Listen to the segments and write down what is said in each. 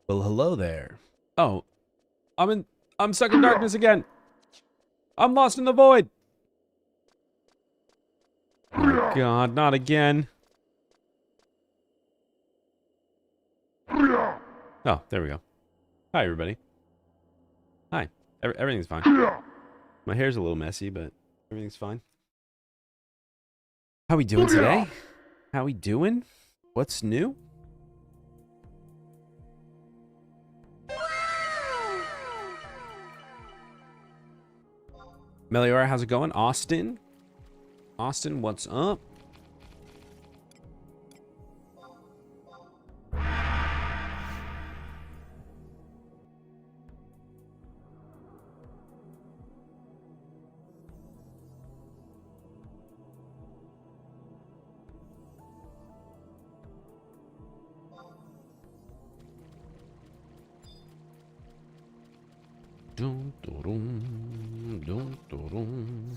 Well, hello there. Oh, I'm stuck in darkness again. I'm lost in the void. Oh God, not again. Oh, there we go. Hi, everybody. Hi. Everything's fine. My hair's a little messy, but everything's fine. How we doing today? How we doing? What's new? Meliora, how's it going? Austin? Austin, what's up? Dun, dun, dun, dun, dun, dun.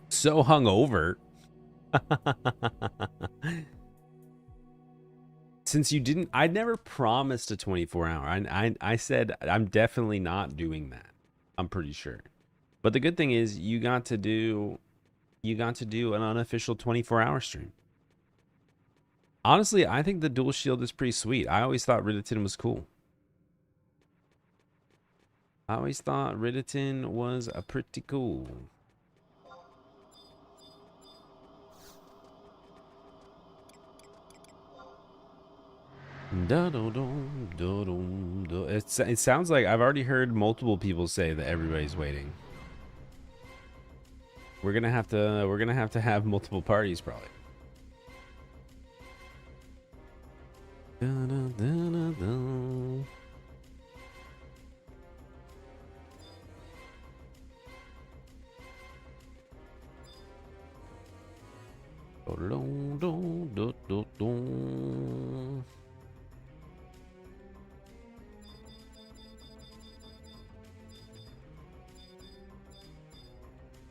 So hungover. Since you didn't, I never promised a 24 hour. I said I'm definitely not doing that. I'm pretty sure. But the good thing is you got to do an unofficial 24-hour stream. Honestly, I think the dual shield is pretty sweet. I always thought Riditon was cool. I always thought Riditon was a pretty cool. It sounds like I've already heard multiple people say that everybody's waiting. We're gonna have to have multiple parties probably.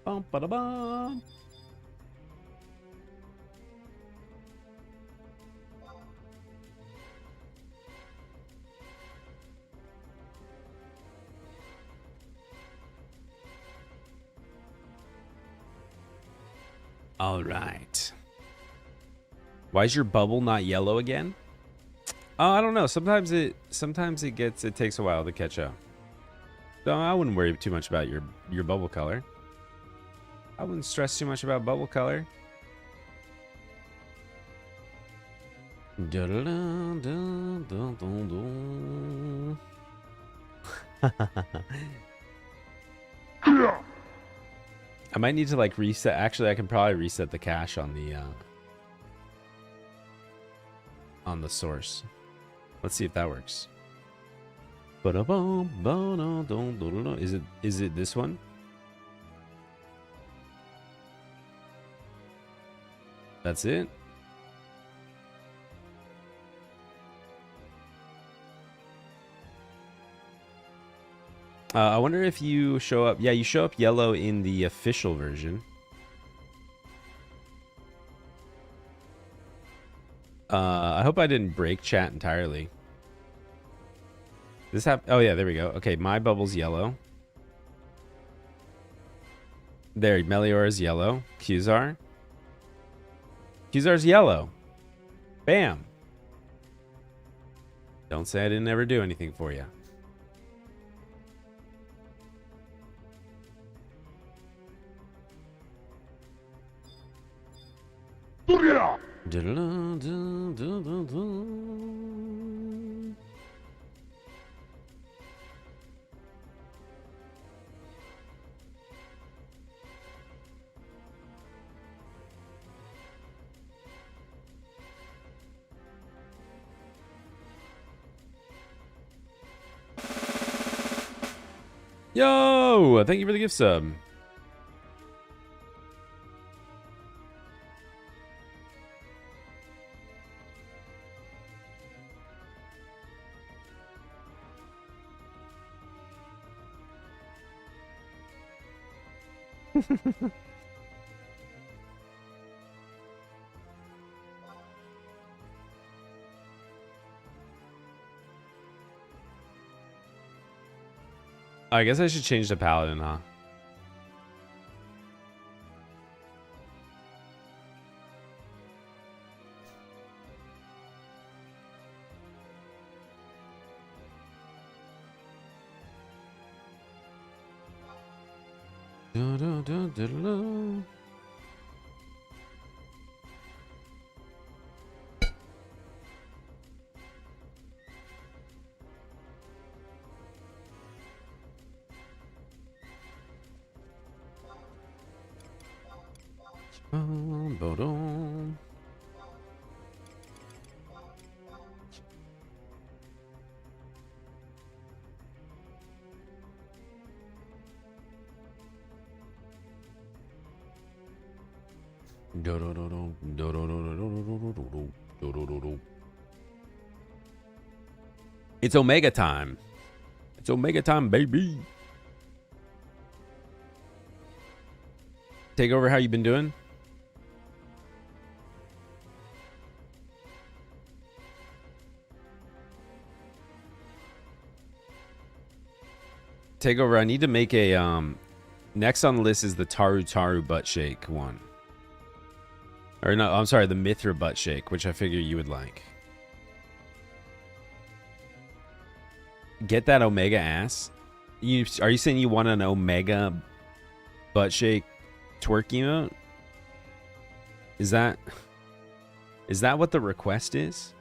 Bum, ba, da, bum. All right. Why is your bubble not yellow again? Oh, I don't know. Sometimes it takes a while to catch up. So I wouldn't worry too much about your bubble color. I wouldn't stress too much about bubble color. I might need to like reset. Actually, I can probably reset the cache on the source. Let's see if that works. Is it this one? That's it? I wonder if you show up. Yeah, you show up yellow in the official version. I hope I didn't break chat entirely. This oh yeah, there we go. Okay, my bubble's yellow. There, Meliora's yellow. Qzar. Qzar's yellow. Bam. Don't say I didn't ever do anything for you. Yo, thank you for the gift sub. I guess I should change the paladin, huh? It's Omega time. It's Omega time, baby. Take over. How you been doing? Take over. I need to make a next on the list is the Taru butt shake one. Or no, I'm sorry, the Mithra butt shake, which I figure you would like. Get that Omega ass. Are you saying you want an Omega butt shake twerk emote? Is that what the request is?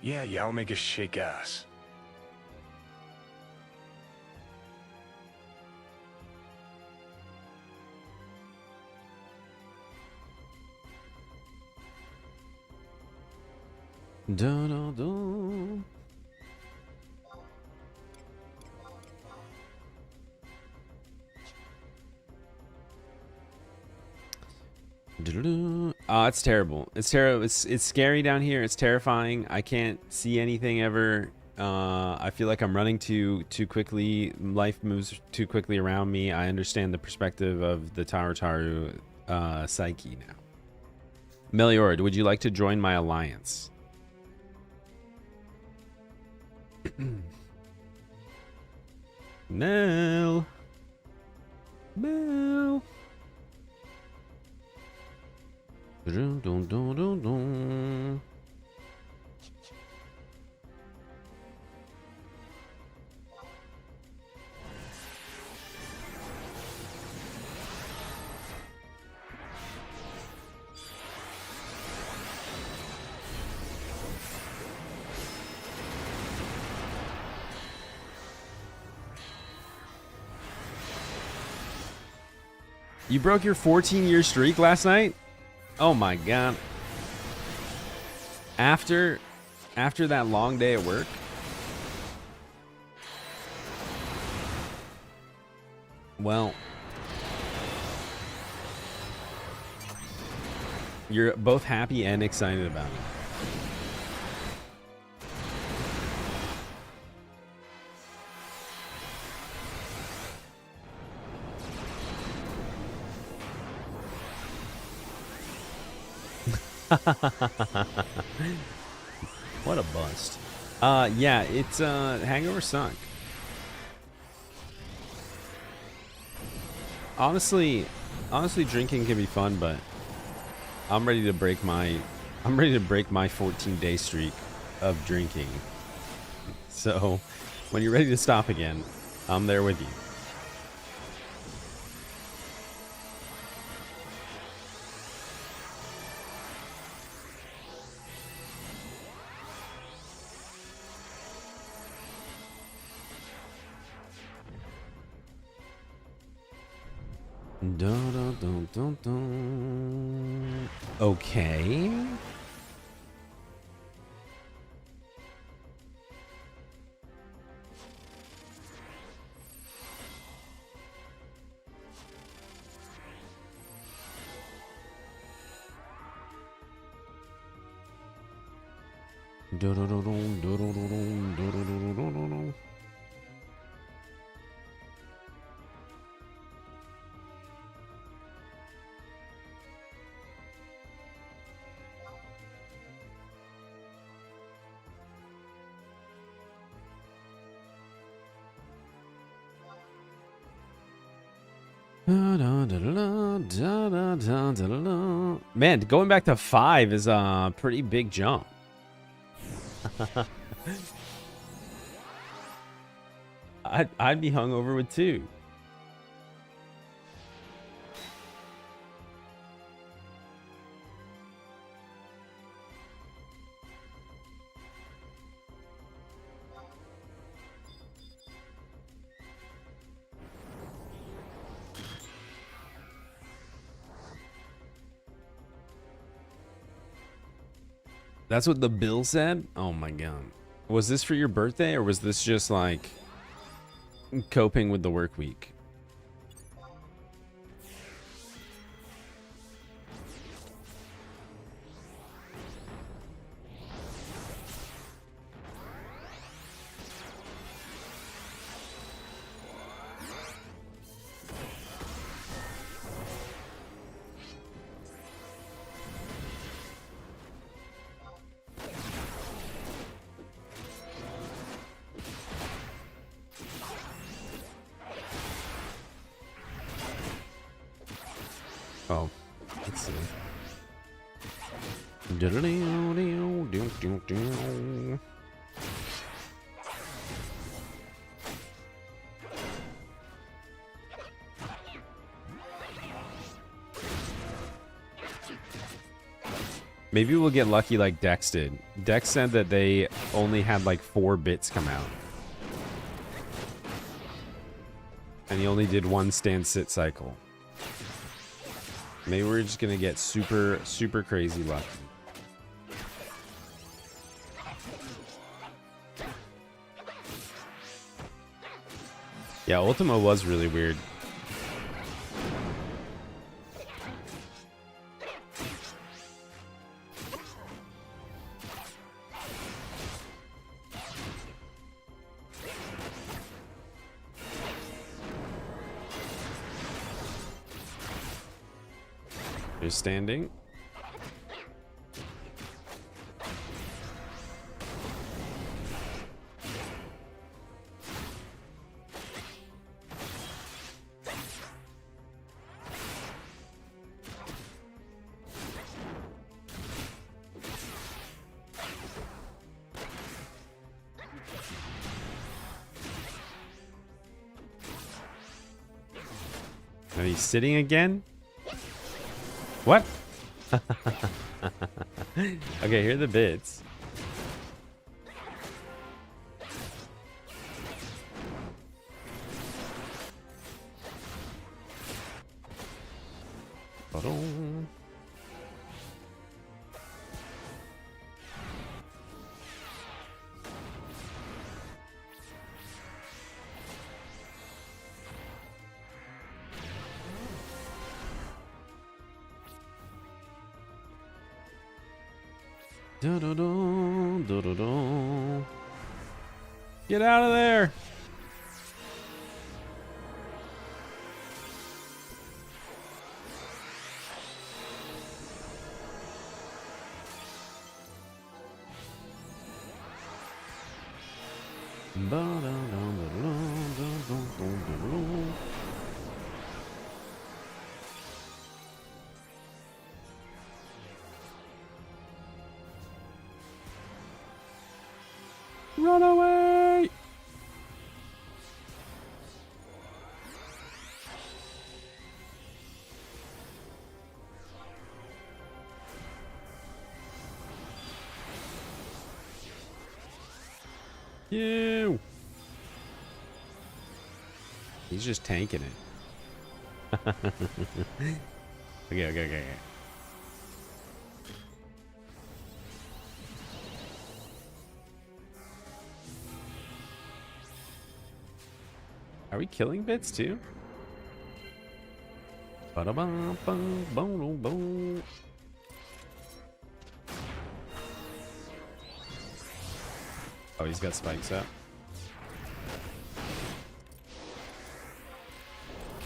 Yeah, I'll make a shake ass. Dun, dun, dun. Oh, it's terrible. It's terrible. It's scary down here. It's terrifying. I can't see anything ever. I feel like I'm running too quickly. Life moves too quickly around me. I understand the perspective of the Taru psyche now. Meliord, would you like to join my alliance? No. No. Dun, dun, dun, dun, dun. You broke your 14-year streak last night? Oh my god. After that long day at work? Well, you're both happy and excited about it. What a bust. Yeah, it's hangover suck. Honestly, drinking can be fun, but I'm ready to break my 14-day streak of drinking. So, when you're ready to stop again, I'm there with you. Dun, dun, dun, dun, dun. Okay. Man, going back to 5 is a pretty big jump. I'd be hungover with 2. That's what the bill said? Oh my god. Was this for your birthday or was this just like coping with the work week? Oh, let's see. Maybe we'll get lucky like Dex did. Dex said that they only had like 4 bits come out. And he only did 1 stand sit cycle. Maybe we're just gonna get super, super crazy lucky. Yeah, Ultima was really weird. They're standing. Are you sitting again? What? Okay, here are the bits. Ba-dum. Da-da-dum, da-da-dum. Get out of there! Ba-da-dum-da-dum-da-dum-dum-dum-dum. Run away! You! He's just tanking it. Okay. Are we killing bits too? Ba-da-bum-bum-bum-bum. Oh, he's got spikes up.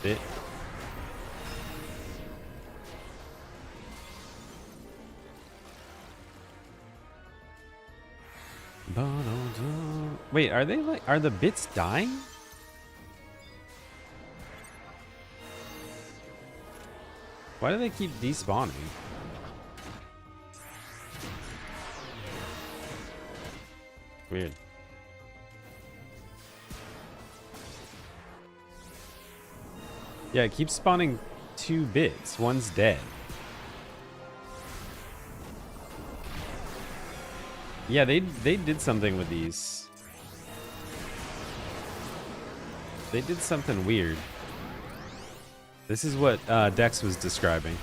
Bit. Wait, are they like, are the bits dying? Why do they keep despawning? Weird. Yeah, it keeps spawning 2 bits. One's dead. Yeah, they did something with these. They did something weird. This is what Dex was describing.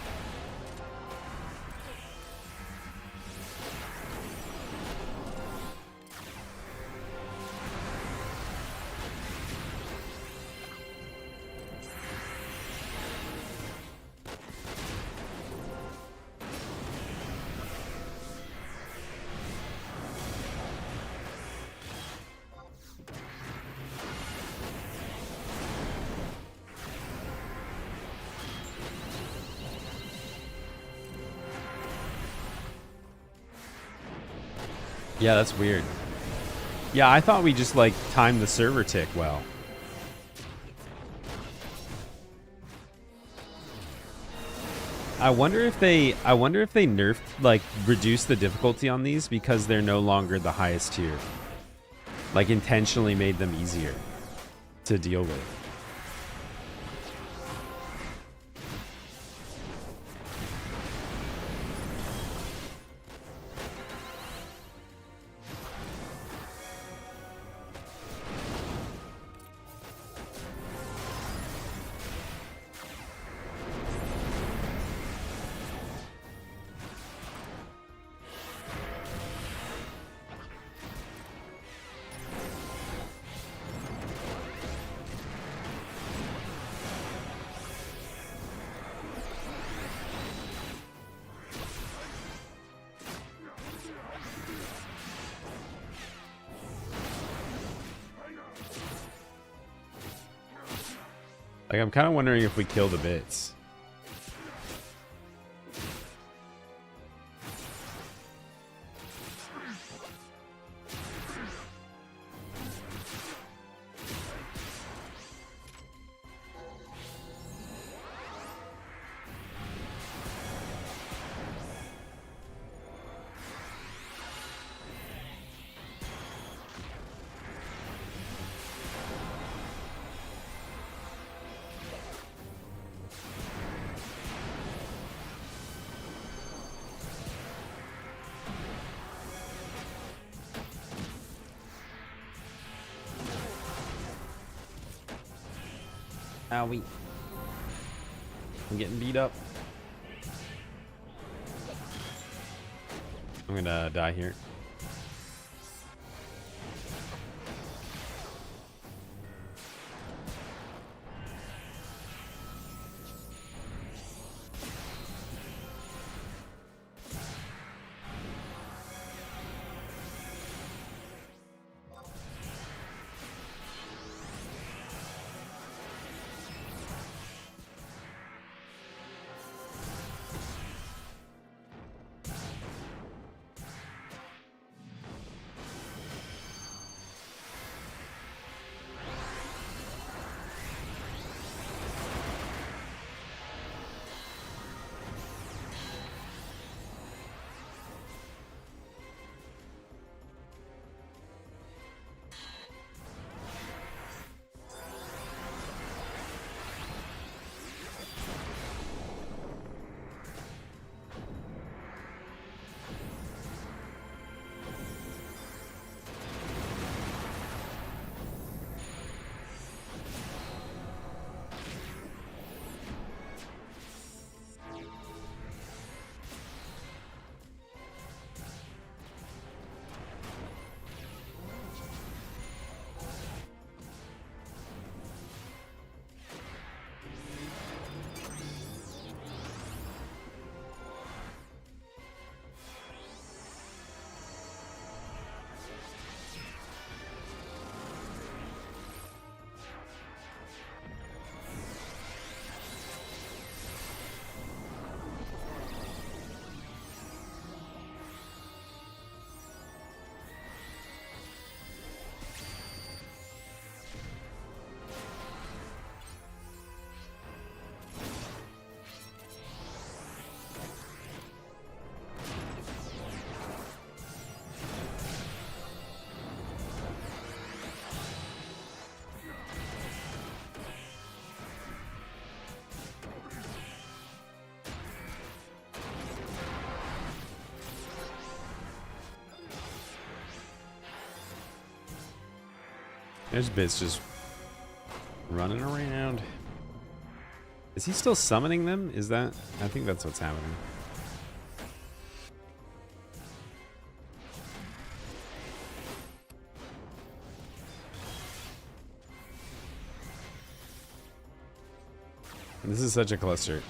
Yeah, that's weird. Yeah, I thought we just like timed the server tick well. I wonder if they nerfed, like, reduced the difficulty on these because they're no longer the highest tier. Like, intentionally made them easier to deal with. Like, I'm kind of wondering if we kill the bits. Owie. I'm getting beat up. I'm gonna die here. There's Bits just running around. Is he still summoning them? Is that... I think that's what's happening. This is such a cluster.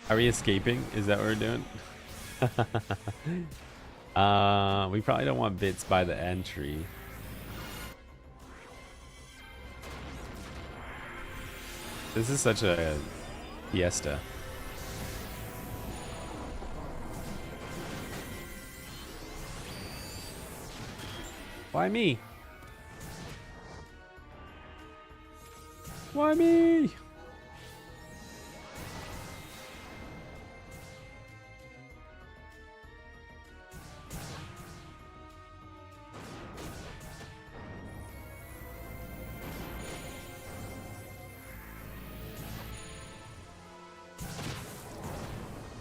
Are we escaping? Is that what we're doing? We probably don't want Bits by the entry. This is such a fiesta. Why me? Why me?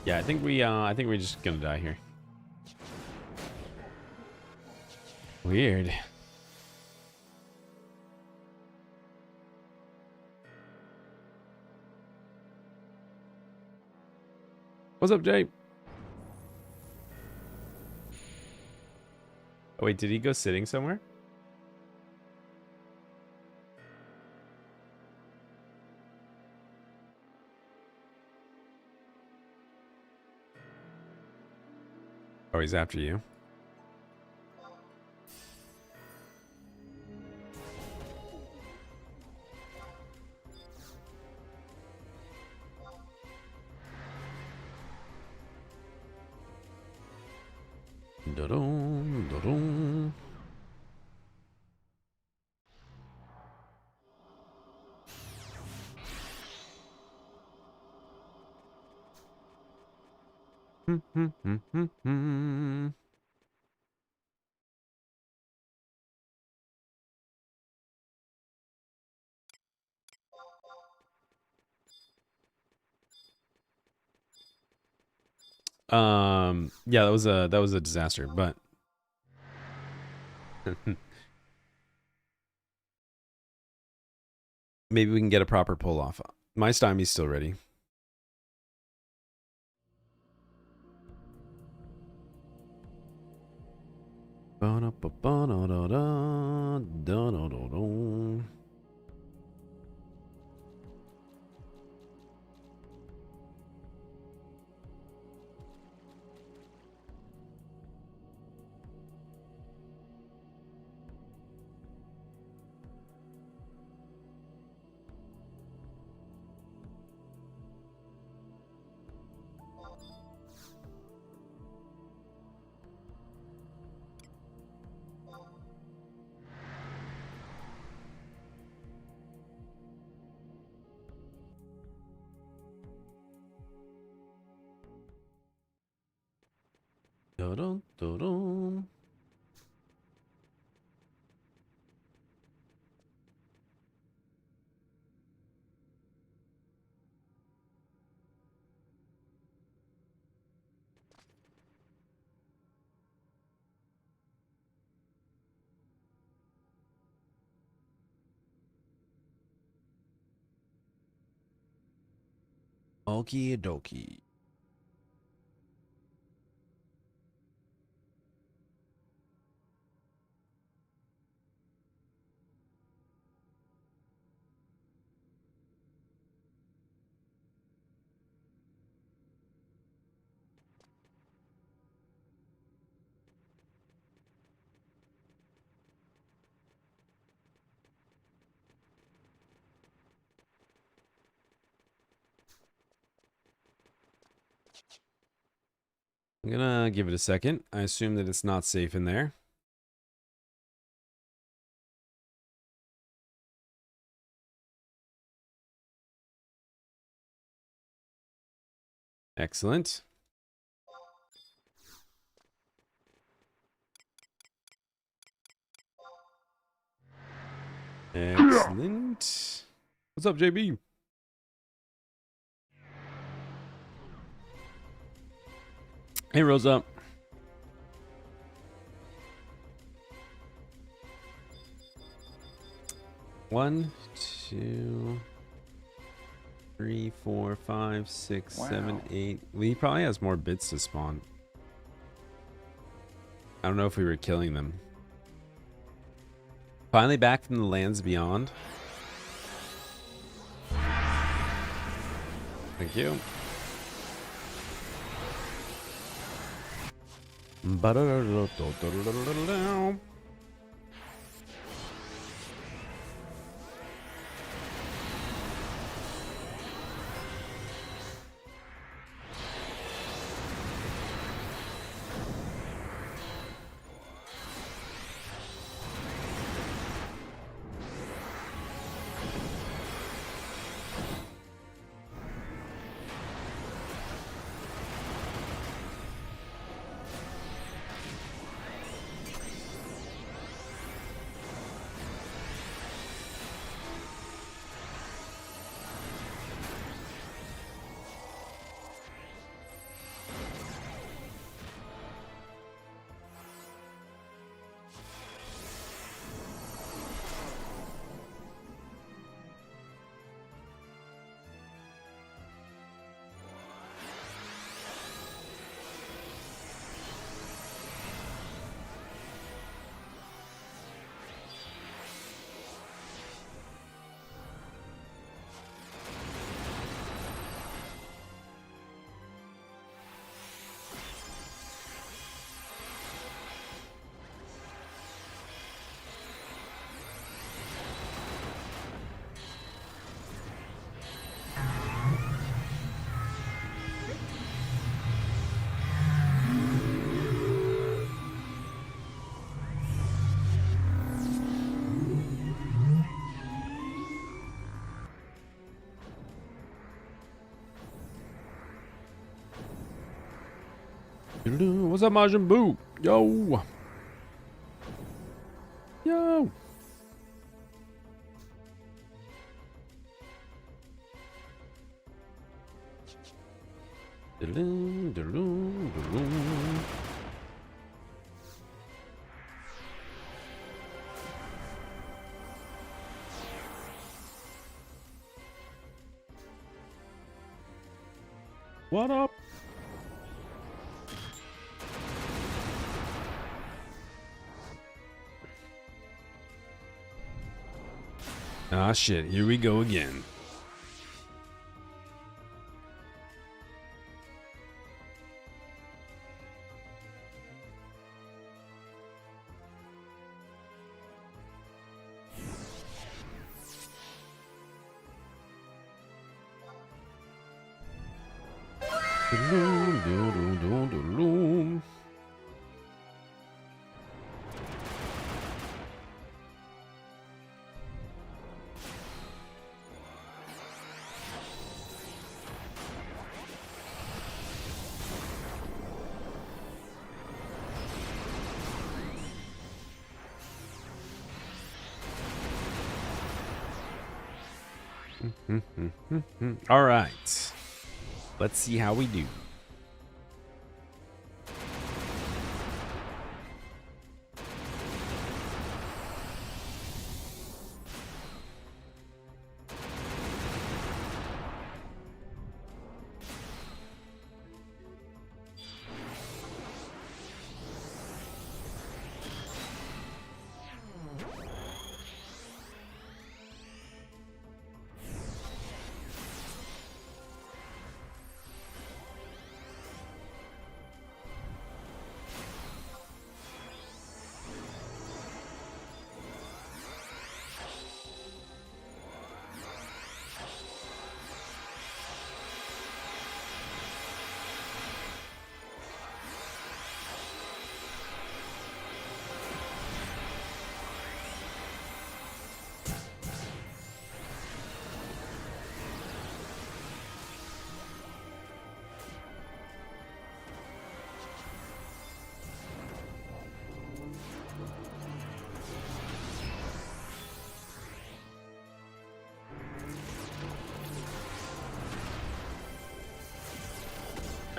Yeah, I think we're just gonna die here. Weird. What's up, Jay? Oh, wait, did he go sitting somewhere? Oh, he's after you. Da-dum, da-dum. Yeah, that was a disaster, but maybe we can get a proper pull off. My stymie's still ready. Da-dum, da-dum. Okie dokie. I'm gonna give it a second. I assume that it's not safe in there. Excellent. Excellent. What's up, JB? Hey, Rose up. One, two, 3, 4, 5, 6, Wow. 7, 8. He probably has more bits to spawn. I don't know if we were killing them. Finally back from the lands beyond. Thank you. What's up, Majin Buu? Yo. Yo. What up? Ah, shit. Here we go again. All right. Let's see how we do.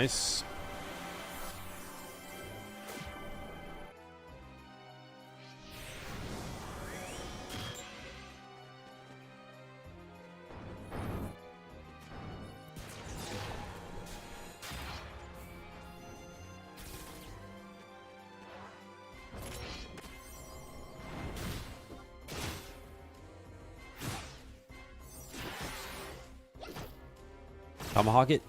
Nice. Tomahawk it.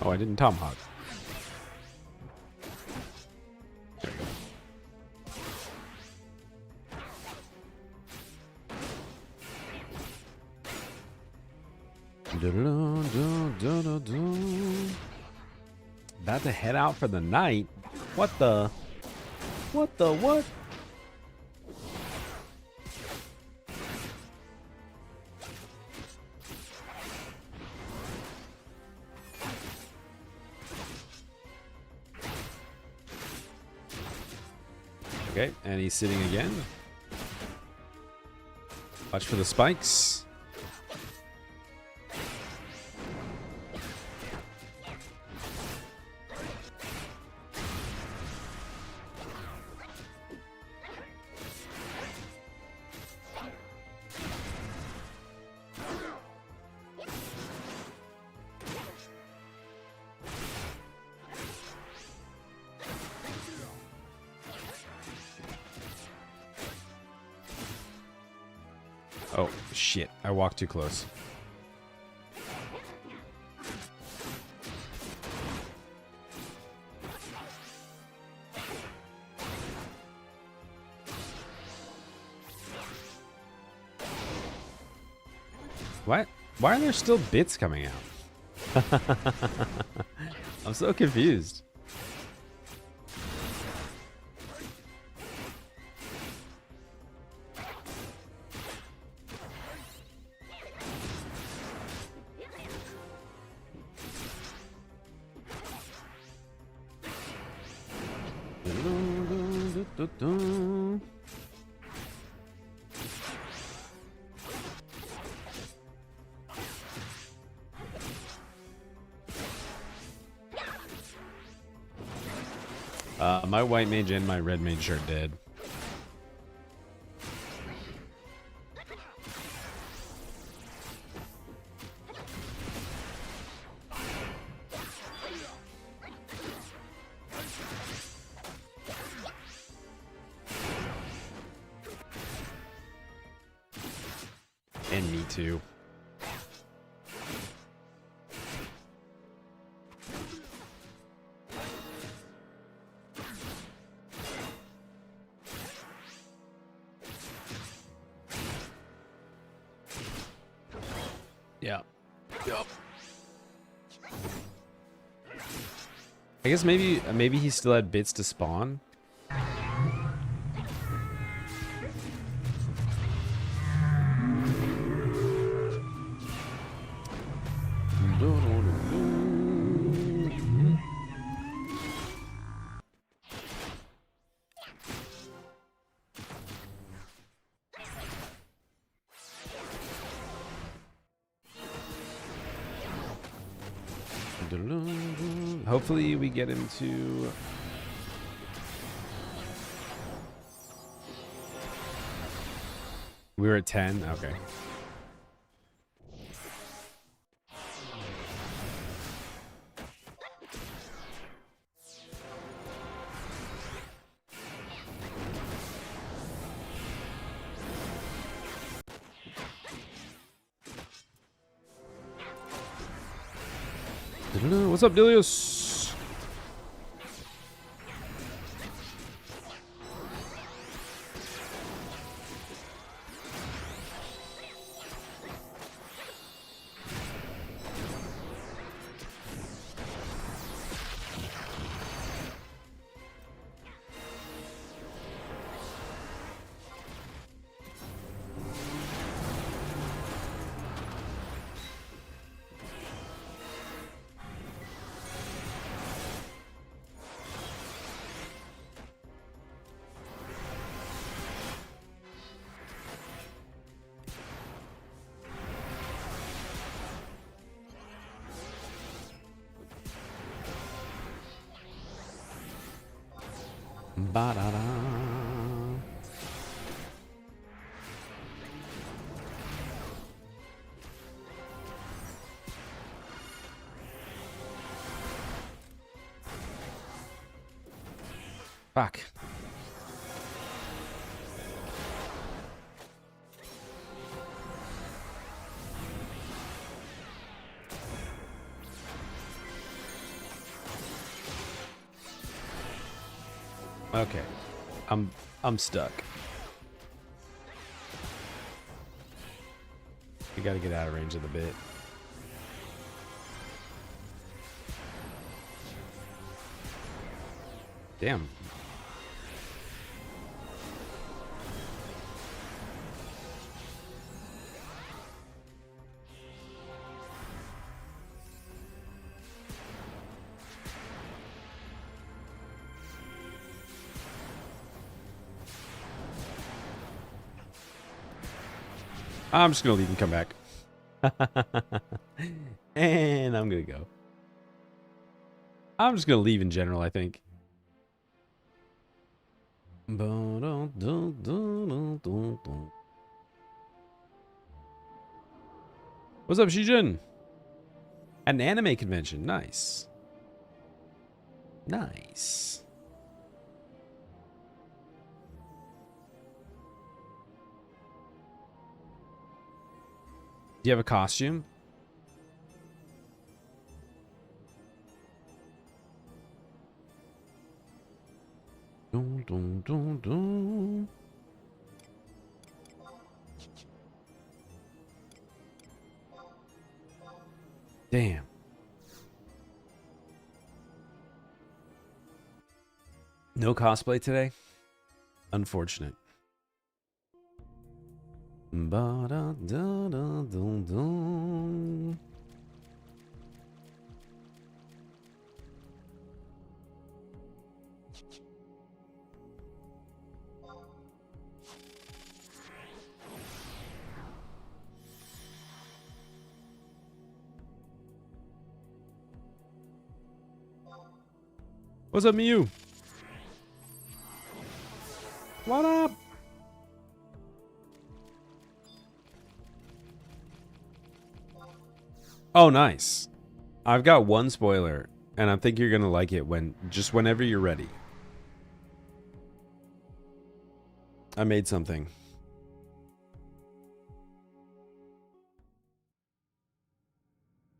Oh, I didn't tomahawk. There you go. About to head out for the night. What the? What the what? Okay, and he's sitting again. Watch for the spikes. Oh, shit. I walked too close. What? Why are there still bits coming out? I'm so confused. My white mage and my red mage are dead. And me too. Yeah. Yep. I guess maybe he still had bits to spawn. Hopefully we get him to... We were at 10? Okay. What's up, Dilius? Ba-da-da. Fuck. Okay. I'm stuck. We gotta get out of range of the bit. Damn. I'm just gonna leave and come back. And I'm gonna go. I'm just gonna leave in general, I think. What's up, Shijin? At an anime convention. Nice. Nice. Do you have a costume? Dun, dun, dun, dun. Damn. No cosplay today? Unfortunate. Ba-da-da-da-dun-dun. What's up, Miyu? What up? Oh, nice. I've got one spoiler, and I think you're gonna like it whenever you're ready. I made something.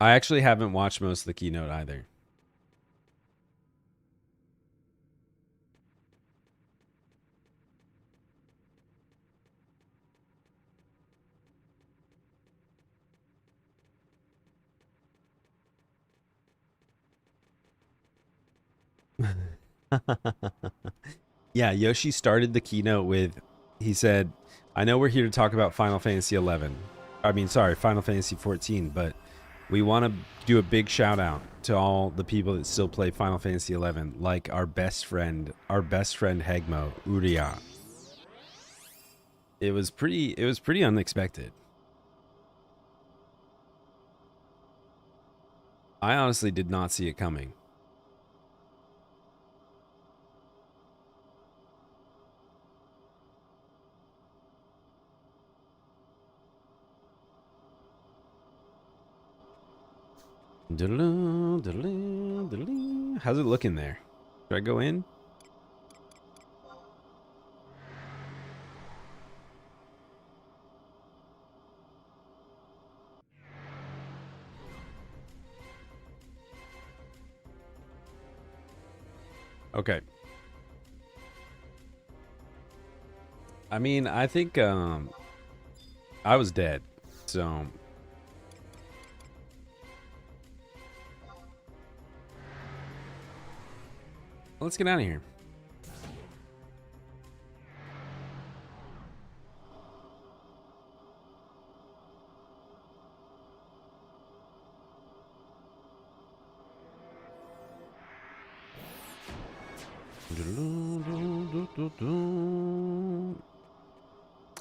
I actually haven't watched most of the keynote either. Yeah, Yoshi started the keynote with, he said, I know we're here to talk about Final Fantasy 11. I mean, sorry, Final Fantasy 14, but we want to do a big shout out to all the people that still play Final Fantasy 11, like our best friend Hegmo, Uriah. It was pretty unexpected. I honestly did not see it coming. How's it looking there? Should I go in? Okay. I mean, I think I was dead. So let's get out of here.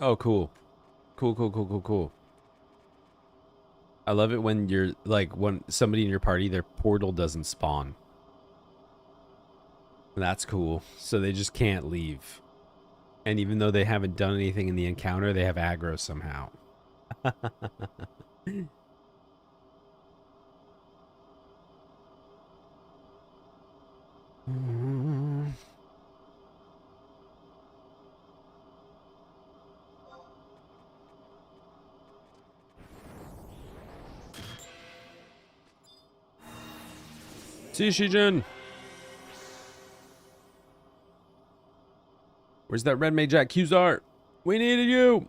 Oh, cool. Cool. I love it when you're like when somebody in your party, their portal doesn't spawn. That's cool. So they just can't leave. And even though they haven't done anything in the encounter, they have aggro somehow. See, Shijin. Where's that red mage at? Qzar? We needed you.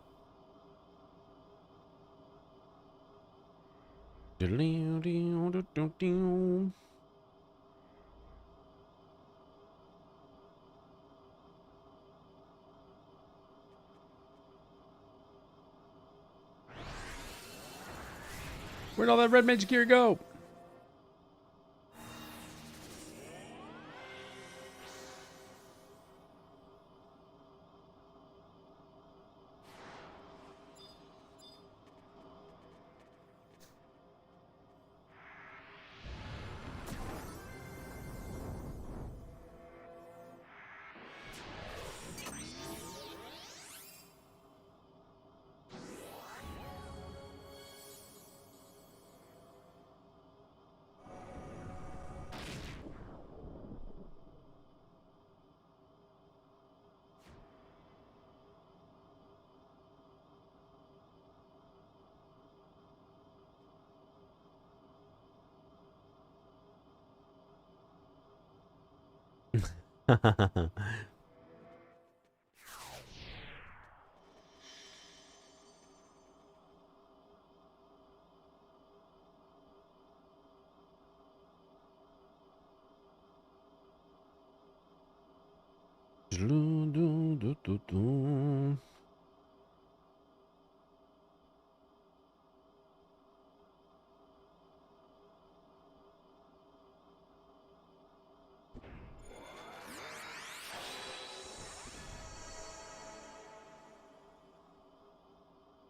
Where'd all that red mage gear go?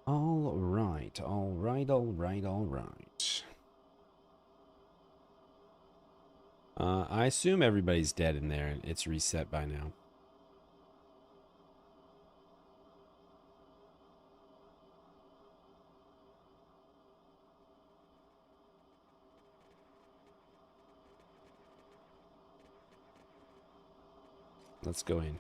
All right. I assume everybody's dead in there and it's reset by now. Let's go in.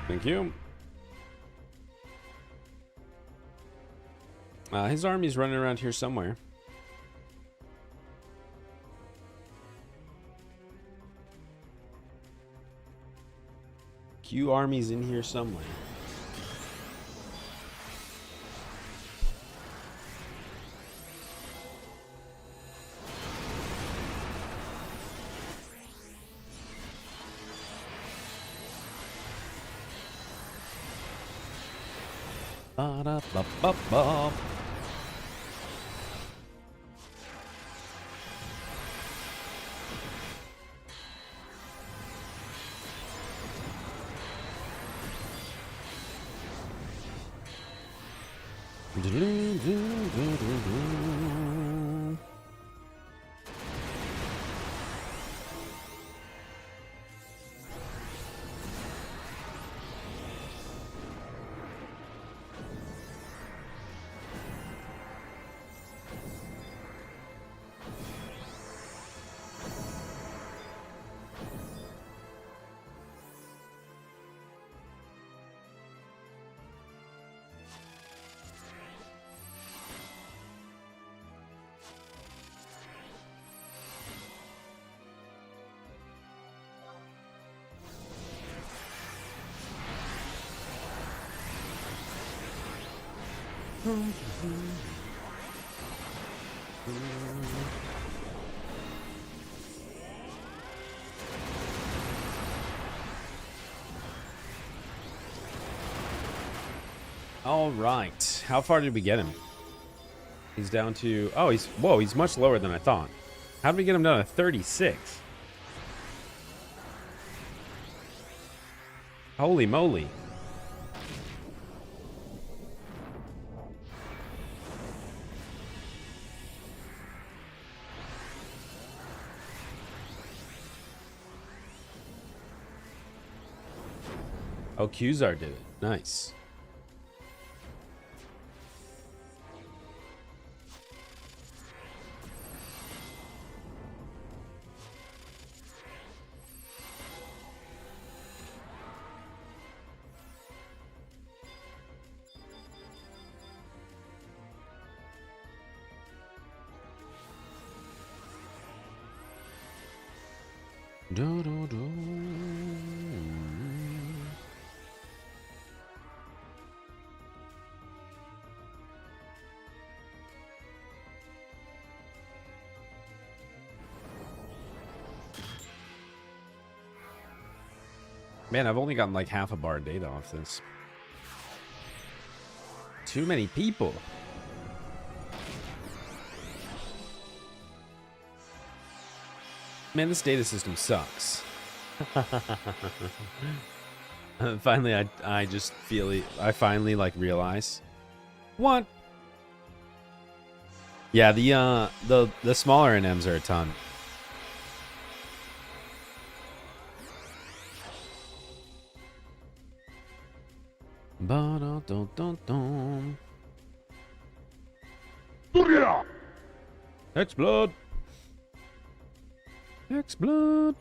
Thank you. His army's running around here somewhere. Q army's in here somewhere. Ba-da-ba-ba-ba. All right. How far did we get him? He's down to... Oh, he's much lower than I thought. How did we get him down to 36? Holy moly. Oh, Qzar did it. Nice. Do, do, do. Man, I've only gotten like half a bar of data off this. Too many people. Man, this data system sucks. Finally, I just feel it. I finally like realize what. Yeah, the smaller NMs are a ton. Ba-da-dum-dum-dum. Explode! Explode!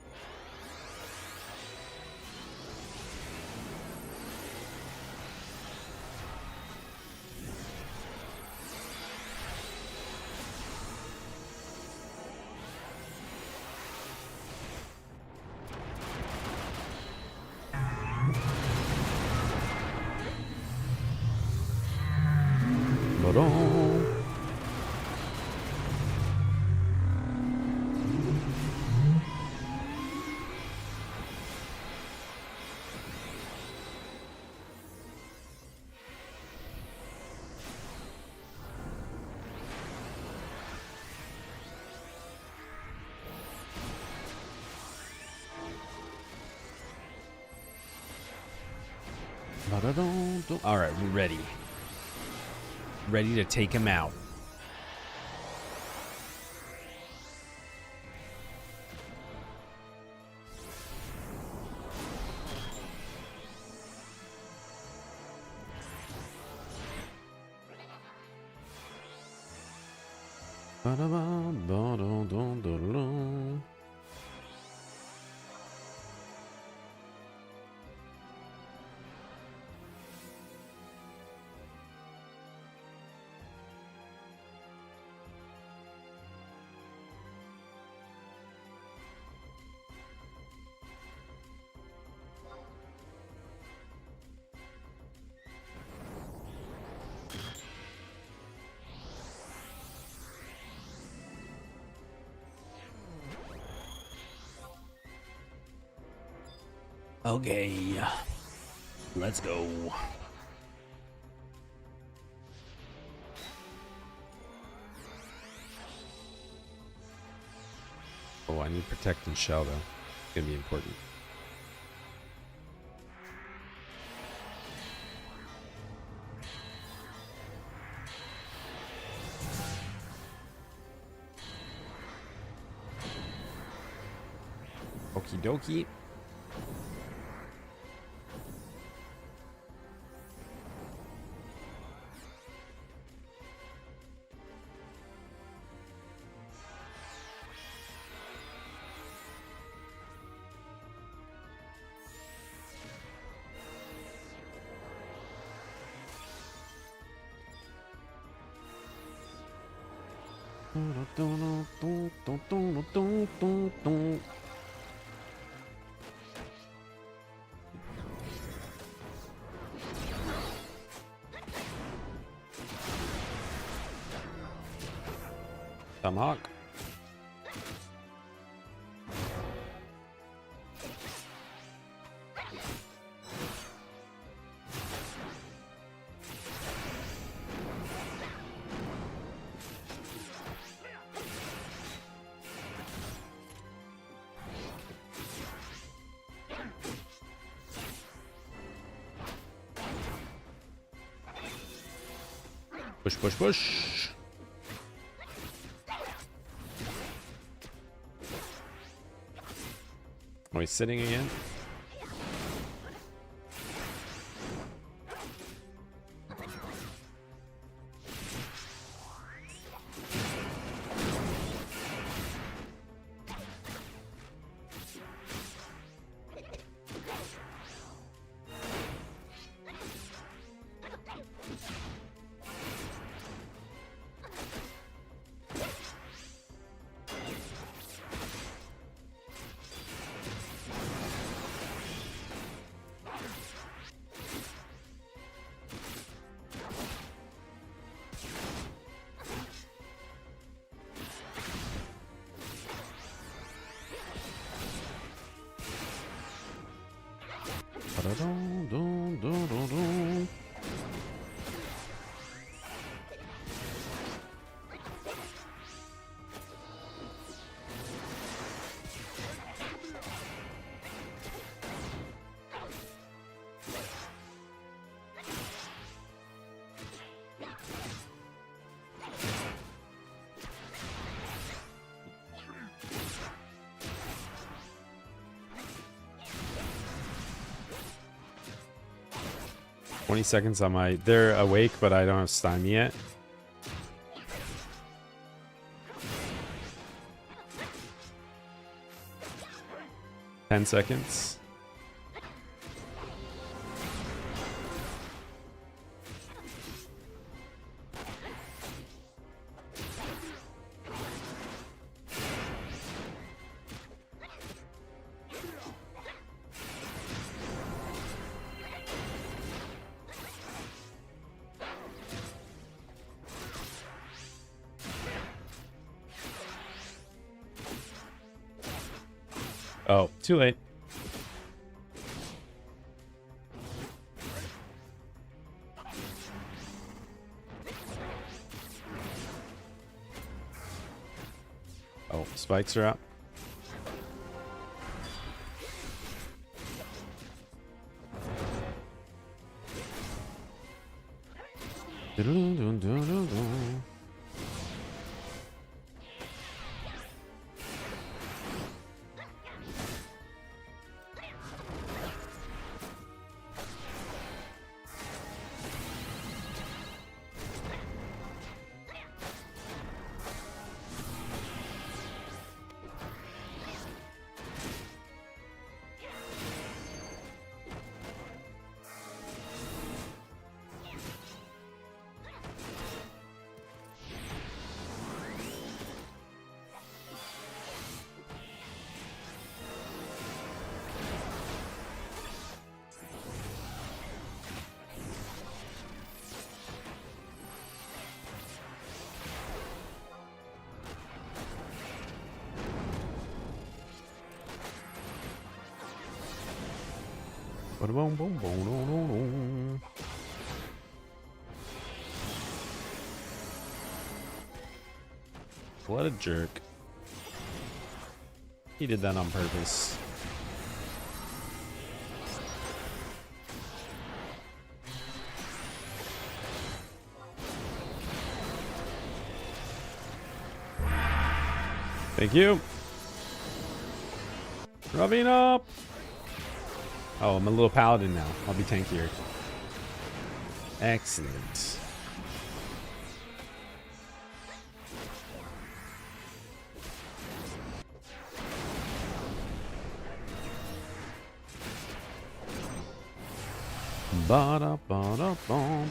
Ba-dum. Ba-da-dum-dum. All right, we're ready. Ready to take him out. Ba-da-bum, ba-dum-dum-dum-dum. Okay, let's go. Oh, I need protect and shell though. It's gonna be important. Okie dokie. Tomahawk. Push, push, push. Oh, he's sitting again? Dun. 20 seconds on my... They're awake, but I don't have stymie yet. Ten seconds. Oh, too late. Oh, spikes are up. Boom, boom, boom, boom, boom. What a jerk. He did that on purpose. Thank you. Rubbing up. Oh, I'm a little paladin now. I'll be tankier. Excellent. Ba-da-ba-da-bum.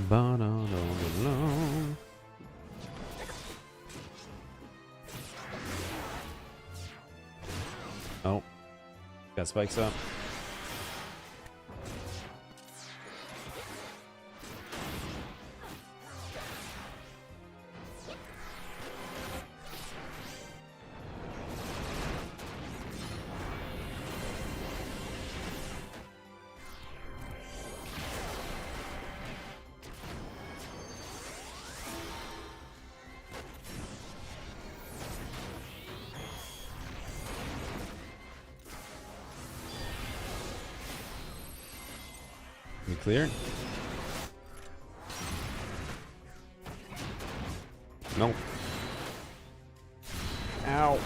Ba-da-da-da-da. Oh, got spikes up. clear. Nope. Ow.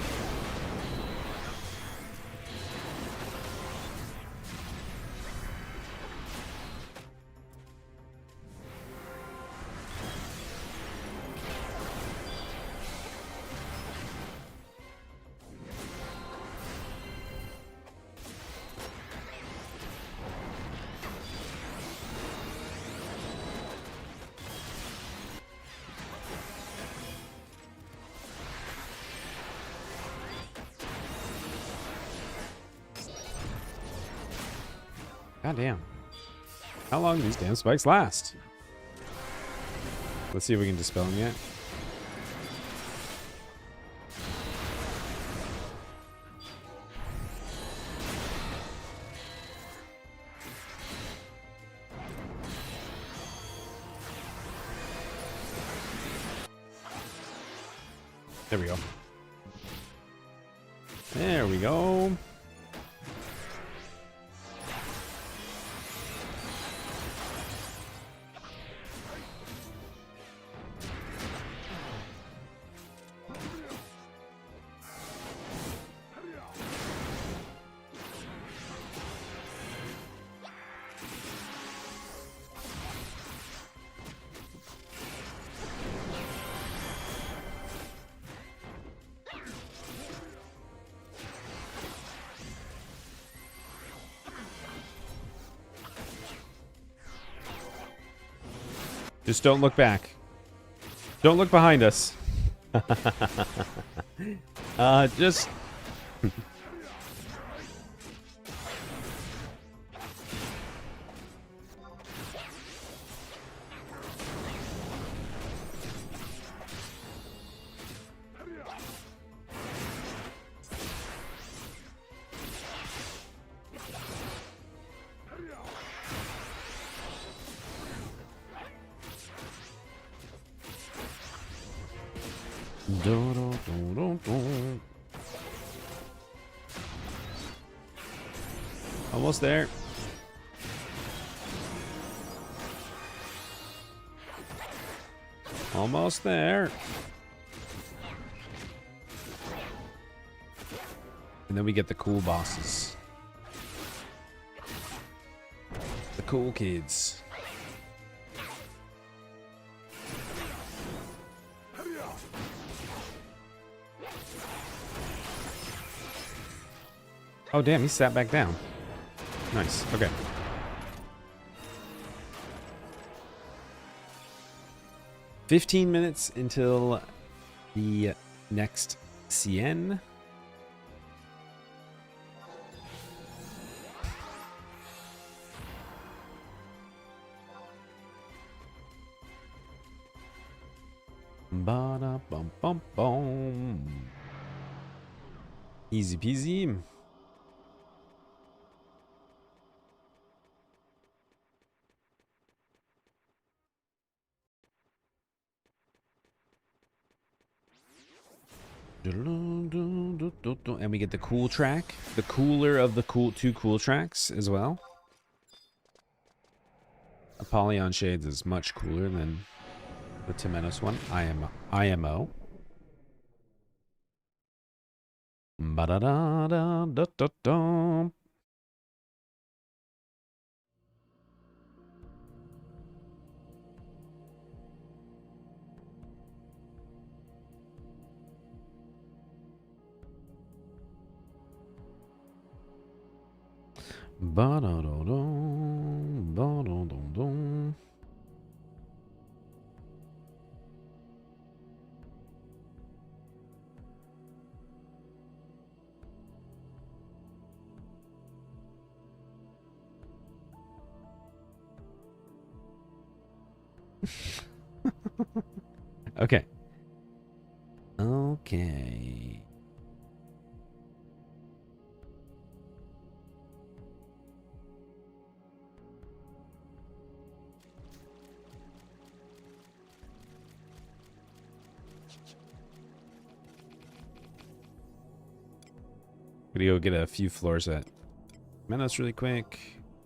God damn. How long do these damn spikes last? Let's see if we can dispel them yet. There we go. There we go. Just don't look back. Don't look behind us. Just... Almost there. Almost there. And then we get the cool bosses. The cool kids. Oh, damn, he sat back down. Nice. Okay. $15 minutes until the next CN. Ba-da-bum-bum-bum. Easy peasy. And we get the cool track, the cooler of the cool two cool tracks as well. Apollyon Shades is much cooler than the Temenos one. IMO. Ba-da-da-da-da-da-da. Ba-da-da-dum, ba-da-dum-dum. Okay. Okay. Gonna go get a few floors at Menos really quick.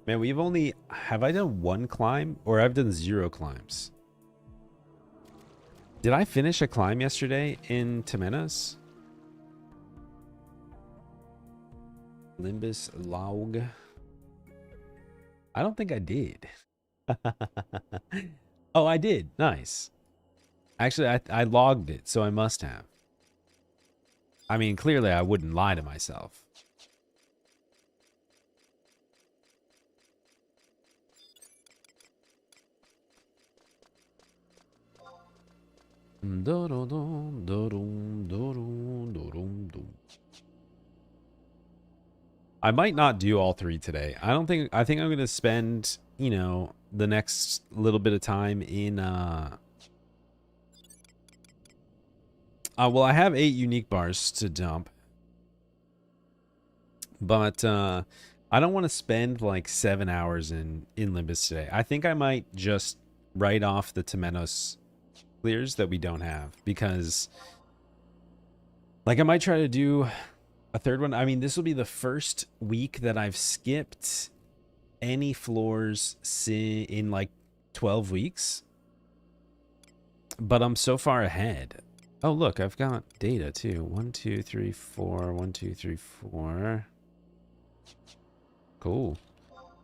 Man, we've only... Have I done one climb? Or I've done 0 climbs? Did I finish a climb yesterday in Temenos? Limbus log. I don't think I did. Oh, I did. Nice. Actually, I logged it, so I must have. I mean, clearly I wouldn't lie to myself. I might not do all 3 today. I think I'm going to spend, you know, the next little bit of time in well, I have 8 unique bars to dump. But I don't want to spend like 7 hours in Limbus today. I think I might just write off the Temenos clears that we don't have, because like I might try to do a 3rd one. I mean, this will be the first week that I've skipped any floors in like 12 weeks. But I'm so far ahead. Oh, look, I've got data too. 1, 2, 3, 4. 1, 2, 3, 4. Cool.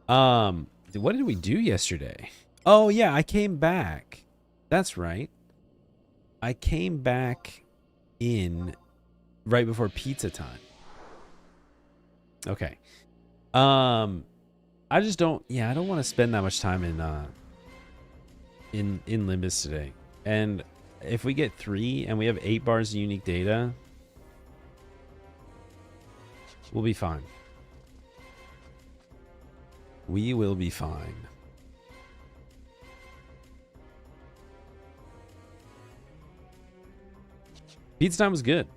What did we do yesterday? Oh, yeah, I came back. That's right. I came back in right before pizza time. Okay. I just don't, yeah, I don't want to spend that much time in Limbus today. And if we get 3 and we have 8 bars of unique data, we'll be fine. We will be fine. Pizza time was good.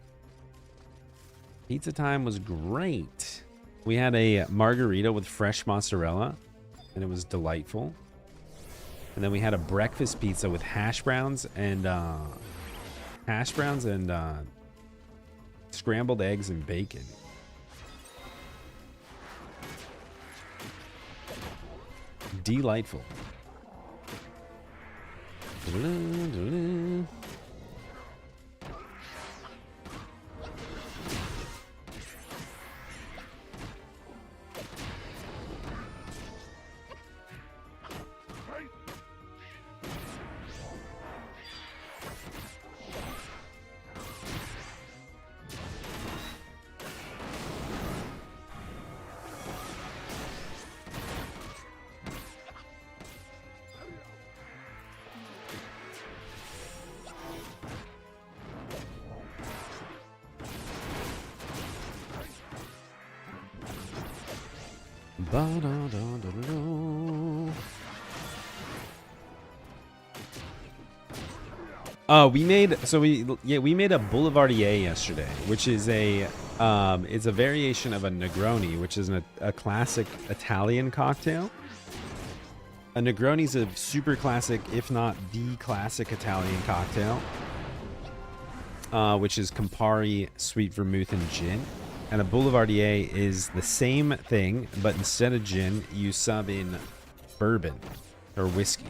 Pizza time was great. We had a margarita with fresh mozzarella, and it was delightful. And then we had a breakfast pizza with hash browns and scrambled eggs and bacon. Delightful. We made a Boulevardier yesterday, which is it's a variation of a Negroni, which is a classic Italian cocktail. A Negroni is a super classic, if not the classic Italian cocktail, which is Campari, sweet vermouth, and gin. And a Boulevardier is the same thing, but instead of gin, you sub in bourbon or whiskey.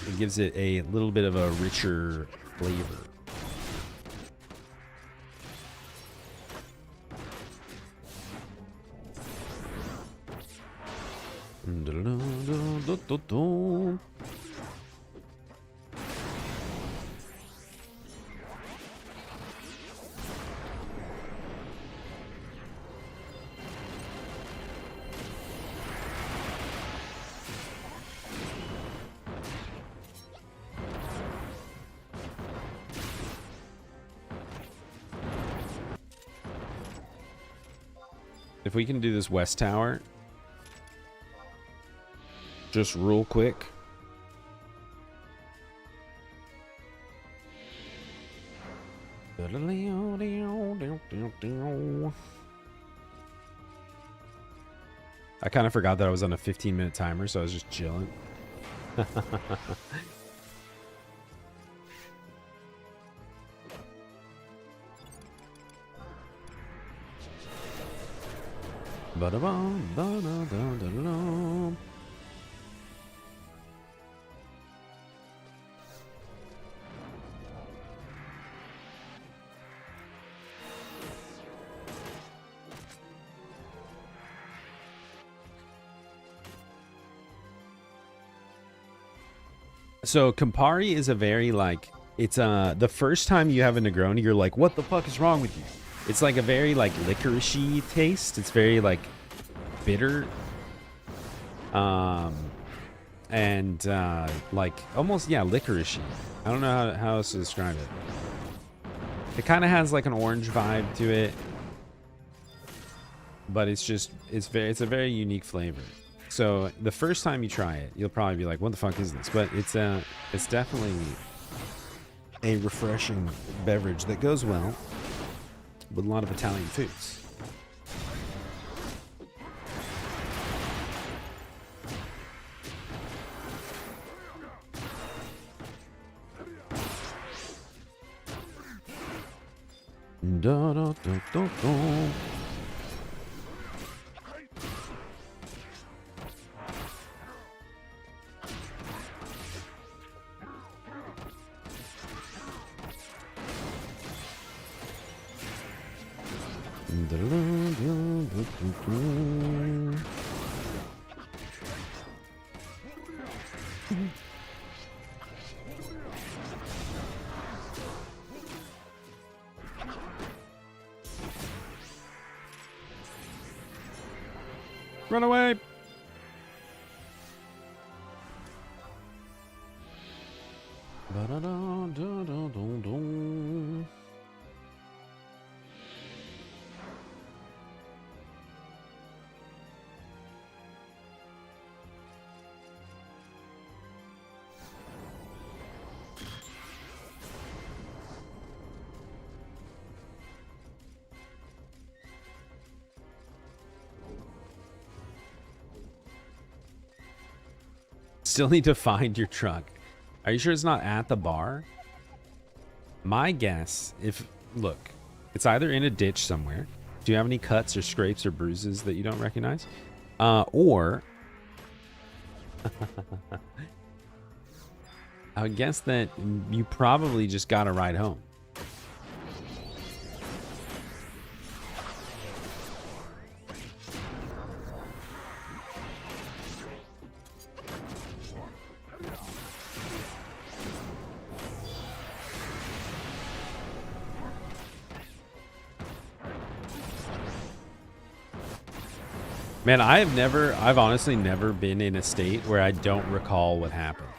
It gives it a little bit of a richer flavor. If we can do this west tower just real quick. I kind of forgot that I was on a 15-minute timer, so I was just chilling. Ba-da-bum, ba-da-da-da-da-dum. So Campari is a very like it's the first time you have a Negroni, you're like, what the fuck is wrong with you? It's like a very like licoricey taste. It's very like bitter. And like almost licorice-y. I don't know how else to describe it. It kind of has like an orange vibe to it, but it's a very unique flavor. So the first time you try it, you'll probably be like, what the fuck is this? But it's definitely a refreshing beverage that goes well with a lot of Italian foods. Da, da, da, da, da. Run away! Ba-da-da-da-da-da-da. Still need to find your truck. Are you sure it's not at the bar? My guess, look, it's either in a ditch somewhere. Do you have any cuts or scrapes or bruises that you don't recognize? Or I would guess that you probably just got to ride home. Man, I've honestly never been in a state where I don't recall what happened.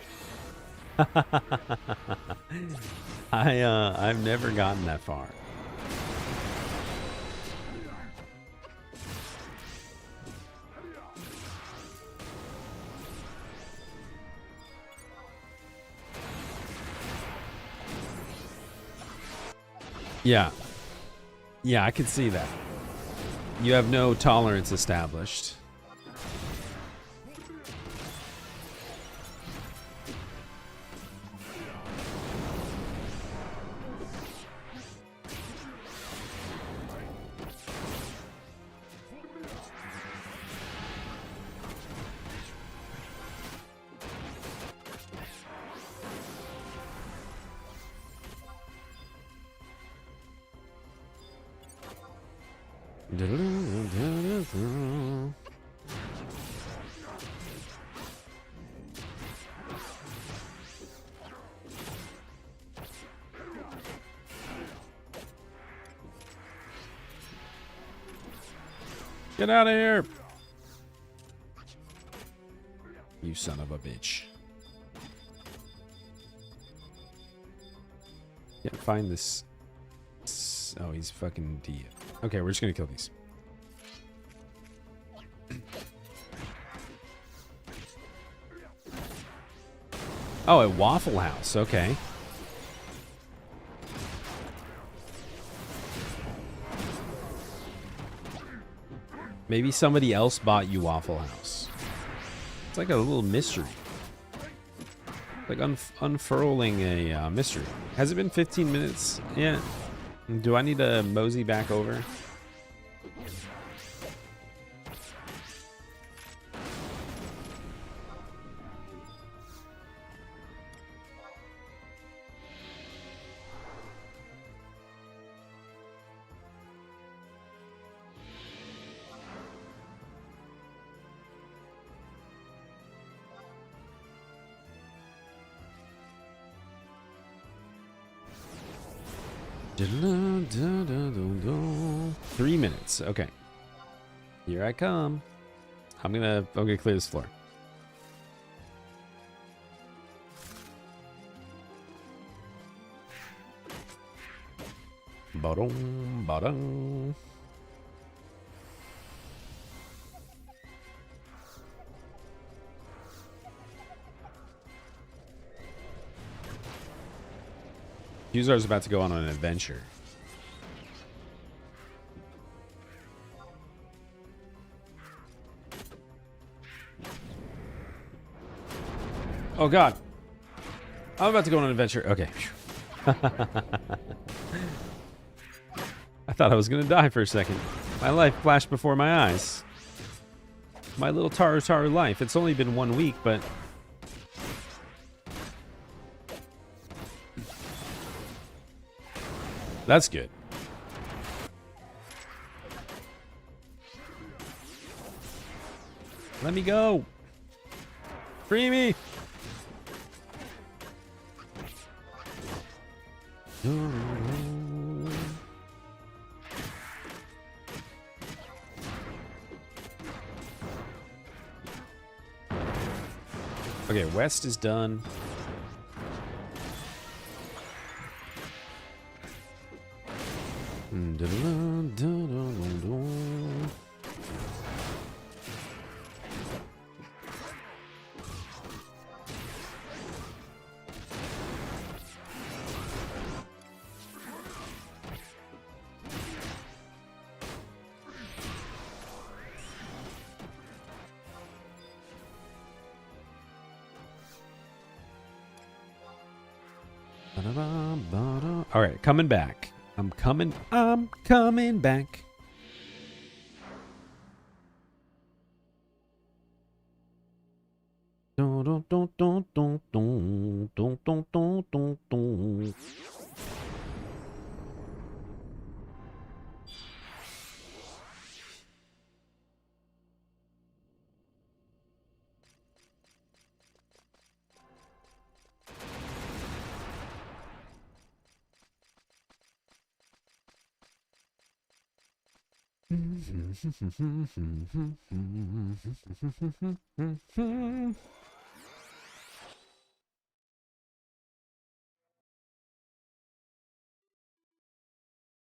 I've never gotten that far. Yeah. Yeah, I can see that. You have no tolerance established. Get out of here! You son of a bitch. Can't find this. Oh, he's fucking D. Okay, we're just gonna kill these. Oh, a Waffle House. Okay. Maybe somebody else bought you Waffle House. It's like a little mystery. Like unfurling a mystery. Has it been 15 minutes yet? Do I need to mosey back over? 3 minutes. Okay. Here I come. I'm gonna clear this floor. Ba-dum, ba-dum. Fusar's about to go on an adventure. Oh god. I'm about to go on an adventure. Okay. I thought I was gonna die for a second. My life flashed before my eyes. My little Taru life. It's only been 1 week, but... That's good. Let me go. Free me. Okay, west is done. All right, coming back. I'm coming back.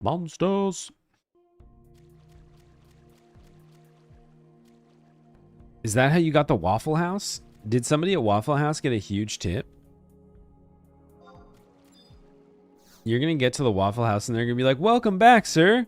Monsters. Is that how you got the Waffle House? Did somebody at Waffle House get a huge tip? You're gonna get to the Waffle House and they're gonna be like, "Welcome back, sir."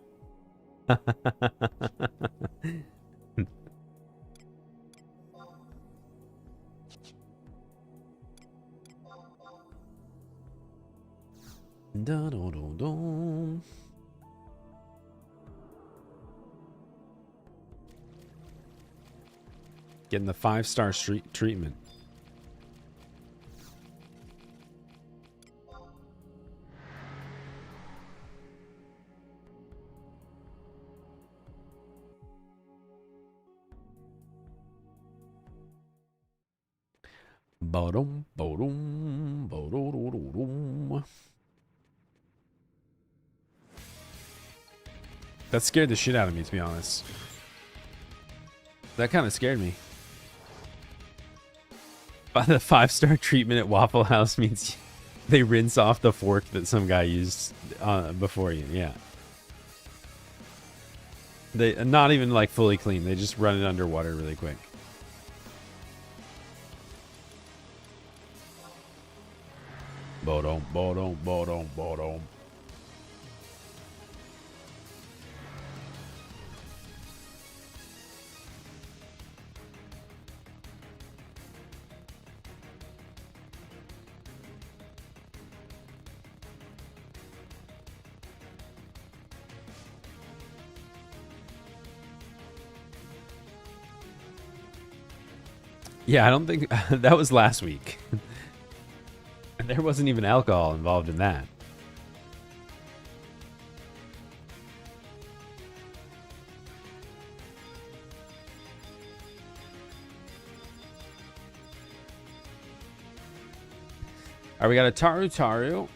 Getting the 5-star street treatment. Ba-dum, ba-dum, ba-dum. That scared the shit out of me, to be honest. That kind of scared me. By the 5-star treatment at Waffle House means they rinse off the fork that some guy used before you. Yeah. They not even like fully clean. They just run it underwater really quick. Bodom, bodom, bodom, bodom. Yeah, I don't think that was last week. There wasn't even alcohol involved in that. All right, we got a Taru.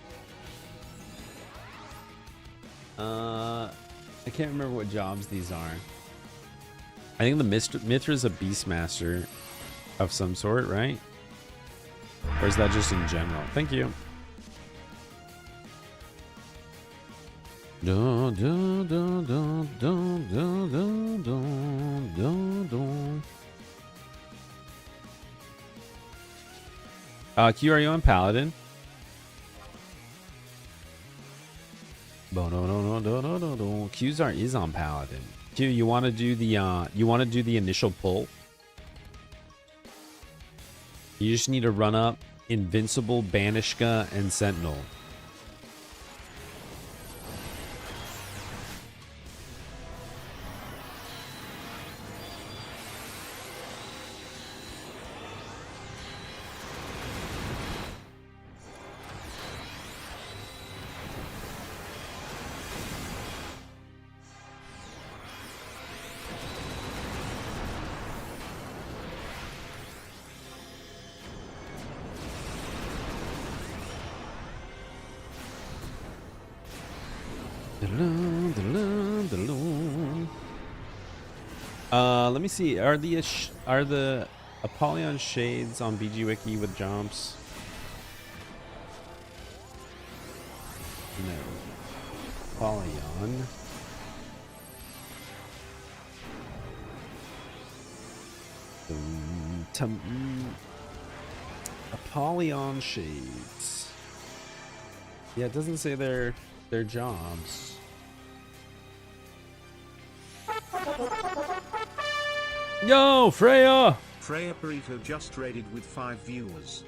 I can't remember what jobs these are. I think the Mithra's a Beastmaster of some sort, right? Or is that just in general? Thank you. Dun, dun, dun, dun, dun, dun, dun, dun, dun, dun. Q, are you on Paladin? Qzar is on Paladin. Q, you want to do the initial pull? You just need to run up Invincible, Banishka, and Sentinel. Let me see. Are the Apollyon shades on BG Wiki with jumps? No. Apollyon. Apollyon shades. Yeah, it doesn't say their jobs. Yo, Freya! Freya Burrito just raided with 5 viewers.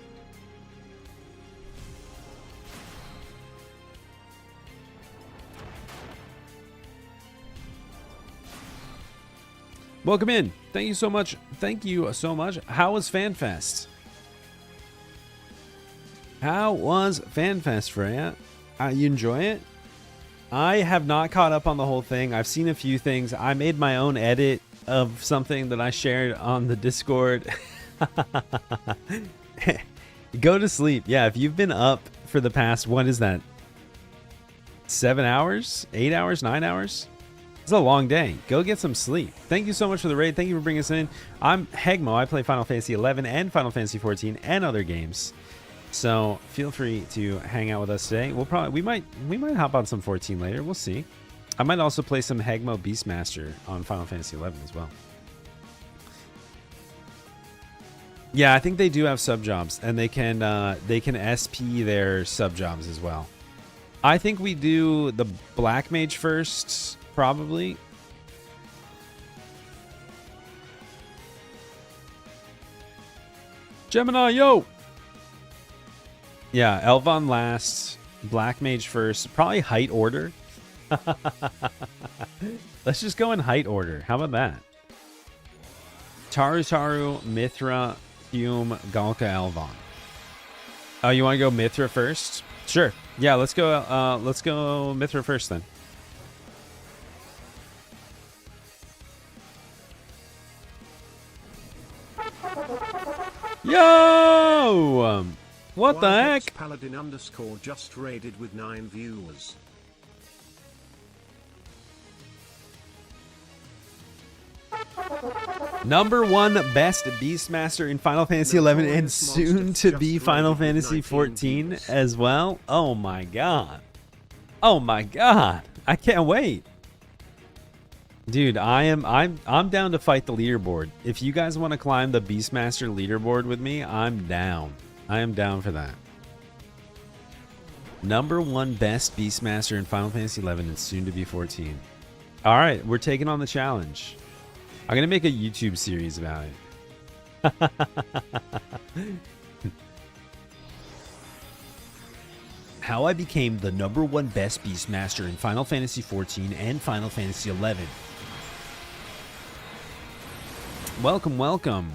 Welcome in. Thank you so much. Thank you so much. How was FanFest? How was FanFest, Freya? You enjoy it? I have not caught up on the whole thing. I've seen a few things. I made my own edit of something that I shared on the Discord. Go to sleep. Yeah, if you've been up for the past, what is that? 7 hours? 8 hours? 9 hours? It's a long day. Go get some sleep. Thank you so much for the raid. Thank you for bringing us in. I'm Hegmo. I play Final Fantasy 11 and Final Fantasy 14 and other games. So feel free to hang out with us today. We might hop on some 14 later. We'll see. I might also play some Hegmo Beastmaster on Final Fantasy 11 as well. Yeah, I think they do have sub jobs, and they can SP their sub jobs as well. I think we do the Black Mage first, probably. Gemini, yo! Yeah, Elvon last, Black Mage first, probably height order. Let's just go in height order. How about that? Taru, Mithra, Hume, Galka, Elvon. Oh, you want to go Mithra first? Sure. Yeah, let's go Mithra first then. Yo! What the heck? Paladin _ just raided with 9 viewers. Number 1 best Beastmaster in Final Fantasy 11 and soon to be Final Fantasy 14 as well. Oh my god. Oh my god. I can't wait. Dude, I'm down to fight the leaderboard. If you guys want to climb the Beastmaster leaderboard with me, I'm down. I am down for that. Number 1 best Beastmaster in Final Fantasy 11 and soon to be 14. All right, we're taking on the challenge. I'm going to make a YouTube series about it. How I became the number 1 best Beastmaster in Final Fantasy 14 and Final Fantasy 11. Welcome, welcome.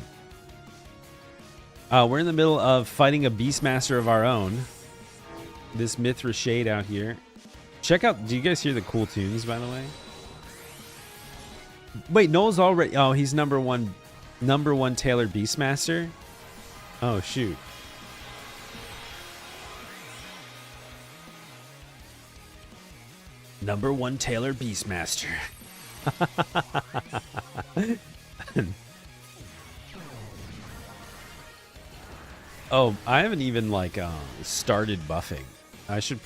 We're in the middle of fighting a Beastmaster of our own. This Mithra Shade out here. Check out, do you guys hear the cool tunes, by the way? Wait, Noel's already, oh, he's number one Taylor Beastmaster? Oh, shoot. Number 1 Taylor Beastmaster. Oh, I haven't even like started buffing. I should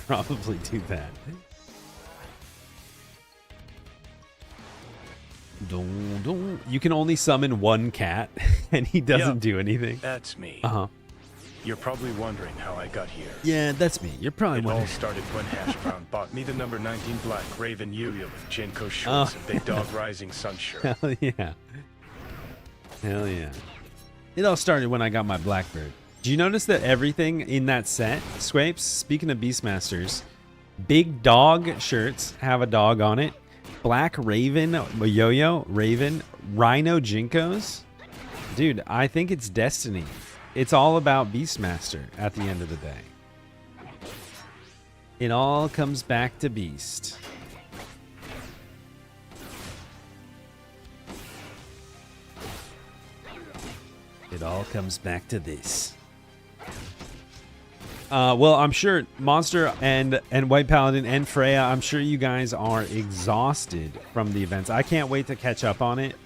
probably do that. You can only summon 1 cat, and he doesn't do anything. That's me. Uh-huh. You're probably wondering how I got here. Yeah, that's me. You're probably It wondering. all started when Hash Brown bought me the number 19 Black Raven Yuya with Jinko shorts and Big Dog Rising Sun shirt. Hell yeah. Hell yeah. It all started when I got my Blackbird. Do you notice that everything in that set, Scrapes, speaking of Beastmasters, Big Dog shirts have a dog on it. Black Raven, Yo-Yo, Raven, Rhino Jinkos. Dude, I think it's destiny. It's all about Beastmaster at the end of the day. It all comes back to Beast. It all comes back to this. Well, I'm sure Monster and White Paladin and Freya, I'm sure you guys are exhausted from the events. I can't wait to catch up on it.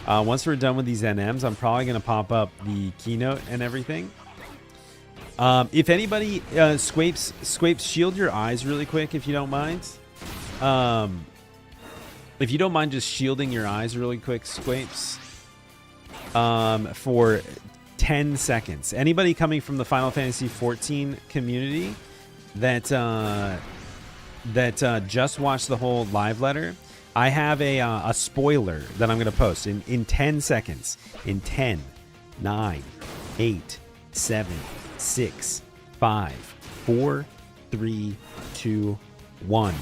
Once we're done with these NMs, I'm probably going to pop up the keynote and everything. If anybody, Squapes, shield your eyes really quick if you don't mind. If you don't mind just shielding your eyes really quick, Squapes, for 10 seconds. Anybody coming from the Final Fantasy XIV community that just watched the whole live letter, I have a spoiler that I'm going to post in 10 seconds. In 10, 9, 8, 7, 6, 5, 4, 3, 2, 1.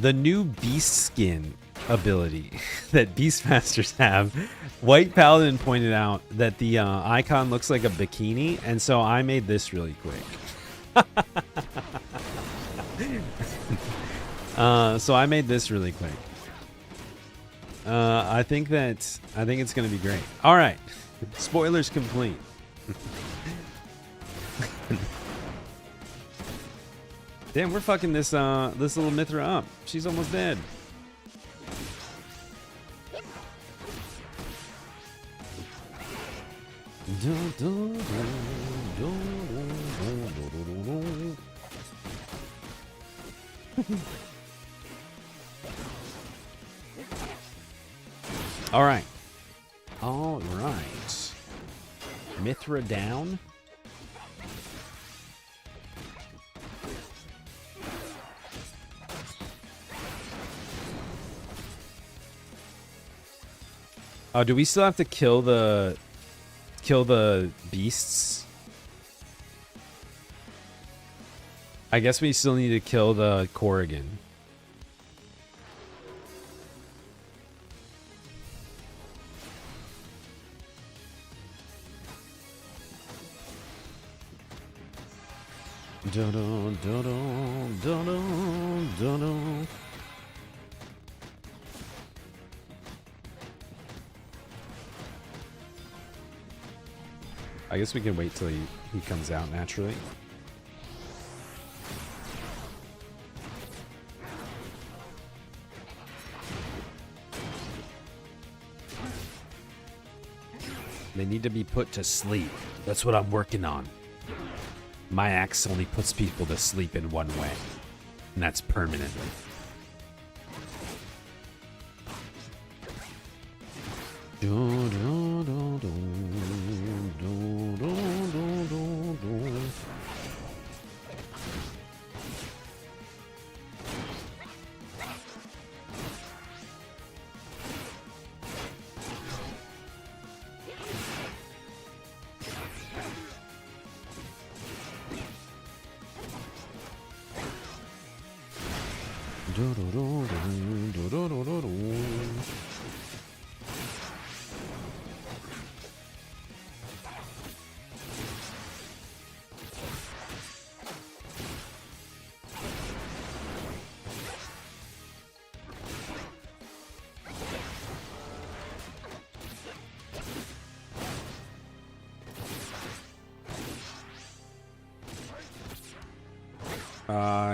The new Beast Skin ability that Beastmasters have. White Paladin pointed out that the icon looks like a bikini, and so I made this really quick. So I made this really quick. I think it's gonna be great. All right, spoilers complete. Damn, we're fucking this little Mithra up. She's almost dead. All right. All right. Mithra down. Oh, do we still have to kill the beasts? I guess we still need to kill the Corrigan. Dun-dun, dun-dun, dun-dun, dun-dun. I guess we can wait till he comes out naturally. They need to be put to sleep. That's what I'm working on. My axe only puts people to sleep in one way, and that's permanently.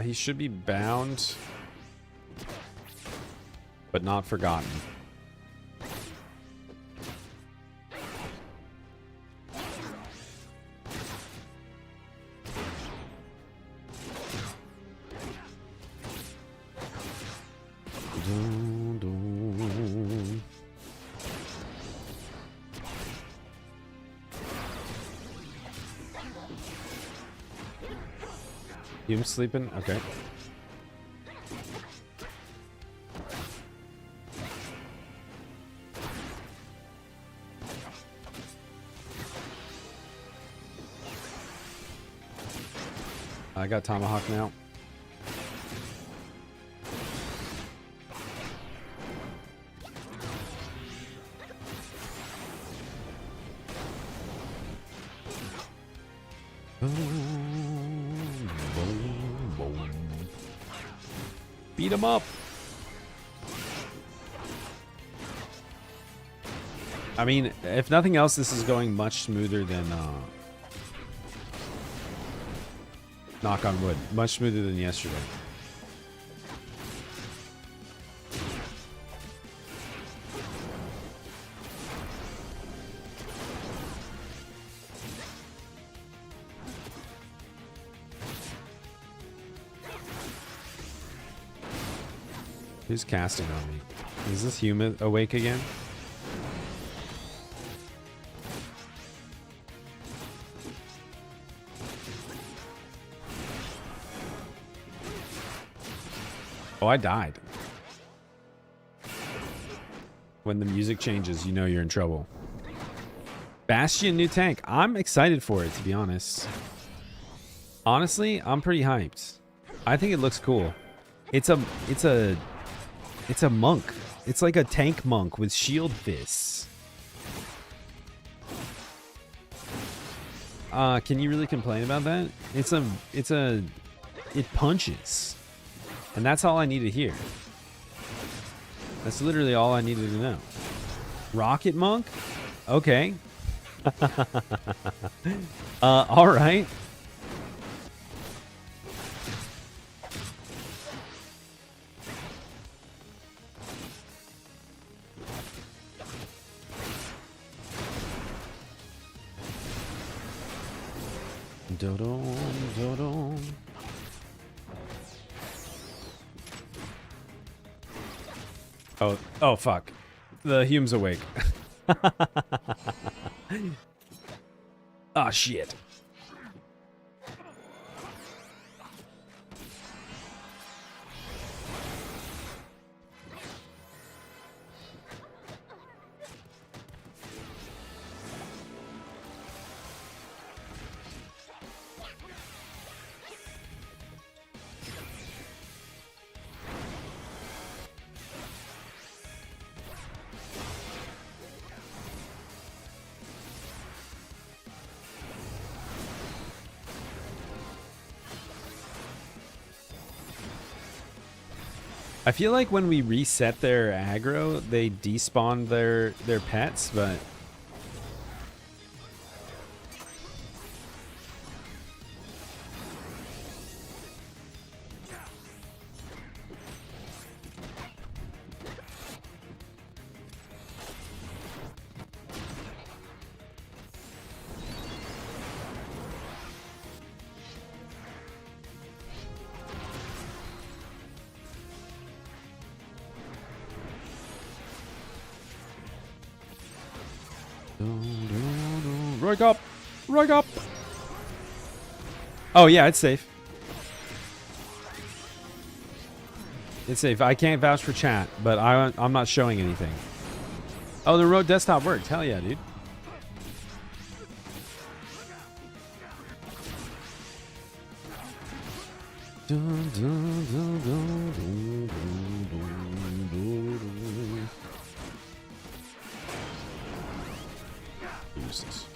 He should be bound. but not forgotten. Dun, dun. You sleeping? Okay. I got Tomahawk now. Beat him up. I mean, if nothing else, this is going much smoother than knock on wood, much smoother than yesterday. Who's casting on me? Is this human awake again? Oh, I died. When the music changes, you know you're in trouble. Bastion new tank. I'm excited for it, to be honest. Honestly, I'm pretty hyped. I think it looks cool. It's a monk. It's like a tank monk with shield fists. Can you really complain about that? It punches. And that's all I need to hear. That's literally all I needed to know. Rocket monk? Okay. All right. Do-dum, do-dum. Oh, fuck. The Hume's awake. Oh, shit. I feel like when we reset their aggro, they despawn their pets, but Roik up! Roik up! Oh yeah, it's safe. It's safe. I can't vouch for chat, but I'm not showing anything. Oh, the remote desktop worked. Hell yeah, dude. Dun, dun, dun, dun, dun, dun, dun, dun, dun. Useless.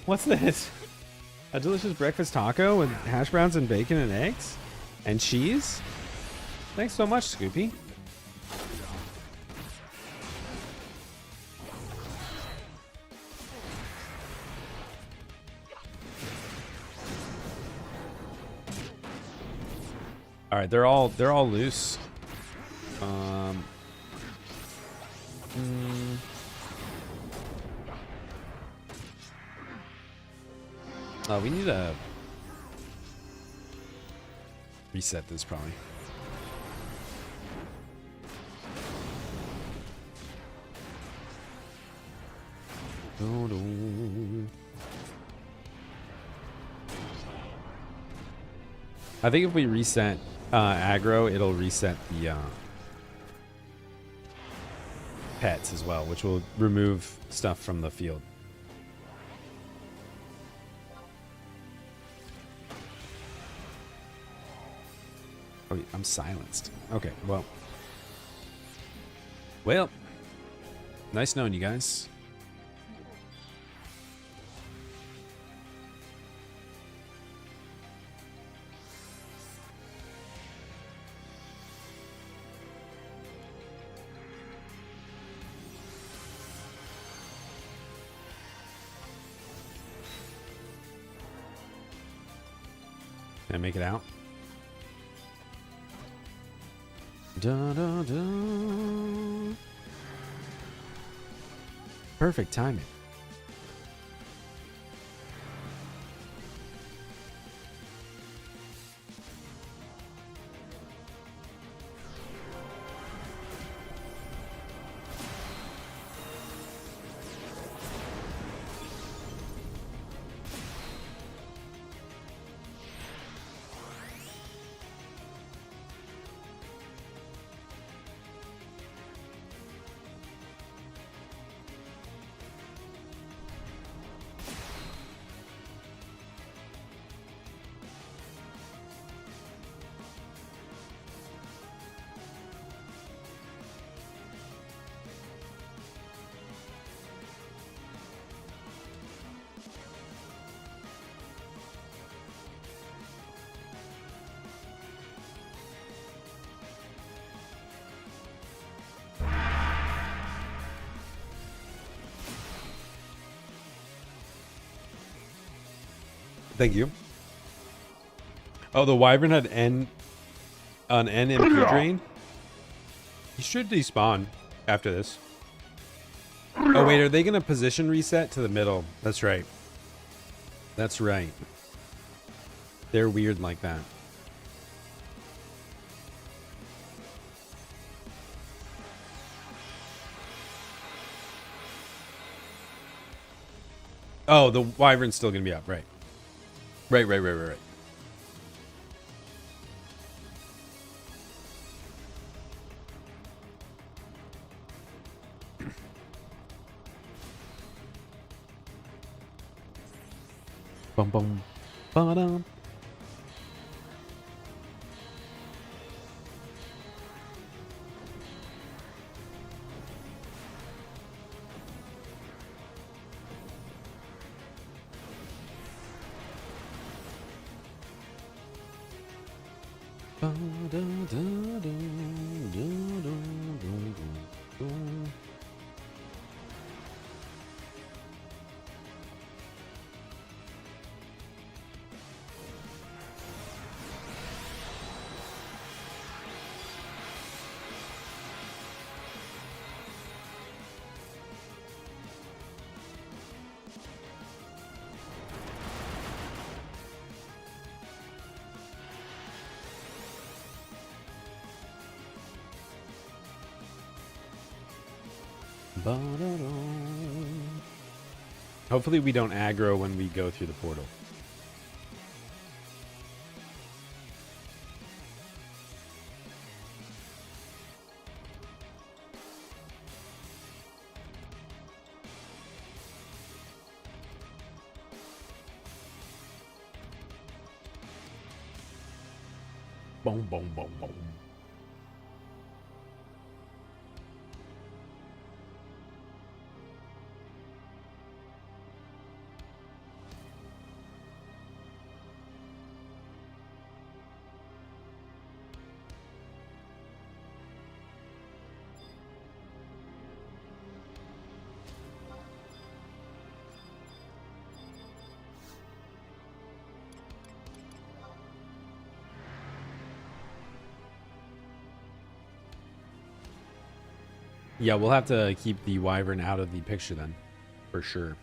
What's this? A delicious breakfast taco with hash browns and bacon and eggs? And cheese? Thanks so much, Scoopy. All right, they're all loose. We need to reset this probably. I think if we reset aggro, it'll reset the pets as well, which will remove stuff from the field. Oh, I'm silenced. Okay, well. Well, nice knowing you guys. Can I make it out? Da, da, da. Perfect timing. Thank you. Oh, the Wyvern had an MP drain. He should despawn after this. Oh wait, are they gonna position reset to the middle? That's right. That's right. They're weird like that. Oh, the Wyvern's still gonna be up, right? Right. Bum bum. Ba-dum. Hopefully we don't aggro when we go through the portal. Boom, boom, boom, boom. Yeah, we'll have to keep the wyvern out of the picture then, for sure.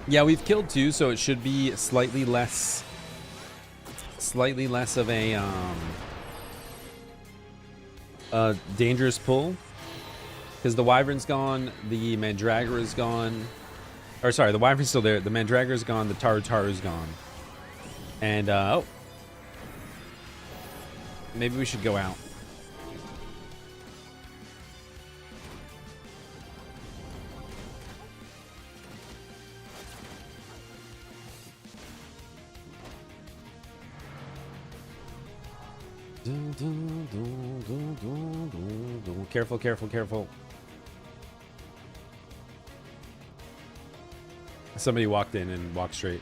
Yeah, we've killed 2, so it should be slightly less of a dangerous pull, because the wyvern's gone, the mandragora's gone, or sorry, the wyvern's still there, the mandragora's gone, the taru-taru's gone, and oh, maybe we should go out. Careful, careful, careful. Somebody walked in and walked straight.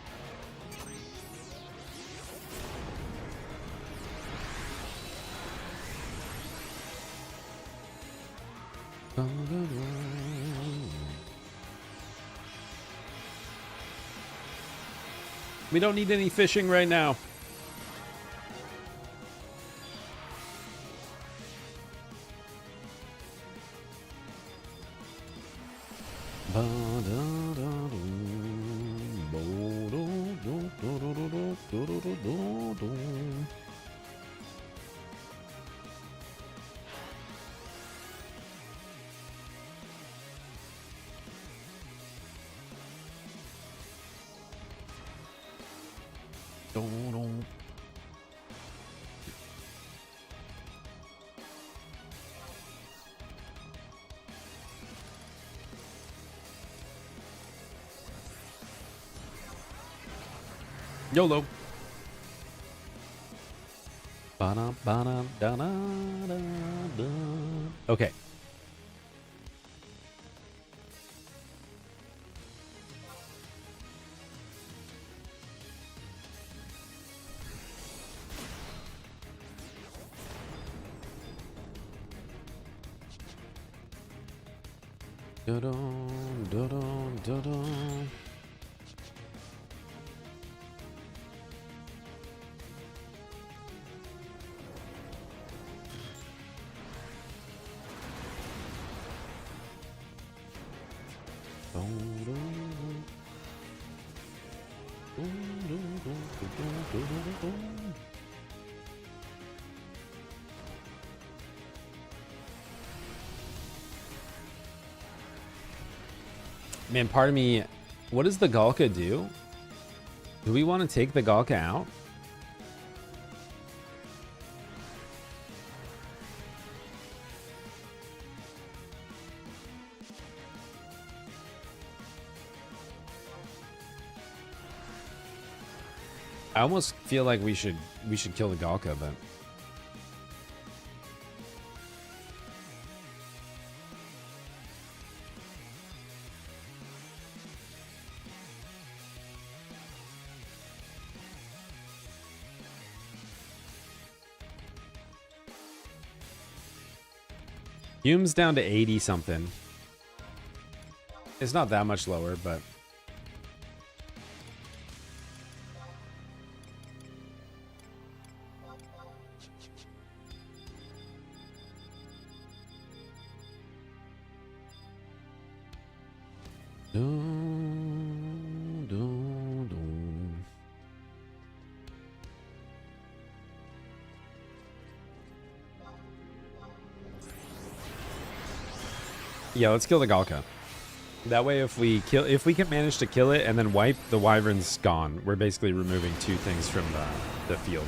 We don't need any fishing right now. YOLO. Okay. Da-dum, da-dum, da-dum. Man, part of me, what does the Galka do? Do we want to take the Galka out? I almost feel like we should kill the Galka, but Hume's down to 80 something. It's not that much lower, but yeah, let's kill the Galka. That way, if we can manage to kill it and then wipe, the wyvern's gone. We're basically removing 2 things from the field.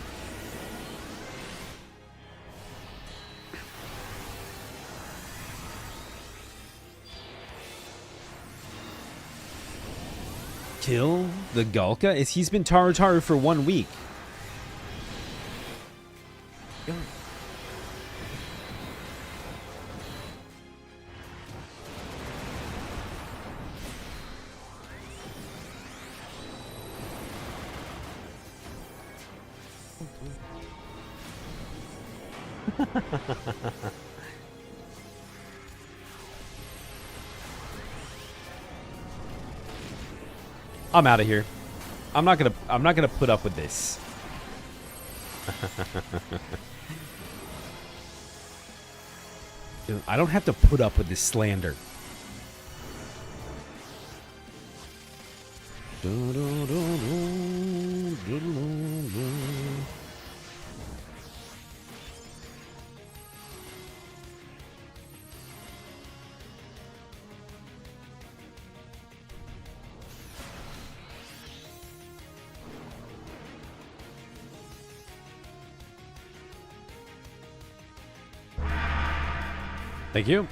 Kill the Galka? He's been Taru for 1 week. I'm out of here. I'm not gonna put up with this. I don't have to put up with this slander. Thank you.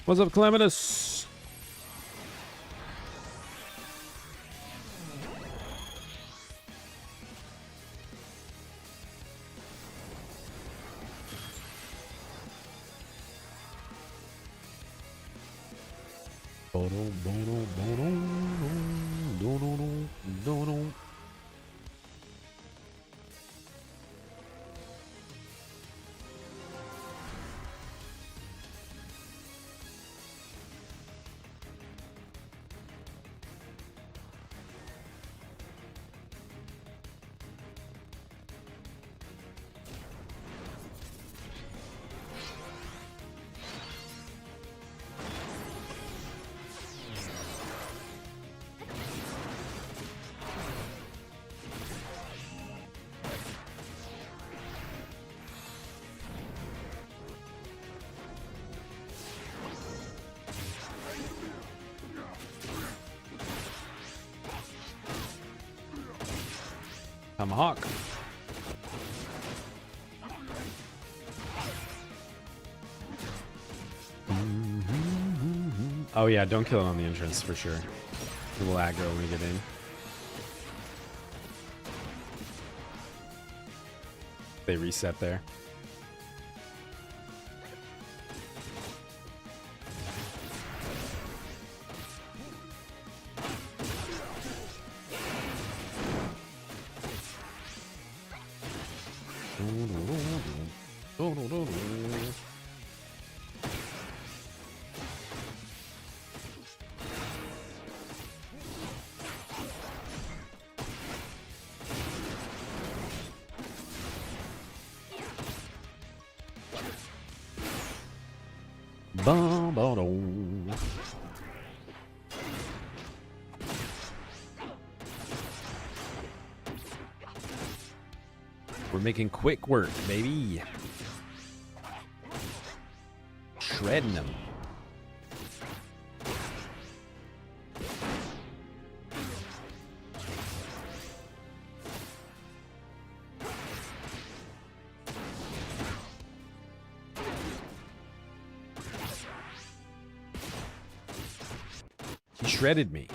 What's up, Calamitous? Tomahawk. Oh yeah, don't kill it on the entrance for sure. A little aggro when we get in. They reset there. We're making quick work, baby. Shredding them. He shredded me.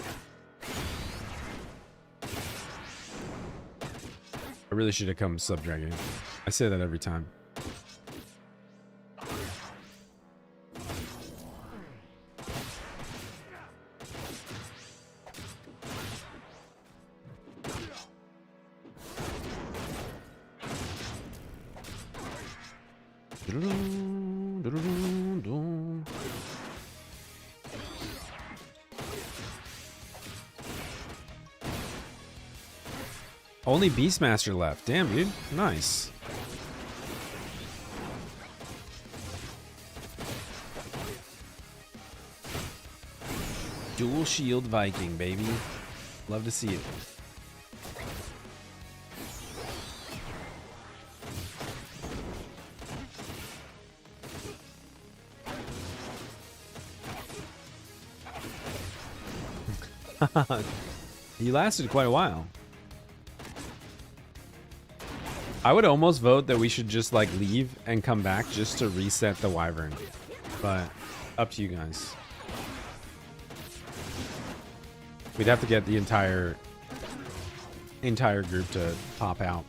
I really should have come sub-dragon. I say that every time. Only Beastmaster left. Damn, dude. Nice. Dual shield Viking, baby. Love to see it. You lasted quite a while. I would almost vote that we should just like leave and come back just to reset the wyvern. But up to you guys. We'd have to get the entire group to pop out.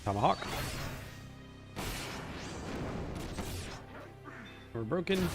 Tomahawk. We're broken.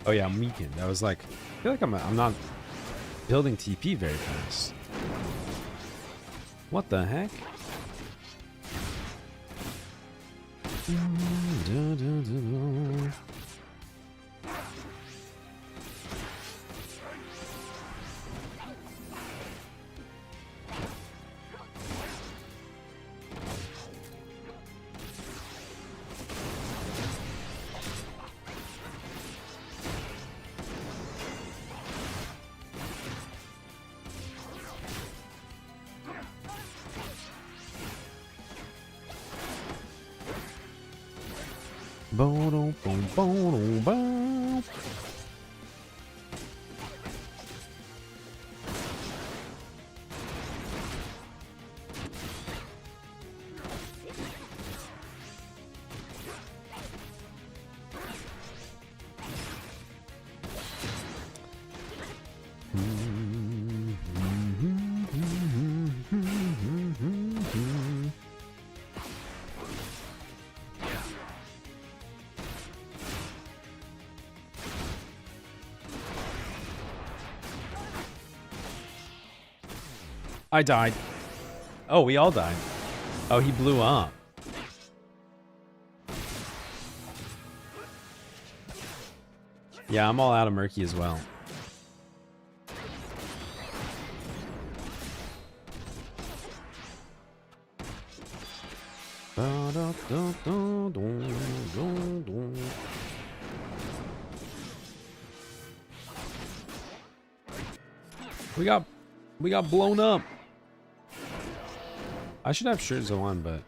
Oh yeah, I'm weakened. I was like, I feel like I'm not building TP very fast. What the heck? I died. Oh, we all died. Oh, he blew up. Yeah, I'm all out of Murky as well. We got blown up. I should have shirts on, but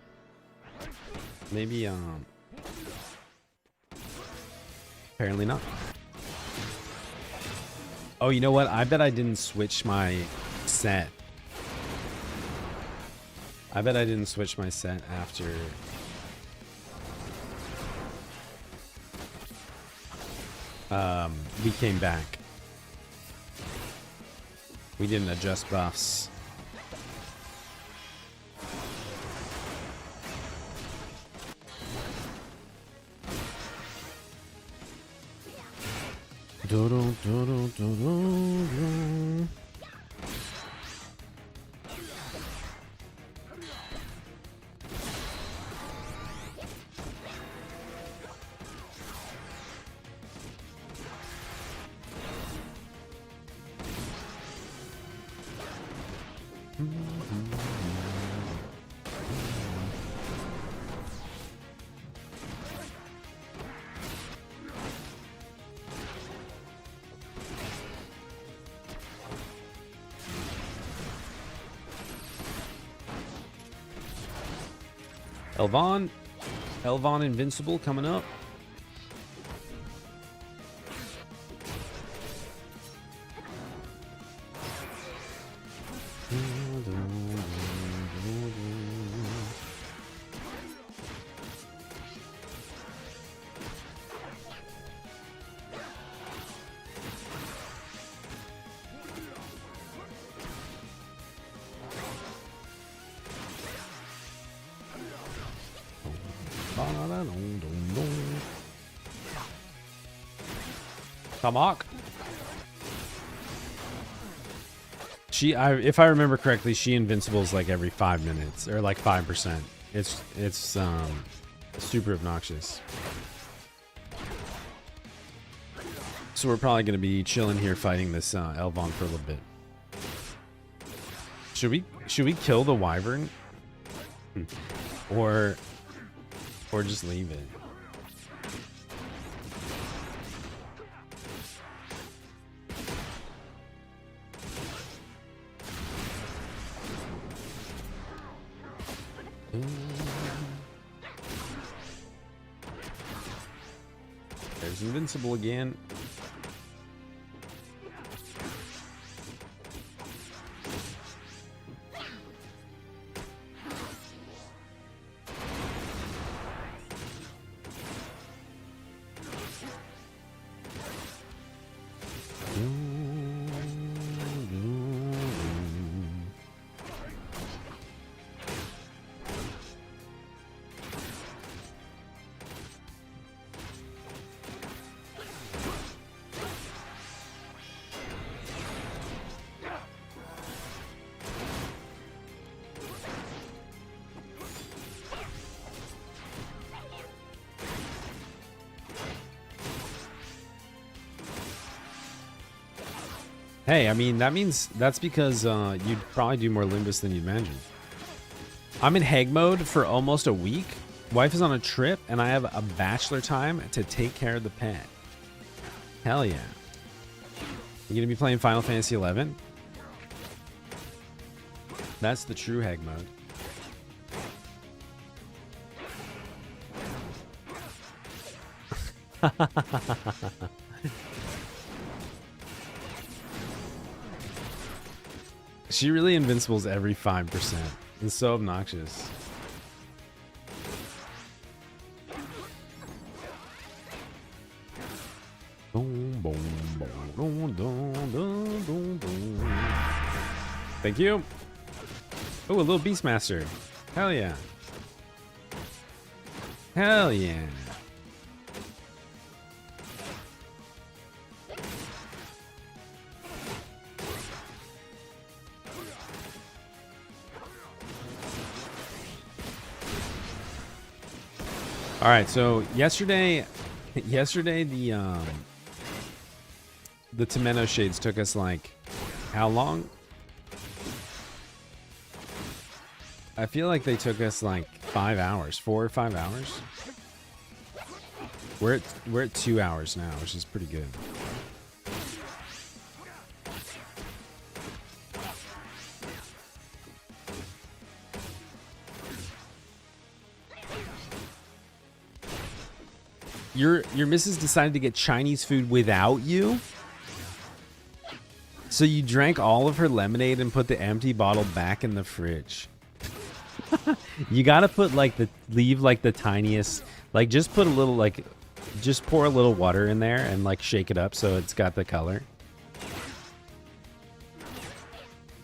maybe apparently not. Oh, you know what? I bet I didn't switch my set. I bet I didn't switch my set after we came back. We didn't adjust buffs. Elvon. Elvon Invincible coming up. Tamok. If I remember correctly, she invincibles like every 5 minutes or like 5%. It's super obnoxious. So we're probably gonna be chilling here fighting this Elvon for a little bit. Should we kill the wyvern, or just leave it? There's invincible again. Hey, I mean, that's because you'd probably do more Limbus than you'd imagine. I'm in Hag mode for almost a week. Wife is on a trip, and I have a bachelor time to take care of the pet. Hell yeah. You gonna be playing Final Fantasy 11? That's the true Hag mode. She really invincibles every 5%. It's so obnoxious. Thank you. Oh, a little Beastmaster. Hell yeah. Hell yeah. All right, so yesterday the Temeno Shades took us like how long? I feel like they took us like 5 hours, 4 or 5 hours. We're at 2 hours now, which is pretty good. Your missus decided to get Chinese food without you? So you drank all of her lemonade and put the empty bottle back in the fridge. You gotta put leave the tiniest, just put a little just pour a little water in there and shake it up so it's got the color.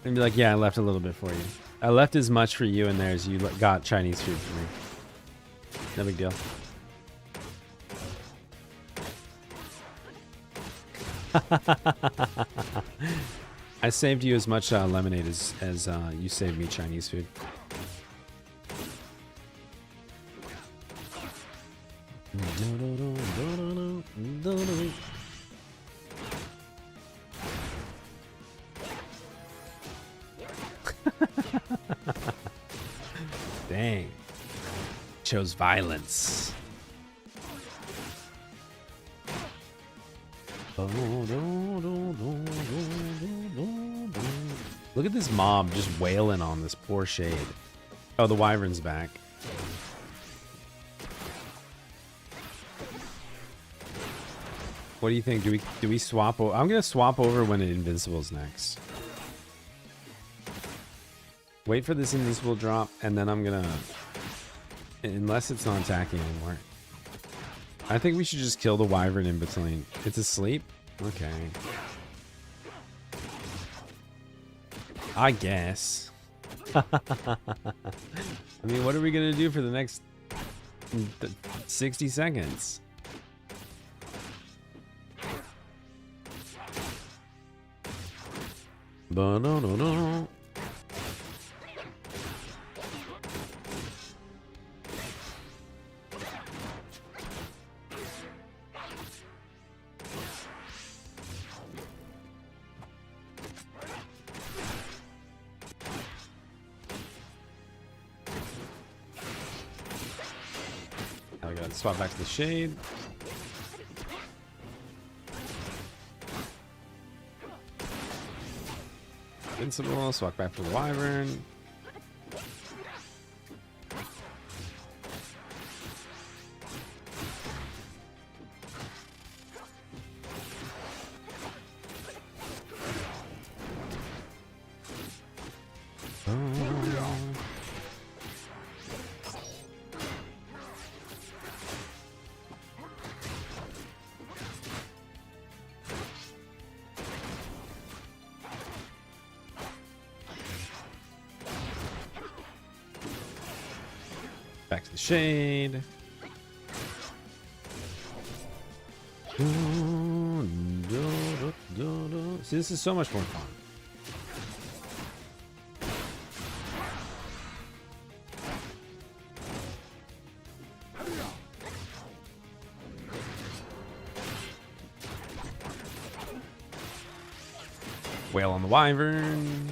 And be like, yeah, I left a little bit for you. I left as much for you in there as you got Chinese food for me. No big deal. I saved you as much lemonade as you saved me Chinese food. Dang. Chose violence. Look at this mob just wailing on this poor Shade. Oh, the wyvern's back. What do you think? Do we swap? I'm gonna swap over when Invincible's next. Wait for this Invincible drop, and then I'm gonna, unless it's not attacking anymore. I think we should just kill the Wyvern in between. It's asleep? Okay. I guess. I mean, what are we gonna do for the next 60 seconds? Ba-da-da-da. I gotta swap back to the shade. Invincible, swap back to the Wyvern. Back to the shade. See, this is so much more fun. Whale on the Wyvern.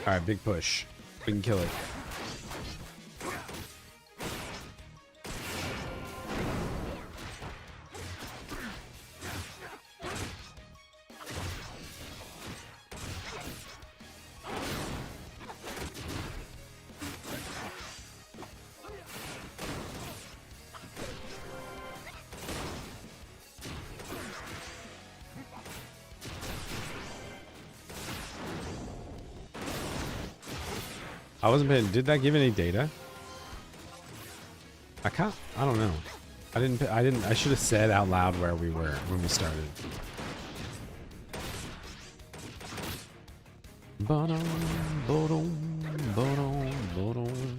All right, big push. We can kill it. I wasn't paying. Did that give any data? I don't know. I should have said out loud where we were when we started. Ba-dum, ba-dum, ba-dum, ba-dum.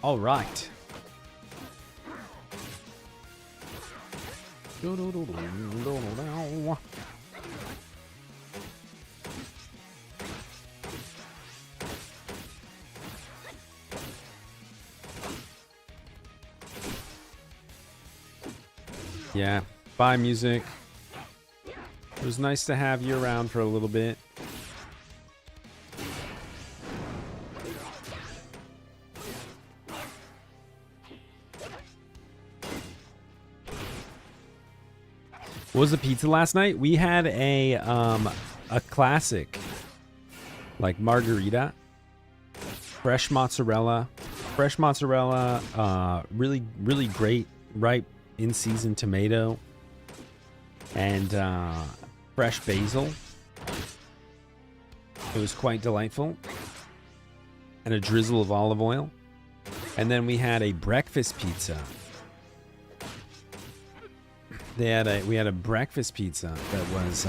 All right. Yeah, bye music. It was nice to have you around for a little bit. What was the pizza last night? We had a classic, like margarita, fresh mozzarella, really really great ripe in season tomato, and fresh basil. It was quite delightful, and a drizzle of olive oil. And then we had a breakfast pizza. We had a breakfast pizza that was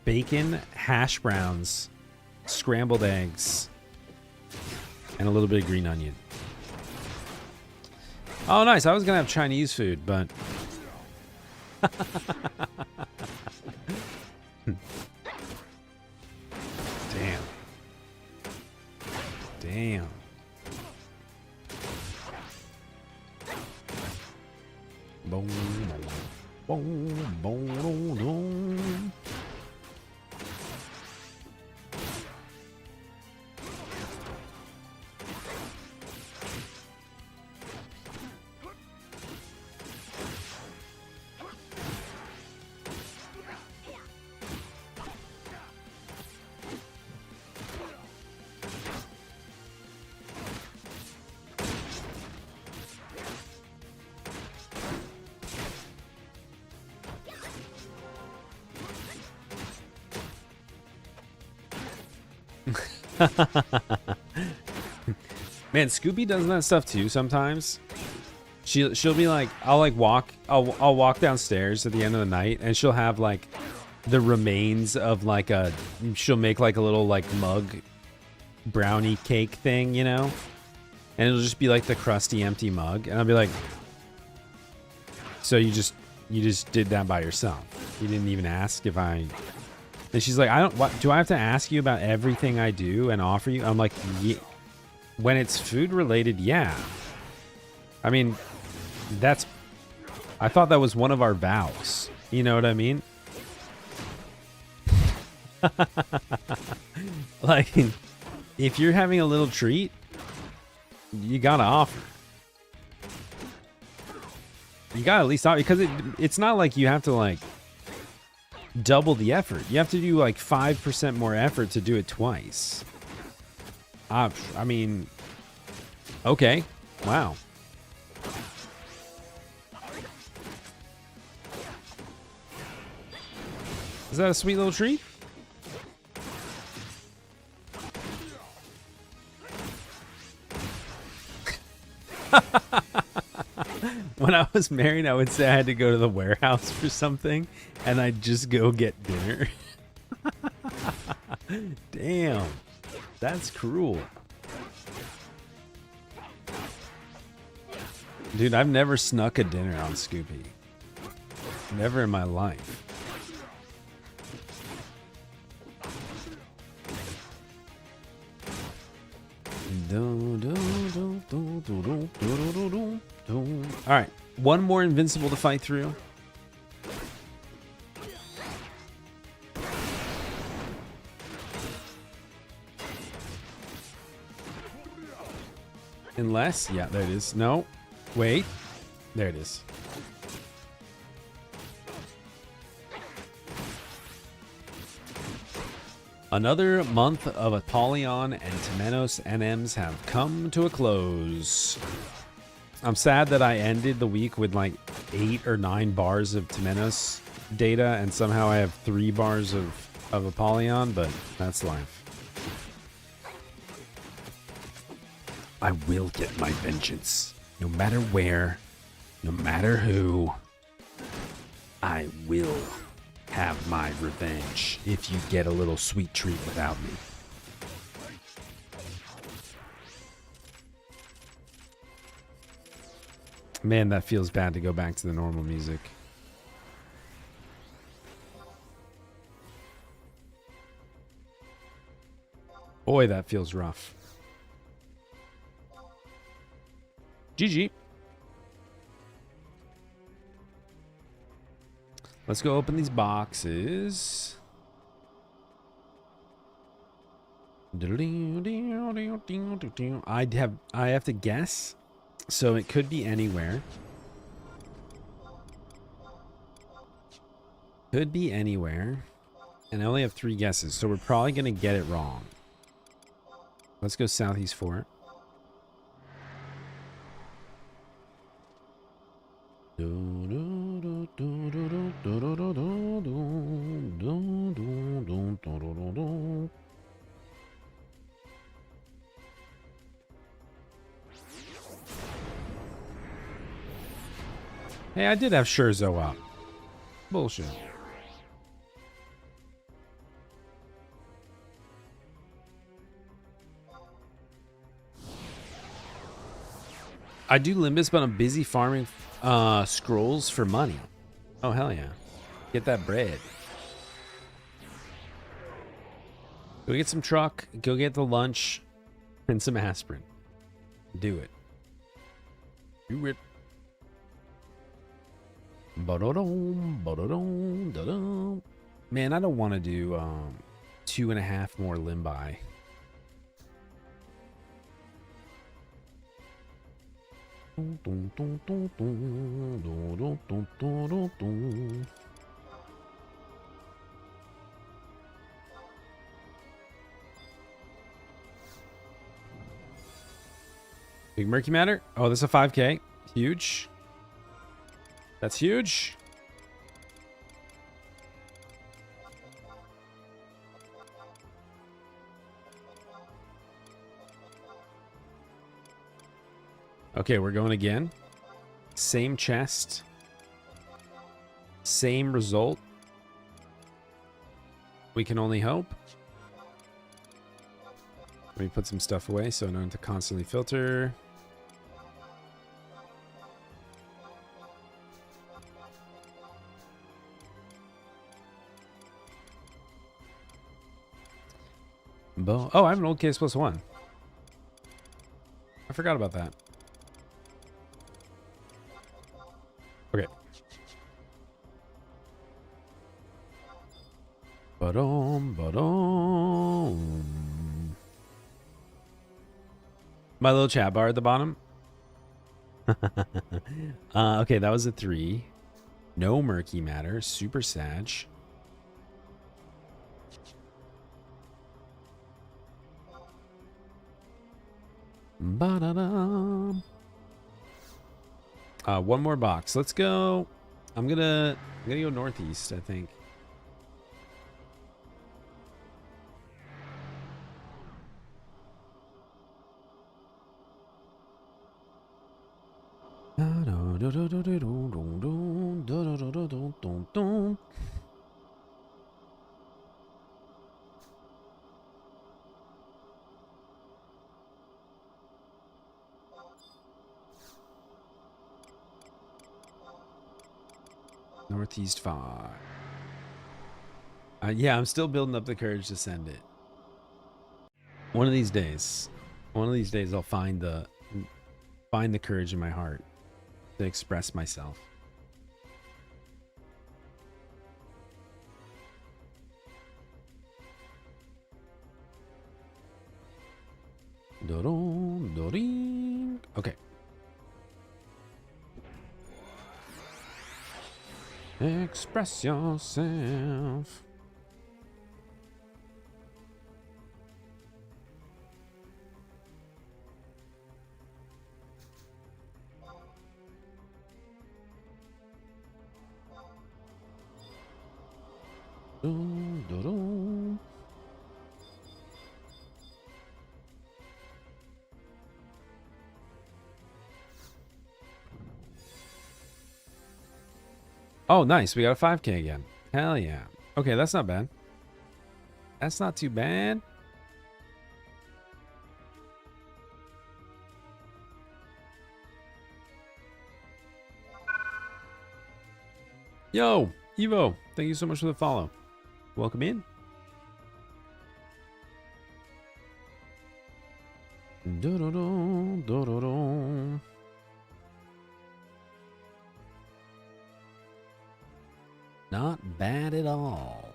bacon, hash browns, scrambled eggs, and a little bit of green onion. Oh, nice. I was going to have Chinese food, but... Damn. Damn. Boom, boom, boom, boom, boom. Man, Scooby does that stuff too sometimes. She'll be like, I'll walk downstairs at the end of the night, and she'll have like the remains of like she'll make like a little like mug brownie cake thing, you know, and it'll just be like the crusty empty mug, and I'll be like, so you just did that by yourself? You didn't even ask if I... And she's like, do I have to ask you about everything I do and offer you? I'm like, yeah. When it's food related, yeah. I mean, I thought that was one of our vows. You know what I mean? Like, if you're having a little treat, you gotta offer. You gotta at least offer, because it's not like you have to like double the effort. You have to do like 5% more effort to do it twice. I mean, okay, wow. Is that a sweet little treat? When I was married, I would say I had to go to the warehouse for something, and I'd just go get dinner. Damn, that's cruel. Dude, I've never snuck a dinner on Scoopy. Never in my life. Alright, one more invincible to fight through. Unless, yeah, there it is. No, wait, there it is. Another month of Apollyon and Temenos NMs have come to a close. I'm sad that I ended the week with like 8 or 9 bars of Temenos data, and somehow I have 3 bars of Apollyon, but that's life. I will get my vengeance. No matter where, no matter who, I will have my revenge if you get a little sweet treat without me. Man, that feels bad to go back to the normal music. Boy, that feels rough. GG. Let's go open these boxes. I have to guess, so it could be anywhere. Could be anywhere. And I only have 3 guesses, so we're probably going to get it wrong. Let's go southeast 4. Hey, I did have Scherzo up. Bullshit. I do Limbus, but I'm busy farming scrolls for money. Oh, hell yeah. Get that bread. Go get some truck, go get the lunch, and some aspirin. Do it. Do it. Man, I don't want to do 2.5 more limbi. Big Murky Matter. Oh, this is a 5K. Huge. That's huge. Okay, we're going again. Same chest. Same result. We can only hope. Let me put some stuff away so I don't have to constantly filter. Oh, I have an old case +1. I forgot about that. Okay. My little chat bar at the bottom. Okay, that was a 3. No Murky Matter. Super Sag. One more box. Let's go. I'm gonna go northeast, I think. Northeast 5. Yeah, I'm still building up the courage to send it. One of these days I'll find the courage in my heart to express myself. Okay. Express yourself. Oh, nice. We got a 5K again. Hell yeah. Okay, that's not bad. That's not too bad. Yo, Evo, thank you so much for the follow. Welcome in. Not bad at all.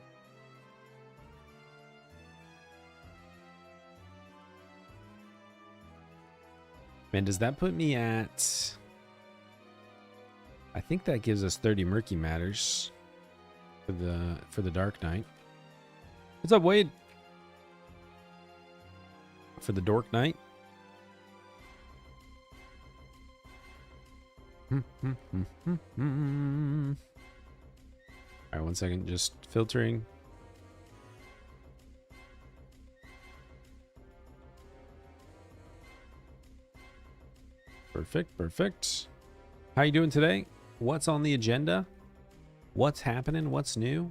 Man, does that put me at... I think that gives us 30 Murky Matters. for the Dark Knight. What's up, Wade? For the Dork Knight. All right, 1 second, just filtering. Perfect, perfect. How you doing today? What's on the agenda? What's happening? What's new?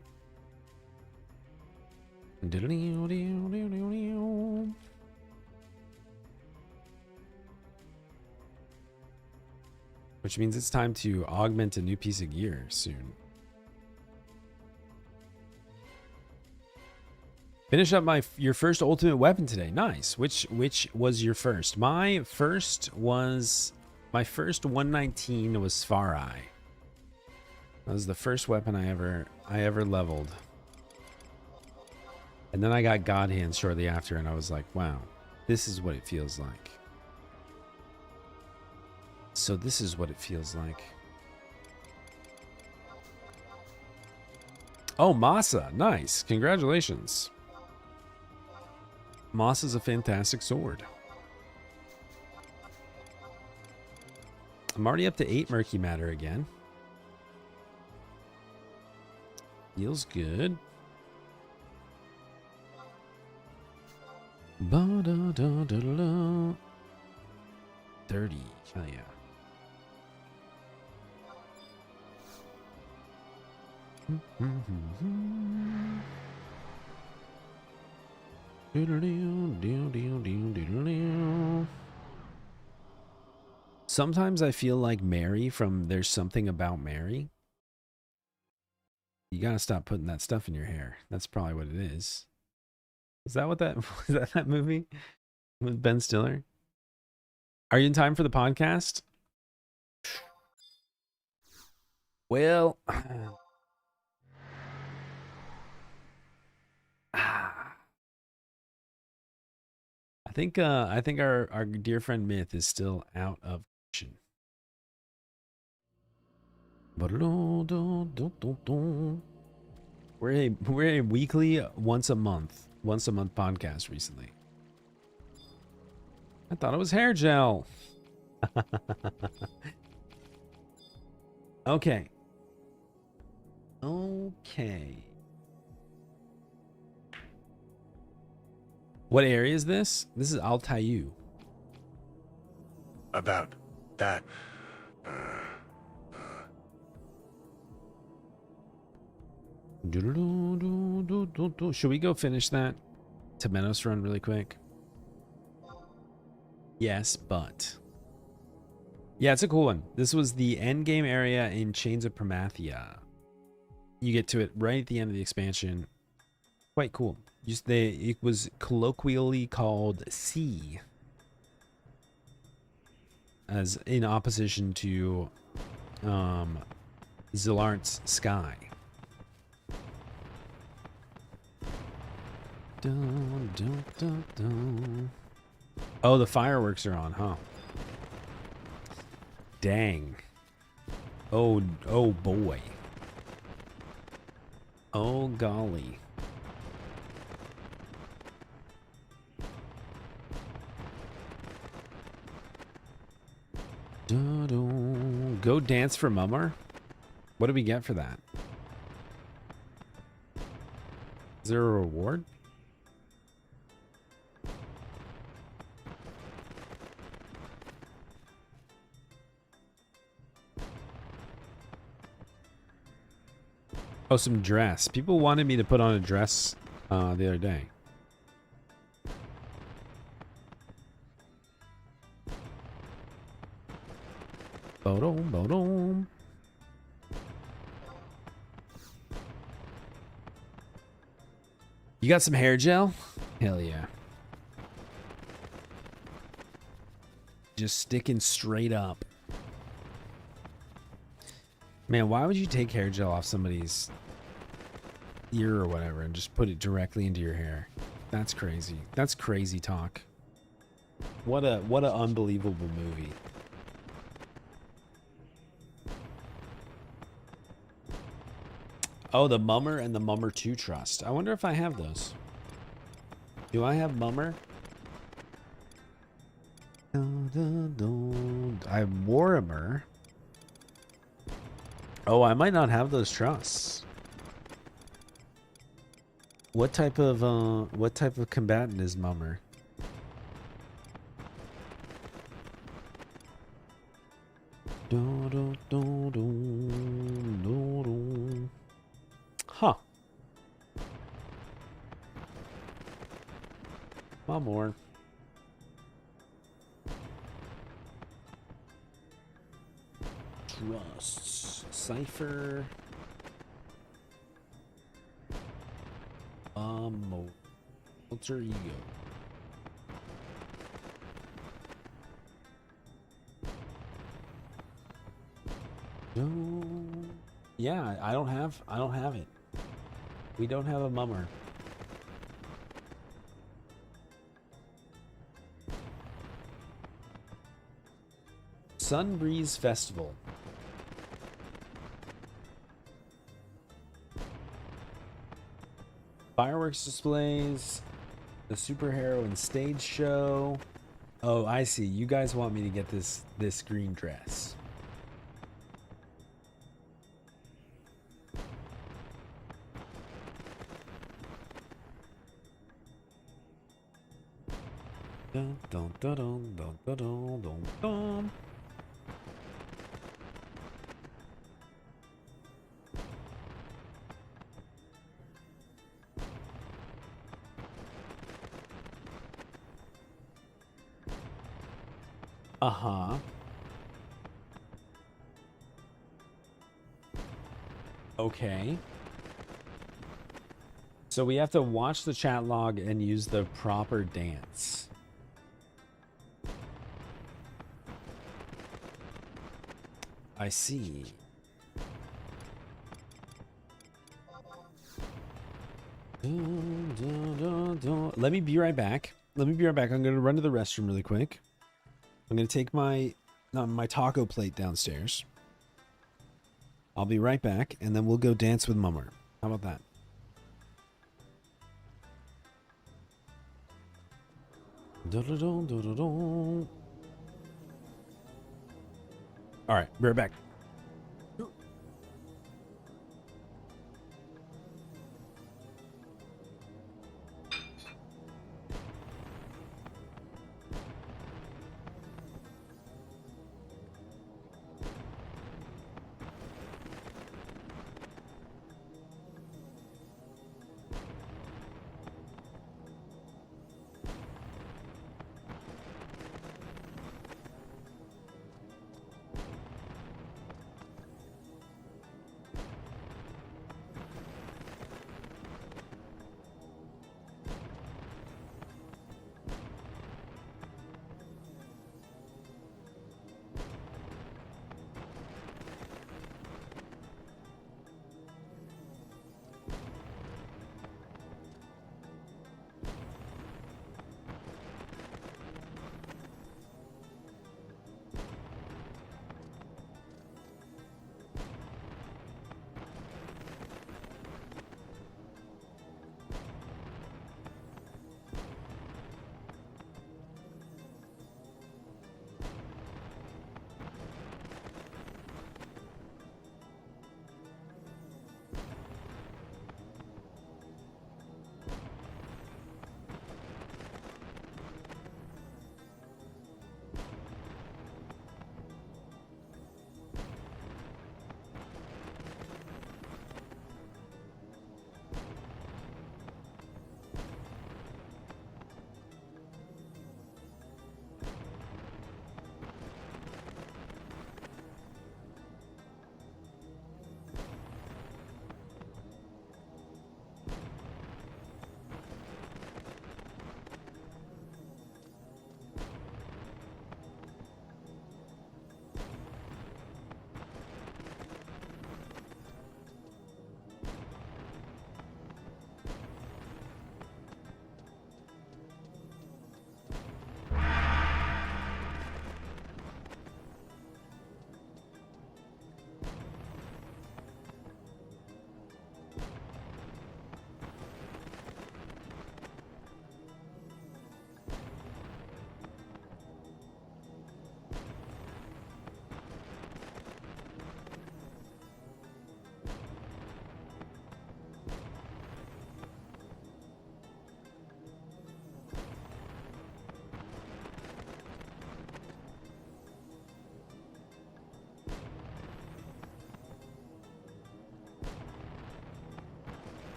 Which means it's time to augment a new piece of gear soon. Finish up your first ultimate weapon today. Nice. Which was your first? My first 119 was Sfarai. That was the first weapon I ever leveled. And then I got God Hand shortly after, and I was like, wow, this is what it feels like. So this is what it feels like. Oh, Masa. Nice. Congratulations. Masa's a fantastic sword. I'm already up to 8 murky matter again. Feels good. Ba-da-da-da-da. 30. Hell yeah. Sometimes I feel like Mary from There's Something About Mary. You gotta stop putting that stuff in your hair. That's probably what it is. Is that what that was? That movie with Ben Stiller? Are you in time for the podcast? Well, I think our dear friend Myth is still out of action. We're a weekly, once a month podcast recently. I thought it was hair gel. Okay. What area is this? This is Altayu. About that. Should we go finish that Temenos run really quick? Yes, but yeah, it's a cool one. This was the end game area in Chains of Promathia. You get to it right at the end of the expansion. Quite cool. It was colloquially called Sea, as in opposition to Zilart's Sky. Dun, dun, dun, dun. Oh, the fireworks are on, huh? Dang. Oh boy. Oh golly. Go dance for Mummar? What do we get for that? Is there a reward? Oh, some dress. People wanted me to put on a dress the other day. Bodom. You got some hair gel? Hell yeah. Just sticking straight up. Man, why would you take hair gel off somebody's ear or whatever and just put it directly into your hair? That's crazy. That's crazy talk. What a unbelievable movie. Oh, the Mummer and the Mummer 2 Trust. I wonder if I have those. Do I have Mummer? I have Warhammer. Oh, I might not have those trusts. What type of combatant is Mummer? Huh. One more. Trusts. Cipher. Alter ego. No. Yeah, I don't have it. We don't have a Mummer. Sunbreeze Festival. Fireworks displays. The superhero and stage show. Oh, I see. You guys want me to get this green dress. Dun, dun, dun, dun, dun, dun, dun, dun, dun. Uh-huh. Okay. So we have to watch the chat log and use the proper dance. I see. Dun, dun, dun, dun. Let me be right back. I'm going to run to the restroom really quick. I'm going to take my taco plate downstairs. I'll be right back, and then we'll go dance with Mummer. How about that? Dun, dun, dun, dun, dun, dun. All right, be right back.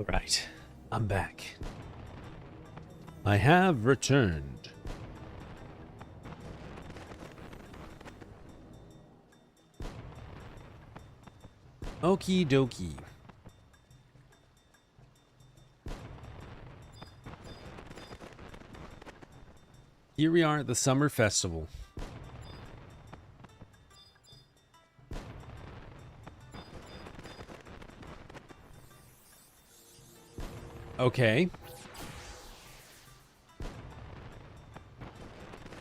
All right, I'm back. I have returned. Okie dokie. Here we are at the summer festival. Okay.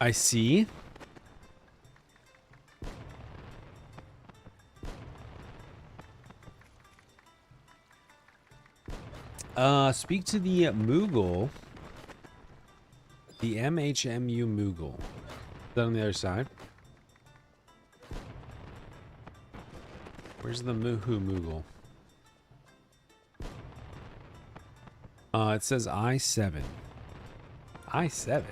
I see. Speak to the Moogle. The MHMU Moogle. Is that on the other side? Where's the Moohoo Moogle? It says I-7. I-7?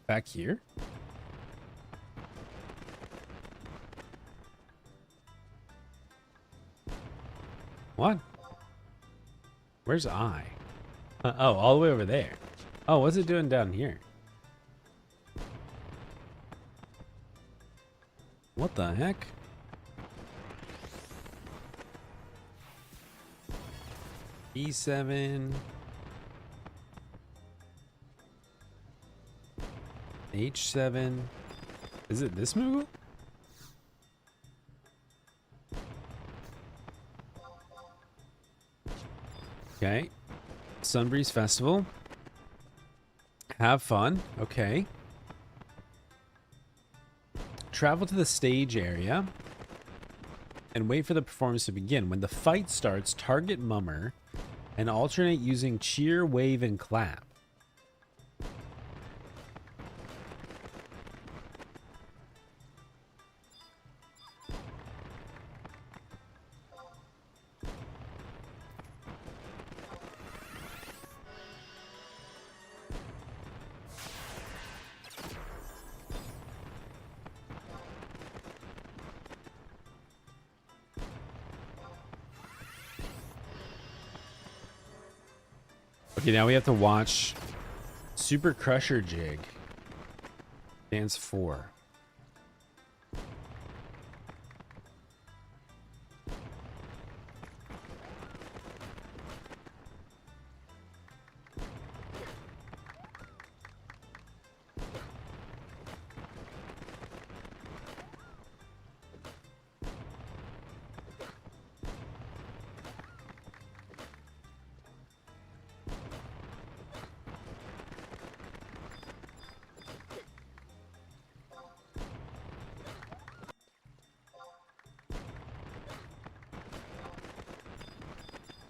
Back here? What? Where's I? Oh, all the way over there. Oh, what's it doing down here? What the heck? E7. H7. Is it this Moogle? Okay. Sunbreeze Festival. Have fun. Okay. Travel to the stage area and wait for the performance to begin. When the fight starts, target Mummer and alternate using cheer, wave, and clap. Okay, now we have to watch Super Crusher Jig. Dance 4.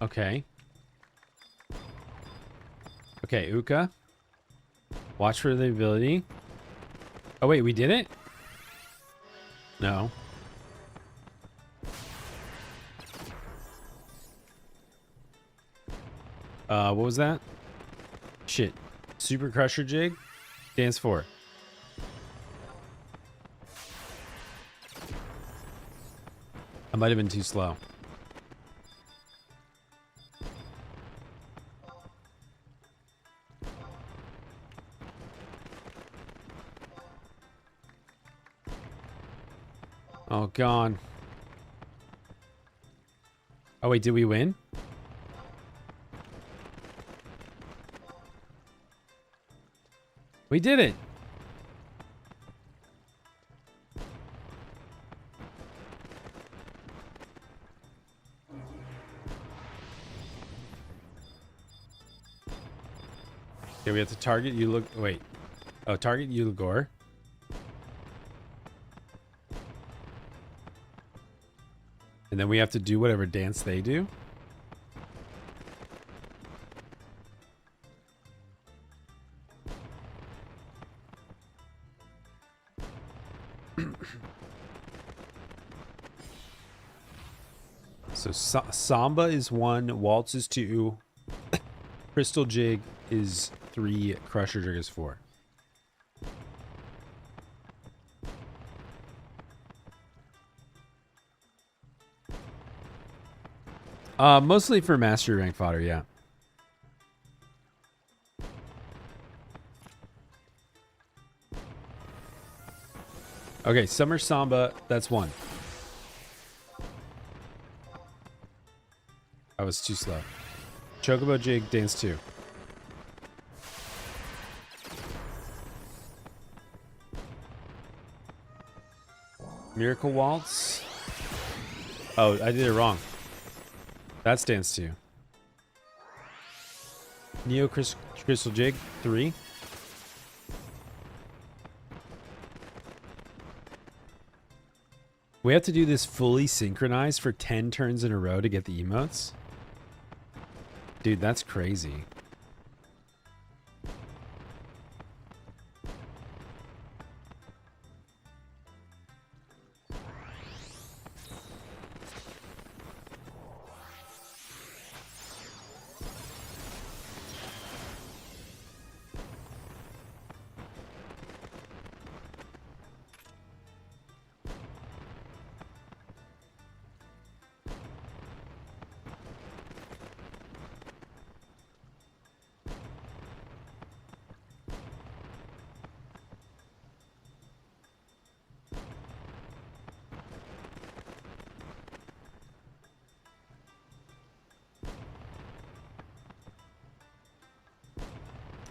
Okay. Okay, Uka. Watch for the ability. Oh, wait, we did it? No. What was that? Shit. Super Crusher Jig? Dance 4. I might have been too slow. Oh, God. Oh, wait, did we win? We did it. Okay, we have to target you. Look, wait. Oh, target Uligor. And then we have to do whatever dance they do. So Samba is 1, Waltz is 2, Crystal Jig is 3, Crusher Jig is 4. Mostly for mastery rank fodder, yeah. Okay, Summer Samba, that's one. I was too slow. Chocobo Jig, dance 2. Miracle Waltz. Oh, I did it wrong. That's dance 2. Neo Crystal Jig, 3. We have to do this fully synchronized for 10 turns in a row to get the emotes? Dude, that's crazy.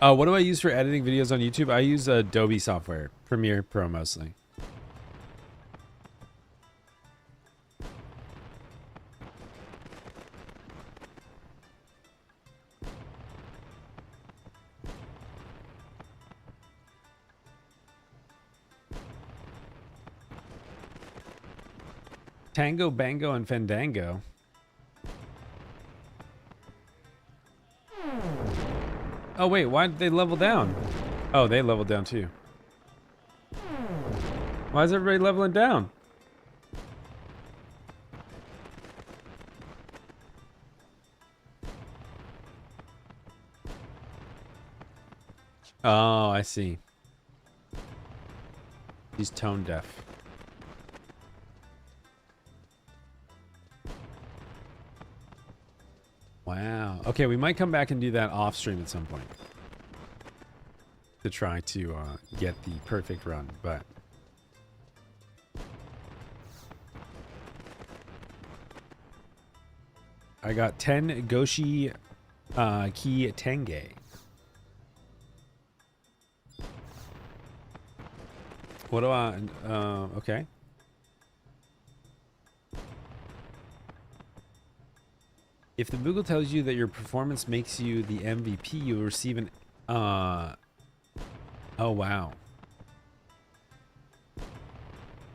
What do I use for editing videos on YouTube? I use Adobe software, Premiere Pro mostly. Tango, Bango, and Fandango. Oh, wait, why did they level down? Oh, they leveled down too. Why is everybody leveling down? Oh, I see. He's tone deaf. Wow. Okay, we might come back and do that off stream at some point. To try to get the perfect run, but... I got 10 Goshi Ki Tenge. What do I... okay. If the Google tells you that your performance makes you the MVP, you will receive an... oh, wow.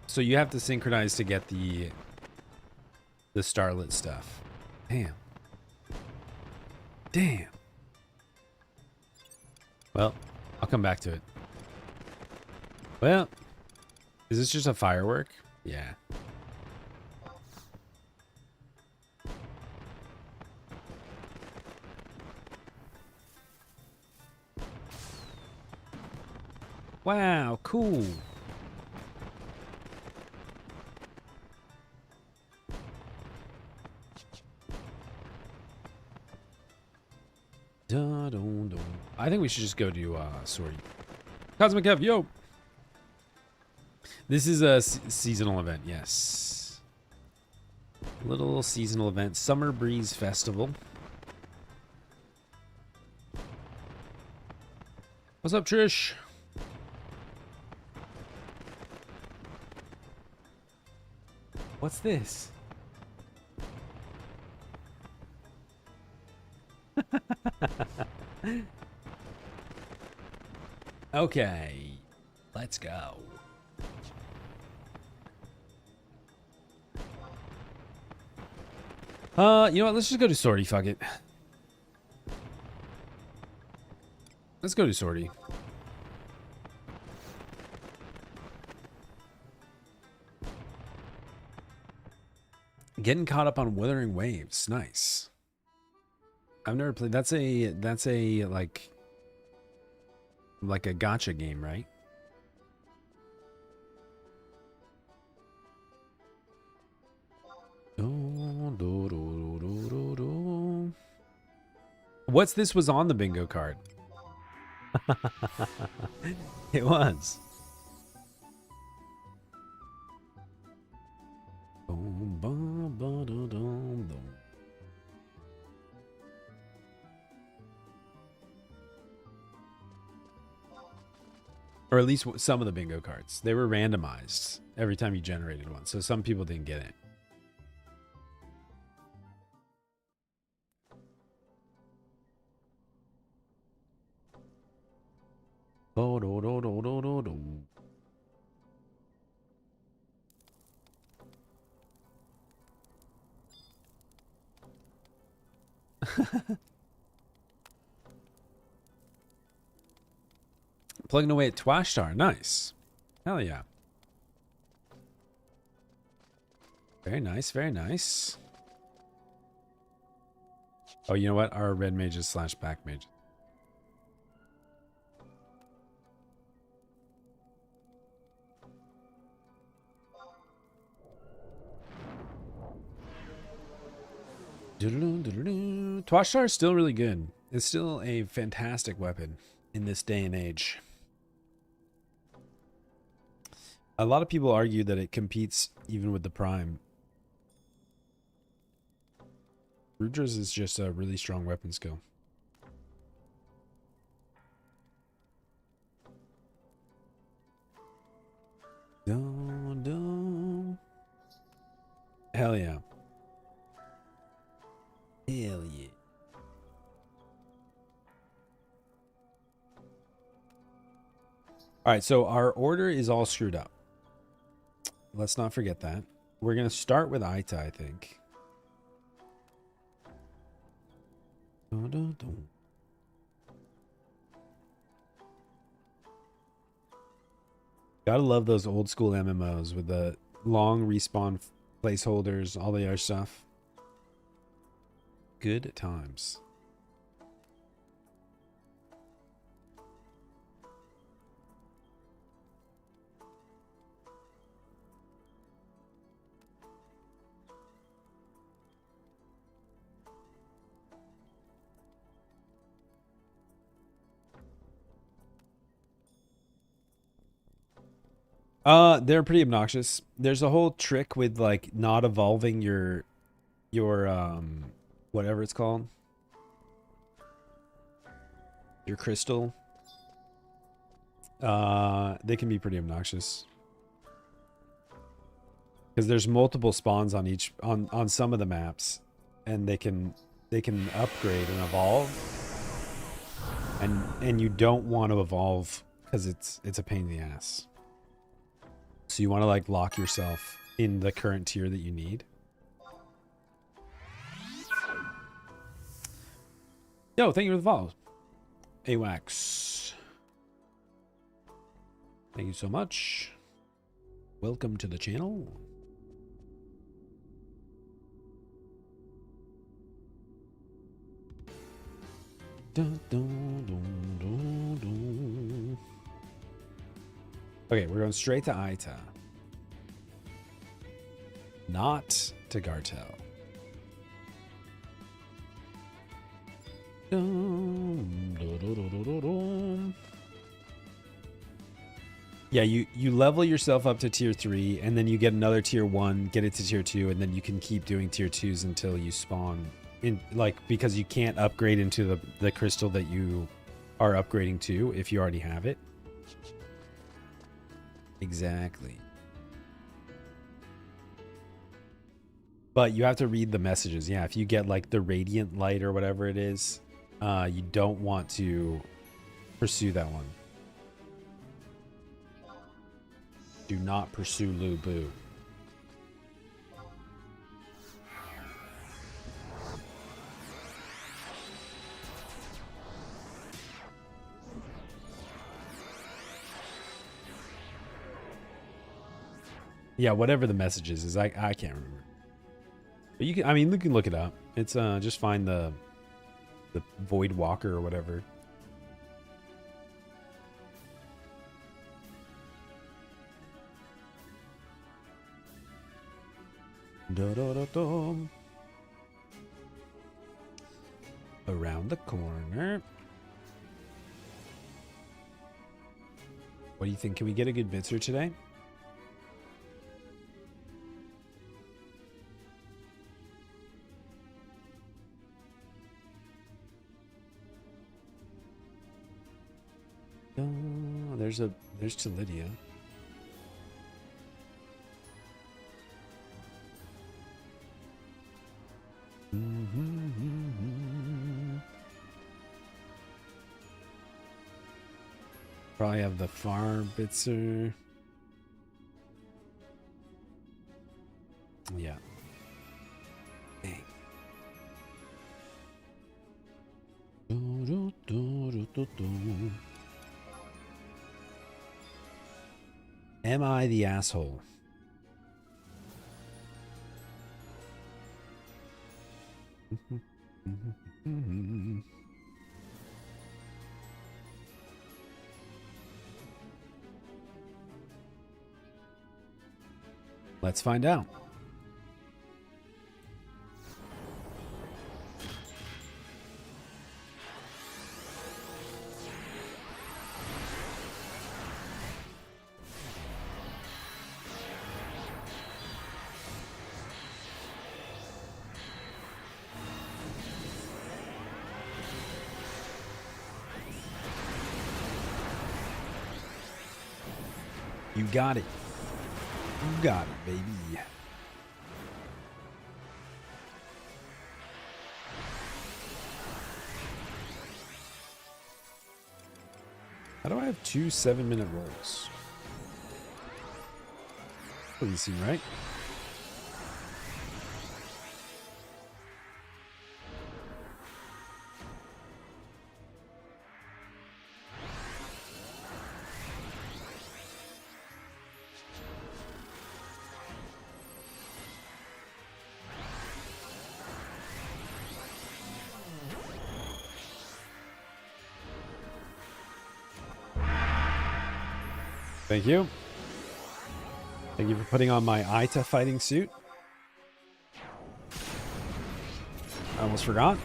So you have to synchronize to get the starlit stuff. Damn. Damn. Well, I'll come back to it. Well, is this just a firework? Yeah. Wow, cool. I think we should just go to Sorry. Cosmic Kev, yo. This is a seasonal event, yes. Little seasonal event, Summer Breeze Festival. What's up, Trish? What's this? Okay, let's go. You know what? Let's just go to Sortie. Fuck it. Let's go to Sortie. Getting caught up on Wuthering Waves. Nice. I've never played. That's a like a gotcha game, right? what's this was on the bingo card? It was. Or at least some of the bingo cards. They were randomized every time you generated one. So some people didn't get it. Plugging away at Twashtar. Nice. Hell yeah. Very nice. Very nice. Oh, you know what? Our red mages slash back mage. Twashtar is still really good. It's still a fantastic weapon in this day and age. A lot of people argue that it competes even with the Prime. Rudra's is just a really strong weapon skill. Dun, dun. Hell yeah. Hell yeah. All right, so our order is all screwed up. Let's not forget that. We're going to start with Aita, I think. Dun, dun, dun. Gotta love those old school MMOs with the long respawn placeholders, all the other stuff. Good times. They're pretty obnoxious. There's a whole trick with like not evolving your whatever it's called. Your crystal. They can be pretty obnoxious. Because there's multiple spawns on each on some of the maps, and they can upgrade and evolve. And you don't want to evolve because it's a pain in the ass. So you want to like lock yourself in the current tier that you need. Yo, thank you for the follow. AWAX. Thank you so much. Welcome to the channel. Dun, dun, dun, dun, dun. Okay, we're going straight to Aita. Not to Gartel. Dun, dun, dun, dun, dun, dun. Yeah, you level yourself up to tier 3, and then you get another tier 1, get it to tier 2, and then you can keep doing tier 2s until you spawn in, like, because you can't upgrade into the crystal that you are upgrading to if you already have it. Exactly. But you have to read the messages. Yeah, if you get like the radiant light or whatever it is, you don't want to pursue that one. Do not pursue Lu Bu. Yeah, whatever the message is I can't remember. But you can, I mean, you can look it up. It's just find the Void Walker or whatever. Da, da, da, da. around the corner. What do you think? Can we get a good Bitzer today? Oh, there's to Lydia. Probably have the far Bitzer. Yeah. Dang. Am I the asshole? Let's find out. You got it. You got it, baby. How do I have 2 7-minute rolls? Doesn't seem right. Thank you. Thank you for putting on my Aita fighting suit. I almost forgot.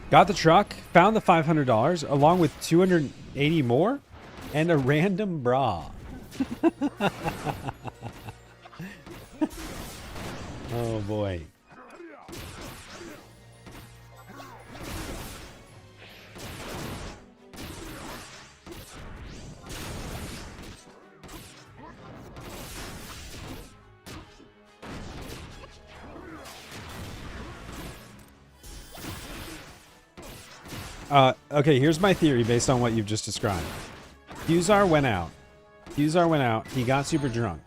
Got the truck, found the $500 along with 280 more and a random bra. Oh boy. Okay, here's my theory based on what you've just described. Fusar went out. He got super drunk.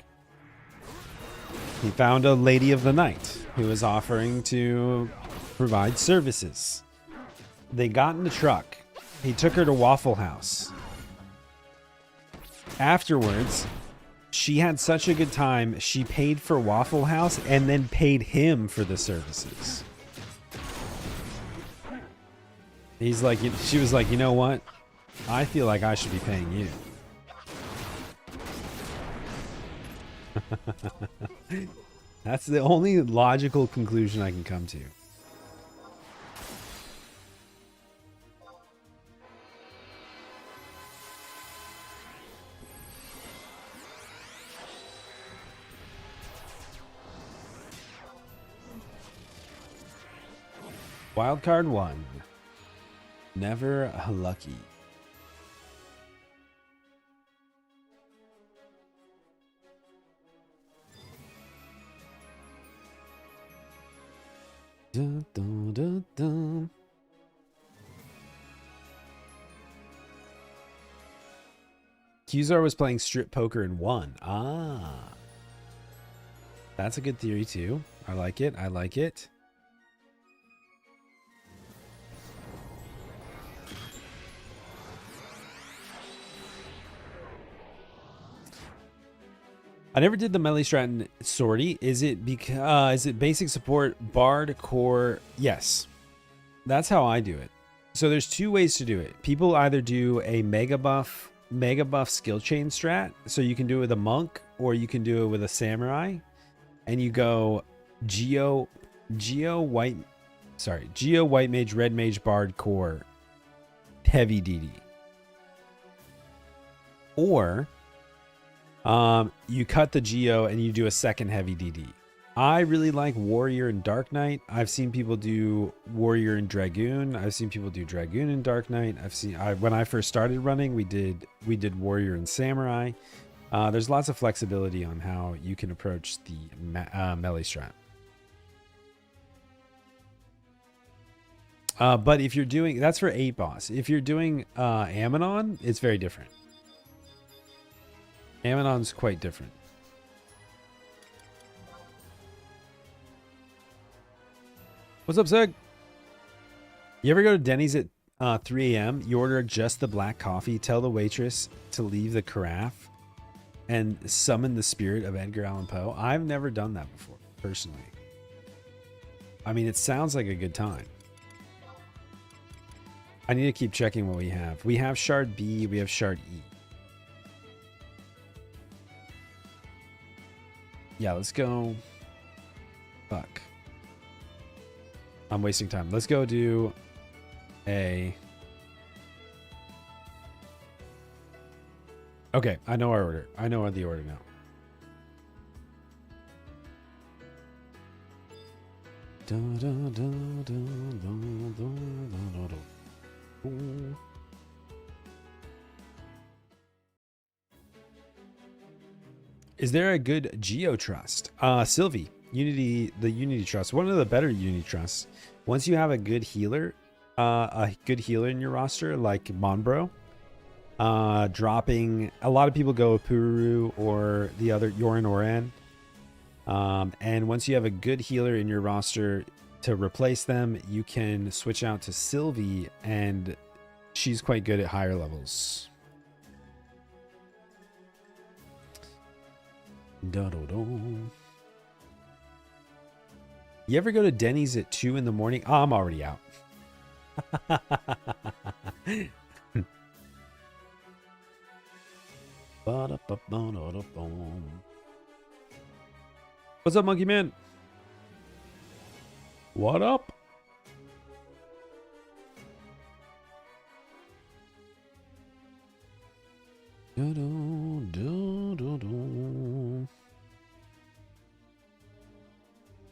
He found a lady of the night who was offering to provide services. They got in the truck. He took her to Waffle House. Afterwards, she had such a good time, she paid for Waffle House and then paid him for the services. He's like, she was like, you know what? I feel like I should be paying you. That's the only logical conclusion I can come to. Wildcard 1. Never lucky. Dun, dun, dun, dun. Qzar was playing strip poker and won. Ah. That's a good theory too. I like it. I like it. I never did the melee strat sortie. Is it basic support, bard, core? Yes. That's how I do it. So there's 2 ways to do it. People either do a mega buff skill chain strat. So you can do it with a monk or you can do it with a samurai. And you go Geo White Mage, Red Mage, Bard, Core, Heavy DD. Or you cut the Geo and you do a second Heavy DD. I really like Warrior and Dark Knight. I've seen people do Warrior and Dragoon. I've seen people do Dragoon and Dark Knight. When I first started running, we did Warrior and Samurai. There's lots of flexibility on how you can approach the melee strat. But if you're doing, that's for 8 boss. If you're doing Ammonon, it's very different. Ammonon's quite different. What's up, Sig? You ever go to Denny's at 3 a.m.? You order just the black coffee, tell the waitress to leave the carafe, and summon the spirit of Edgar Allan Poe? I've never done that before, personally. I mean, it sounds like a good time. I need to keep checking what we have. We have Shard B, we have Shard E. Yeah, let's go. Fuck. I'm wasting time. Let's go do a... Okay, I know our order. I know the order now. Is there a good Geo Trust? Sylvie, the Unity Trust, one of the better Unity Trusts. Once you have a good healer in your roster, like Monbro, dropping, a lot of people go Pururu or the other Yorin Oran. And once you have a good healer in your roster to replace them, you can switch out to Sylvie, and she's quite good at higher levels. You ever go to Denny's at 2 in the morning? Oh, I'm already out. What's up, Monkey Man? What up?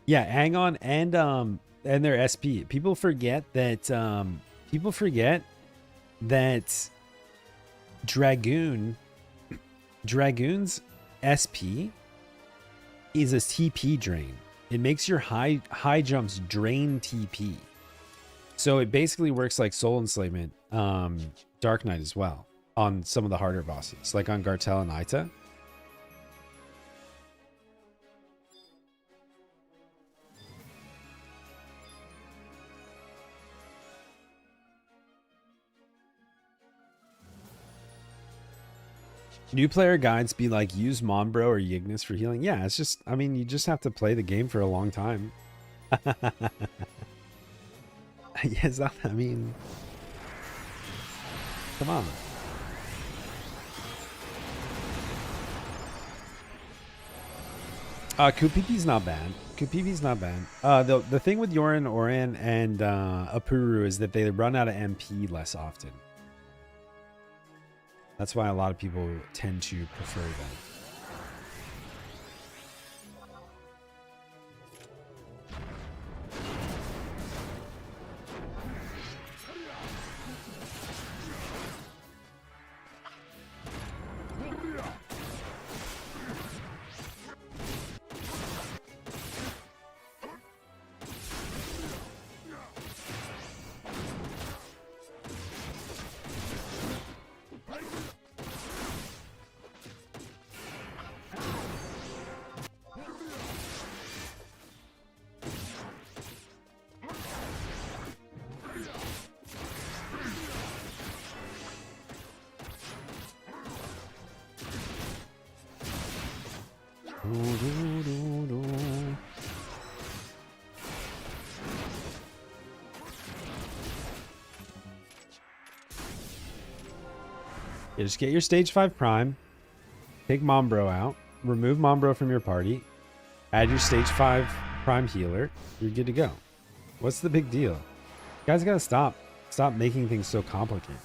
Yeah, hang on, and their SP. People forget that Dragoon's SP is a TP drain. It makes your high jumps drain TP. So it basically works like Soul Enslavement, Dark Knight as well, on some of the harder bosses, like on Gartel and Aita. New player guides be like, use Monbro or Yignis for healing. Yeah, it's just, I mean, you just have to play the game for a long time. Yes, I mean, come on. Kupipi's not bad. Kupipi's not bad. The thing with Yorin, Oran, and Apuru is that they run out of MP less often. That's why a lot of people tend to prefer them. Yeah, just get your stage 5 prime, take Monbro out, remove Monbro from your party, add your stage 5 Prime healer. You're good to go. What's the big deal? You guys gotta stop making things so complicated.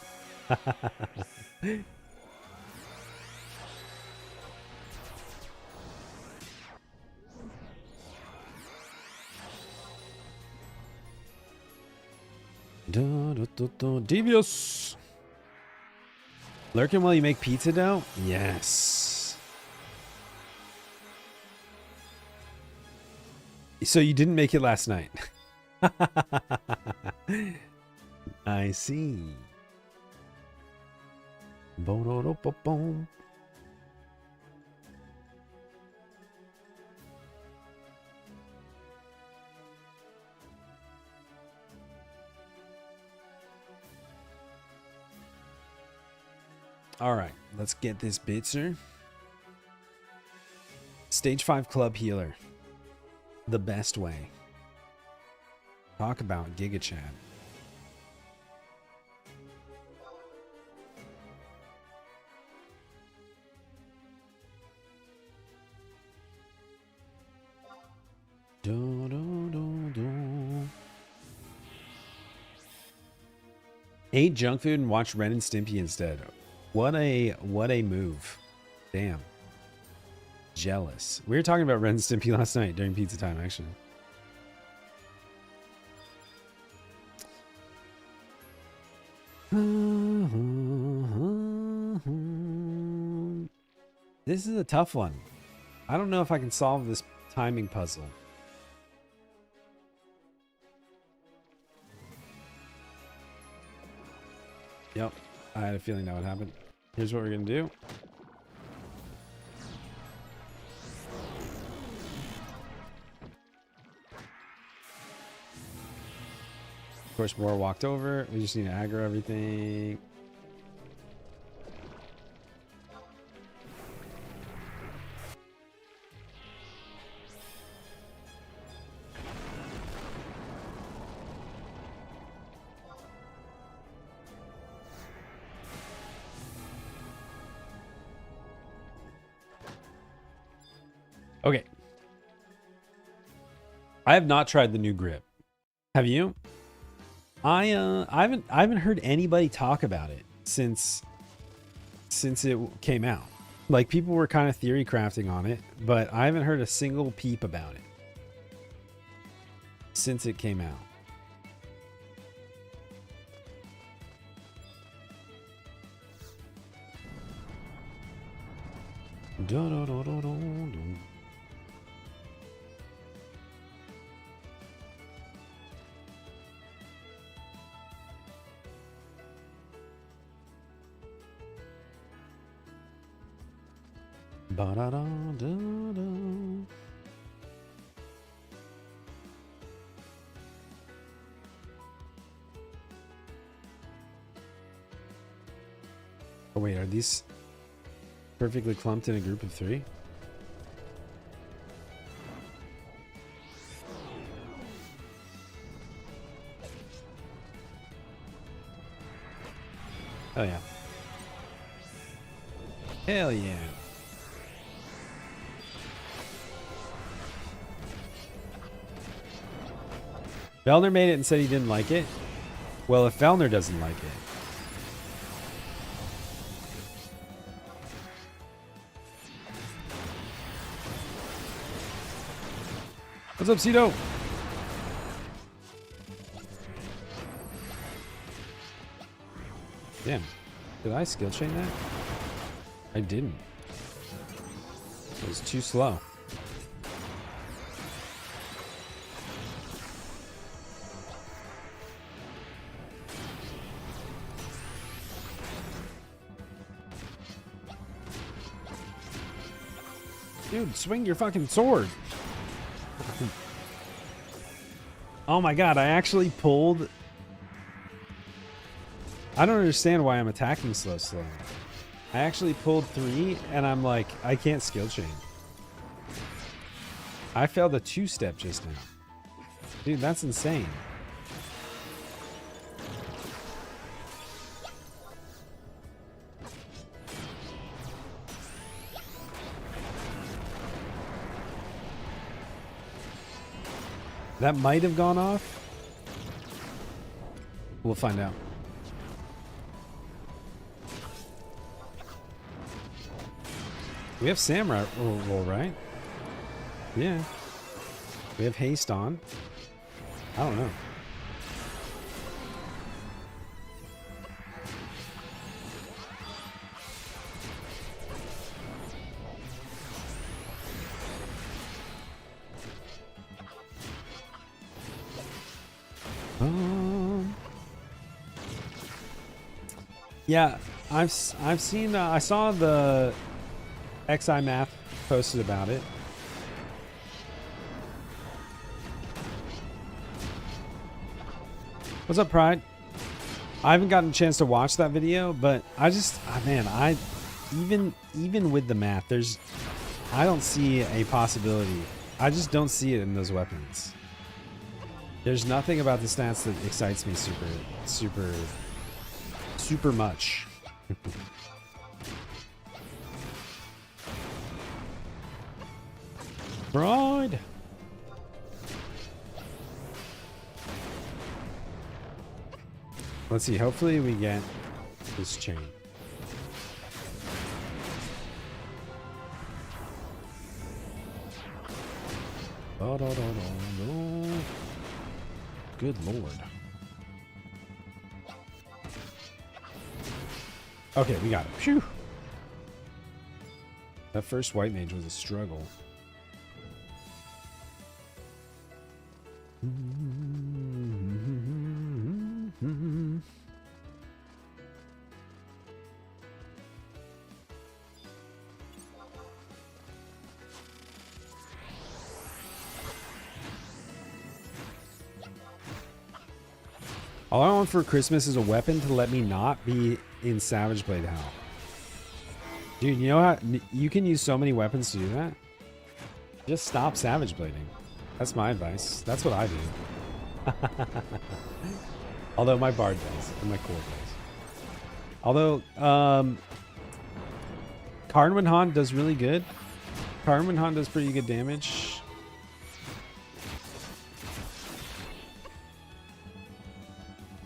Devious. Lurking while you make pizza dough? Yes. So you didn't make it last night. I see. Bo-do-do-bo-boom. All right, let's get this bitzer. Stage 5 club healer. The best way. Talk about Giga Chad. Do, do, do, do. Ate junk food and watched Ren and Stimpy instead. What a move. Damn. Jealous. We were talking about Ren and Stimpy last night during pizza time, actually. This is a tough one. I don't know if I can solve this timing puzzle. Yep. I had a feeling that would happen. Here's what we're going to do. Of course, more walked over. We just need to aggro everything. Okay. I have not tried the new grip. Have you? I haven't heard anybody talk about it since it came out. Like, people were kind of theory crafting on it, but I haven't heard a single peep about it since it came out. Do, do, do, do, do, do. Ba-da-da-da-da. Oh wait, are these perfectly clumped in a group of 3? Oh yeah. Hell yeah. Fellner made it and said he didn't like it. Well, if Fellner doesn't like it. What's up, Cito? Damn. Did I skill chain that? I didn't. It was too slow. Dude, swing your fucking sword. Oh my god, I actually pulled... I don't understand why I'm attacking slow. I actually pulled 3, and I'm like, I can't skill chain. I failed a 2-step just now. Dude, that's insane. That might have gone off. We'll find out. We have Samurai roll, right? Yeah. We have haste on. I don't know. Yeah, I've seen. I saw the XI math posted about it. What's up, Pride? I haven't gotten a chance to watch that video, but I just, man, even with the math, I don't see a possibility. I just don't see it in those weapons. There's nothing about the stats that excites me super much. Pride. Let's see. Hopefully we get this chain. Good lord. Okay, we got it. Phew. That first white mage was a struggle. All I want for Christmas is a weapon to let me not be in Savage Blade hell. Dude, you know how you can use so many weapons to do that? Just stop Savage Blading. That's my advice. That's what I do. Although my Bard does, and my Core does. Although, Karnwin Han does really good. Karnwin Han does pretty good damage.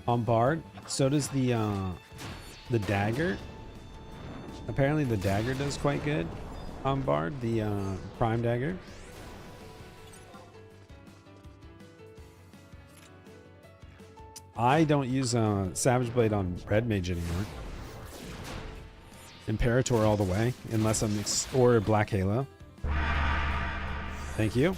On Bard, so does the dagger. Apparently the dagger does quite good on Bard, the prime dagger. I don't use Savage Blade on Red Mage anymore. Imperator all the way, unless I'm or Black Halo. Thank you.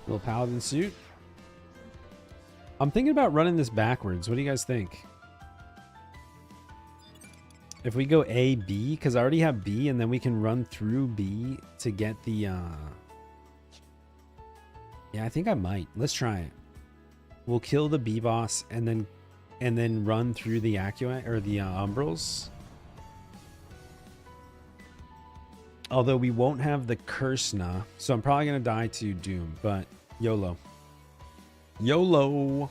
Little paladin suit. I'm thinking about running this backwards. What do you guys think? If we go A, B, because I already have B, and then we can run through B to get the... Yeah, I think I might. Let's try it. We'll kill the B boss and then run through the or the Umbrals. Although we won't have the Kursna, so I'm probably going to die to Doom, but YOLO. YOLO!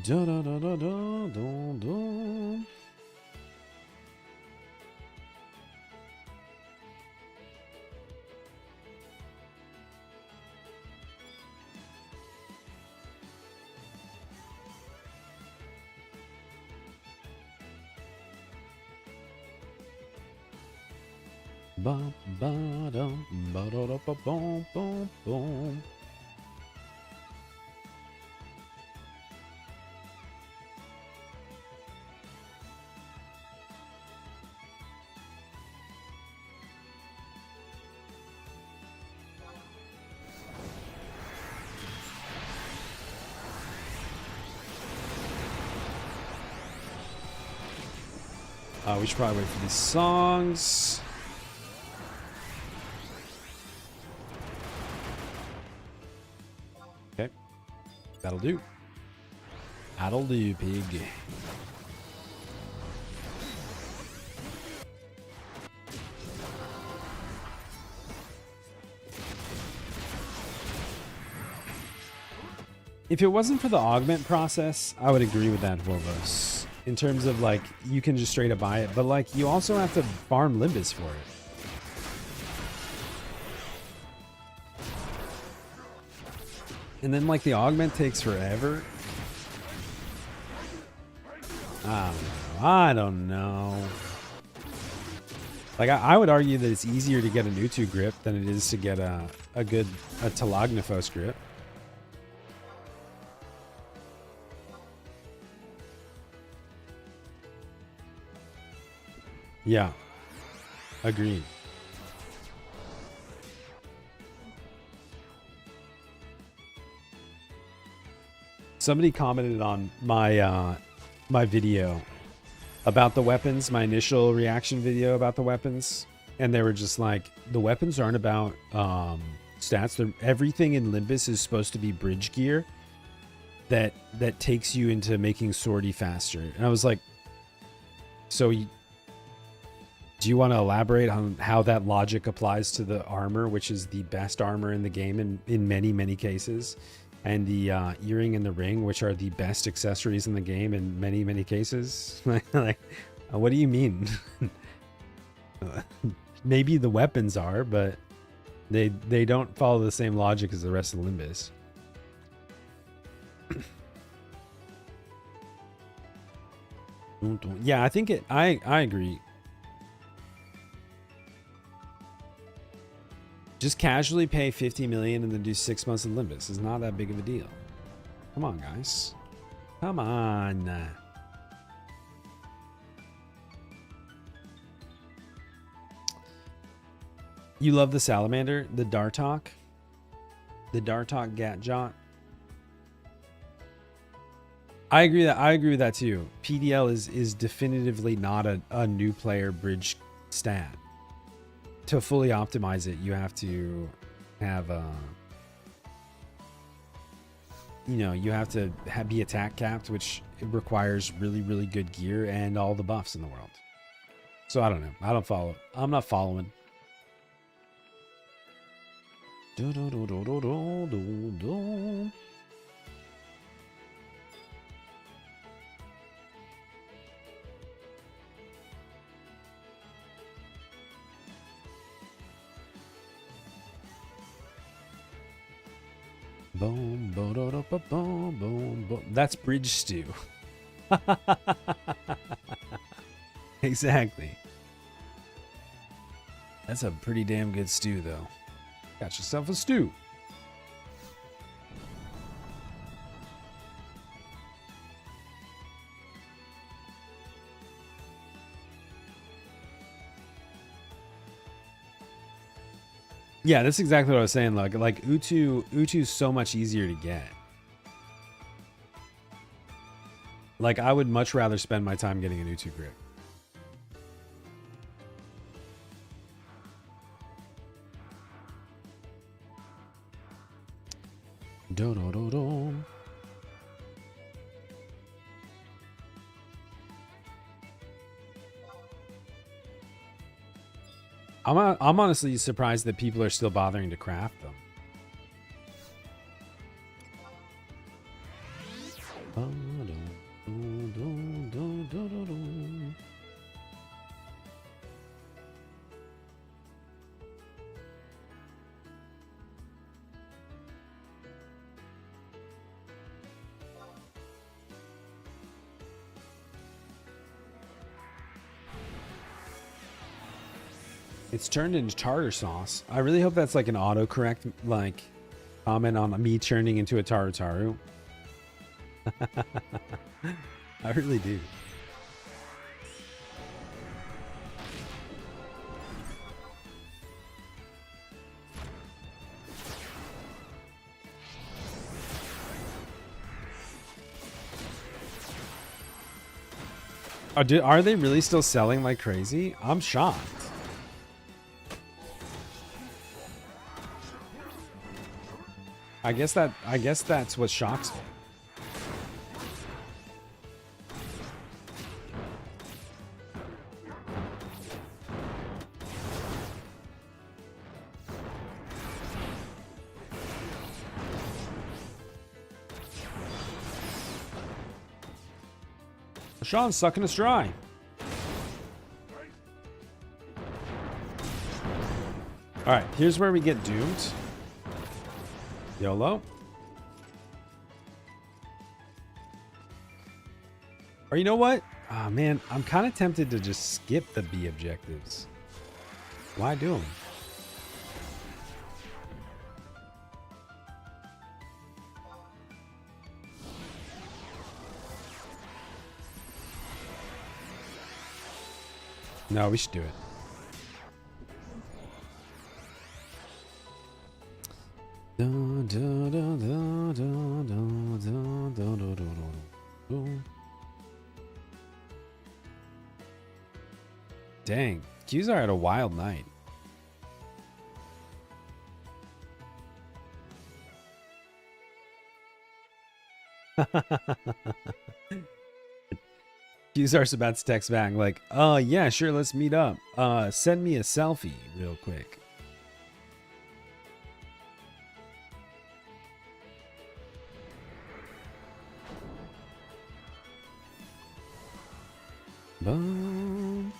Da da da da da da da. Ba ba da ba da da ba boom boom boom. We should probably wait for these songs. Okay. That'll do. That'll do, pig. If it wasn't for the augment process, I would agree with that, Volvos. In terms of like, you can just straight up buy it, but like, you also have to farm Limbus for it. And then like the augment takes forever. I don't know. Like I would argue that it's easier to get a Nutu grip than it is to get a Telagnaphos grip. Yeah, agreed. Somebody commented on my my video about the weapons, my initial reaction video about the weapons, and they were just like, the weapons aren't about stats. Everything in Limbus is supposed to be bridge gear that takes you into making sortie faster. And I was like, so do you want to elaborate on how that logic applies to the armor, which is the best armor in the game in many, many cases, and the earring and the ring, which are the best accessories in the game in many, many cases? Like, what do you mean? Maybe the weapons are, but they don't follow the same logic as the rest of Limbus. Yeah, I think I agree. Just casually pay 50 million and then do 6 months of Limbus. It's not that big of a deal. Come on, guys. Come on. You love the Salamander, the Dartok? The Dartok Gatjot? I agree with that too. PDL is definitively not a new player bridge stat. To fully optimize it, you have to have you have to be attack capped, which requires really, really good gear and all the buffs in the world. So I don't know. I don't follow. I'm not following. Boom, boom, boom, boom, boom, boom. That's bridge stew. Exactly. That's a pretty damn good stew, though. Got yourself a stew. Yeah, that's exactly what I was saying. Like Utu's so much easier to get. Like, I would much rather spend my time getting an Utu grip. Do do do do. I'm honestly surprised that people are still bothering to craft them. It's turned into tartar sauce. I really hope that's like an autocorrect, like, comment on me turning into a tartaru. I really do. Are they really still selling like crazy? I'm shocked. I guess that's what shocks me. Sean's sucking us dry. All right, here's where we get doomed. YOLO. Or you know what? Oh man, I'm kind of tempted to just skip the B objectives. Why do them? No, we should do it. Dang, Qzar had a wild night. Qzar's about to text back like, yeah, sure, let's meet up. Send me a selfie real quick. Boom.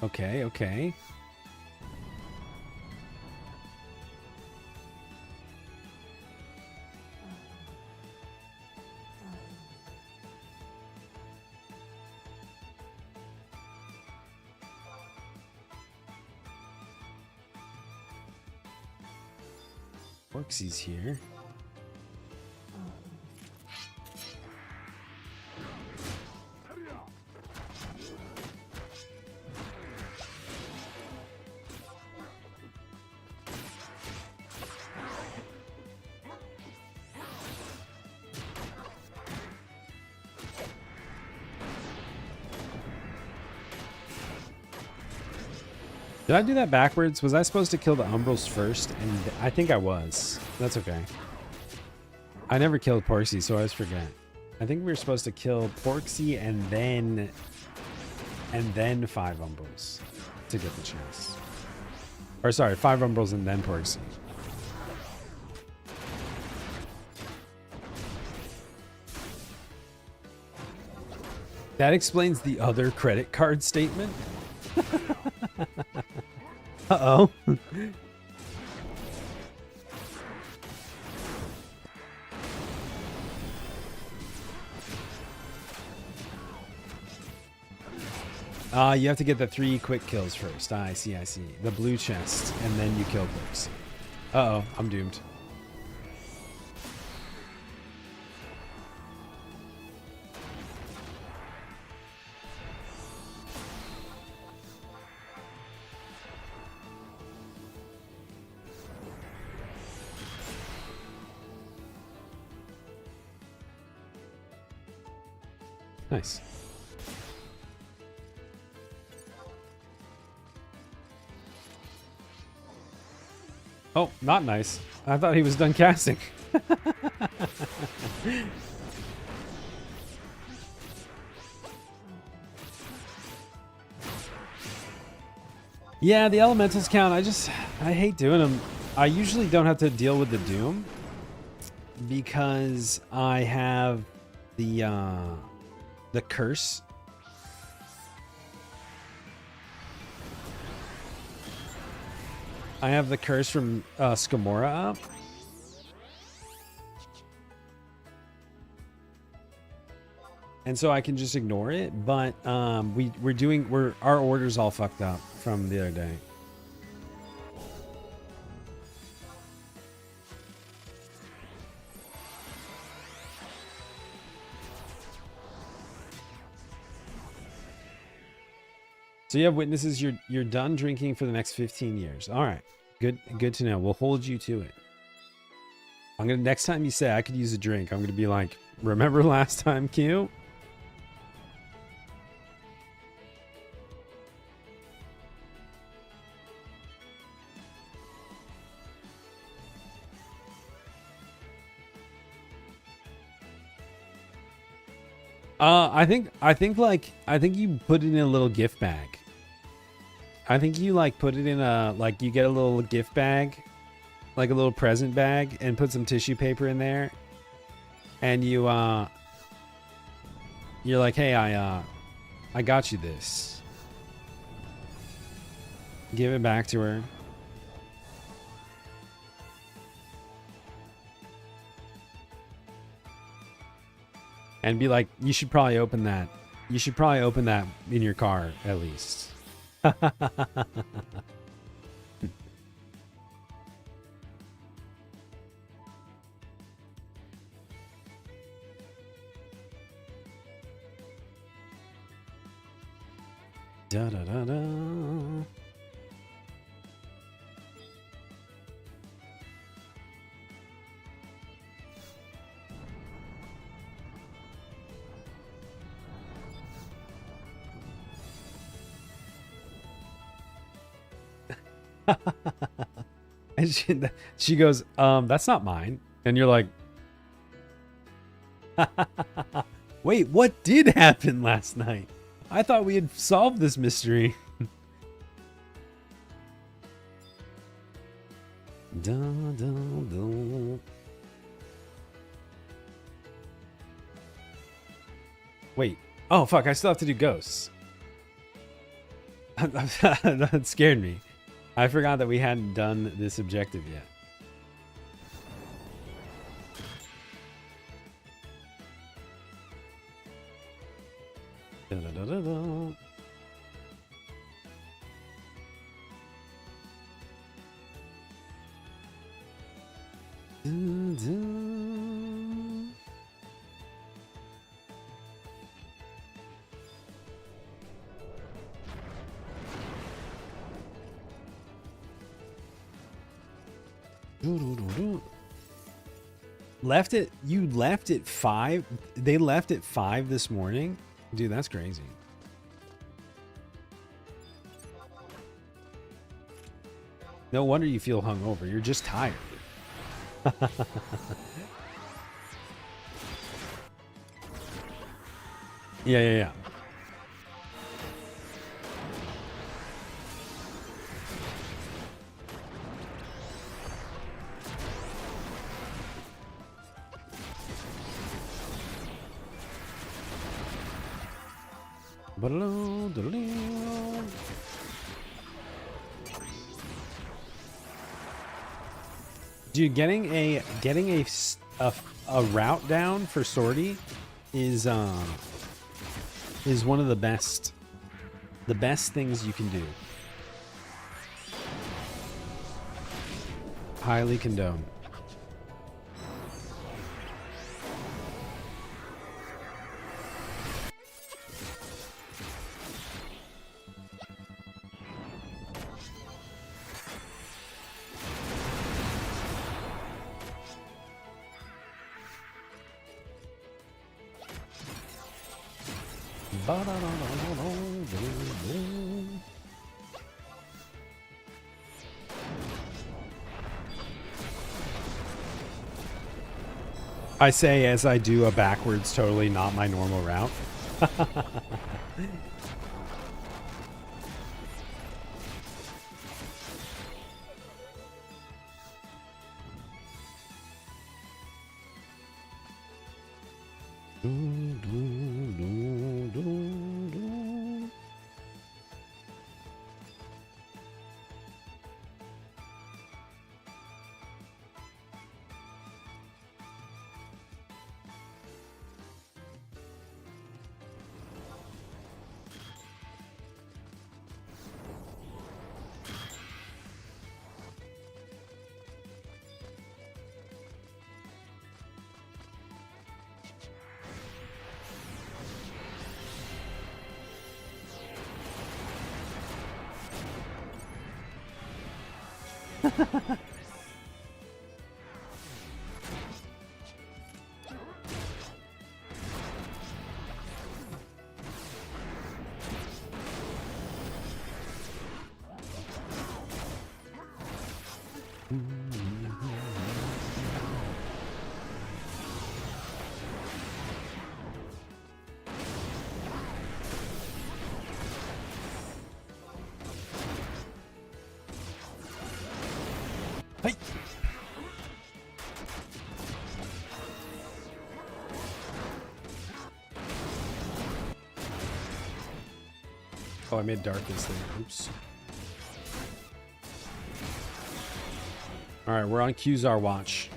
Okay, okay. Orxie's here. Did I do that backwards? Was I supposed to kill the Umbrals first? And I think I was. That's okay. I never killed Porksy, so I always forget. I think we were supposed to kill Porksy and then 5 Umbrals to get the chest. Or sorry, 5 Umbrals and then Porksy. That explains the other credit card statement. Uh-oh. You have to get the 3 quick kills first. I see, I see. The blue chest, and then you kill Brooks. Uh-oh, I'm doomed. Nice. Oh, not nice. I thought he was done casting. Yeah, the elementals count. I hate doing them. I usually don't have to deal with the doom because I have the curse. I have the curse from Skamora up. And so I can just ignore it, but our order's all fucked up from the other day. So you have witnesses. You're done drinking for the next 15 years. All right, good to know. We'll hold you to it. Next time you say I could use a drink, I'm gonna be like, remember last time, Q? I think you put it in a little gift bag. I think you like put it in a, like, you get a little gift bag, like a little present bag, and put some tissue paper in there. And you're like, hey, I got you this. Give it back to her. And be like, you should probably open that. You should probably open that in your car, at least. Da da da da. And she goes, that's not mine. And you're like, wait, what did happen last night? I thought we had solved this mystery. Da, da, da. Wait. Oh, fuck. I still have to do ghosts. That scared me. I forgot that we hadn't done this objective yet. Da, da, da, da, da. Dun, dun. You left at 5? They left at 5 this morning? Dude, that's crazy. No wonder you feel hungover. You're just tired. Yeah. Dude, getting a route down for sortie is one of the best things you can do. Highly condone. I say as I do a backwards, totally not my normal route. Oh, I made darkness there. Oops. All right, we're on Qzar watch.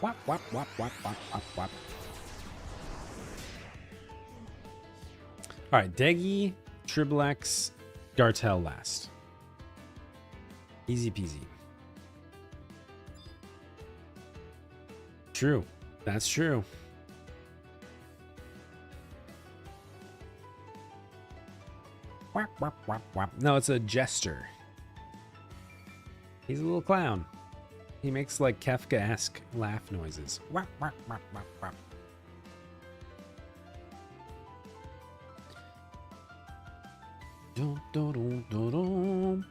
Wap, wap, wap, wap, wap, wap, wap. All right, Deggy, Triblex, Gartel last. Easy peasy. True. That's true. Wap, wap, wap, wap. No, it's a jester. He's a little clown. He makes like Kefka-esque laugh noises. Wap, wap, wap, wap, wap. Dun, dun, dun, dun, dun.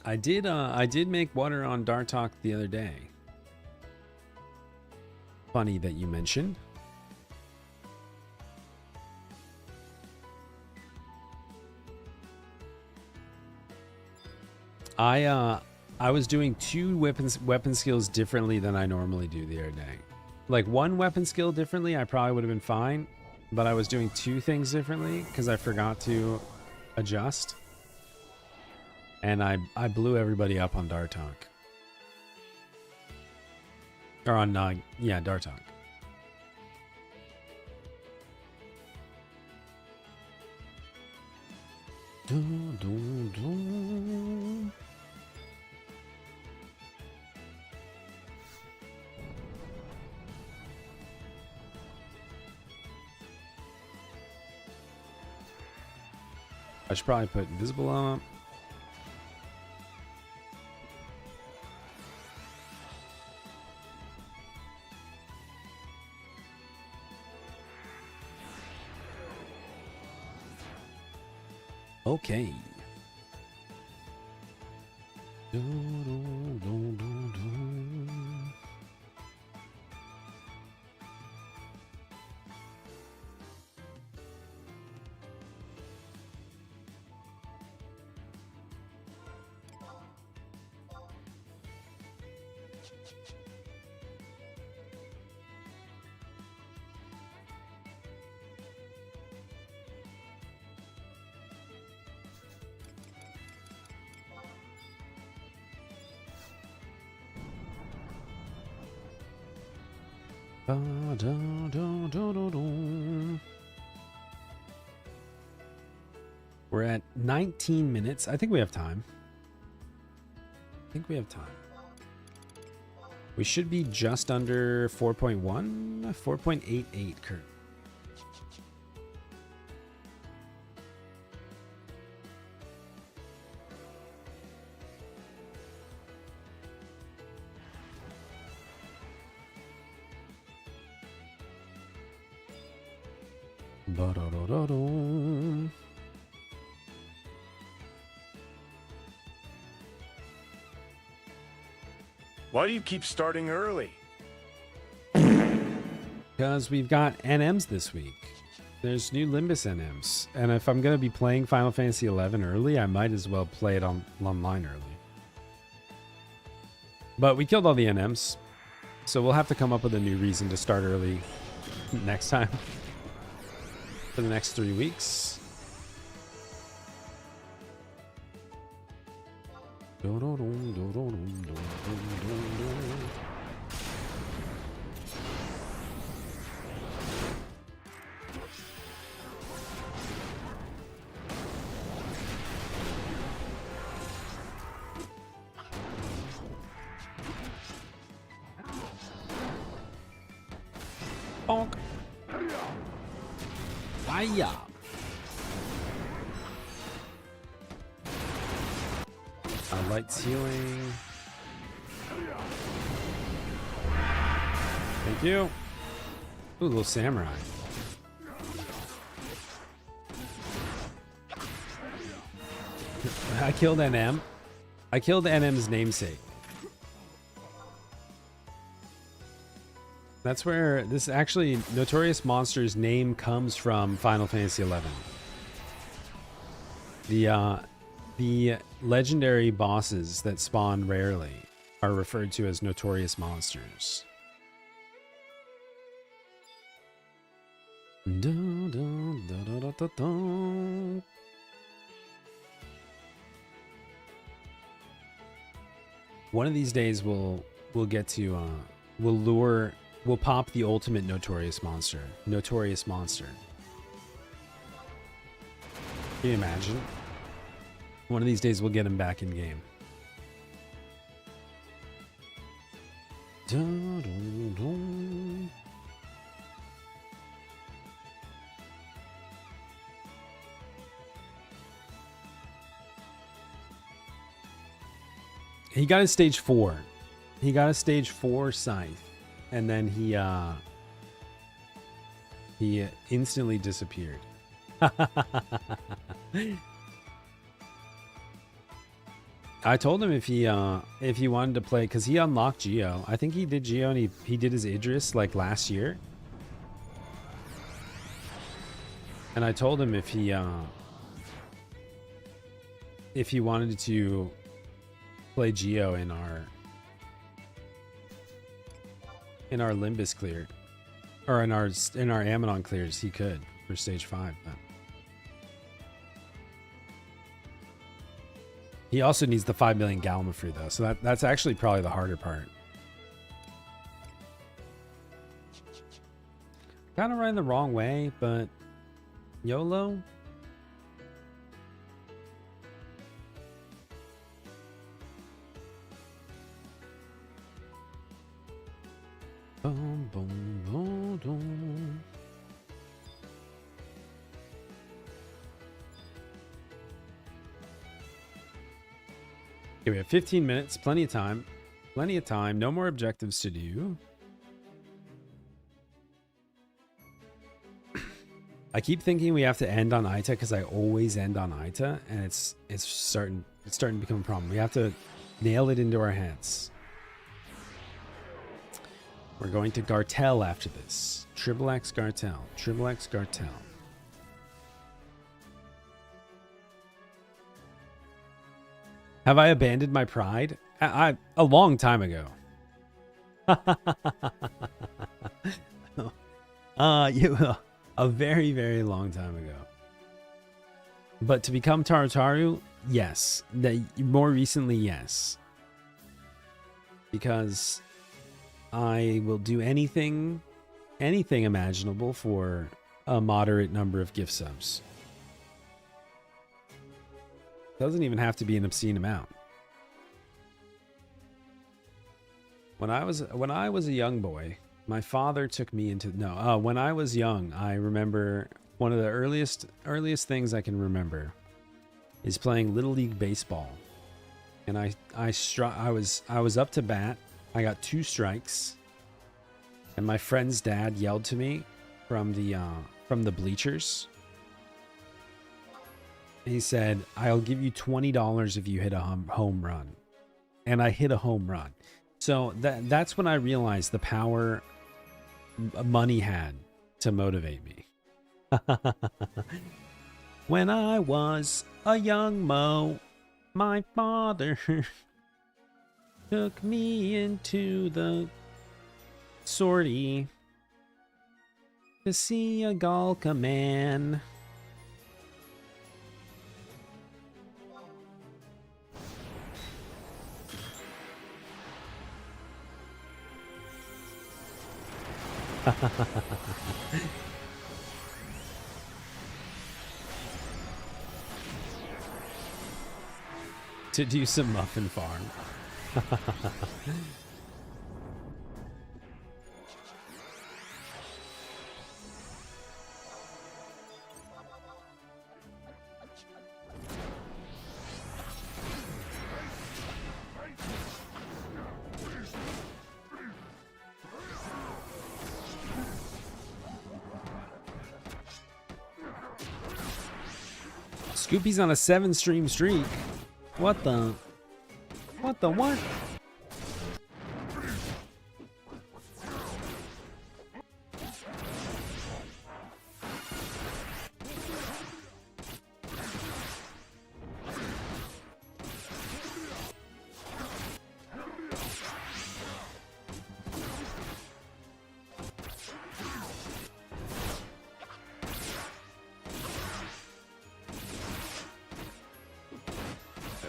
I did make water on Dartok the other day. Funny that you mentioned. I was doing 2 weapon skills differently than I normally do the other day. Like 1 weapon skill differently, I probably would have been fine, but I was doing 2 things differently because I forgot to adjust. And I blew everybody up on Dartok. Or on, yeah, Dartok. Dun, dun, dun. I should probably put invisible on. Okay. Dun, dun, dun, dun, dun. We're at 19 minutes. I think we have time. We should be just under 4.1, 4.88 current. Ba-da-da-da-dum. Why do you keep starting early? Because we've got NMs this week. There's new Limbus NMs. And if I'm going to be playing Final Fantasy XI early, I might as well play it online early. But we killed all the NMs. So we'll have to come up with a new reason to start early next time. For the next 3 weeks. Bonk. Fire. Light's healing. Thank you. Ooh, little samurai. I killed NM. I killed NM's namesake. That's where this actually Notorious Monster's name comes from. Final Fantasy XI. The legendary bosses that spawn rarely are referred to as Notorious Monsters. Dun, dun, dun, dun, dun, dun, dun. One of these days we'll get to we'll pop the ultimate Notorious Monster. Notorious Monster. Can you imagine? One of these days we'll get him back in game. Dun, dun, dun. He got his stage 4. He got a stage 4 scythe, and then he instantly disappeared. I told him if he wanted to play, because he unlocked Geo. I think he did Geo, and he did his Idris like last year. And I told him if he wanted to play Geo in our Limbus clear, or in our Ammonon clears, he could for stage 5. But he also needs the 5 million Gallimafree though, so that's actually probably the harder part. Kind of riding the wrong way, but YOLO. Boom, boom, boom, boom. Okay, we have 15 minutes, plenty of time. Plenty of time, no more objectives to do. I keep thinking we have to end on Aita because I always end on Aita, and it's starting to become a problem. We have to nail it into our heads. We're going to Gartel after this. Triple X Gartel. Triple X Gartel. Have I abandoned my pride? A long time ago. A very, very long time ago. But to become Tarutaru, yes. More recently, yes. Because I will do anything imaginable for a moderate number of gift subs. Doesn't even have to be an obscene amount. When I was a young boy, my father took me into when I was young, I remember one of the earliest things I can remember is playing Little League baseball. And I was up to bat. I got 2 strikes, and my friend's dad yelled to me from the bleachers. He said, "I'll give you $20 if you hit a home run," and I hit a home run. So that's when I realized the power money had to motivate me. When I was a young Mo, my father took me into the sortie to see a Galka man. To do some muffin farm. Scoopy's on a 7-stream streak. What the? What the what?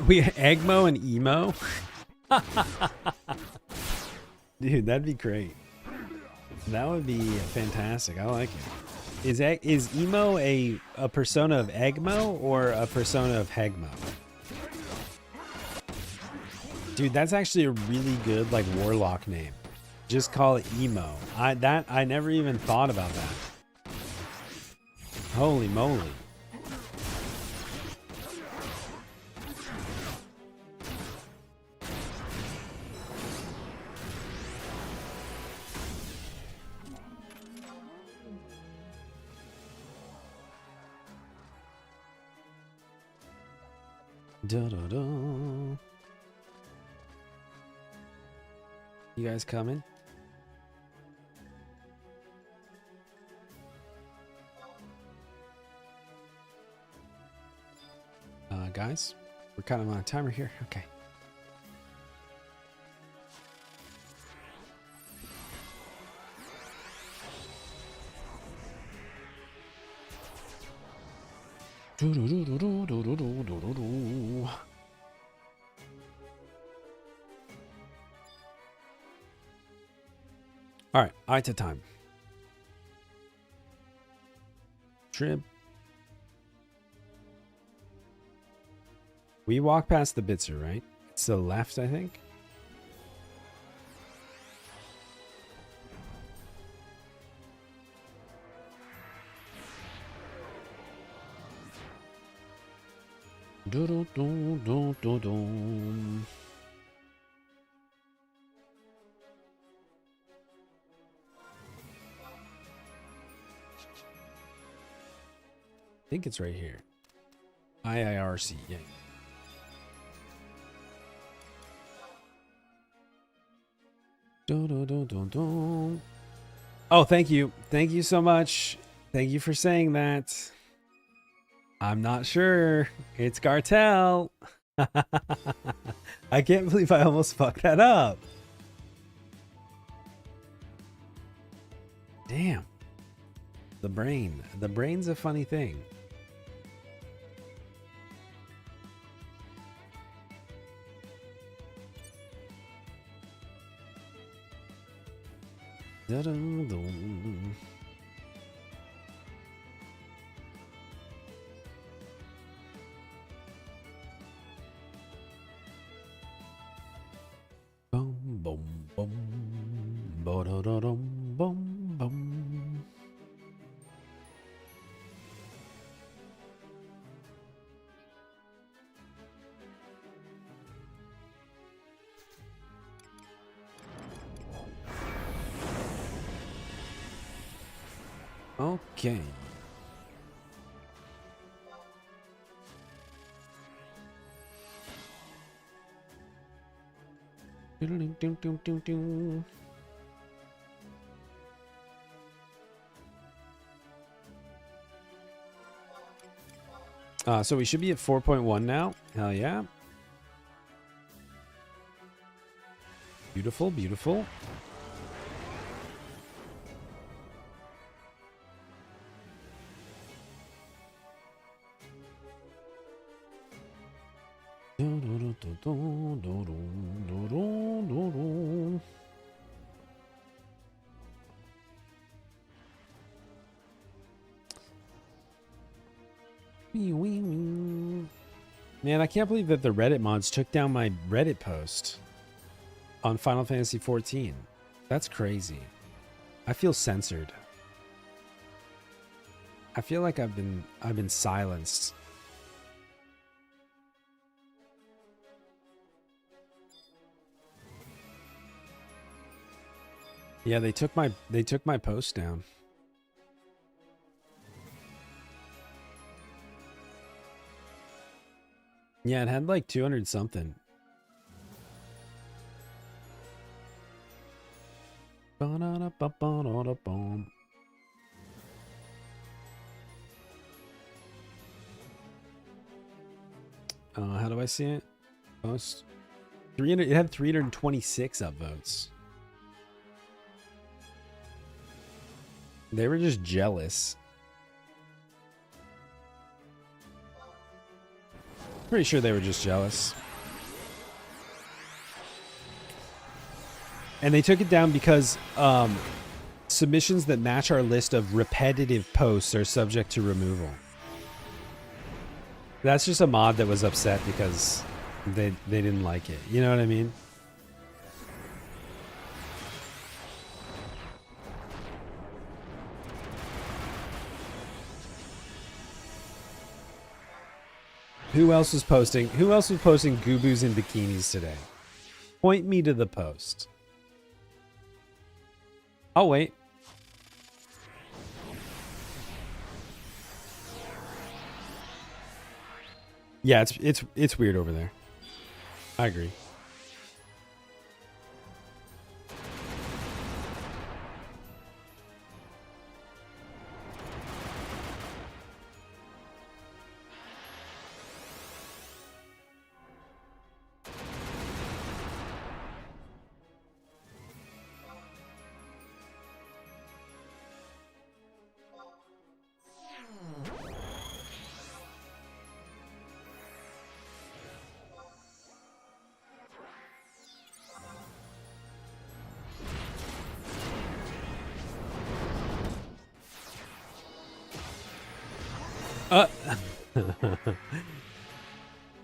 We Egmo and Emo. Dude, that'd be great. That would be fantastic. I like it. Is Emo a persona of Egmo or a persona of Hegmo? Dude, that's actually a really good like warlock name. Just call it Emo. I never even thought about that. Holy moly. Da, da, da. You guys coming? Guys, we're kind of on a timer here. Okay. All right, Aita time. Trip. We walk past the Bitzer, right? It's to the left, I think. Do do do do do do. I think it's right here. IIRC, yeah. Do, do, do, do, do. Oh, thank you. Thank you so much. Thank you for saying that. I'm not sure. It's Cartel. I can't believe I almost fucked that up. Damn. The brain. The brain's a funny thing. Da-dum-dum. Boom, boom, boom. Bo-do-do-dum, boom, boom. Okay. So we should be at 4.1 now. Hell yeah. Beautiful, beautiful. Man, I can't believe that the Reddit mods took down my Reddit post on Final Fantasy XIV. That's crazy. I feel censored. I feel like I've been silenced. Yeah, they took my post down. Yeah, it had like 200 something. How do I see it? Post 300. It had 326 upvotes. They were just jealous. Pretty sure they were just jealous. And they took it down because submissions that match our list of repetitive posts are subject to removal. That's just a mod that was upset because they didn't like it. You know what I mean? Who else was posting? Who else was posting Goobus in bikinis today? Point me to the post. I'll wait. Yeah, it's weird over there. I agree.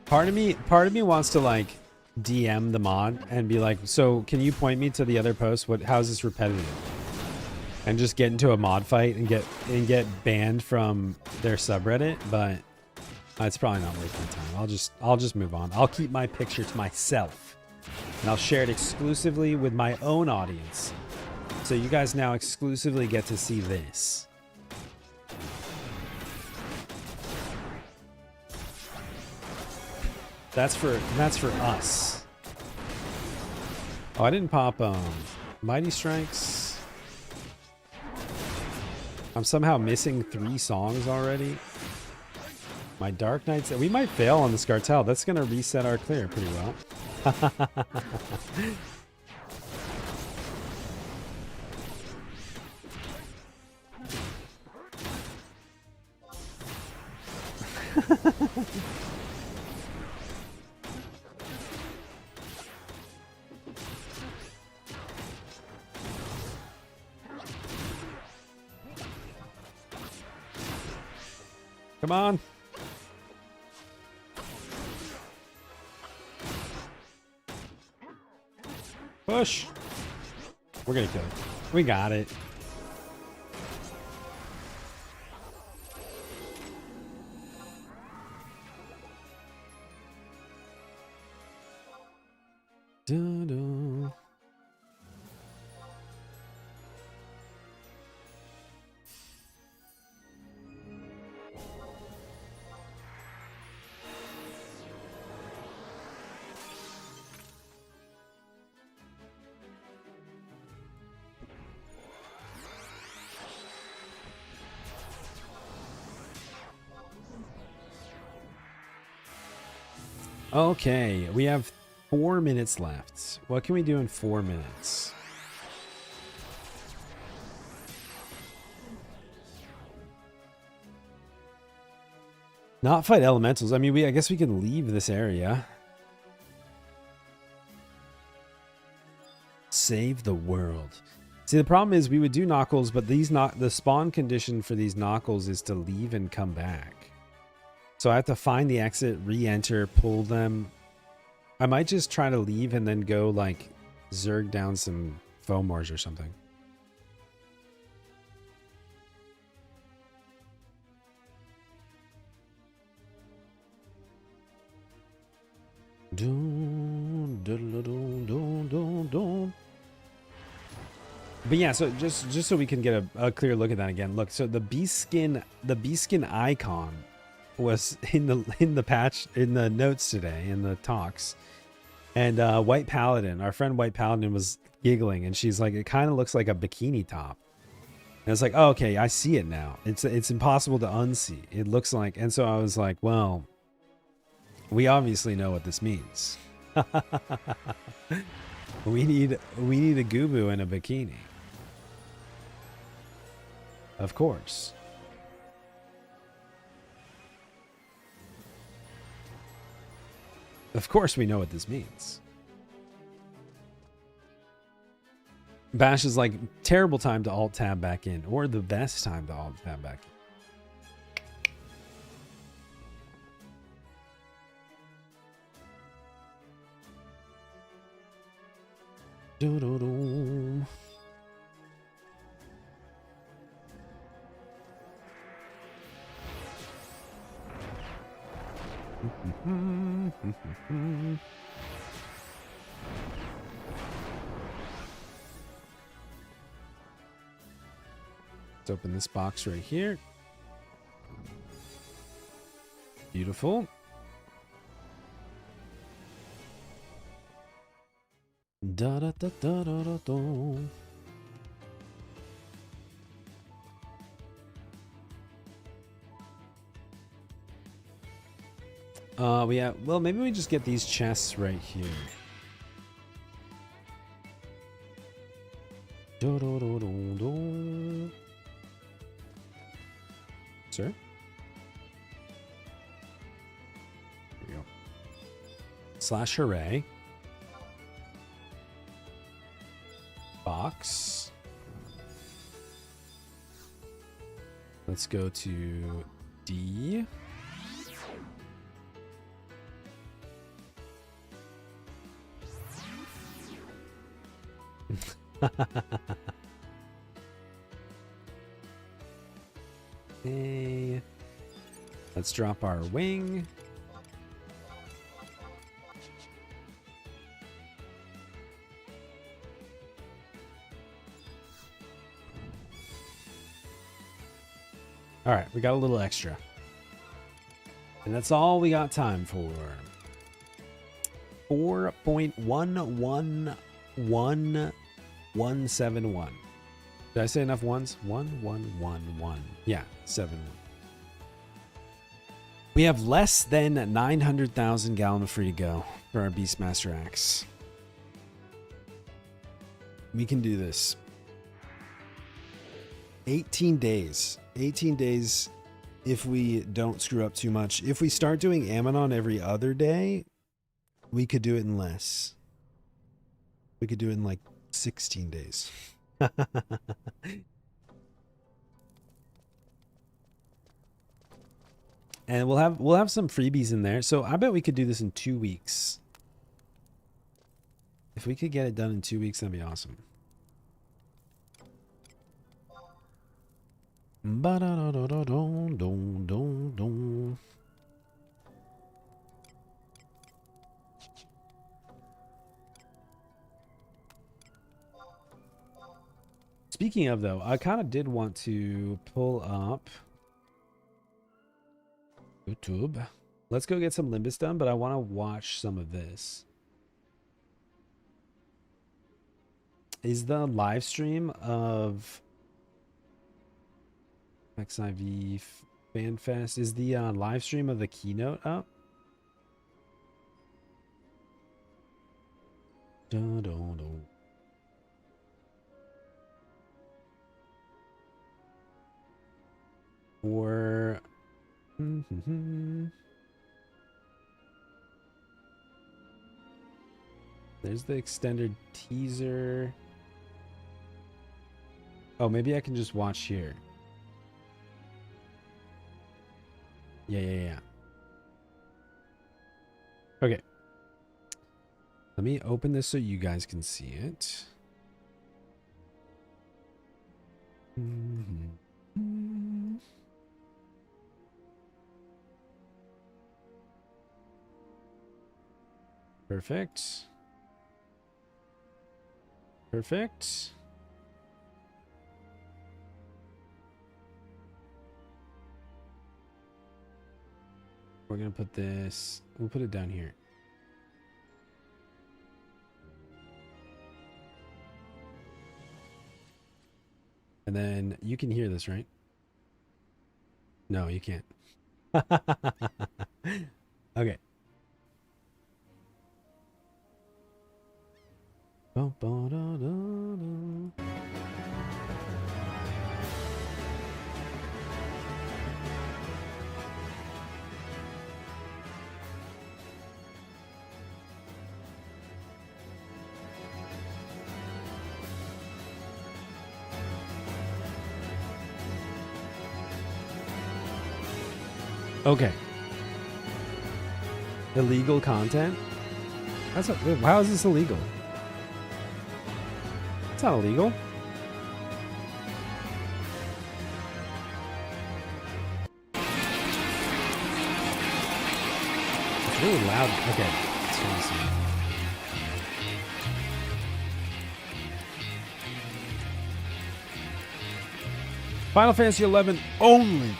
Part of me wants to like DM the mod and be like, so can you point me to the other post? How's this repetitive? And just get into a mod fight and get banned from their subreddit, but it's probably not worth my time. I'll just move on. I'll keep my picture to myself. And I'll share it exclusively with my own audience. So you guys now exclusively get to see this. That's for us. Oh, I didn't pop Mighty Strikes. I'm somehow missing 3 songs already. My Dark Knights. We might fail on this cartel. That's gonna reset our clear pretty well. Come on. Push. We're gonna kill it. We got it. Dun-dun. Okay, we have 4 minutes left. What can we do in 4 minutes? Not fight elementals. I mean, I guess we can leave this area. Save the world. See, the problem is we would do knuckles, but the spawn condition for these knuckles is to leave and come back. So I have to find the exit, re-enter, pull them. I might just try to leave and then go like zerg down some Fomors or something. But yeah, so just so we can get a clear look at that again. Look, so the beast skin icon was in the patch, in the notes today, in the talks. And White Paladin, our friend White Paladin, was giggling, and she's like, it kind of looks like a bikini top. And it's like, oh, okay, I see it now. It's impossible to unsee. It looks like, and so I was like, well, we obviously know what this means. we need a Goobu and a bikini. Of course. Of course we know what this means. Bash is like terrible time to alt tab back in, or the best time to alt tab back in. Do-do-do. Let's open this box right here. Beautiful. Da da da da da da da. Well, maybe we just get these chests right here. Do, do, do, do, do. Sir? Here we go. Slash hooray. Box. Let's go to D. Okay. Let's drop our wing. All right, we got a little extra. And that's all we got time for. 4.111171. Did I say enough ones? 1111. Yeah, 7. We have less than 900,000 gallon free to go for our Beastmaster axe. We can do this. 18 days. 18 days if we don't screw up too much. If we start doing Ammonon every other day, we could do it in less. We could do it in like 16 days. And we'll have some freebies in there. So I bet we could do this in 2 weeks. If we could get it done in 2 weeks, that'd be awesome. Speaking of, though, I kind of did want to pull up YouTube. Let's go get some Limbus done, but I want to watch some of this. Is the live stream of FFXI FanFest, is the live stream of the keynote up? Dun, dun, dun. Or there's the extended teaser. Oh, maybe I can just watch here. Yeah. Okay. Let me open this so you guys can see it. Perfect. Perfect. We're going to put this, we'll put it down here. And then you can hear this, right? No, you can't. Okay. Okay. Illegal content? How is this illegal? It's not illegal. It's really loud. Okay. Let's turn this on. Final Fantasy 11 only.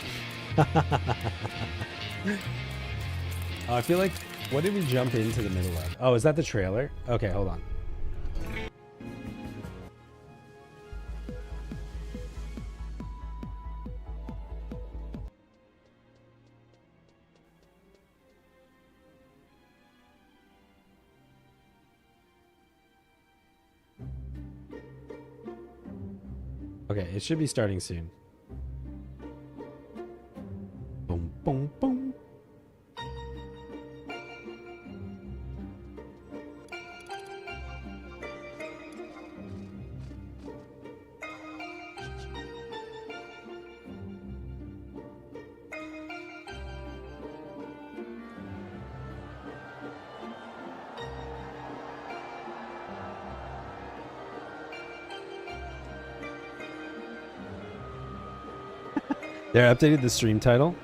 I feel like, what did we jump into the middle of? Oh, is that the trailer? Okay, hold on. Okay, it should be starting soon. Boom, boom, boom. They updated the stream title.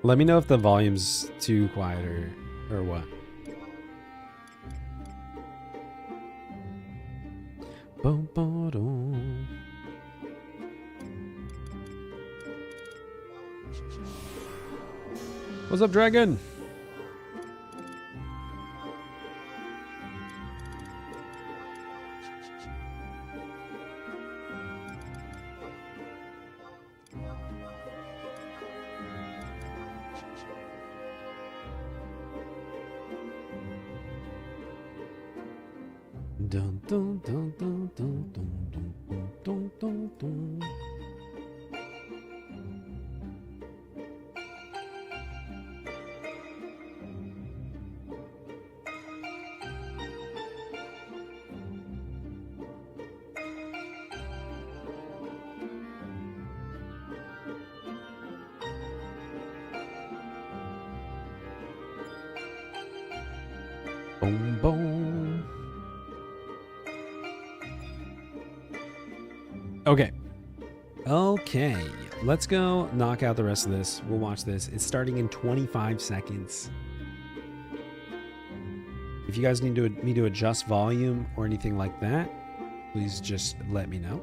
Let me know if the volume's too quiet or what. Boom, boom, boom. What's up, Dragon? Dun, dun, dun, dun, dun, dun, dun, dun, dun, dun. Boom, boom. Okay. Okay. Let's go knock out the rest of this. We'll watch this. It's starting in 25 seconds. If you guys need me to adjust volume or anything like that, please just let me know.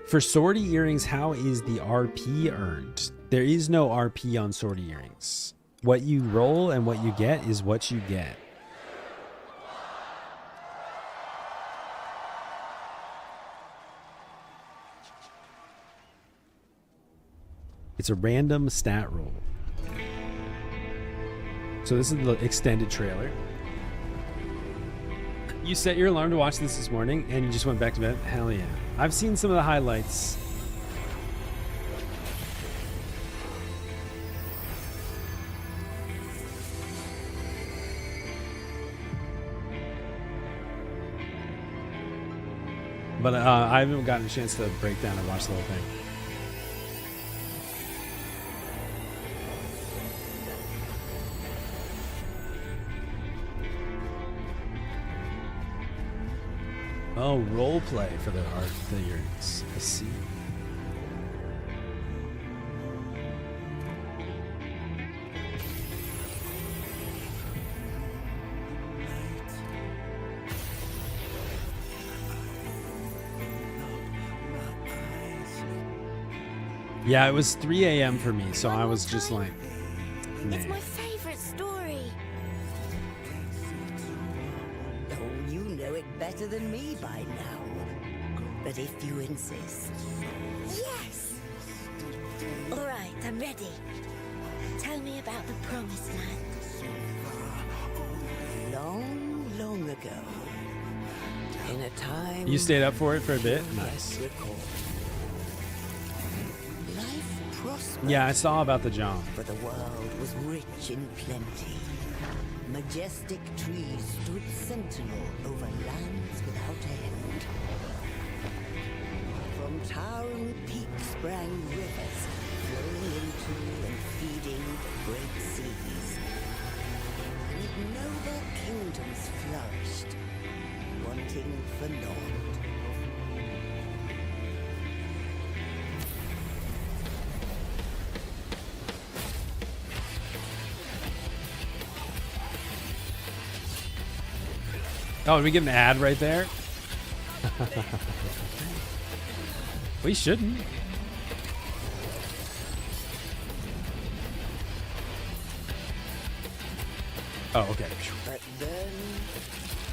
For swordy earrings, how is the RP earned? There is no RP on swordy earrings. What you roll and what you get is what you get. It's a random stat roll. So this is the extended trailer. You set your alarm to watch this morning and you just went back to bed? Hell yeah. I've seen some of the highlights. But I haven't gotten a chance to break down and watch the whole thing. Oh, role play for the art, the earrings. I see. Yeah, it was 3 a.m. for me, so I was just like, nah. It's my favorite story. Oh, you know it better than me by now. But if you insist. Yes! All right, I'm ready. Tell me about the Promised Land. Long, long ago. In a time... You stayed up for it for a bit? Nice. Life prospered. Yeah, I saw about the job. For the world was rich in plenty. Majestic trees stood sentinel over lands without end. From towering peaks sprang rivers, flowing into and feeding great seas. And noble kingdoms flourished, wanting for naught. Oh, did we get an ad right there? We shouldn't. Oh, okay. But then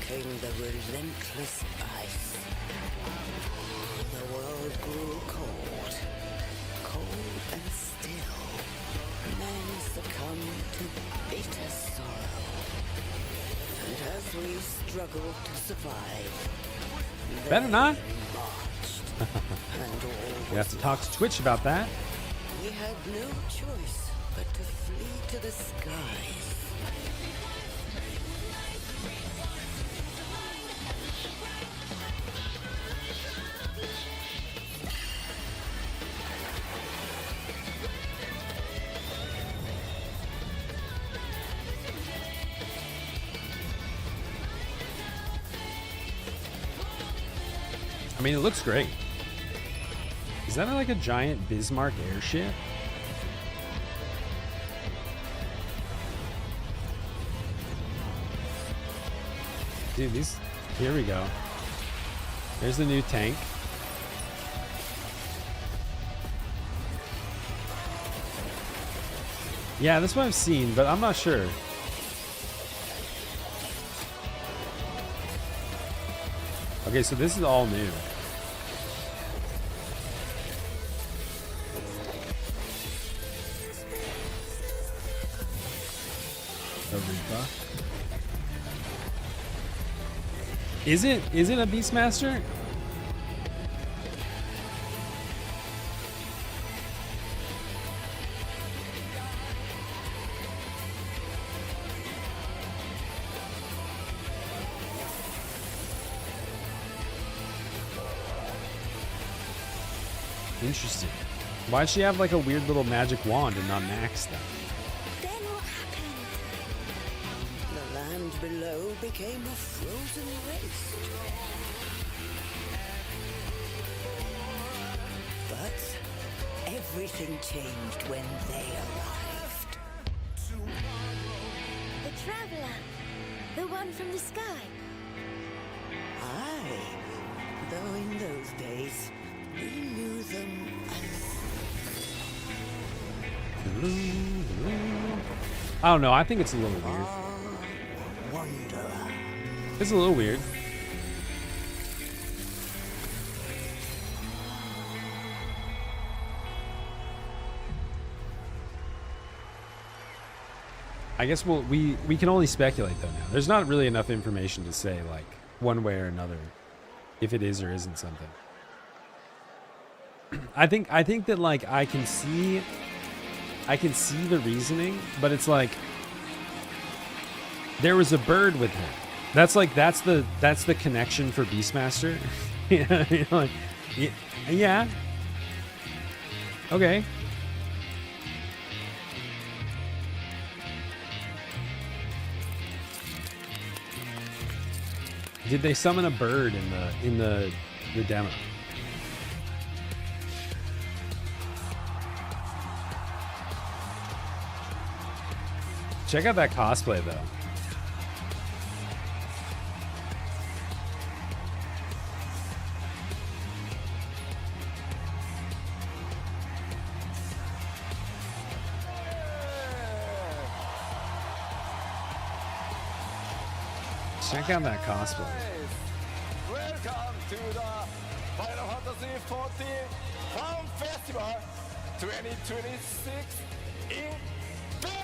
came the relentless ice. The world grew cold, cold and still. Men succumbed to bitter sorrow. And as we struggled to survive, Better not. marched, and all We have to talk to Twitch about that. we had no choice but to flee to the skies. I mean, it looks great. Is that like a giant Bismarck airship? Dude, these... Here we go. There's the new tank. Yeah, that's what I've seen, but I'm not sure. Okay, so this is all new. Aruba. Is it a Beastmaster? Interesting. Why'd she have like a weird little magic wand and not Max then? Then what happened? The land below became a frozen waste. But everything changed when they arrived. The traveler. The one from the sky. Aye, though in those days we knew them as I don't know. I think it's a little weird. wanderer. It's a little weird. I guess we can only speculate though now. There's not really enough information to say like one way or another if it is or isn't something. I think that like I can see the reasoning, but it's like there was a bird with him. That's the connection for Beastmaster. Yeah, you know, like, yeah. Okay. Did they summon a bird in the demo? Check out that cosplay though. Check out that cosplay. Welcome to the Final Fantasy XIV Fan Festival 2026 in Berlin!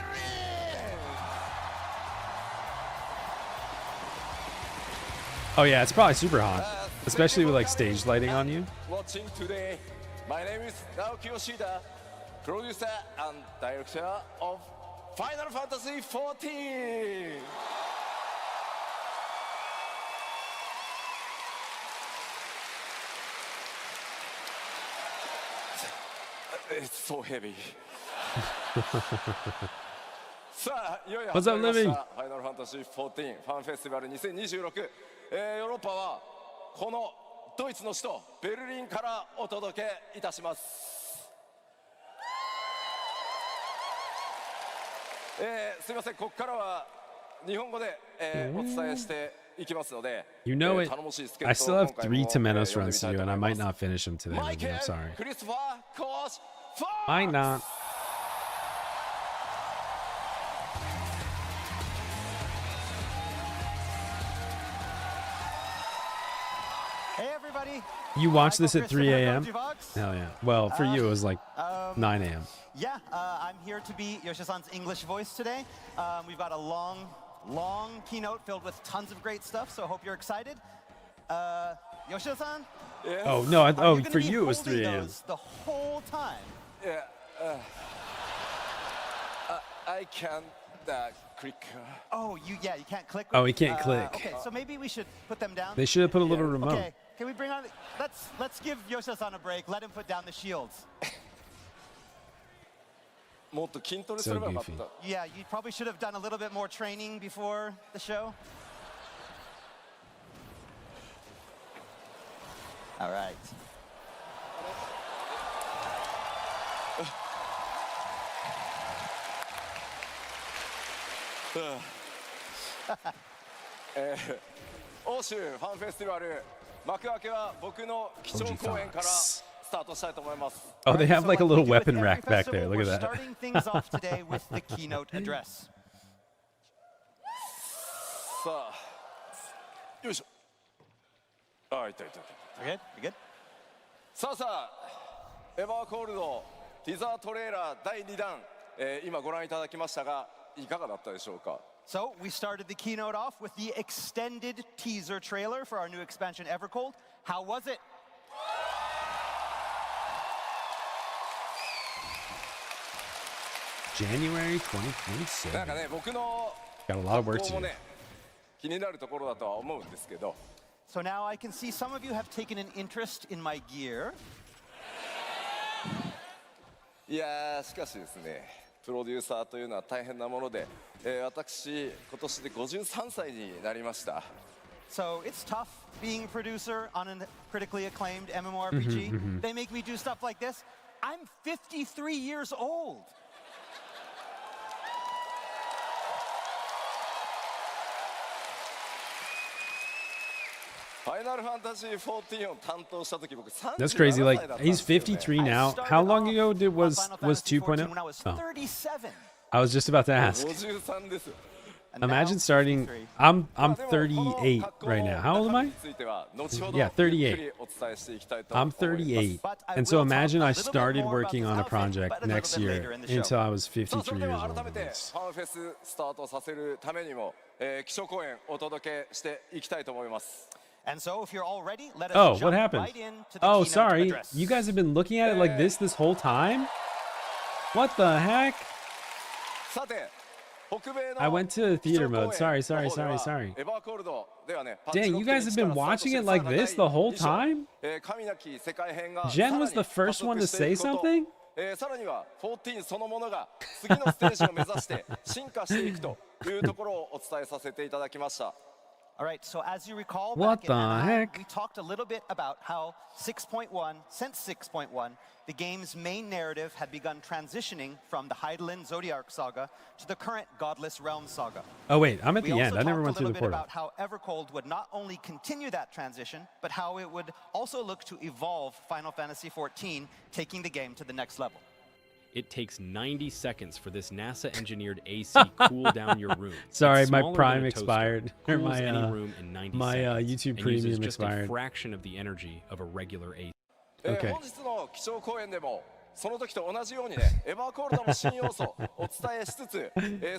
Oh yeah, it's probably super hot, especially with like stage lighting on you. Watching today, my name is Naoki Yoshida, producer and director of Final Fantasy 14! It's so heavy. さあ、いよいよ始まりました。ファイナルファンタジー14ファンフェスティバル2026、ヨーロッパはこのドイツの首都ベルリンからお届けいたします。すみません、ここからは日本語で、お伝えしていきますので、You know it. I still have 3 Temenos runs to do, and I might not finish them today. Maybe. I'm sorry. Might not. Hey everybody! You watch this at 3 a.m.? Christopher. Hell yeah. Well, for you, it was like 9 a.m. Yeah, I'm here to be Yoshi-san's English voice today. We've got a long keynote filled with tons of great stuff, so I hope you're excited. Yoshi-san? Yes. Oh, no. Are For gonna you, be it was 3 holding a.m. those the whole time? Yeah, I can't click. Oh, you can't click. Oh, he can't click. Okay, so maybe we should put them down. They should have put a little remote. Okay, can we bring on? Let's give Yoshi-san a break. Let him put down the shields. もっと筋トレすればよかった。Yeah, you probably should have done a little bit more training before the show. All right. Uh. 欧州ファンフェスティバル幕開けは僕の基調講演からスタートしたいと思います。Oh, they have like a little we do with weapon every rack back there. festival, Look at we're that. Starting things off today with the keynote address. さあ、よいしょ。あ、いたいたいた。 Okay, you good? さあさあ、エヴァーコールドティザートレーラー第2弾、今ご覧いただきましたが、いかがだったでしょうか。So we started the keynote off with the extended teaser trailer for our new expansion Evercold. How was it? January 2027. なんかね、僕の Got a lot of work 格 to 好も do. ね、気になるところだとは思うんですけど。So now I can see some of you have taken an interest in my gear. いやー、しかしですね、プロデューサーというのは大変なもので、私、今年で53歳になりました。So it's tough being a producer on a critically acclaimed MMORPG. They make me do stuff like this. I'm 53 years old. ファイナルファンタジー14を担当した時僕37 That's crazy. 歳 Like だったんです he's よね。 53 I now. started How long off ago on Final Fantasy 2.0? when I was Oh, 37. I was just about to ask. 53です。 And Imagine now, starting. 53. I'm まあでもこの 38格好 right の now. How old am 中 I? 身については後ほど Yeah, ゆっ 38. くりお伝えしていきたいと I'm 思います。 38. But I And so will talk imagine a I little bit started more about working this on a outfit, project but a little next bit year later in the show. until I was さあそ 53 years れでは old. 改めてファンフェススタートさせるためにも、基礎講演お届けしていきたいと思います。 And so, if you're all ready, let us Oh, jump what happened? right into the Oh, keynote sorry. address. You guys have been looking at it like this whole time? What the heck? さて、北米の I went to 基礎 theater 講 mode. 演 Sorry, の sorry, 方では sorry, sorry. エヴァーコールドではね、パッチ Dang, you guys have been 6.1から watching スター it ト like して this the whole さらに time? 神なき世界編が Jen was the first one to say something? さらには14そのものが次のステージを目指して進化していくというところをお伝えさせていただきました。All right, so as you recall, What back in the Anaheim, heck? we talked a little bit about how 6.1, since 6.1, the game's main narrative had begun transitioning from the Hydaelyn Zodiarch saga to the current Godless Realms saga. Oh, wait. I'm at We the also end. I never talked went a through little the bit portal. about how Evercold would not only continue that transition, but how it would also look to evolve Final Fantasy XIV, taking the game to the next level. It takes 90 seconds for this NASA-engineered AC cool down your room. Sorry, It's my smaller Prime than a toaster, expired. Or cools my, any room in 90 my, seconds, YouTube and uses Premium just a expired. fraction of the energy of a regular AC. Okay. 本日の基調講演でもその時と同じようにね、エヴァーコールドの新要素をお伝えしつつ、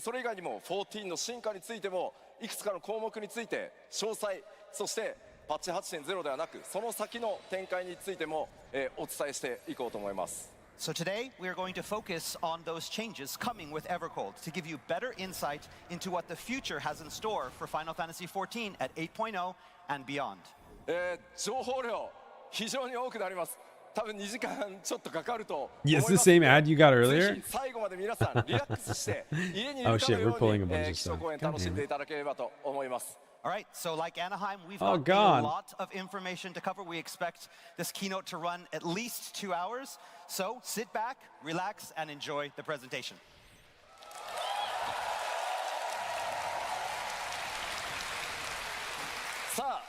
それ以外にも14の進化についてもいくつかの項目について詳細、そしてパッチ 8.0 ではなくその先の展開についても、お伝えしていこうと思います。So today, we are going to focus on those changes coming with Evercold to give you better insight into what the future has in store for Final Fantasy XIV at 8.0 and beyond. 情報量非常に多くなります。多分2時間ちょっとかかると Yes, the same ad you got ぜ earlier. ひ最後まで皆さんリラックスして家にいる Oh かの shit, よ we're う pulling a に bunch of 基礎 stuff. 公演 God 楽しん damn で it. いただければと思います。All right, so like Anaheim, we've Oh, got a God. lot of information to cover. We expect this keynote to run at least 2 hours. So sit back, relax, and enjoy the presentation. さあ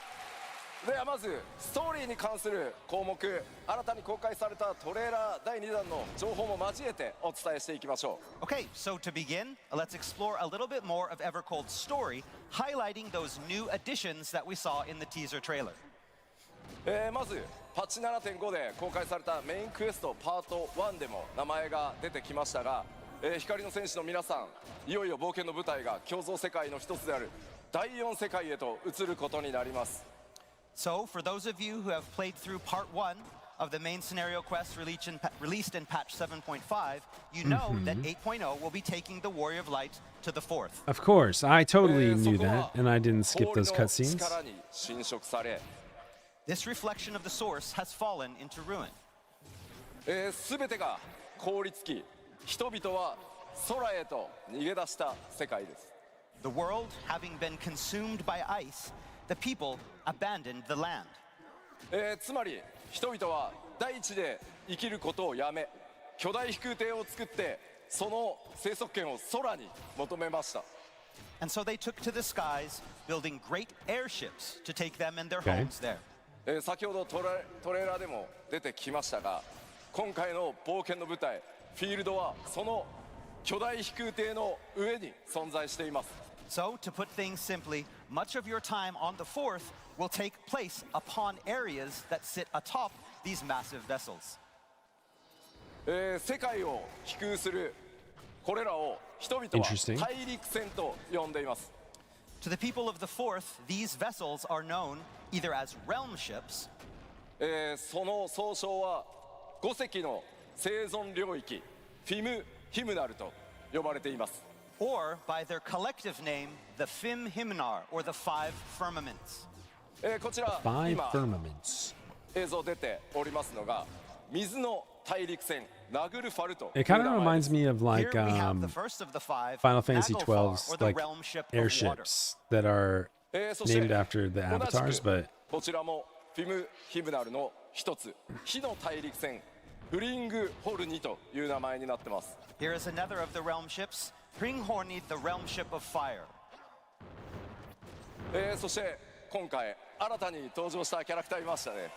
ではまずストーリーに関する項目、新たに公開されたトレーラー第2弾の情報も交えてお伝えしていきましょう。 Okay, so to begin, let's explore a little bit more of Evercold's story, highlighting those new additions that we saw in the teaser trailer. まずパッチ 7.5 で公開されたメインクエストパート1でも名前が出てきましたが、光の戦士の皆さん、いよいよ冒険の舞台が共造世界の一つである第4世界へと移ることになります。 So for those of you who have played through part 1 of the main scenario quest released in patch 7.5, you know that 8.0 will be taking the Warrior of Light to the 4th. Of course, I totally そ knew こは that, and I didn't skip 氷 those の cutscenes. 力に侵食され、 This reflection of the source has fallen into ruin. 全てが凍りつき、人々は空へと逃げ出した世界です。 The world having been consumed by ice, the people abandoned the land. つまり人々は大地で生きることをやめ、巨大飛空艇を作ってその生息圏を空に求めました。 And so they took to the skies, building great airships to take them and their Okay. homes there. 先ほどトレーラーでも出てきましたが、今回の冒険の舞台フィールドはその巨大飛空艇の上に存在しています。 So, to put things simply, much of your time on the 4th will take place upon areas that sit atop these massive vessels. 世界を飛空するこれらを人々は Interesting. 大陸船と呼んでいます。 To the people of the 4th, these vessels are known either as realm ships, その総称は5隻の生存領域フィム・ヒムナルと呼ばれています。 or by their collective name, the Fim Himnar, or the Five Firmaments. こちら Five 今 firmaments. 映像出ておりますのが水の大陸船ナグルファルという It kind 名 of 前で reminds す。 me of like Here we have the first of the five, Final Fantasy Naglfar, XII's or the like realm ship of water. airships that are そして named after the 同じ avatars, く but こちらもフィム・ヒムナルの一つ火の大陸船フリングホルニという名前になってます。 Here is another of the realm ships, Hringhorni, the realm ship of fire. そして今回新たに登場したキャラクターいましたね。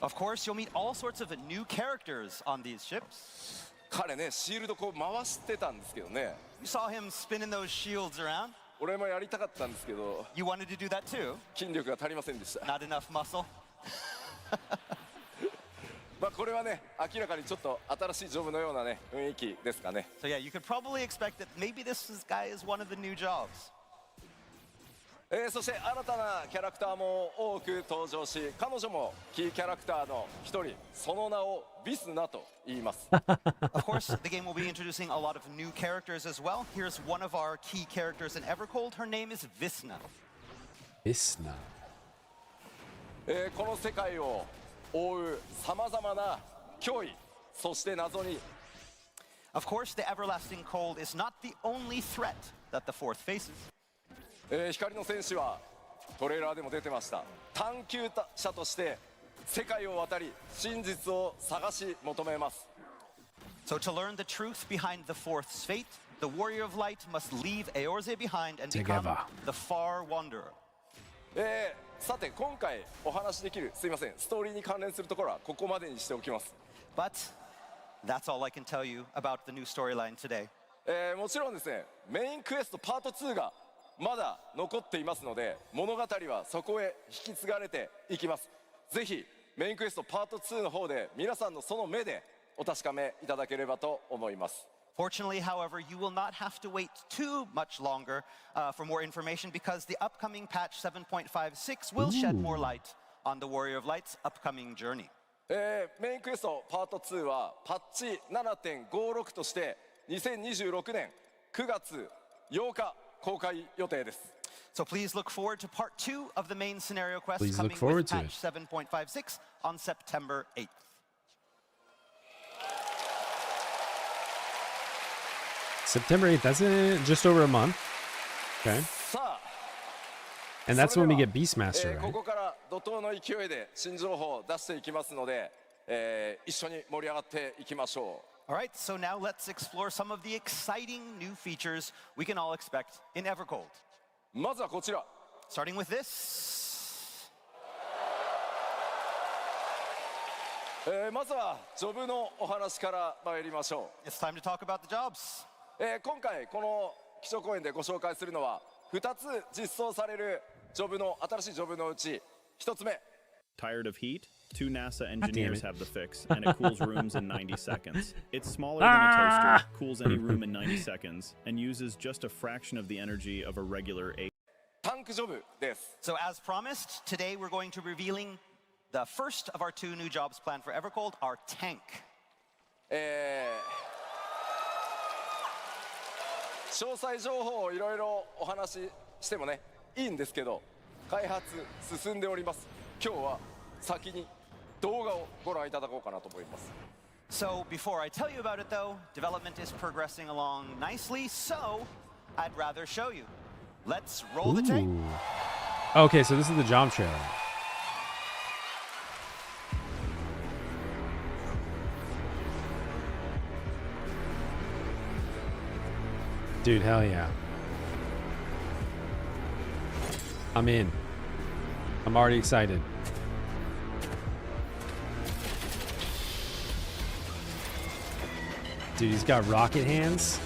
Of course, you'll meet all sorts of new characters on these ships. 彼ねシールドこう回してたんですけどね、 You saw him spinning those shields around. 俺もやりたかったんですけど You wanted to do that too? 筋力が足りませんでした。 Not enough muscle? まあこれはね明らかにちょっと新しいジョブのようなね雰囲気ですかね。 So yeah, you could probably expect that maybe guy is one of the new jobs. そして新たなキャラクターも多く登場し、彼女もキーキャラクターの一人、その名をビスナと言います。 Of course, the game will be introducing a lot of new characters as well. Here's one of our key characters in Evercold. Her name is Visna. Isna. この世界を覆うさまざまな脅威、そして謎に Of course, the everlasting cold is not the only threat that the Fourth faces. 光の戦士はトレーラーでも出てました。探求者として世界を渡り真実を探し求めます。 So to learn the truth behind the Fourth's fate, the Warrior of Light must leave Eorze behind and become Together. the Far Wanderer. さて今回お話しできるすいませんストーリーに関連するところはここまでにしておきます。 But that's all I can tell you about the new storyline today. もちろんですねメインクエストパート2がまだ残っていますので物語はそこへ引き継がれていきます。ぜひメインクエストパート2の方で皆さんのその目でお確かめいただければと思います。 Fortunately, however, you will not have to wait too much longer for more information because the upcoming patch 7.56 will shed more light on the Warrior of Light's upcoming journey. メインクエストパート2はパッチ 7.56 として2026年9月8日公開予定です。 So please look forward to part 2 of the main scenario quest Please coming look forward with to patch 7.56 on September 8th. September 8th. That's in just over a month. Okay. さあ And that's when we get それ Beastmaster, では right? ここから怒涛の勢いで新情報を出していきますので、一緒に盛り上がっていきましょう。 All right, so now let's explore some of the exciting new features we can all expect in Evercold. まずはこちら。 Starting with this. まずはジョブのお話から参りましょ It's time to talk about the jobs. う。今回この基調講演でご紹介するのは2つ実装されるジョブの新しいジョブのうち1つ目。 Tired of heat? Two NASA damn engineers it. have the fix, and it cools rooms in 90 seconds. It's smaller than a toaster, cools any room in 90 seconds, and uses just a fraction of the energy of a regular A. タンクジョブです。 So as promised, today we're going to be revealing the first of our 2 new jobs planned for Evercold, our tank. 詳細情報をいろいろお話ししてもねいいんですけど開発進んでおります。今日は先に動画をご覧いただこうかなと思います。 So before I tell you about it though, development is progressing along nicely, so I'd rather show you. Let's roll the tape. Ooh. Okay, so this is the job trailer. Dude, hell yeah. I'm in. I'm already excited. Dude, he's got rocket hands,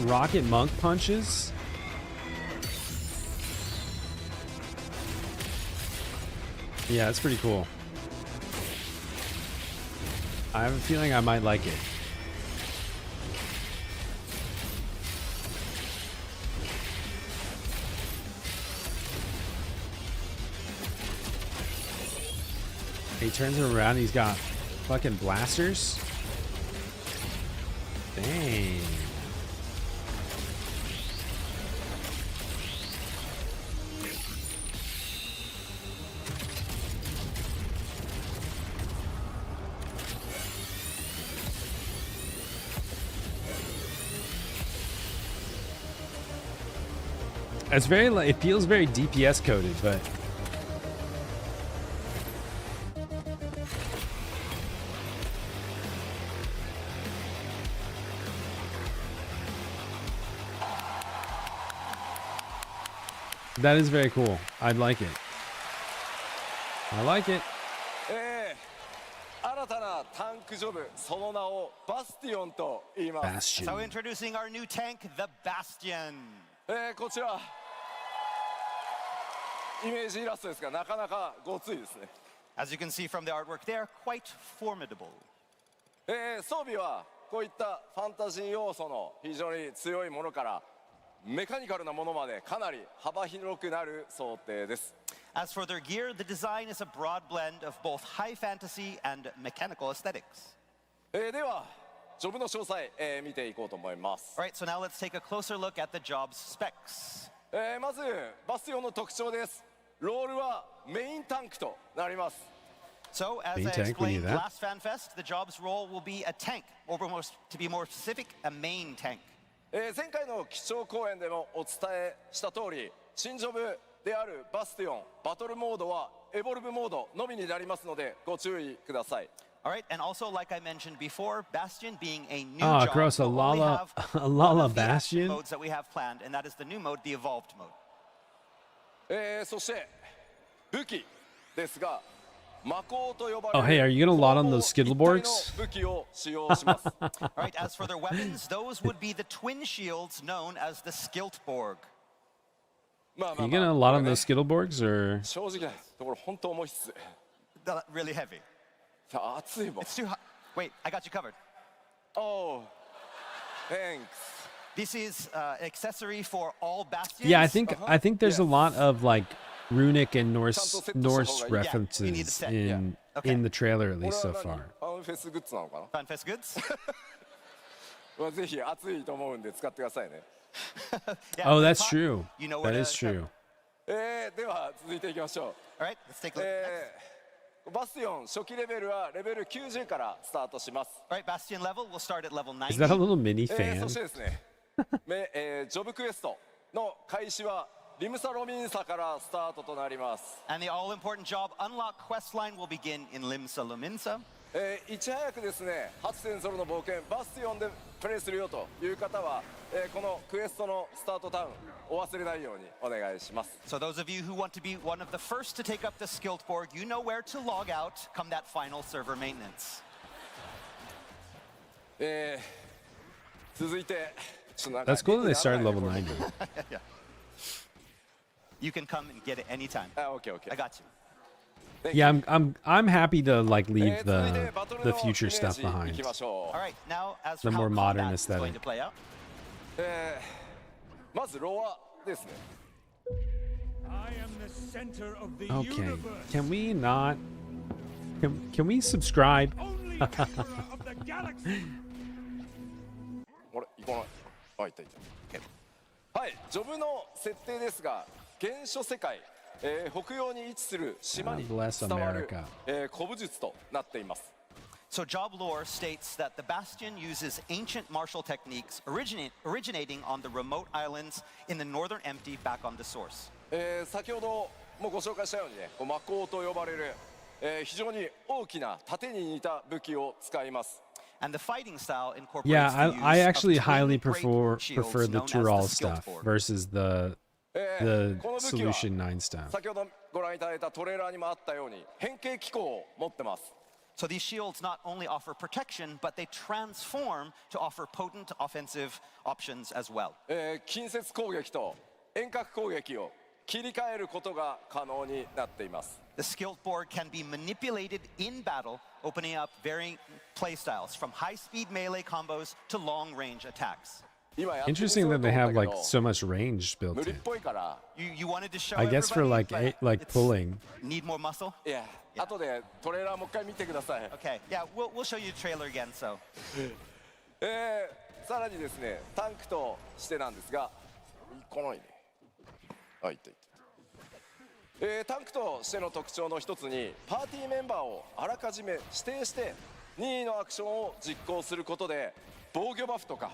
rocket monk punches. Yeah, that's pretty cool. I have a feeling I might like it. He turns him around, he's got fucking blasters. Dang. It's very, it feels very DPS coded, but that is very cool. I'd like it. I like it. 新たなタンクジョブその名をバスティオンと言います。 So Bastion. introducing our new tank, the Bastion. こちらイメージイラストですがなかなかごついですね。 As you can see from the artwork there, quite formidable. 装備はこういったファンタジー要素の非常に強いものからメカニカルなものまでかなり幅広くなる想定です。 As for their gear, the design is a broad blend of both high fantasy and mechanical aesthetics. ではジョブの詳細、見ていこうと思います。 All right, so now let's take a closer look at the job's specs. まずバスティオンの特徴です。ロールはメインタンクとなります。 So, as Main I tank, we need explained that. last FanFest, the job's role will be a tank, or to be more specific, a main tank. 前回の基調講演でもお伝えした通り新ジョブであるバスティオンバトルモードはエボルブモードのみになりますのでご注意ください。 All right, and also, like I mentioned before, Bastion being a new Oh, job, gross, a will only Lala- have a one Lala of the active Bastion? modes that we have planned, and that is the new mode, the evolved mode. そして武器ですが魔鋼と呼ば Oh, hey, れ are you る gonna lot on 鋼 those 一体の Skittleborgs? 武器を使用します。 All right, as for their weapons, those would be the twin shields known as the Skiltborg. まあ Are you gonna lot こ on れね those Skittleborgs or? 正直なところ本当重いっす。 Really heavy. さあ熱いもん。 It's too hot. Wait, I got you covered. Oh, thanks. This is accessory for all bastions. Yeah, I think there's a Yes. lot of like runic and Norse Chanto set Norse to show, yeah, we need references to set, in in the trailer, at least so far. ファンフェスグッズなのかな Funfest goods? まあぜひ熱いと思うんで使ってくださいね。 Yeah, Oh, at the that's top, true. You know where That to is true. では続いていきましょ All right, let's take a う。 look. バスティオン初期レベルはレベル90からスタートします。 All right, Bastion level, we'll start at level Is that a 90. little mini そ fan? してですね、ジョブクエストの開始はリムサロミンサからスタートとなります。 And the all-important job unlock quest line will begin in Limsa Luminsa. いち早くですね、8.0の冒険バスティオンでプレイするよという方は、このクエストのスタートタウンお忘れないようにお願いします。 So those of you who want to be one of the first to take up the skilled board, you know where to log out come that final server maintenance. 続いて、ちょっとなんか That's cool that they 出てな started らない level ねこれ 90. You can come and get it anytime. あ、オッケーオッケ I ー。 got you. Yeah, I'm happy to like leave 続いて the バトル the の future イメー stuff ジい behind. きましょ All right, now as The for how more modern combat is going aesthetic. to play out. う。まずロアですね。 Okay, can we not? Can we subscribe? あれ、行かない。あ、いたいた。はい、ジョブの設定ですが、原初世界、北洋に位置する島に God bless 伝わる America.、古武術となっています。 So job lore states that the Bastion uses ancient martial techniques originating on the remote islands in the northern empty back on the source. 先ほどもご紹介したようにね、こう魔鋼と呼ばれる、非常に大きな盾に似た武器を使います。 And the fighting style incorporates Yeah, the use I of actually twin highly great prefer shields the known as Tural the skilled stuff board. versus the この武器は Solution 9 stuff. 先ほどご覧いただいたトレーラーにもあったように変形機構を持ってます。 So these shields not only offer protection, but they transform to offer potent offensive options as well. 近接攻撃と遠隔攻撃を切り替えることが可能になっています。 The skilled board can be manipulated in battle, opening up varying playstyles from high-speed melee combos to long-range attacks. 今やってみ Interesting そう that だ they と have 思ったけ like ど so much range built 無理っ in. ぽいから、 You wanted to show I guess for everybody, like but like it's- pulling. Need more muscle? いや、後でトレーラーもう一回見てください。 Okay, yeah, we'll show you the trailer again, so. さらにですね、タンクとしてなんですが、行かないね。あ、行った行った。タンクとしての特徴の一つに、パーティーメンバーをあらかじめ指定して任意のアクションを実行することで防御バフとか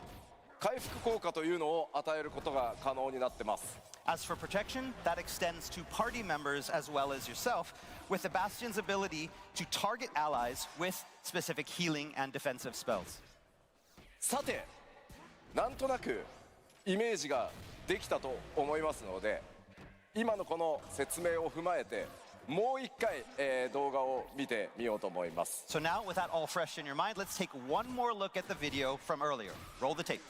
回復効果というのを与えることが可能になってます。 As for protection, that extends to party members as well as yourself, with the Bastion's ability to target allies with specific healing and defensive spells. さて、なんとなくイメージができたと思いますので、今のこの説明を踏まえてもう一回、動画を見てみようと思います。 So now, with that all fresh in your mind, let's take one more look at the video from earlier. Roll the tape.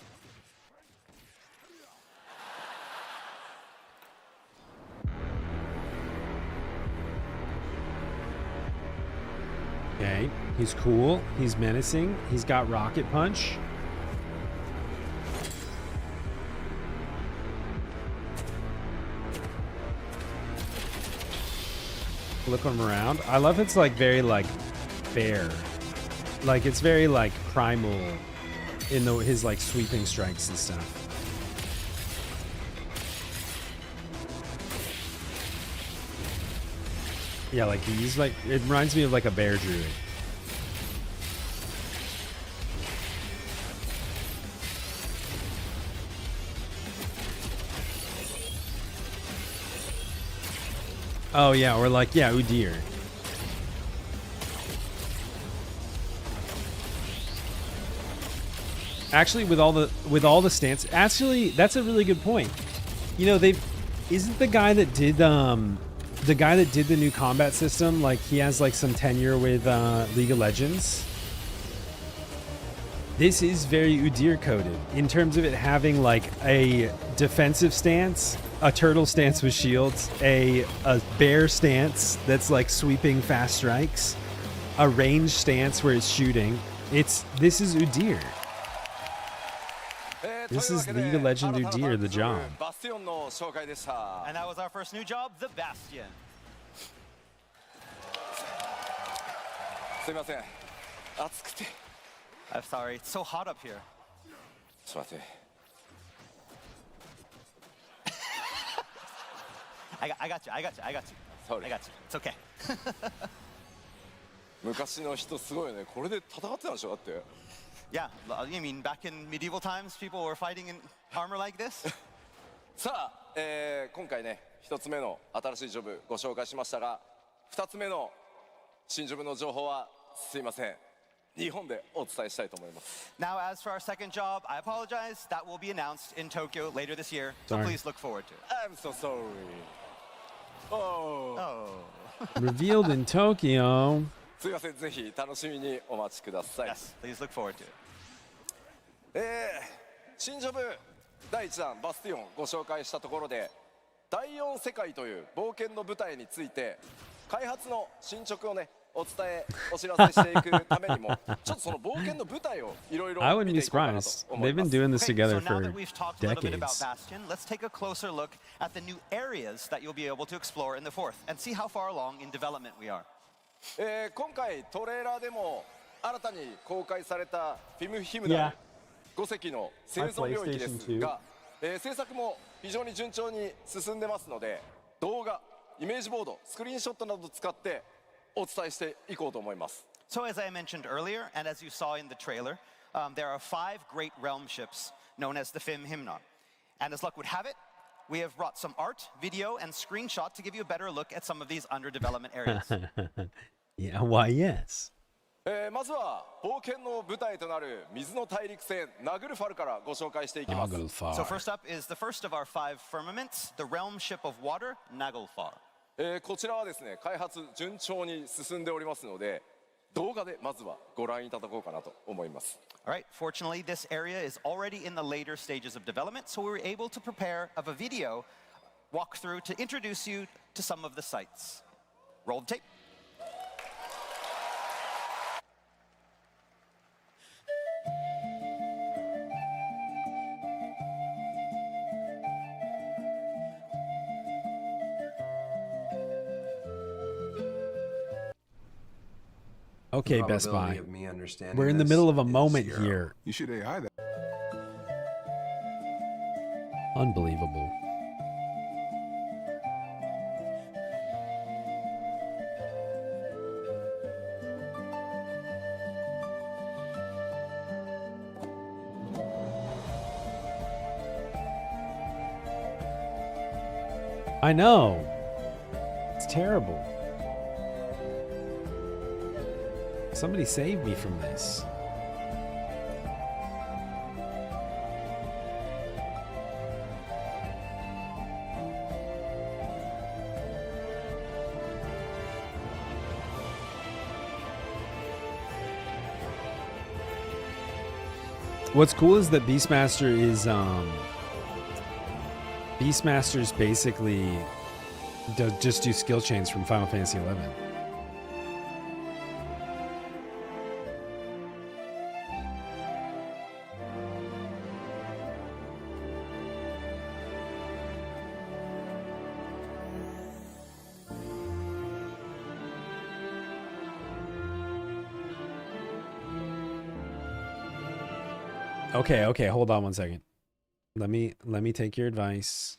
Okay, he's cool. He's menacing. He's got rocket punch. Look him around. I love it's like very like fair. Like it's very like primal in his like sweeping strikes and stuff. Yeah, like he's like it reminds me of like a bear druid. Oh yeah, or like yeah, Udyr. Actually, with all the stance, actually that's a really good point. You know, isn't the guy that did the new combat system, like he has like some tenure with League of Legends. This is very Udyr coded in terms of it having like a defensive stance, a turtle stance with shields, a bear stance that's like sweeping fast strikes, a range stance where it's shooting. This is Udyr. This is League of Legends Udyr, the job. And that was our first new job, the Bastion. すいません。暑くて。I'm sorry, it's so hot up here. ちょっと待って。I got you. Sorry. I got you. It's okay. 昔の人すごいよね。これで戦ってたんでしょだって。Yeah, I mean, back in medieval times, people were fighting in armor like this. さあ、今回ね、一つ目の新しいジョブご紹介しましたが、二つ目の新ジョブの情報はすいません。日本でお伝えしたいと思います。Now, as for our second job, I apologize. That will be announced in Tokyo later this year, so Sorry. please look forward to it. I'm so sorry. Oh. Revealed in Tokyo. すいません、ぜひ楽しみにお待ちください。 Yes, please look forward to it. 新ジョブ第1弾バスティオンご紹介したところで、第4世界という冒険の舞台について開発の進捗をねお知らせしていくためにもちょっとその冒険の舞台をいろいろ I wouldn't 見 be ていこうかなと surprised. 思い They've ま been す。 doing this Okay, together so now for that we've talked a little bit about decades. Bastion, let's take a closer look at the new areas that you'll be able to explore in the fourth and see how far along in development we are. 今回トレーラーでも新たに公開されたフィムヒムナル5隻の生存領域ですが、制作も非常に順調に進んでますので、動画、イメージボード、スクリーンショットなどを使ってお伝えしていこうと思います。 So as I mentioned earlier, and as you saw in the trailer, there are 5 great realm ships known as the Fim Himnon. And as luck would have it, we have brought some art, video, and screenshot to give you a better look at some of these under development areas. Yeah, why, yes. まずは冒険の舞台となる水の大陸船ナグルファルからご紹介していきます。 So first up is the first of our 5 firmaments, the realm ship of water, Naglfar. こちらはですね、開発順調に進んでおりますので、動画でまずはご覧いただこうかなと思います。 All right, fortunately, this area is already in the later stages of development, so we were able to prepare a video walkthrough to introduce you to some of the sites. Roll the tape. Okay, Best Probability Buy. of me understanding We're in the this middle of a is moment 0. here. You should AI that. Unbelievable. I know. It's terrible. Somebody save me from this. What's cool is that Beastmaster is Beastmaster's basically just do skill chains from Final Fantasy 11. Okay, hold on one second. Let me take your advice.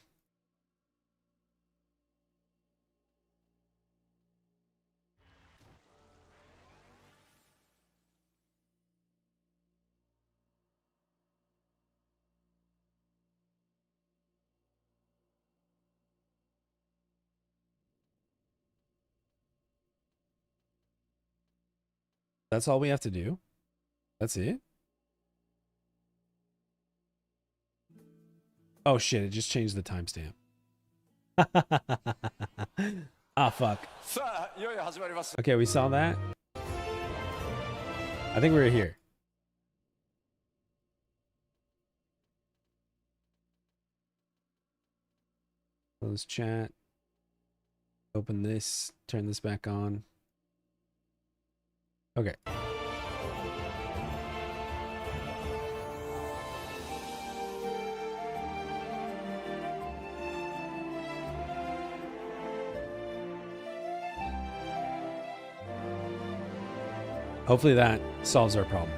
That's all we have to do? That's it? Oh shit, it just changed the timestamp. Ah, fuck. Okay, we saw that. I think we're here. Close chat. Open this. Turn this back on. Okay. Hopefully that solves our problem.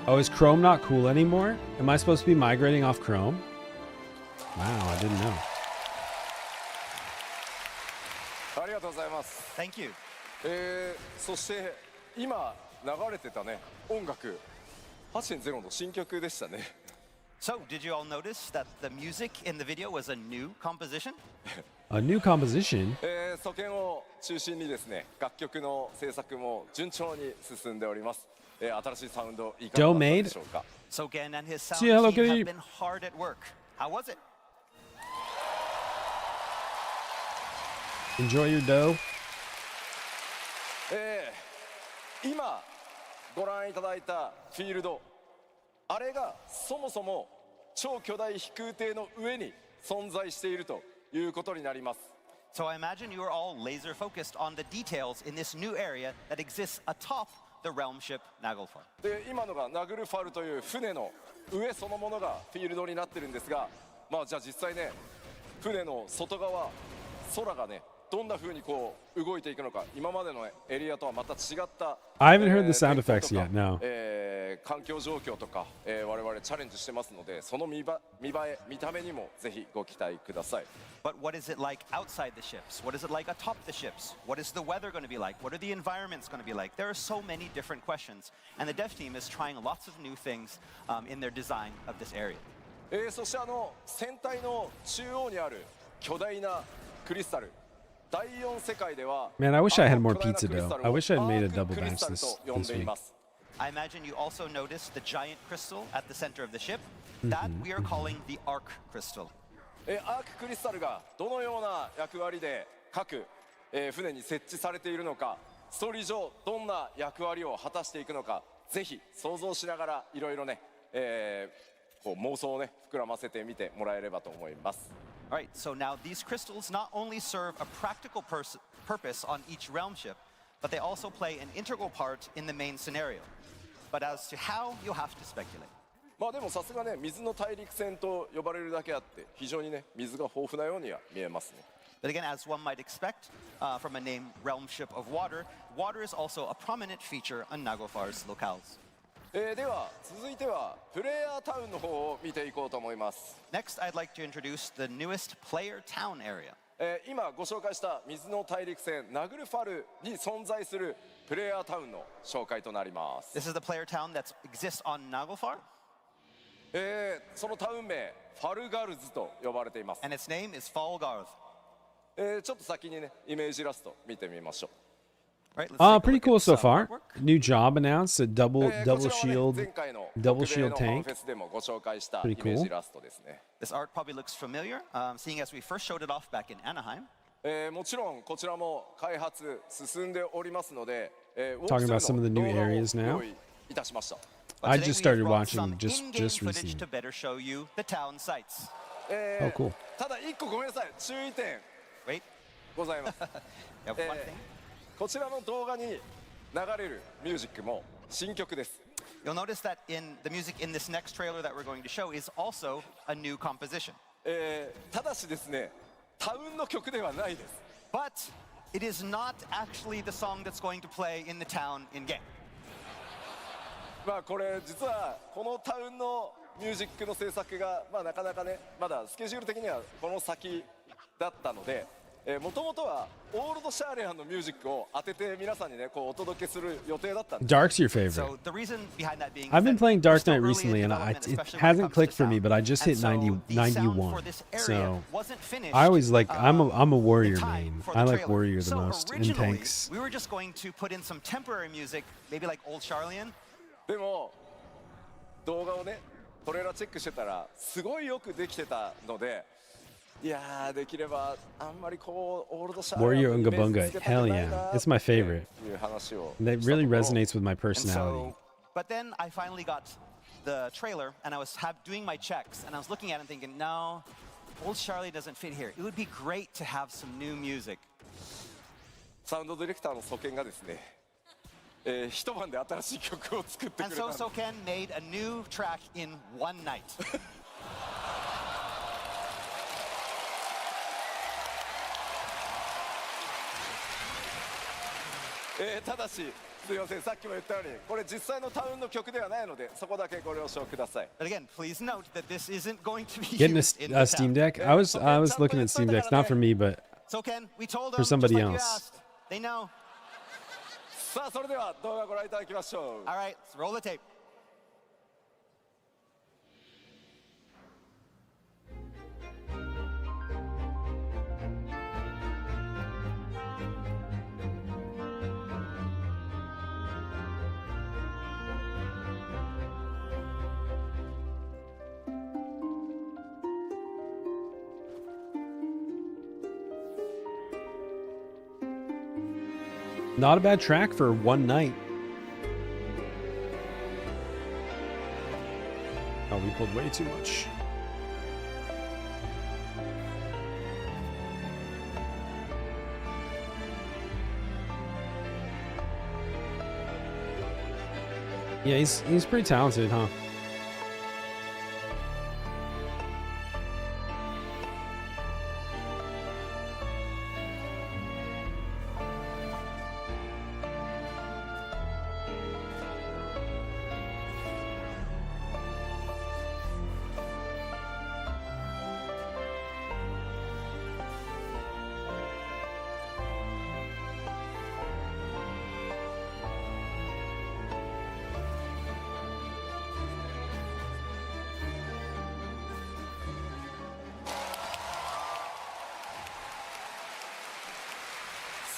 Oh, is Chrome not cool anymore? Am I supposed to be migrating off Chrome? Wow, I didn't know. ありがとうございます。 Thank you. そして今流れてたね音楽8.0の新曲でしたね。So, did you all notice that the music in the video was a new composition? A new composition? 祖権を中心にですね楽曲の制作も順調に進んでおります。新しいサウンドいかがだったでしょうか。Soken and his sound See, hello, team kitty. have been hard at work. How was it? Enjoy your dough. 今ご覧いただいたフィールドあれがそもそも超巨大飛空艇の上に存在しているということになります。 So I imagine you are all laser focused on the details in this new area that exists atop the realm ship Naglfar. で今のがナグルファルという船の上そのものがフィールドになってるんですが、まあじゃあ実際ね船の外側空がねどんな風にこう動いていくのか今までのエリアとはまた違った I haven't heard the sound effects yet, no. 環境状況とか、我々チャレンジしてますのでその見栄え見た目にもぜひご期待ください。 But what is it like outside the ships? What is it like atop the ships? What is the weather going to be like? What are the environments going to be like? There are so many different questions, and the dev team is trying lots of new things in their design of this area. そして船体の中央にある巨大なクリスタル Man, I wish I had more pizza dough. I wish I had made a double batch this week. I imagine you also noticed the giant crystal at the center of the ship. That we are calling the Arc Crystal. アーククリスタルがどのような役割で各船に設置されているのか、ストーリー上どんな役割を果たしていくのか、ぜひ想像しながらいろいろね、こう妄想をね膨らませてみてもらえればと思います。 All right, so now these crystals not only serve a practical purpose on each realm ship, but they also play an integral part in the main scenario. But as to how, you'll have to speculate. まあでもさすがね水の大陸船と呼ばれるだけあって非常にね水が豊富なようには見えますね。 But again, as one might expect from a name realm ship of water, water is also a prominent feature on Naglfar's locales. では続いてはプレイヤータウンの方を見ていこうと思います。 Next, I'd like to introduce the newest player town area. 今ご紹介した水の大陸船ナグルファルに存在するプレイヤータウンの紹介となります。 This is the player town that exists on Naglfar. そのタウン名ファルガルズと呼ばれています。 And its name is Falgarth. ちょっと先にねイメージイラスト見てみましょう。 Right, let's Oh, take a pretty look cool at so some far. artwork. New job announced, a double こちらはね shield 前回の double 北米 shield のファン tank. フェスでもご紹介したイ Pretty メー cool. ジイラストですね。 This art probably looks familiar, seeing as we first showed it off back in Anaheim. もちろんこちらも開発進んでおりますので、Talking about some of the new areas now. 用意いたしました。 But I today just we have started brought watching some just in-game recently. footage to better show you the town sites. Oh, cool. ただ1個ごめんなさい注意点 Wait, ございます。 you have one thing. こちらの動画に流れるミュージックも新曲です。 You'll notice that in the music in this next trailer that we're going to show is also a new composition. ただしですね、タウンの曲ではないです。 But it is not actually the song that's going to play in the town in game. まあこれ実はこのタウンのミュージックの制作がまあなかなかねまだスケジュール的にはこの先だったので。もともとはオールドシャーレアンのミュージックを当てて皆さんにねこうお届けする予定だったんです。 Dark's your favorite. So the reason behind that being I've been that playing we're Dark still Knight early in recently, and development, it especially when it hasn't comes to clicked for me, sound. but I just hit And so 90, the sound 91. for this area So wasn't finished, I always like I'm a warrior in time main. for the I like trailer. warrior the So most in originally, tanks. we were just going to put in some temporary music, maybe like Old Charlian. でも動画をねトレーラーチェックしてたらすごいよくできてたのでいやーできればあんまりこうオールドシャーレア Warrior ンのイメージ Unga つけ Bunga. たくない Hell な yeah. ー It's my favorite. っていう話を That したとこ really ろ resonates with my And personality. so, but then I finally got the trailer, and I was doing my checks, and I was looking at it and thinking, no, Old Charlie doesn't fit here. It would be great to have some new music. サウンドディレクターの祖権がですね一晩で新しい曲を作ってく And れた so Ken made a new track in one night. ただしすいませんさっきも言ったようにこれ実際のタウンの曲ではないのでそこだけご了承ください But again, please note that this isn't going to be Getting used in the a Steam town. Deck. I was looking at Steam Decks, not for me, but So Ken, we told them for somebody just like you else. asked. They know. さあそれでは動画ご覧いただきましょう All right, let's roll the tape. Not a bad track for one night. Oh, we pulled way too much. Yeah, he's pretty talented, huh? .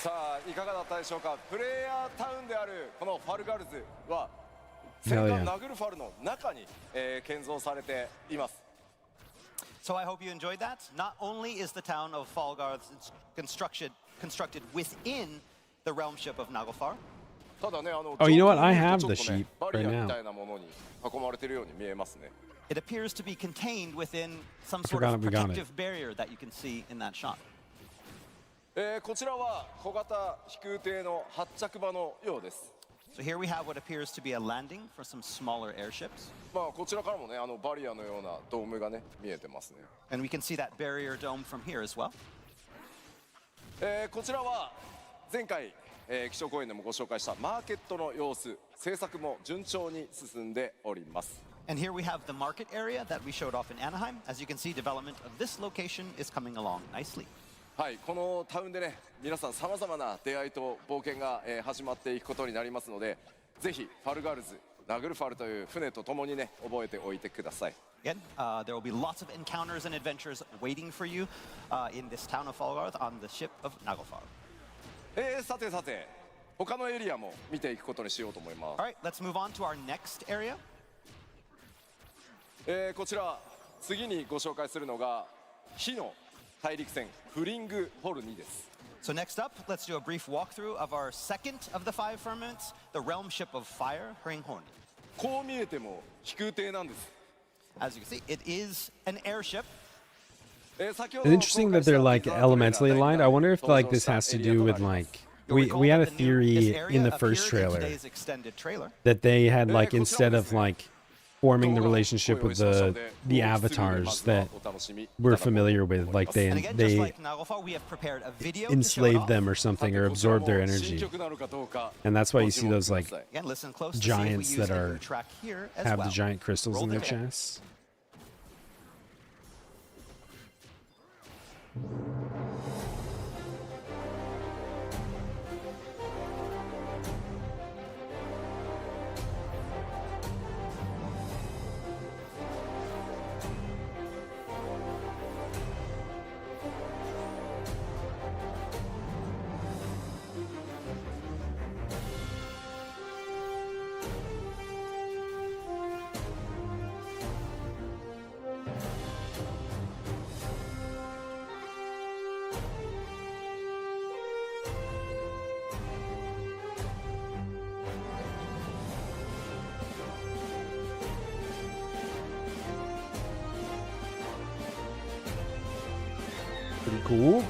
さあいかがだったでしょうかプレイヤータウンであるこのファルガルズは戦艦ナグルファルの中に、建造されています So I hope you enjoyed that. Not only is the town of Falgarth constructed within the realm ship of Naglfar. ただねOh, you know what? I have ちょっ the とね sheep バリア right みた now. いなものに囲まれているように見えますね It appears to be contained within some sort forgot of we got it. protective barrier that you can see in that shot. こちらは小型飛空艇の発着場のようです So here we have what appears to be a landing for some smaller airships. まあこちらからもねバリアのようなドームがね見えてますね And we can see that barrier dome from here as well. こちらは前回、気象公園でもご紹介したマーケットの様子制作も順調に進んでおります And here we have the market area that we showed off in Anaheim. As you can see, development of this location is coming along nicely. はいこのタウンでね皆さんさまざまな出会いと冒険が、始まっていくことになりますのでぜひファルガルズナグルファルという船とともにね覚えておいてください Again, there will be lots of encounters and adventures waiting for you in this town of Falgarth on the ship of Naglfar. さてさて他のエリアも見ていくことにしようと思います All right, let's move on to our next area. こちら次にご紹介するのが火の大陸船フリングホルニです So next up, let's do a brief walkthrough of our second of the 5 firmaments, the realm ship of fire, Hringhorn. こう見えても飛空艇なんです As you can see, it is an airship. It's interesting that they're like elementally aligned. I wonder if like this has to do with like we had a theory in the first trailer that they had like instead of like forming the relationship with the avatars that we're familiar with, like they enslaved them or something or absorbed their energy, and that's why you see those like giants that are have the giant crystals in their chests. Pretty cool.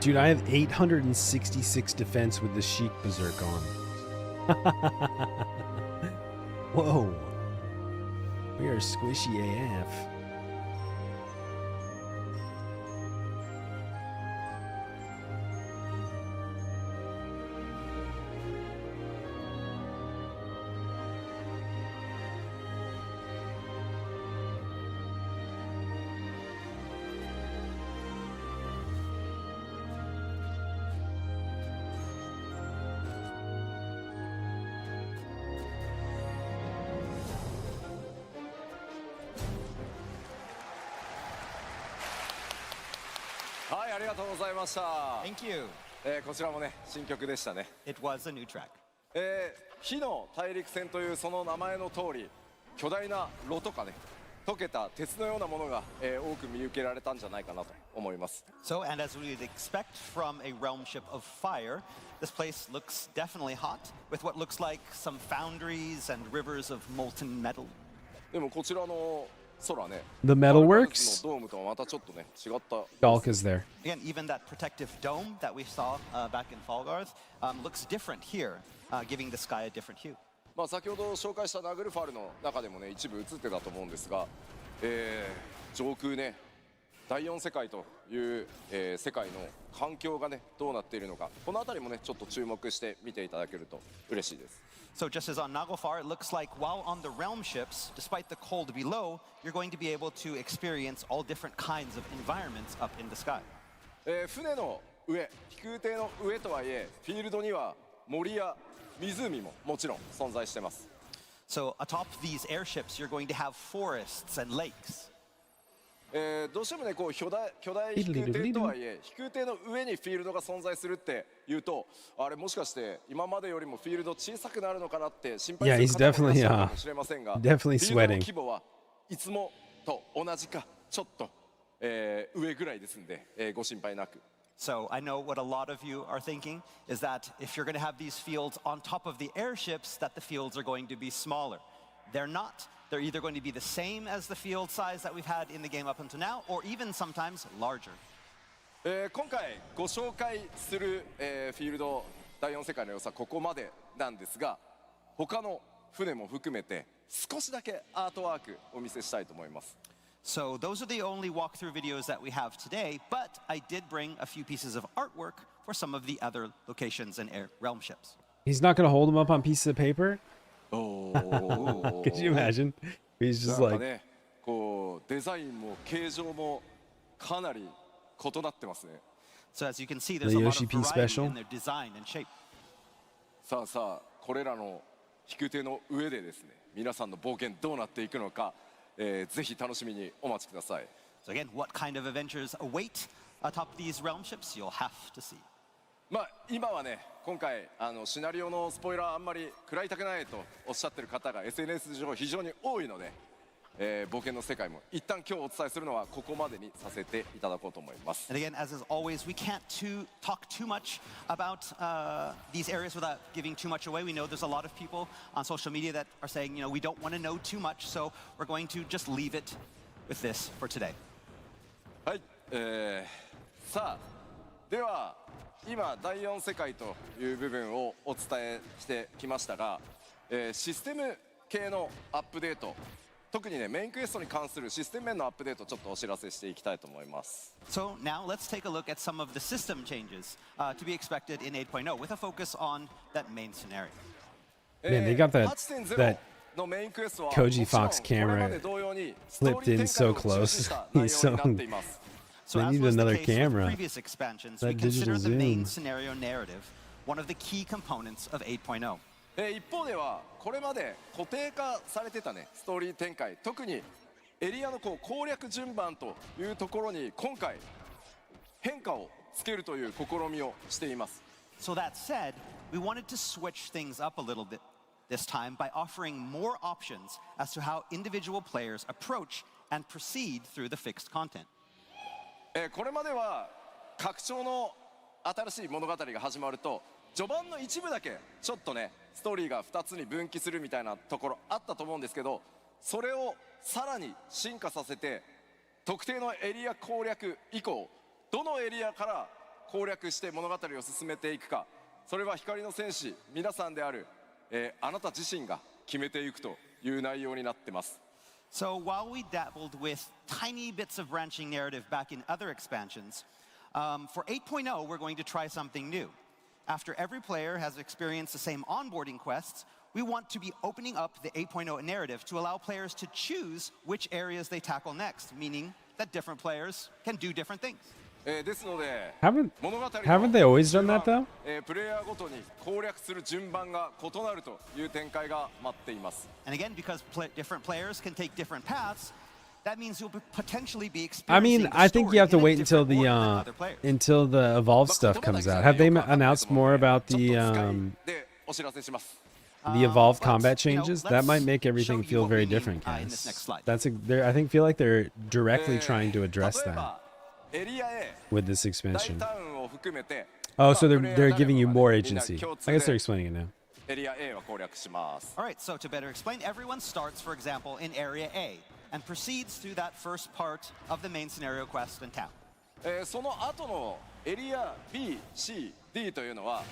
Dude, I have 866 defense with the Sheik Berserk on. Whoa. We are squishy AF. Thank you. こちらもね、新曲でしたね。It was a new track. 火の大陸船というその名前の通り、巨大な炉とかね、溶けた鉄のようなものが、多く見受けられたんじゃないかなと思います。So, and as we'd expect from a realm ship of fire, this place looks definitely hot, with what looks like some foundries and rivers of molten metal. でもこちらの空ね、 The metalworks? ドームとはまたちょっとね、違った。Dalka's there. Again, even that protective dome that we saw back in Falgarth looks different here, giving the sky a different hue. まあ先ほど紹介したナグルファルの中でもね、一部映ってたと思うんですが、上空ね、第4世界という、世界の環境がね、どうなっているのか、この辺りもね、ちょっと注目して見ていただけると嬉しいです。So just as on Naglfar, it looks like while on the realm ships, despite the cold below, you're going to be able to experience all different kinds of environments up in the sky. 船の上、飛空艇の上とはいえ、フィールドには森や湖ももちろん存在してます。So atop these airships, you're going to have forests and lakes. どうしてもね、こう巨大飛空艇とはいえ、飛空艇の上にフィールドが存在するっていうと、あれもしかして今までよりもフィールド小さくなるのかなって心配する方もいらっしゃるかもしれませんが、フィールドの規模はいつもと同じかちょっと、上ぐらいですんで、ご心配なく。So I know what a lot of you are thinking is that if you're going to have these fields on top of the airships, that the fields are going to be smaller. They're not. They're either going to be the same as the field size that we've had in the game up until now, or even sometimes larger. 今回ご紹介する、フィールド第4世界の良さここまでなんですが、他の船も含めて少しだけアートワークお見せしたいと思います。So those are the only walkthrough videos that we have today, but I did bring a few pieces of artwork for some of the other locations and realm ships. He's not going to hold them up on pieces of paper? Oh. Could you imagine? He's just like... こうデザインも形状もかなり異なってますね。 So as you can see, there's a lot of variety in their design and shape. さあさあ、これらの飛空艇の上でですね、皆さんの冒険どうなっていくのか、ぜひ楽しみにお待ちください。So again, what kind of adventures await atop these realm ships? You'll have to see. まあ今はね、今回シナリオのスポイラーあんまり食らいたくないとおっしゃってる方が SNS 上非常に多いので、冒険の世界も一旦今日お伝えするのはここまでにさせていただこうと思います。And again, as is always, we can't talk too much about these areas without giving too much away. We know there's a lot of people on social media that are saying, we don't want to know too much, so we're going to just leave it with this for today. はい、さあでは今第4世界という部分をお伝えしてきましたが、システム系のアップデート、特にねメインクエストに関するシステム面のアップデートちょっとお知らせしていきたいと思います。So now let's take a look at some of the system changes to be expected in 8.0 with a focus on that main scenario. Man, they got that Koji Fox camera flipped in so close. He's so... So they as need was the another case camera. with previous expansions, That we consider digital the main zoom. scenario narrative one of the key components of 8.0. 一方ではこれまで固定化されてたねストーリー展開、特にエリアのこう攻略順番というところに今回変化をつけるという試みをしています。 So that said, we wanted to switch things up a little bit this time by offering more options as to how individual players approach and proceed through the fixed content. これまでは拡張の新しい物語が始まると序盤の一部だけちょっとねストーリーが2つに分岐するみたいなところあったと思うんですけど、それをさらに進化させて特定のエリア攻略以降どのエリアから攻略して物語を進めていくか、それは光の戦士皆さんである、あなた自身が決めていくという内容になってます。So while we dabbled with tiny bits of branching narrative back in other expansions, for 8.0 we're going to try something new. After every player has experienced the same onboarding quests, we want to be opening up the 8.0 narrative to allow players to choose which areas they tackle next, meaning that different players can do different things. ですので Haven't 物語の haven't they always done that though? プレイヤーごとに攻略する順番が異なるという展開が待っています。 And again, because different players can take different paths, that means you'll potentially be I mean, experiencing the I think you have to story in a wait until different the order than other players. until the evolved stuff comes out. Have they announced more about ちょっと the 使いでお知らせします。 the evolved But, combat you know, changes? That let's might make show everything you feel what we very mean, different, in this guys. next slide. That's I think feel like they're directly trying to address 例え that ばエリア A with this 大 expansion. タウンを含めて Oh, so まあプレイヤー they're giving you 誰 more もがねみんな agency. 共 I 通 guess they're で explaining it now. エリア A は攻略します。 All right, so to better explain, everyone starts, for example, in Area A and proceeds through that first part of the main scenario quest in town. その後のエリア B、C、D というのは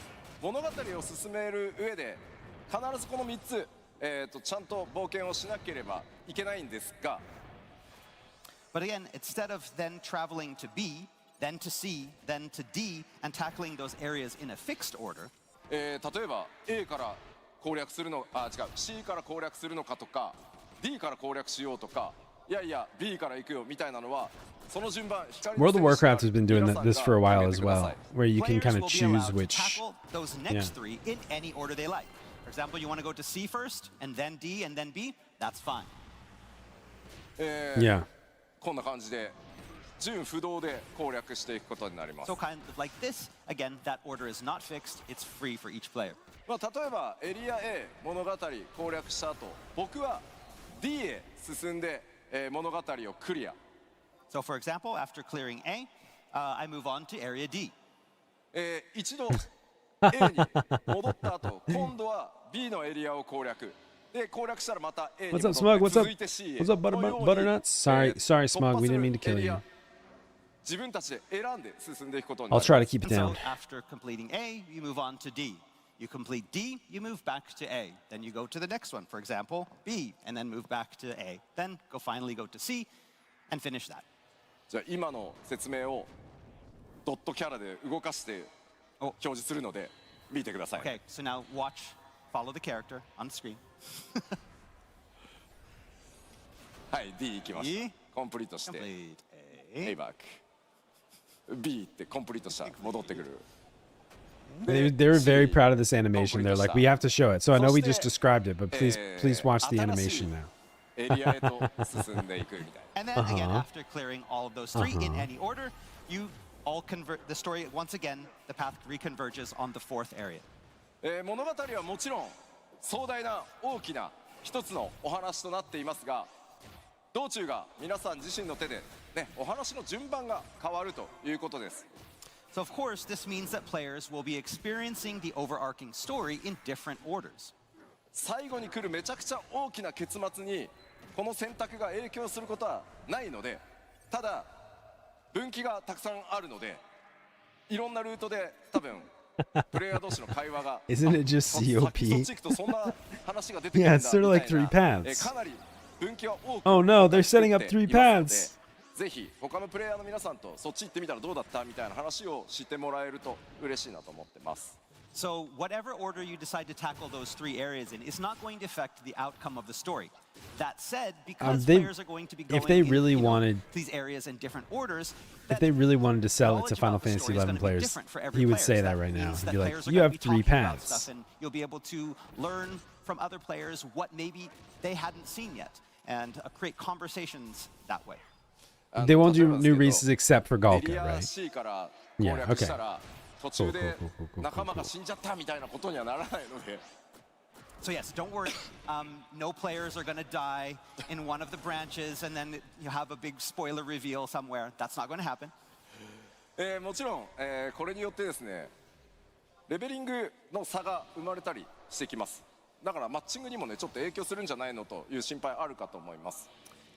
物語を進める上で必ずこの3つ、ちゃんと冒険をしなければいけないんですが、 But again, instead of then traveling to B, then to C, then to D, and tackling those areas in a fixed order, 例えば A から攻略するの違う C から攻略するのかとか D から攻略しようとかいやいや B から行くよみたいなのはその順番光の World of 戦士 Warcraft has been doing 皆さんが this for a while 決 as めてくださ well, い。 where you can players kind of will be choose allowed to which. tackle those next three in any order they like. For example, you want to go to C first, and then D, and then B, that's fine. Yeah. こんな感じで順不動で攻略していくことになります。 So kind of like this, again, that order is not fixed, it's free for each player. まあ例えばエリア A 物語攻略した後僕は D へ進んで、物語をクリア。 So for example, after clearing A, I move on to area D. 一度 A に戻った後今度は B のエリアを攻略で攻略したらまた A に What's 戻 up, って Smug? What's 続 up? いて C へ What's up, このように Butternuts? Sorry, sorry, 突 Smug. 破 We す didn't る mean to エ kill リ you. ア自分たちで選んで進んでいくことにな I'll り try ま to す。 keep it And down. so after completing A, you move on to D. You complete D, you move back to A. Then you go to the next one, for example, B, and then move back to A. Then finally go to C and finish that. じゃあ今の説明をドットキャラで動かして表示するので見てください。 Okay, so now watch, follow the character on the screen. はい D 行きました。 E コンプリートして Complete A A. バック B ってコンプリートした戻ってくる。 They were very proud of this animation. They're like, we have to show it. So I know we just described it, but please watch the animation now. エリアへと進んでいくみたい And then again, after clearing all of those three in any order, you all convert the story once again. The path reconverges on the fourth area. な。物語はもちろん壮大な大きな一つのお話となっていますが、道中が皆さん自身の手でねお話の順番が変わるということです。 So of course, this means that players will be experiencing the overarching story in different orders. 最後に来るめちゃくちゃ大きな結末にこの選択が影響することはないので、ただ分岐がたくさんあるのでいろんなルートで多分プレイヤー同士の会話が Isn't it just そっち COP? 行くとそんな話が出てくるん Yeah, だ it's sort of み like たい three な paths. かなり分岐は多く Oh no, they're 作って setting up three いますので paths. ぜひ他のプレイヤーの皆さんとそっち行ってみたらどうだったみたいな話をしてもらえると嬉しいなと思ってます。 So whatever order you decide to tackle those three areas in is not going to affect the outcome of the story. That said, because players are going to be going they really wanted- these areas in different orders, If they really wanted to sell it to Final Fantasy XI players, he would say that right now. He'd be like, you have three paths. And you'll be able to learn from other players what maybe they hadn't seen yet and create conversations that way. They won't do new races except for エ Galka, リア right? C から攻 Yeah, 略 okay. したら途中で Cool. 仲間が死んじゃったみたいなことにはならないので So yes, don't worry. No players are going to die in one of the branches and then you have a big spoiler reveal somewhere. That's not going to happen. もちろん、これによってですねレベリングの差が生まれたりしてきます。だからマッチングにもねちょっと影響するんじゃないのという心配あるかと思います。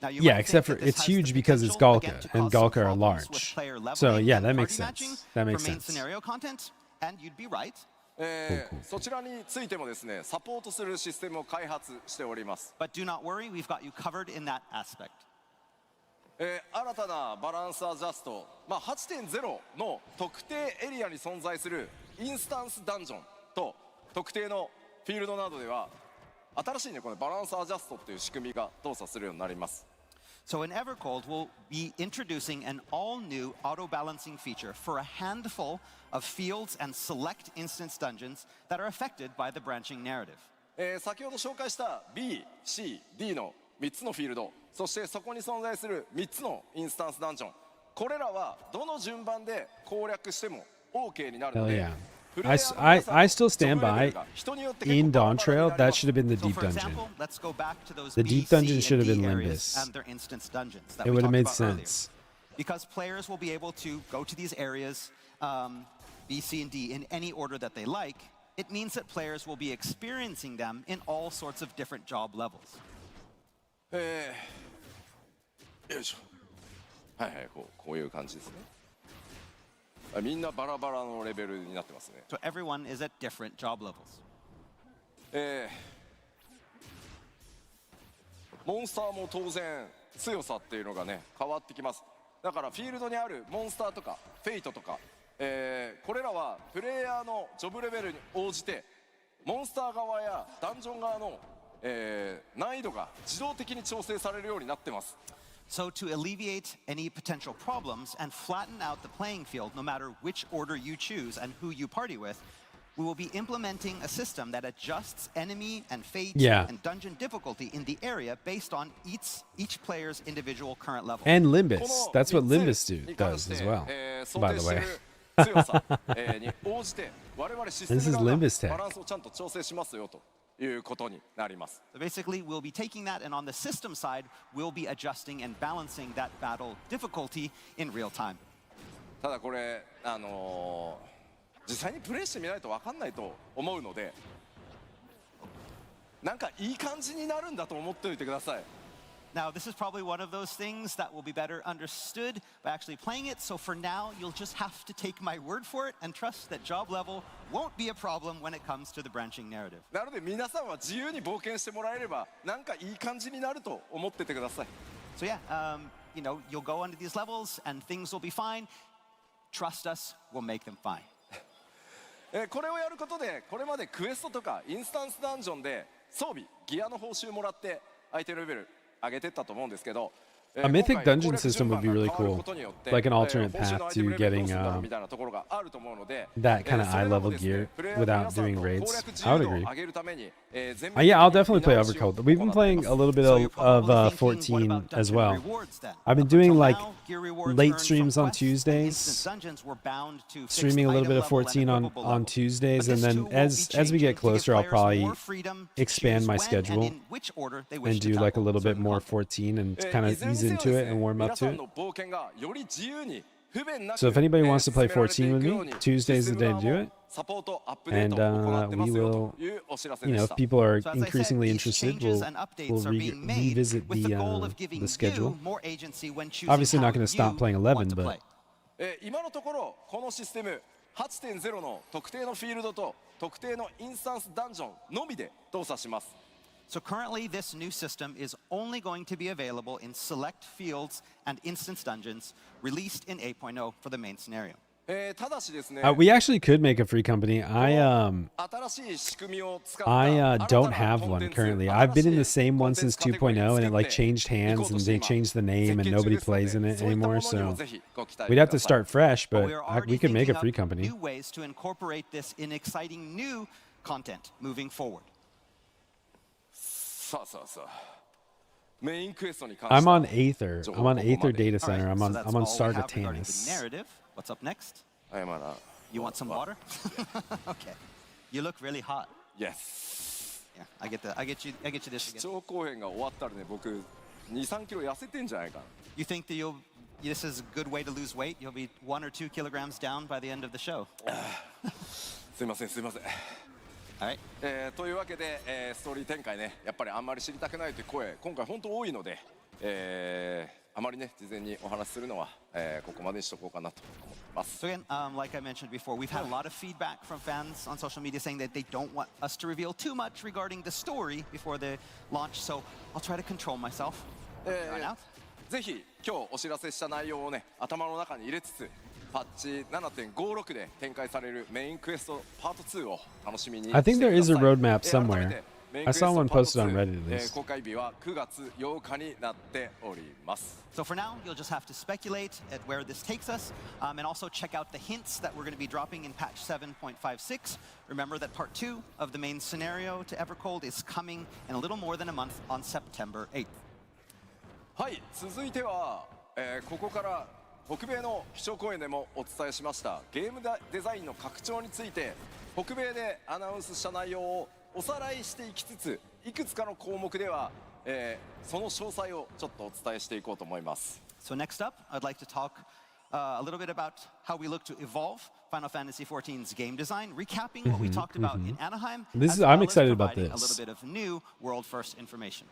Now, you Yeah, might except think for that this it's has the huge because it's potential, Galka, again, to and cause some Galka are problems with large. player So leveling yeah, and that makes party matching sense. That makes for main sense. scenario content, and you'd be right. そちらについてもですね、サポートするシステムを開発しております。 But do not worry, we've got you covered in that aspect. 新たなバランスアジャスト、8.0 の特定エリアに存在するインスタンスダンジョンと特定のフィールドなどでは新しいね、このバランスアジャストっていう仕組みが動作するようになります。 So in Evercold, we'll be introducing an all-new auto-balancing feature for a handful of fields and select instance dungeons that are affected by the branching narrative. 先ほど紹介した B、C、D の3つのフィールド、そしてそこに存在する3つのインスタンスダンジョン、これらはどの順番で攻略しても OK になるの Hell で、 yeah. I still stand by in Dawn Trail. That should have been the So deep for dungeon. example, let's go back to those The B, deep C, dungeon and should have D been areas Limbus. and their instance dungeons that It we would have talked made about earlier. sense. Because players will be able to go to these areas, B, C, and D, in any order that they like. It means that players will be experiencing them in all sorts of different job levels. よいしょ。はいはい、こういう感じですね。みんなバラバラのレベルになってますね。 So everyone is at different job levels. モンスターも当然強さっていうのがね変わってきます。だからフィールドにあるモンスターとかフェイトとか、これらはプレイヤーのジョブレベルに応じてモンスター側やダンジョン側の、難易度が自動的に調整されるようになってます。 So to alleviate any potential problems and flatten out the playing field, no matter which order you choose and who you party with, we will be implementing a system that adjusts enemy and fate and dungeon difficulty in the area based on each player's individual current level. And Limbus. That's what Limbus does as well, by the way. This is Limbus tech. バランスをちゃんと調整しますよということになります。 So basically, we'll be taking that, and on the system side, we'll be adjusting and balancing that battle difficulty in real time. ただこれ実際にプレイしてみないと分かんないと思うので、なんかいい感じになるんだと思っておいてください。 Now, this is probably one of those things that will be better understood by actually playing it. So for now, you'll just have to take my word for it and trust that job level won't be a problem when it comes to the branching narrative. なので皆さんは自由に冒険してもらえれば、なんかいい感じになると思っててください。 So yeah, you'll go into these levels and things will be fine. Trust us, we'll make them fine. これをやることで、これまでクエストとかインスタンスダンジョンで装備、ギアの報酬もらって相手レベル上げてったと思うんですけど、 A mythic dungeon system would be really cool, like an alternate path to getting that kind of eye level gear without doing raids. I would agree. Yeah, I'll definitely play Overcoat. We've been playing a little bit of 14 as well. I've been doing like late streams on Tuesdays, streaming a little bit of 14 on Tuesdays, and then as we get closer, I'll probably expand my schedule and do like a little bit more 14 and kind of ease into it and warm up to it. So if anybody wants to play 14 with me, Tuesday's the day to do it. And we will, if people are increasingly interested, we'll revisit the schedule. Obviously not going to stop playing 11, but 今のところこのシステム 8.0 の特定のフィールドと特定のインスタンスダンジョンのみで動作します。 So currently, this new system is only going to be available in select fields and instance dungeons released in 8.0 for the main scenario. ただしですね、 we actually could make a free company. I don't have one currently. I've been in the same one since 2.0 and it like changed hands and they changed the name and nobody plays in it anymore. So we'd have to start fresh, but we could make a free company. New ways to incorporate this in exciting new content moving forward. I'm on Aether. I'm on Aether Data Center. I'm on Star Tanis. Narrative. What's up next? You want some water? Okay. You look really hot. Yes. Yeah, I get you this again. 視聴公演が終わったらね、僕2、3キロ痩せてんじゃないかな。 You think that this is a good way to lose weight? You'll be 1 or 2 kilograms down by the end of the show. すいません。 Alright. というわけで、ストーリー展開ね、やっぱりあんまり知りたくないという声、今回本当多いので、あまりね事前にお話しするのは、ここまでにしとこうかなと思ってます。 So again, like I mentioned before, we've had a lot of feedback from fans on social media saying that they don't want us to reveal too much regarding the story before the launch, so I'll try to control myself. Right now. ぜひ今日お知らせした内容をね頭の中に入れつつパッチ 7.56 で展開されるメインクエストパート2を楽しみにしてください。 I think there is a roadmap 改め somewhere. てメイン I クエスト saw one パート posted on 2 Reddit at least. 公開日は9月8日になっております。 So for now, you'll just have to speculate at where this takes us, and also check out the hints that we're going to be dropping in patch 7.56. Remember that part 2 of the main scenario to Evercold is coming in a little more than a month on September 8th. はい、続いては、ここから北米の基調講演でもお伝えしましたゲームデザインの拡張について北米でアナウンスした内容をおさらいしていきつついくつかの項目では、その詳細をちょっとお伝えしていこうと思います。 So next up, I'd like to talk a little bit about how we look to evolve Final Fantasy XIV's game design, recapping what we talked about in Anaheim. I'm excited about providing a this. little bit of new world-first information.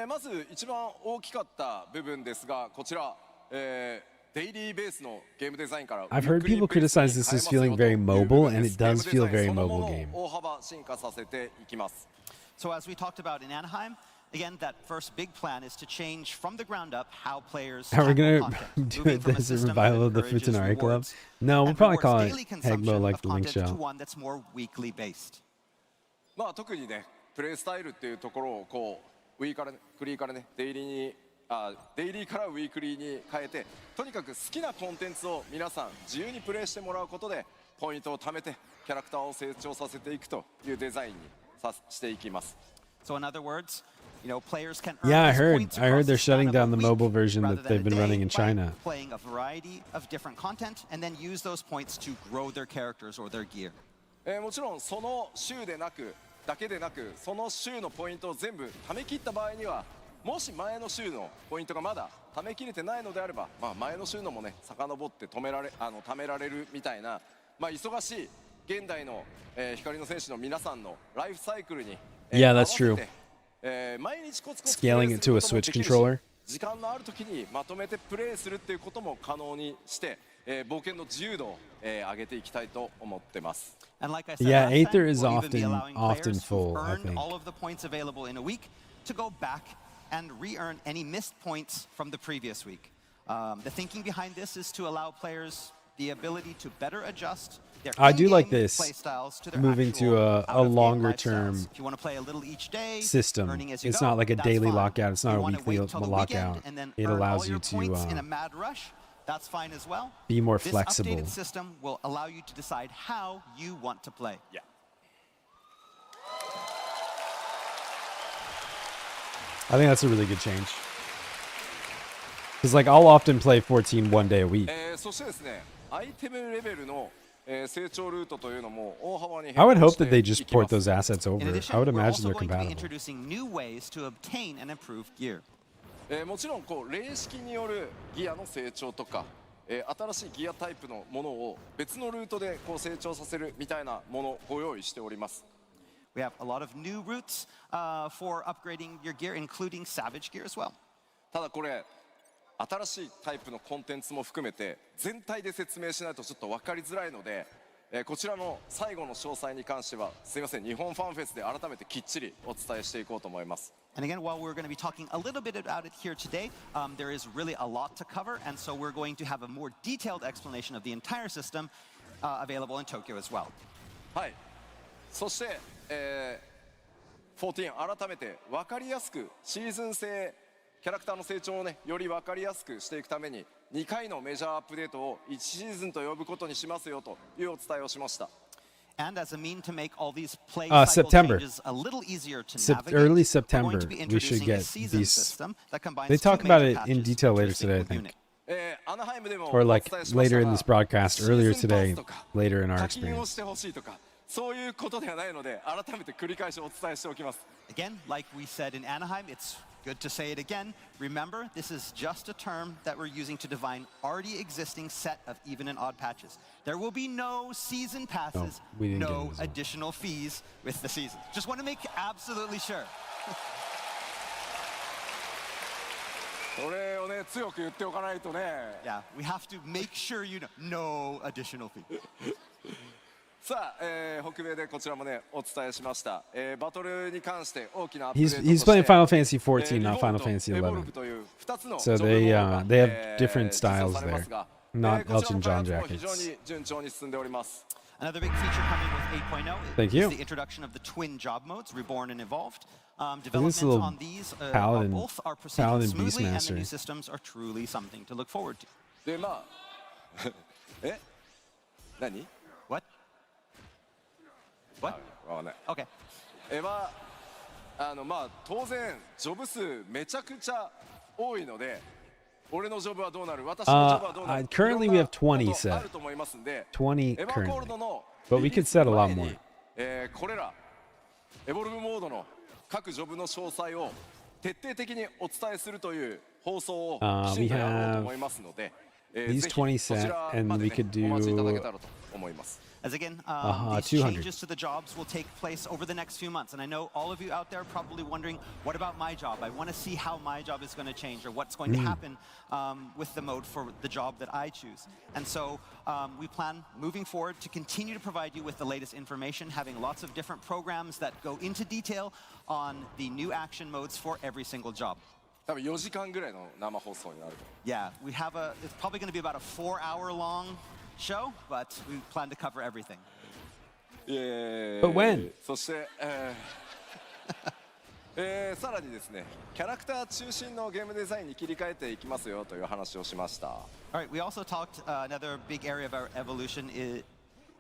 まず一番大きかった部分ですがこちら、デイリーベースのゲームデザインから I've heard people criticize this as feeling very mobile, and it does feel very mobile game. 大幅進化させていきます。 So as we talked about in Anaheim, again, that first big plan is to change from the ground up how players Are we tackle gonna content, do moving it from a as a system revival that of the encourages Futanari Club? rewards No, we'll and probably rewards call it daily consumption Hegmo like of the Link content to Show. one that's more weekly based. まあ特にねプレイスタイルっていうところをこうウィーからフリーからねデイリーからウィークリーに変えてとにかく好きなコンテンツを皆さん自由にプレイしてもらうことでポイントを貯めてキャラクターを成長させていくというデザインにしていきます。 So in other words, you know, players can earn Yeah, I these heard. points I heard across they're the span shutting of a down the week mobile version rather that than a they've been day running in by China. Playing a variety of different content and then use those points to grow their characters or their gear. もちろんその週だけでなくその週のポイントを全部貯め切った場合にはもし前の週のポイントがまだ貯めきれてないのであれば、まあ、前の週のもね遡って貯められるみたいな、まあ、忙しい現代の、光の戦士の皆さんのライフサイクルに、Yeah, that's true. 毎日コツコツ Scaling it to a Switch controller. 時間のある時にまとめてプレイするっていうことも可能にして、冒険の自由度を、上げていきたいと思ってます。 And like I said, Yeah, last time, Aether is we'll even be often allowing players full, who've I earned think. all of the points available in a week to go back and re-earn any missed points from the previous week. The thinking behind this is to allow players the ability to better adjust their I do like in-game this, play styles to their moving to actual a out-of-game longer lifestyles. term If you want to play a little each day, system. earning as you It's go, not like a that's daily fine. lockout. It's not You a wanna weekly wait till the lockout. weekend and then It earn allows all you your points in a to mad rush. That's fine as well. be more This flexible. updated system will allow you to decide how you want to play. Yeah. I think that's a really good change. Because like I'll often play 14 one day a week. そしてですね、アイテムレベルの、成長ルートというのも大幅に I 変 would 更 hope して that they い just きま port す。 those assets In over. addition, I would we're imagine also they're going to be compatible. introducing new ways to obtain and improve gear. もちろんこう霊式によるギアの成長とか、新しいギアタイプのものを別のルートでこう成長させるみたいなものをご用意しております。 We have a lot of new routes for upgrading your gear, including Savage gear as well. ただこれ新しいタイプのコンテンツも含めて全体で説明しないとちょっと分かりづらいので、こちらの最後の詳細に関してはすいません日本ファンフェスで改めてきっちりお伝えしていこうと思います。 And again, while we're going to be talking a little bit about it here today, there is really a lot to cover, and so we're going to have a more detailed explanation of the entire system available in Tokyo as well. はい。そして、14改めて分かりやすくシーズン制キャラクターの成長をねより分かりやすくしていくために2回のメジャーアップデートを1シーズンと呼ぶことにしますよというお伝えをしました。 And as a mean to make all these play September. changes a little easier to Early navigate, we're going September, to be we should introducing a get season these. system that combines They two talk about major it in patches detail to a later today, I single think. unit. アナハイムでも Or お like 伝えしました later が in this broadcast, シーズン earlier パス today, とか later in our 課金を experience. してほしいとかそういうことではないので改めて繰り返しお伝えしておきます。 Again, like we said in Anaheim, it's good to say it again. Remember, this is just a term that we're using to define already existing set of even and odd patches. There will be no season passes, we didn't get no this one. additional fees with the season. Just want to make absolutely sure. それをね強く言っておかないとね。 Yeah, we have to make sure you know no additional fee. さあ、北米でこちらもねお伝えしました、バトルに関して大きなアップデートとして He's playing Final Fantasy 14, not Final Fantasy エボル 11. ブという2つの So ジョブ they モードが they have different 実装 styles されます there, が not こちら Elton の開 John 発も非常 jackets. に順調に進んでおります。 Another big feature coming with 8.0 Thank is you. the introduction of the twin job modes, Reborn and Evolved. this Development little on these paladin- both are proceeding paladin smoothly, and the Beastmaster. new systems are truly something to look forward to. でまあえ何 What? What? わかんない。 Okay. まあ当然ジョブ数めちゃくちゃ多いので、俺のジョブはどうなる、私のジョブはどうなる、 currently we have 20いろんなこと set. あると思いますんで、 20エヴァゴール currently. ドの But we could set a lot リリース more. 前にこれらエボルブモードの各ジョブの詳細を徹底的にお伝えするという放送をきちんとやろうと思いますので、ぜ these ひ 20こちら set, and まで we ね could お待ちいただけ do たらと思います。 As again, these 200. changes to the jobs will take place over the next few months. And I know all of you out there are probably wondering, what about my job? I want to see how my job is going to change or what's going to happen with the mode for the job that I choose. And so we plan moving forward to continue to provide you with the latest information, having lots of different programs that go into detail on the new action modes for every single job. 多分4時間ぐらいの生放送になると。 Yeah, it's probably going to be about a 4-hour long show, but we plan to cover everything. But when? そして、さらにですね、キャラクター中心のゲームデザインに切り替えていきますよという話をしました。 All right, we also talked, another big area of our evolution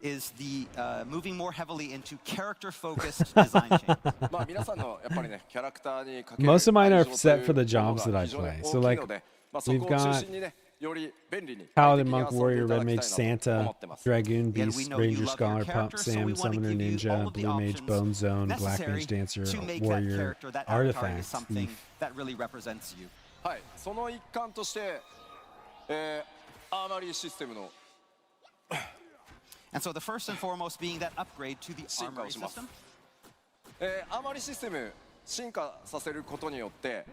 is the moving more heavily into character-focused design change. まあ皆さんのやっぱりね、キャラクターにかける Most of mine are 愛情という set for the もの jobs that が I 非常に play. 大 So きい like ので、まあそ we've こを中 got 心にね、より便利に Paladin, 快適に Monk, 遊んでい Warrior, ただ Red き Mage, たいなと Santa, 思ってます。 Dragoon, Again, we Beast, know you Ranger, love your Scholar, Pup, character, so we Sam, want to Summoner, give you all Ninja, of the Blue Mage, options Bone Zone, Black necessary Mage Dancer, to make that Warrior, character, that avatar, is Artifact, something Thief. that really represents you. はい、その一環として、アーマリーシステムの And so the first and foremost being that upgrade to the armory system. アーマリーシステム進化させることによって、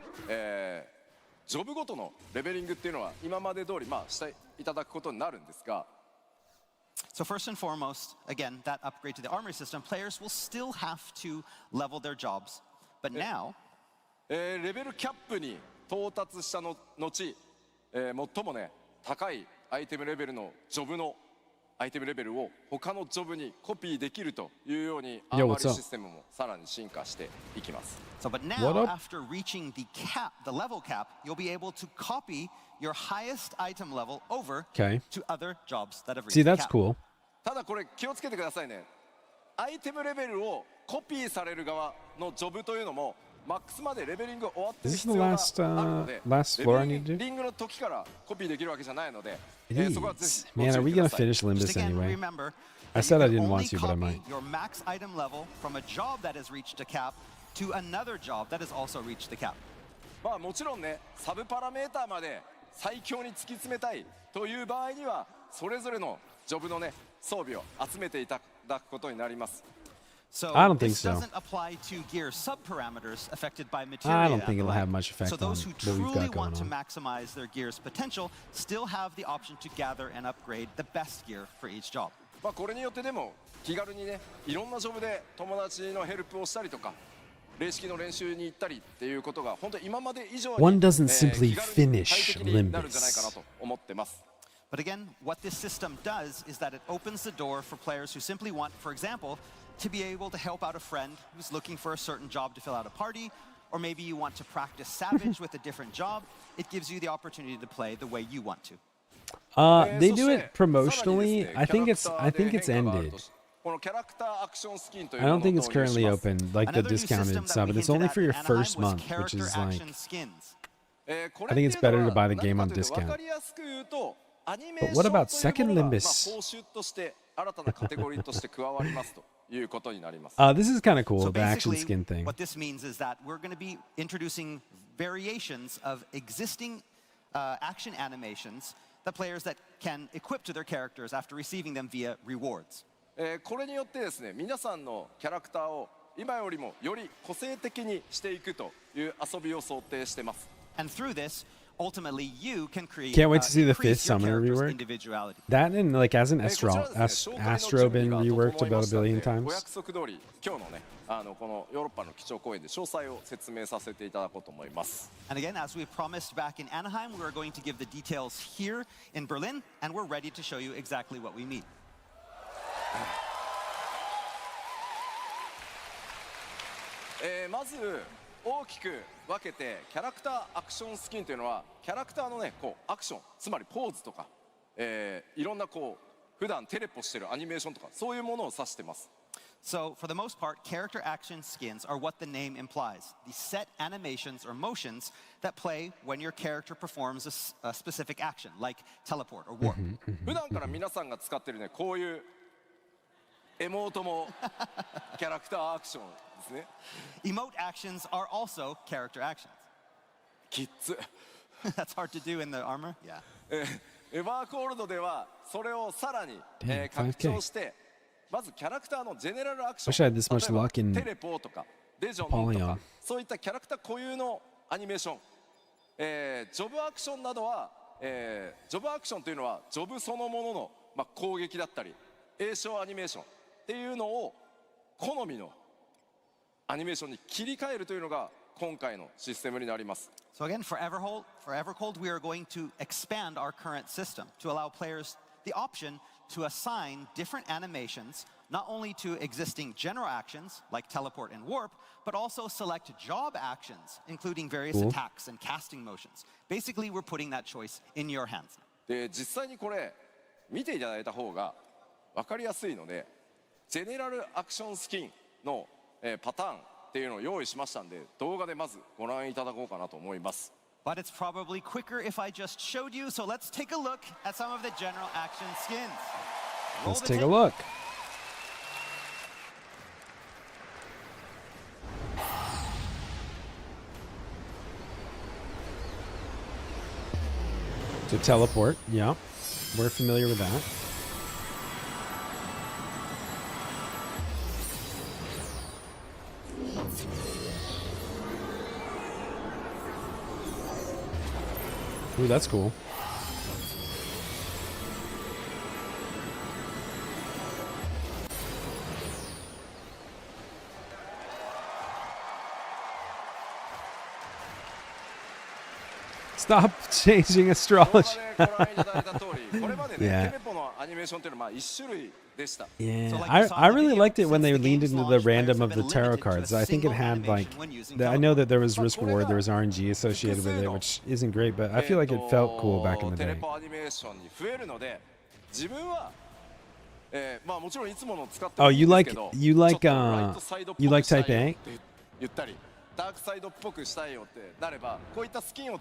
ジョブごとのレベリングっていうのは今まで通りまあしていただくことになるんですが、 So first and foremost, again, that upgrade to the armory system, players will still have to level their jobs. But now, レベルキャップに到達したの後、最もね高いアイテムレベルのジョブのアイテムレベルを他のジョブにコピーできるというようにアーマリーシステムもさらに進化していきます。 so but What now up? after reaching the cap, the level cap, you'll be able to copy your highest item level over Okay. to other jobs that have reached See, the that's cap. cool. ただこれ気をつけてくださいね。アイテムレベルをコピーされる側のジョブというのもマックスまでレベリング終わってる Is 必 this the 要があ last, るので、 last floor I レ need to ベリングの時からコピーできるわけじゃないので、 It そこはぜ is. ひご Man, 注 are 意 we くだ gonna さい。 finish Just Limbus again, anyway? remember I that said you I can didn't only want to, but I copy might. your max item level from a job that has reached a cap to another job that has also reached the cap. まあもちろんね、サブパラメーターまで最強に突き詰めたいという場合には、それぞれのジョブのね装備を集めていただくことになります。 So I don't think this so. doesn't apply to gear subparameters affected by I materia. don't think it'll and the have like. much effect So those on who what we've truly got want to going on. maximize their gear's potential still have the option to gather and upgrade the best gear for each job. まあこれによってでも気軽にね、いろんなジョブで友達のヘルプをしたりとか、霊式の練習に行ったりっていうことが本当今まで以上に One doesn't simply 気軽に finish 快適になるんじゃないかな Limbus. と思ってます。 But again, what this system does is that it opens the door for players who simply want, for example, to be able to help out a friend who's looking for a certain job to fill out a party, or maybe you want to practice Savage with a different job. It gives you the opportunity to play the way you want to. They do it promotionally. I think it's ended. このキャラクターアクションスキンという I も don't のと think it's 有し currently ます open, like the Another new system discounted that sub, we but it's hinted only at for your in Anaheim first was month, which character is like action skins. I think it's better to buy the game on discount. But what about second Limbus? This is kind of cool, So the action basically, skin thing. what this means is that we're going to be introducing variations of existing action animations that players that can equip to their characters after receiving them via rewards. これによってですね、皆さんのキャラクターを今よりもより個性的にしていくという遊びを想定してます。 And through this, ultimately you can create. Can't wait to see the increase fifth your summoner character's rework. Individuality. That and like hasn't こちら Astro ですね、紹介の Astro 準 been 備が reworked 整いま about a したの billion で、 times? お約束通り今日のね、このヨーロッパの基調講演で詳細を説明させていただこうと思います。 And again, as we promised back in Anaheim, we are going to give the details here in Berlin, and we're ready to show you exactly what we mean. まず大きく分けてキャラクターアクションスキンというのはキャラクターのねこうアクションつまりポーズとか、いろんなこう普段テレポしてるアニメーションとかそういうものを指してます。 So, for the most part, character action skins are what the name implies. The set animations or motions that play when your character performs a specific action, like teleport or warp. 普段から皆さんが使ってるねこういうエモートもキャラクターアクションですね。 Emote actions are also character actions. キッズ。 That's hard to do in the armor. Yeah. エバーコールドではそれをさらに、拡張してまずキャラクターのジェネラルアクション Wish I had this much luck in テレポとかデジョンとかそういったキャラクター固有のアニメーション、ジョブアクションなどは、ジョブアクションというのはジョブそのものの、攻撃だったり栄称アニメーションっていうのを好みのアニメーションに切り替えるというのが今回のシステムになります。 So again, for Evercold, we are going to expand our current system to allow players the option to assign different animations, not only to existing general actions like teleport and warp, but also select job actions, including various attacks and casting motions. Basically, we're putting that choice in your hands. で実際にこれ見ていただいた方が分かりやすいので、ジェネラルアクションスキンの、パターンっていうのを用意しましたんで、動画でまずご覧いただこうかなと思います。 But it's probably quicker if I just showed you, so let's take a look at some of the general action skins. Roll Let's the take a tape. look. So teleport, yeah. We're familiar with that. Ooh, that's cool. Stop changing astrology. Yeah. Yeah, I really liked it when they leaned into the random of the tarot cards. I think it had like, I know that there was risk reward, there was RNG associated with it, which isn't great, but I feel like it felt cool back in the day. Oh, you like Type A? It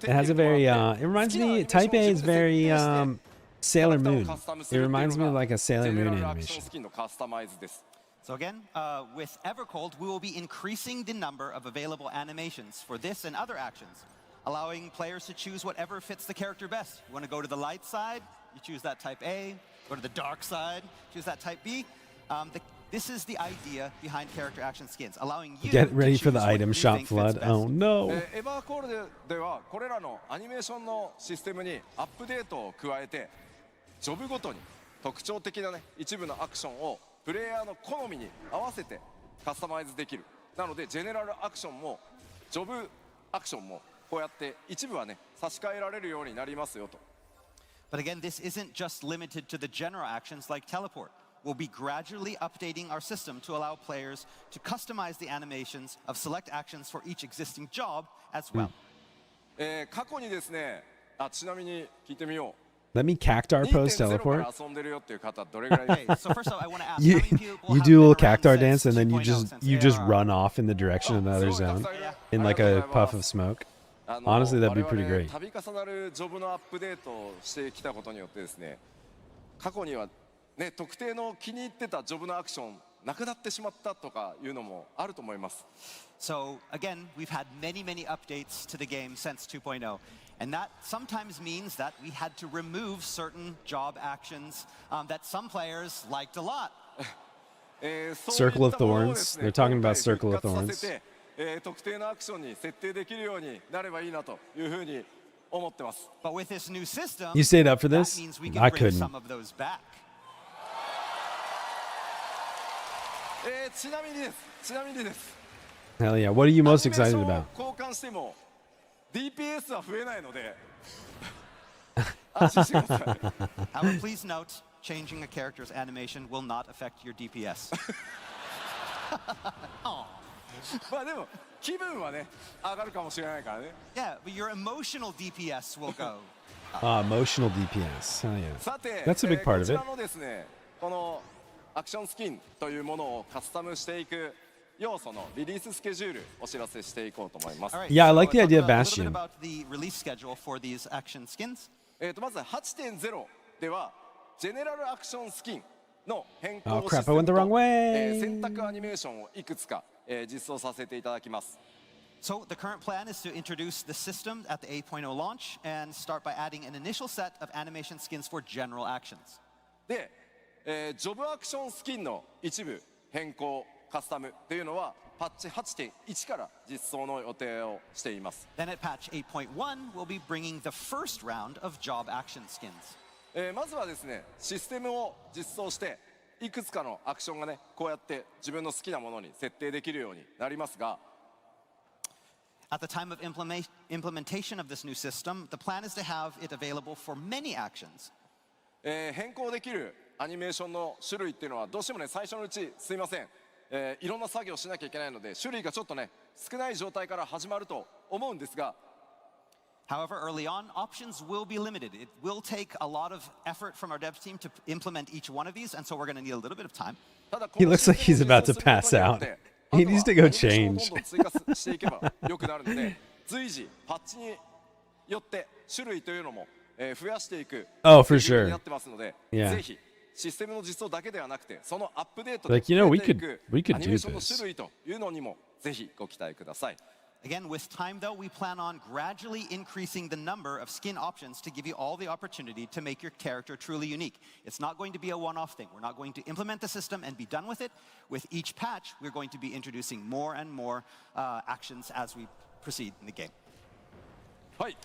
has a very, it reminds me, Type A is very Sailor Moon. It reminds me of like a Sailor Moon animation. So again, with Evercold, we will be increasing the number of available animations for this and other actions, allowing players to choose whatever fits the character best. You want to go to the light side, you choose that Type A. Go to the dark side, choose that Type B. This is the idea behind character action skins, allowing you Get ready to for the choose what item you shop think fits flood. best. Oh no. エバーコールではこれらのアニメーションのシステムにアップデートを加えてジョブごとに特徴的なね一部のアクションをプレイヤーの好みに合わせてカスタマイズできる。なのでジェネラルアクションもジョブアクションもこうやって一部はね差し替えられるようになりますよと。 But again, this isn't just limited to the general actions like teleport. We'll be gradually updating our system to allow players to customize the animations of select actions for each existing job as well. 過去にですね、ちなみに聞いてみよう。 Let me cactar pose 2.0 か teleport. ら遊んでるよっていう方どれぐらいいる Okay, so first off, I want to ask You, how many people you have do a little been around cactar since dance and then you 2.0, just since you just ARR? run off in the direction of another zone in like a puff of smoke. Honestly, that'd be pretty great. 度重なるジョブのアップデートをしてきたことによってですね、過去にはね特定の気に入ってたジョブのアクションなくなってしまったとかいうのもあると思います。 So again, we've had many updates to the game since 2.0. And that sometimes means that we had to remove certain job actions that some players liked a lot. Circle of Thorns. They're talking about Circle of Thorns. 特定のアクションに設定できるようになればいいなというふうに思ってます。 But with this new system, You stayed up for that this? means we can I bring couldn't. some of those back. ちなみにです。ちなみにです。 Hell yeah. What are you most アニメーシ excited ョンを about? 交換しても DPS は増えないので安心してください。 However, please note, changing a character's animation will not affect your DPS. まあでも気分はね上がるかもしれないからね。 Yeah, but your emotional DPS will go. Emotional DPS. Hell yeah. さて、 That's a big part こ of ち it. らのですね、このアクションスキンというものをカスタムしていく要素のリリーススケジュールお知らせしていこうと思います。 All right, Yeah, I so like the talk idea of about- a little Bastion. bit about the release schedule for these action skins. まず 8.0 ではジェネラルアクションスキンの変 Oh 更 crap, システ I ム went the と wrong way. 選択アニメーションをいくつか実装させていただきます。 So the current plan is to introduce the system at the 8.0 launch and start by adding an initial set of animation skins for general actions. で、ジョブアクションスキンの一部変更カスタムというのはパッチ 8.1 から実装の予定をしています。 Then at patch 8.1, we'll be bringing the first round of job action skins. まずはですねシステムを実装していくつかのアクションがねこうやって自分の好きなものに設定できるようになりますが At the time of implementation of this new system, the plan is to have it available for many actions. 変更できるアニメーションの種類っていうのはどうしてもね最初のうちすいません、いろんな作業しなきゃいけないので種類がちょっとね少ない状態から始まると思うんですが However, early on, options will be limited. It will take a lot of effort from our dev team to implement each one of these, and so we're going to need a little bit of time. ただこ He の looks like he's about to pass out. あとは He needs to go アニメーションを change. どんどん追加していけば良くなるので随時パッチによって種類というのも増やしていく Oh, for スケジュール sure. になってますので Yeah. ぜひシステムの実装だけではなくてそのアップデート Like, で you know, 増 we えてい could- く we could アニ do メーションの this. 種類というのにもぜひご期待ください。 Again, with time though, we plan on gradually increasing the number of skin options to give you all the opportunity to make your character truly unique. It's not going to be a one-off thing. We're not going to implement the system and be done with it. With each patch, we're going to be introducing more and more actions as we proceed in the game. はい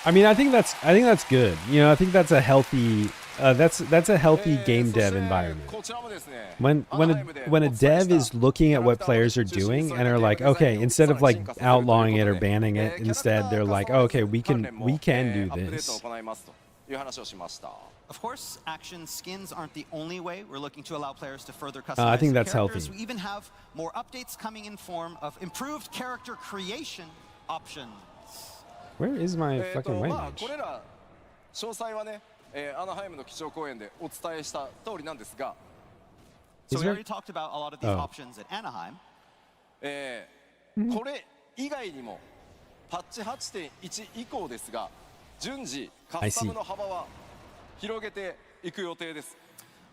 I mean, I think that's good. You know, I think that's a healthy that's a healthy game dev environment. こちらもですね When アナハイムで when a お伝え dev した is looking at what キャラク players タ are ーを中心に doing そう and い are う like, デザイン okay, を instead of さら like に進化させるということで outlawing it or banning it, キャラクター instead they're like, 関 oh, 連 okay, も we 関連 can も we can ア do ップデート this. を行いますという話をしました。 Of course, action skins aren't the only way we're looking to allow players to further I customize think that's characters. healthy. We even have more updates coming in form of improved character creation options. Where is my fucking white まあ mage? これら詳細はね、アナハイムの基調講演でお伝えした通りなんですが、 So Is we there- already talked about a lot of these Oh. options at Anaheim. これ以外にもパッチ 8.1 以降ですが順次カスタムの幅は広げていく予定です。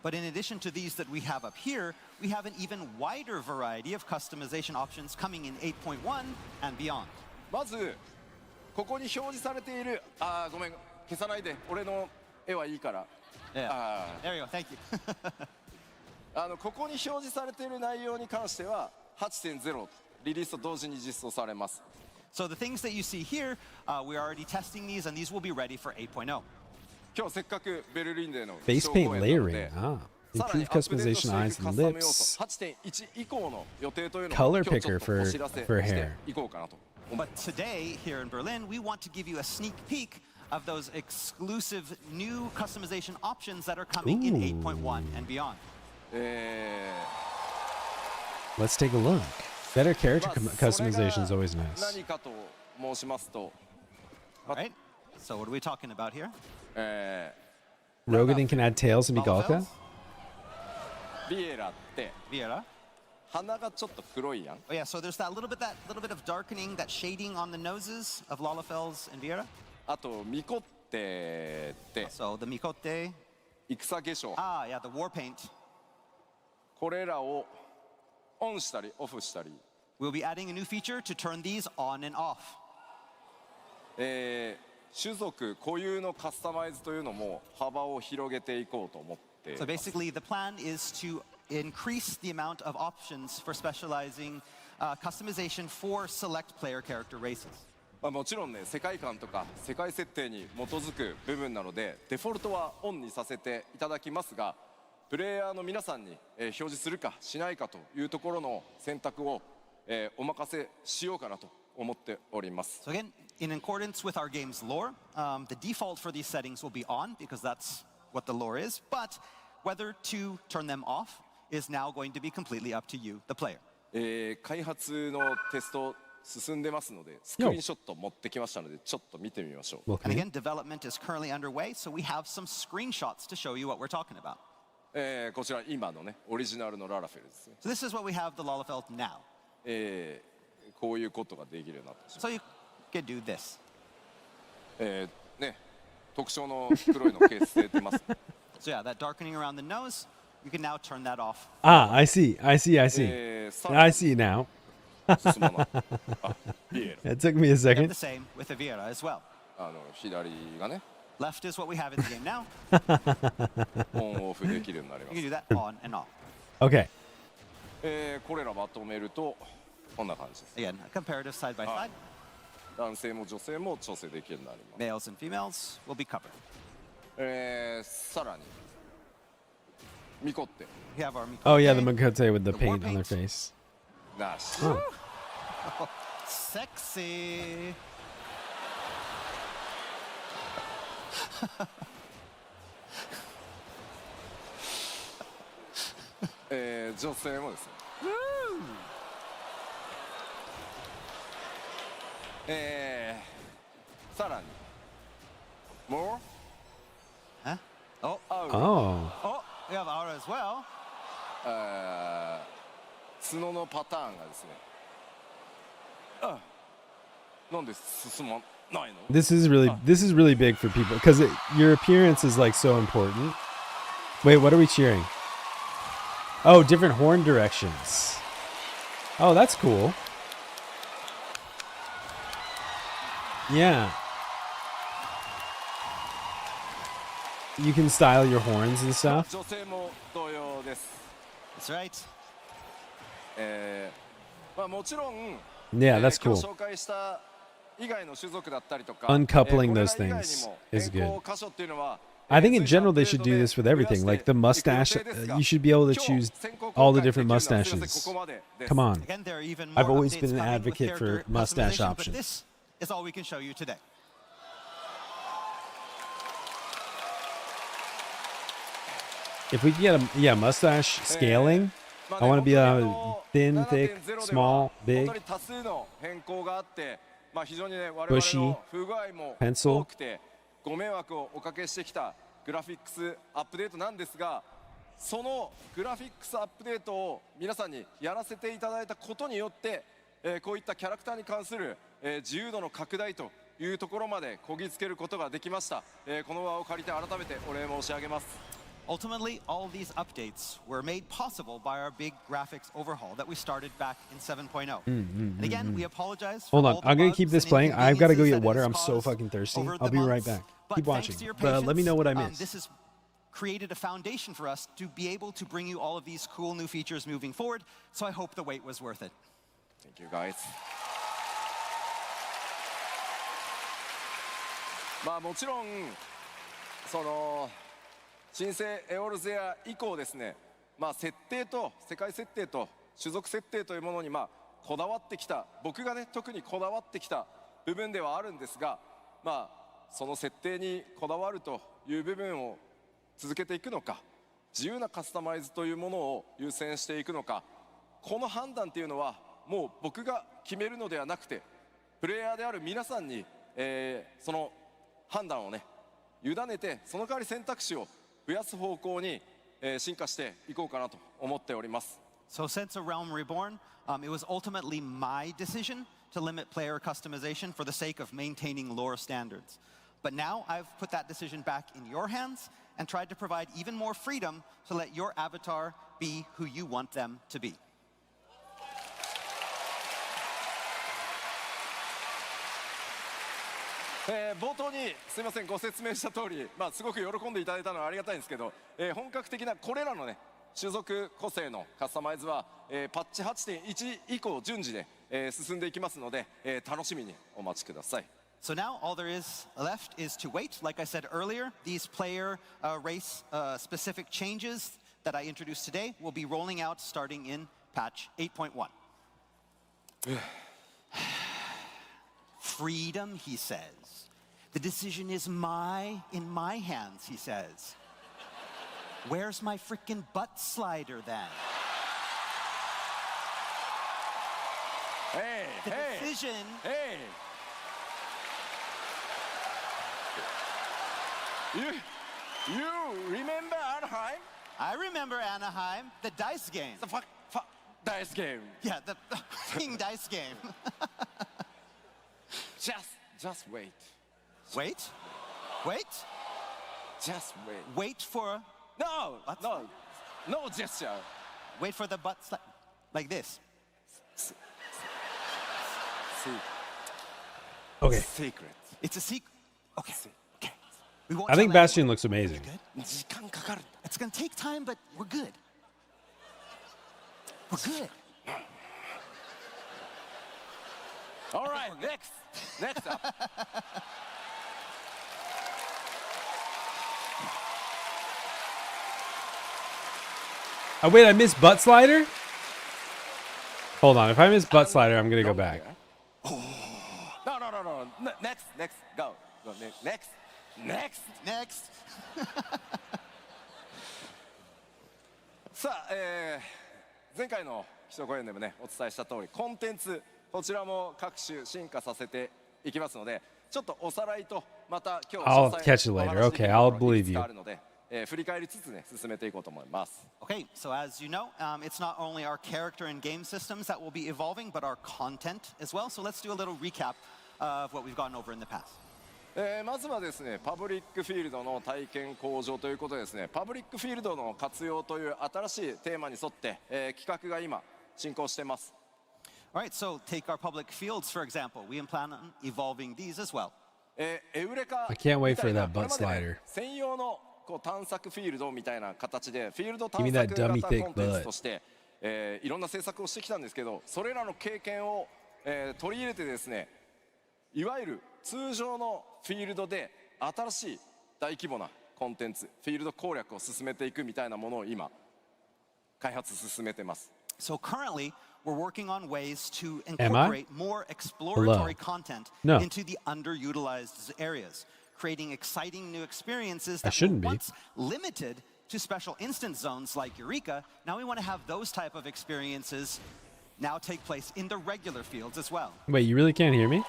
But in addition to these that we have up here, we have an even wider variety of customization options coming in 8.1 and beyond. まずここに表示されているごめん消さないで俺の絵はいいから Yeah. あ There you go. Thank you. ここに表示されている内容に関しては 8.0 リリースと同時に実装されます。 So the things that you see here, we're already testing these, and these will be ready for 8.0. 今日せっかくベルリンでの Face 基調 paint 講演なの layering. で Ah. さらに Improved アップデート customization してい eyes くカ and スタム要 lips. 素 8.1 以降の予定というの Color も今日ちょ picker っと for- お知らせ for して hair. いこうかなと思い But ます。 today, here in Berlin, we want to give you a sneak peek of those exclusive new customization options that are coming in Ooh. 8.1 and beyond. Let's take a look. Better character まあ customization is それ always が nice. 何かと申しますと、 All right? So what are we talking about here? Rogadin can add tails and be Galka? ビエラって Viera? 鼻がちょっと黒いやん。 Oh yeah, so there's that little bit of darkening, that shading on the noses of Lalafels and Viera. あとミコってって So the Mikote. 戦化粧 Ah, yeah, the war paint. これらをオンしたりオフしたり、 We'll be adding a new feature to turn these on and off. 種族固有のカスタマイズというのも幅を広げていこうと思って So basically, the plan is to increase the amount of options for specializing customization for select player character races. もちろんね、世界観とか世界設定に基づく部分なのでデフォルトはオンにさせていただきますが、プレイヤーの皆さんに表示するかしないかというところの選択をお任せしようかなと思っております。 So again, in accordance with our game's lore, the default for these settings will be on because that's what the lore is, but whether to turn them off is now going to be completely up to you, the player. 開発のテスト進んでますので、スクリーンショット持ってきましたので、ちょっと見てみましょう。 And again, development is currently underway, so we have some screenshots to show you what we're talking about. こちら今のね、オリジナルのララフェルですね。 So this is what we have the Lalafeld now. こういうことができるようになってしま So you can do this. う。ね、特徴の黒いの消せてます。 So yeah, that darkening around the nose, you can now turn that off. Ah, I see. I see. I see. さら I に see now. 進まない。あ、ビエラ。 It took me a And second. the same with the Viera as well. 左がね、 Left is what we have in the game now. オンオフできるようになりま You can す。 do that on and off. Okay. これらまとめるとこんな感じです。 Again, a comparative side by side. 男性も女性も調整できるようになりま Males and females will be covered. す。さらにミコって We have our Oh yeah, the Mikote. Makote with the The paint war on their paint. face. なし。 Oh. Sexy. 女性もですね。さらに more Huh? Oh, aura Oh. oh, we have aura as well. 角のパターンがですね。なんで進まないの？ This is really big for people because your appearance is like so important. Wait, what are we cheering? Oh, different horn directions. Oh, that's cool. Yeah. You can style your horns and stuff. 女性も同様です。 That's right. もちろん Yeah, that's 今 cool. 日紹介した以外の種族だったりとか、 Uncoupling これら those 以外に things も is 変 good. 更箇所っていうのは I think in general they should do this with everything. Like the mustache, you should be able to choose all the different mustaches. Come on. Again, there are even more I've always updates been an coming with advocate for character mustache customization, options. But this is all we can show you today. If we get mustache scaling, I want to be thin, thick, small, 本 big. 当に多数の変更があって、非常にね我々 Bushy, の不具合も pencil. 多くてご迷惑をおかけしてきたグラフィックスアップデートなんですが、そのグラフィックスアップデートを皆さんにやらせていただいたことによって、こういったキャラクターに関する、自由度の拡大というところまでこぎつけることができました。この場を借りて改めてお礼申し上げます。 Ultimately, all these updates were made possible by our big graphics overhaul that we started back in 7.0. And again, we apologize for Hold on, all the I'm gonna bugs keep this and playing. I've got to go inconveniences get that water. it I'm has so caused fucking thirsty. over I'll the be right months. back. But Keep thanks watching. to your But let me know what I patience, missed. This has created a foundation for us to be able to bring you all of these cool new features moving forward. So I hope the wait was worth it. Thank you guys. もちろんその新生エオルゼア以降ですね、設定と世界設定と種族設定というものにこだわってきた、僕がね特にこだわってきた部分ではあるんですが、その設定にこだわるという部分を続けていくのか、自由なカスタマイズというものを優先していくのか、この判断っていうのはもう僕が決めるのではなくて、プレイヤーである皆さんに、その判断をね委ねて、その代わり選択肢を増やす方向に、進化していこうかなと思っております。 So since A Realm Reborn, it was ultimately my decision to limit player customization for the sake of maintaining lore standards. But now I've put that decision back in your hands and tried to provide even more freedom to let your avatar be who you want them to be. 冒頭にすいませんご説明した通り、すごく喜んでいただいたのはありがたいんですけど、本格的なこれらのね種族個性のカスタマイズは、パッチ 8.1 以降順次で、進んでいきますので、楽しみにお待ちください。So now all there is left is to wait. Like I said earlier, these player race specific changes that I introduced today will be rolling out starting in patch 8.1. Freedom, he says. The decision is in my hands, he says. Where's my freaking butt slider then? Hey, the decision. Hey. You remember Anaheim? I remember Anaheim, the dice game. The fuck dice game. Yeah, the fucking dice game. Just wait. Wait? Wait? Just wait. Wait for... No gesture. Wait for the butt like this. Okay. Secret. It's a secret. Okay. Okay. I think Bastion looks amazing. It's going to take time, but we're good. We're good. All right, next up. Oh, wait, I missed Butt Slider? Hold on, if I miss Butt Slider, I'm going to go back. No. Next. Go. Next. さあ、前回の基礎講演でもね、お伝えした通り、コンテンツ、こちらも各種進化させていきますので、ちょっとおさらいと、また今日 I'll catch you later. Okay, I'll believe you. あるので、振り返りつつね、進めていこうと思います。Okay, so as you know, it's not only our character and game systems that will be evolving, but our content as well. So let's do a little recap of what we've gotten over in the past. まずはですね、パブリックフィールドの体験向上ということでですね、パブリックフィールドの活用という新しいテーマに沿って、企画が今進行しています。All right, so take our public fields for example. We plan on evolving these as well. エウレカ I can't wait for みたいな that これ butt までね slider. 専用のこう探索フィールドみたいな形でフィールド Give me 探 that 索 dummy 型 thick コンテン butt. ツとして、いろんな制作をしてきたんですけど、それらの経験を、取り入れてですね、いわゆる通常のフィールドで新しい大規模なコンテンツ、フィールド攻略を進めていくみたいなものを今開発進めてます。So currently, we're working on ways to Am I? incorporate more exploratory Hello? content No. into the underutilized areas, creating exciting new experiences I that were shouldn't be. once limited to special instance zones like Eureka. Now we want to have those type of experiences now take place in the regular fields as well. Wait, you really can't hear me?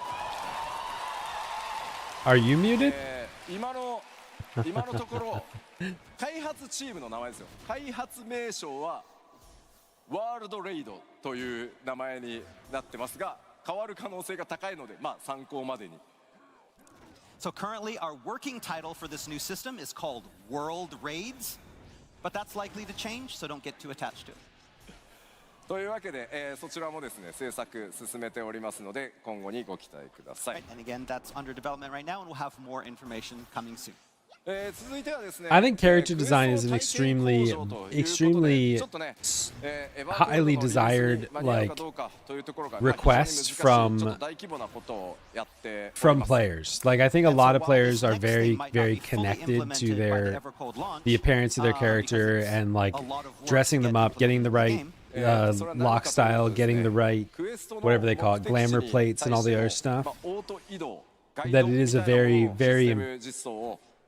Are you muted? 今のところ開発チームの名前ですよ。開発名称はワールドレイドという名前になってますが、変わる可能性が高いので、まあ参考までに。So currently, our working title for this new system is called World Raids, but that's likely to change, so don't get too attached to it. というわけで、そちらもですね、制作進めておりますので、今後にご期待ください。 And again, that's under development right now, and we'll have more information coming soon. 続いてはですね、 I think character design is an extremely highly desired like request from players. Like I think a lot of players are very connected to the appearance of their character and like dressing them up, getting the right lock style, getting the right whatever they call it, glamour plates and all the other stuff. That it is a very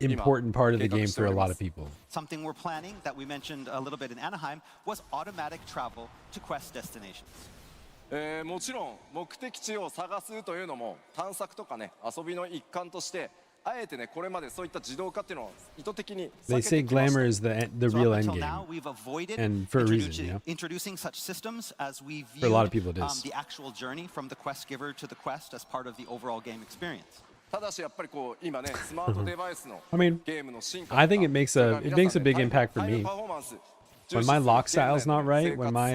important part of the game for a lot of people. Something we're planning that we mentioned a little bit in Anaheim was automatic travel to quest destinations. もちろん目的地を探すというのも探索とかね、遊びの一環としてあえてね、これまでそういった自動化っていうのを意図的に避 They け say てきました。 glamour is the real end Until now, game. we've avoided And for a reason, you know? introducing such systems as we For a lot of viewed people, it is. the actual journey from the quest giver to the quest as part of the overall game experience. ただしやっぱりこう今ね、スマートデバイスの I mean, ゲームの進化 I think it makes a big impact for me. ハイパフォーマンス When my lock style's not right, when my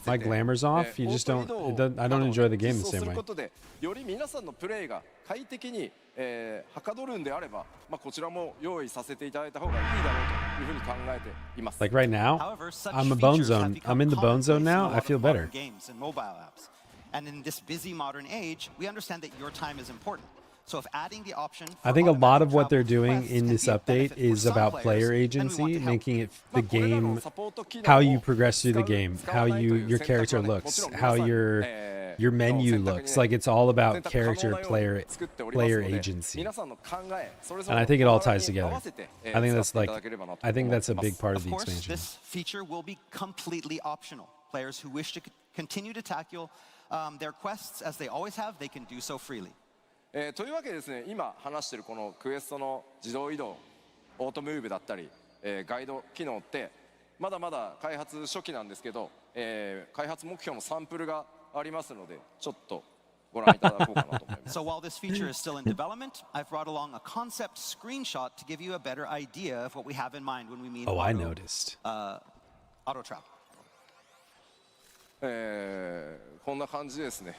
my glamour's off, you just don't. I don't enjoy the game the same way. より皆さんのプレイが快適にはかどるんであれば、まあこちらも用意させていただいた方がいいだろうというふうに考えています。 Like right now, However, such I'm a bone features have zone. become I'm in the bone commonplace zone in a now. lot I of feel modern better. games and mobile apps. And in this busy modern age, we understand that your time is important. So if adding the option for I think a lot of what they're automatic travel doing quests in can this be a update benefit for is some about players, player then we want agency, to help. making it the game, how you progress through the game, how your character looks, how your menu looks. Like it's all about character player agency. And I think it all ties together. I think that's a big part of Of the course, expansion. this feature will be completely optional. Players who wish to continue to tackle their quests as they always have, they can do so freely. というわけでですね、今話しているこのクエストの自動移動、オートムーブだったり、ガイド機能ってまだまだ開発初期なんですけど、開発目標のサンプルがありますので、ちょっとご覧いただこうかなと思います。So while this feature is still in development, I've brought along a concept screenshot to give you a better idea of what we have in mind when we mean Oh, I noticed. Auto travel. こんな感じでですね、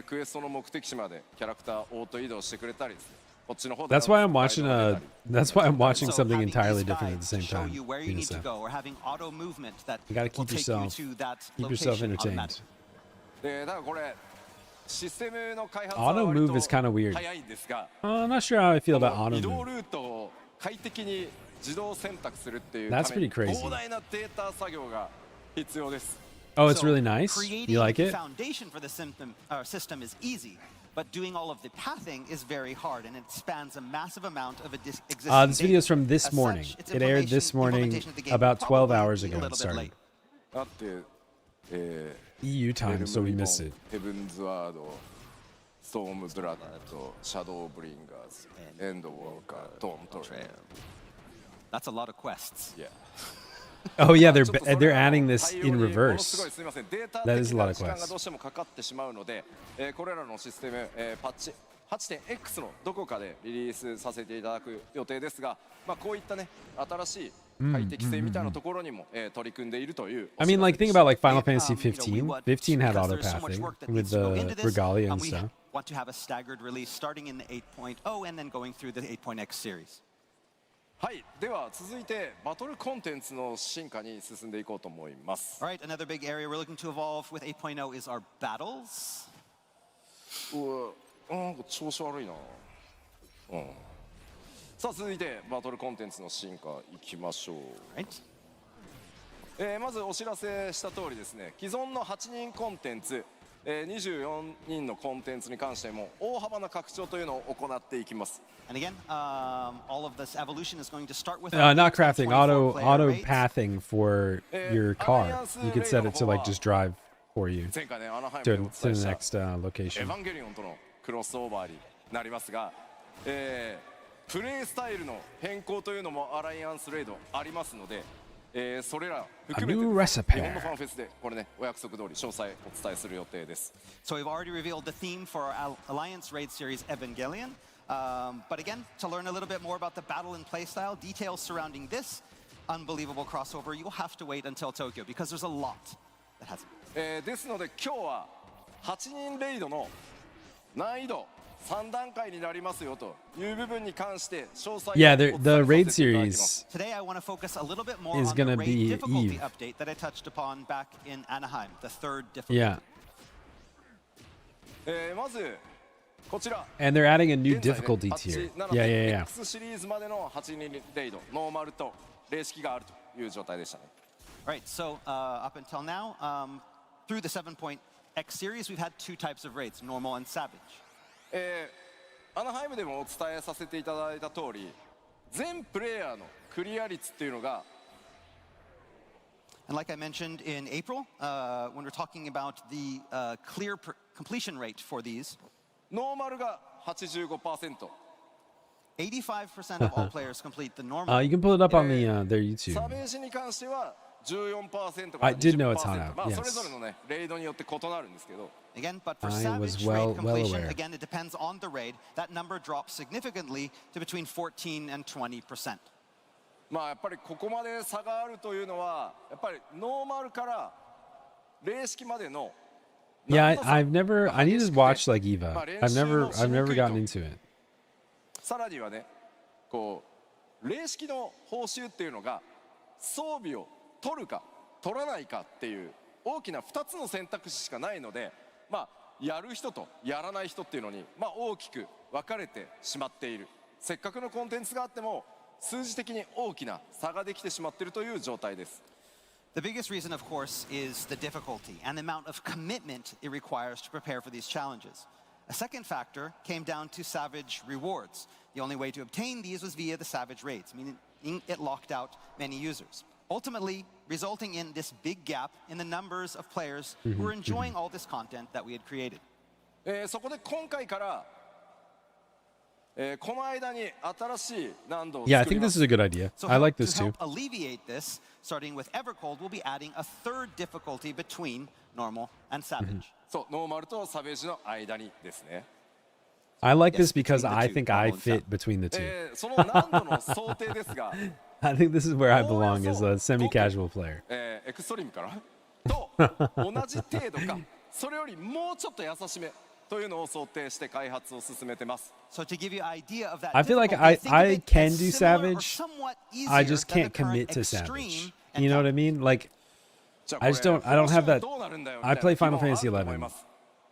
クエストの目的地までキャラクターオート移動してくれたりですね。こっちの方で That's why I'm watching So something having entirely these different at the guides same to show time. you where you need to go, or having auto movement that You gotta will keep take you yourself to that entertained. location automatically. だからこれシステムの開発 Auto は割 move と is kind of weird. 早いんですが、 I'm not sure how I feel about この auto 移動 move. ルートを快適に自動選択するっていう That's ために pretty crazy. 膨大なデータ作業が必要です。 Oh, it's So really nice. creating You like the it? foundation for the system is easy, but doing all of the pathing is very hard, and it spans a massive amount of existing This video is from this As morning. such, its It aired this morning implementation of the game about will 12 probably hours be a ago. It little bit started. late. だって、EU time, so we missed it. ヘブンズワード、ストームブラッド、シャドウブリンガーズ、エンドウォーカー、ドントレ That's a lot of quests. Yeah. Oh yeah, they're adding this in reverse. すごいすみません。データ That 的 is a lot な of 時間が quests. どうしてもかかってしまうので、これらのシステム、パッチ 8.x のどこかでリリースさせていただく予定ですが、まあこういったね新しい快適性みたいなところにも取り組んでいるという。I mean, like think about like Final Fantasy You know, 15. 15 had because auto there's so much pathing work that with needs to go the into this, regalia and we stuff. want to have a staggered release starting in the 8.0 and then going through the 8.x series. はい、では続いてバトルコンテンツの進化に進んでいこうと思います。 All right, another big area we're looking to evolve with 8.0 is our battles. なんか調子悪いな。さあ続いてバトルコンテンツの進化いきましょう。 Right? まずお知らせした通りですね、既存の8人コンテンツ、24人のコンテンツに関しても大幅な拡張というのを行っていきます。 And again, all of this evolution is going to start with Not crafting, auto raids. pathing for your car. You could set it to like just drive for you 前回ね、アナハイムでお to 伝え the した next エヴ location. ァンゲリオンとのクロスオーバーになりますが、プレイスタイルの変更というのもアライアンスレイドありますので、それら含めて A new 日 recipe. 本のファンフェスでこれねお約束通り詳細お伝えする予定です。 So we've already revealed the theme for our Alliance Raid series Evangelion. But again, to learn a little bit more about the battle and playstyle, details surrounding this unbelievable crossover, you'll have to wait until Tokyo because there's a lot that hasn't. ですので今日は8人レイドの難易度3段階になりますよという部分に関して詳細をお Yeah, 伝え the さ raid せていただきます series. Today I want to focus a little bit more Is on the gonna raid be difficulty Eve. update that I touched upon back in Anaheim, the third difficulty. Yeah, まずこちら and they're adding a new 現在ね difficulty パッチ tier. 7.x Yeah, yeah, yeah. シリーズまでの8人レイドノーマルと霊式があるという状態でしたね。 Right, so up until now, through the 7.x series, we've had two types of raids, normal and savage. アナハイムでもお伝えさせていただいた通り全プレイヤーのクリア率っていうのが And like I mentioned in April, when we're talking about the clear completion rate for these, ノーマルが 85%。 85% of all players complete the normal. You can pull it up on the their サ YouTube. ベージに関しては 14% から I did know 20%。 it's hot out, まあ yes. それぞれのねレイドによって異なるんですけど。 Again, but for I was savage well raid completion, aware. again, it depends on the raid. That number drops significantly to between 14 and 20%. まあやっぱりここまで差があるというのはやっぱりノーマルから霊式までの Yeah, I need to watch like Eva. I've never gotten into it. さらにはねこう霊式の報酬っていうのが装備を取るか取らないかっていう大きな2つの選択肢しかないのでまあ、やる人とやらない人っていうのに、まあ、大きく分かれてしまっている。せっかくのコンテンツがあっても数字的に大きな差ができてしまっているという状態です。The biggest reason, of course, is the difficulty and the amount of commitment it requires to prepare for these challenges. A second factor came down to Savage rewards. The only way to obtain these was via the Savage raids, meaning it locked out many users, ultimately resulting in this big gap in the numbers of players who were enjoying all this content that we had created. そこで今回からこの間に新しい難度を Yeah, I 作り think ま this す。 is a good idea. So I like to this too. help alleviate this, starting with Evercold, we'll be adding a third difficulty between normal and Savage. そう、ノーマルとサベージの間にですね。I like Yes, this because between the I two, think I normal and fit Savage. between the two. その難度の想定ですが、I think this is where I belong as a semi-casual player. エクストリームかなと同じ程度か、それよりもうちょっと優しめというのを想定して開発を進めてます。So to give you an idea of that I feel like difficulty, think of I it can as do similar or Savage. somewhat I easier just than the can't current commit to Savage. extreme and You know what I tough. mean? Like じゃ I just don't don't have that. どうなるんだよみ I たい play な Final 疑問はある Fantasy と思い XI ます。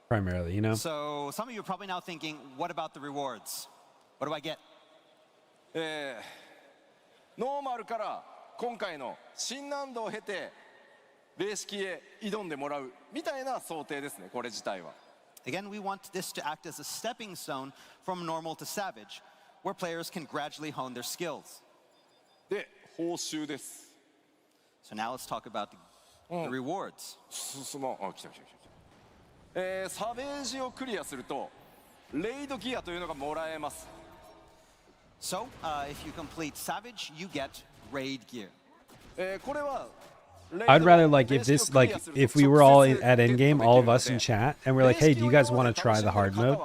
primarily, you know. So some of you are probably now thinking, what about the rewards? What do I get? ノーマルから今回の新難度を経て霊式へ挑んでもらうみたいな想定ですね、これ自体は。Again, we want this to act as a stepping stone from normal to Savage, where players can gradually hone their skills. で、報酬です。 So now let's talk about the rewards. 来た。サベージをクリアするとレイドギアというのがもらえます。 So if you complete Savage, you get raid gear. これは I'd rather like if this like if we were all at endgame, all of us in chat, and we're like, hey, do you guys want to try the hard mode?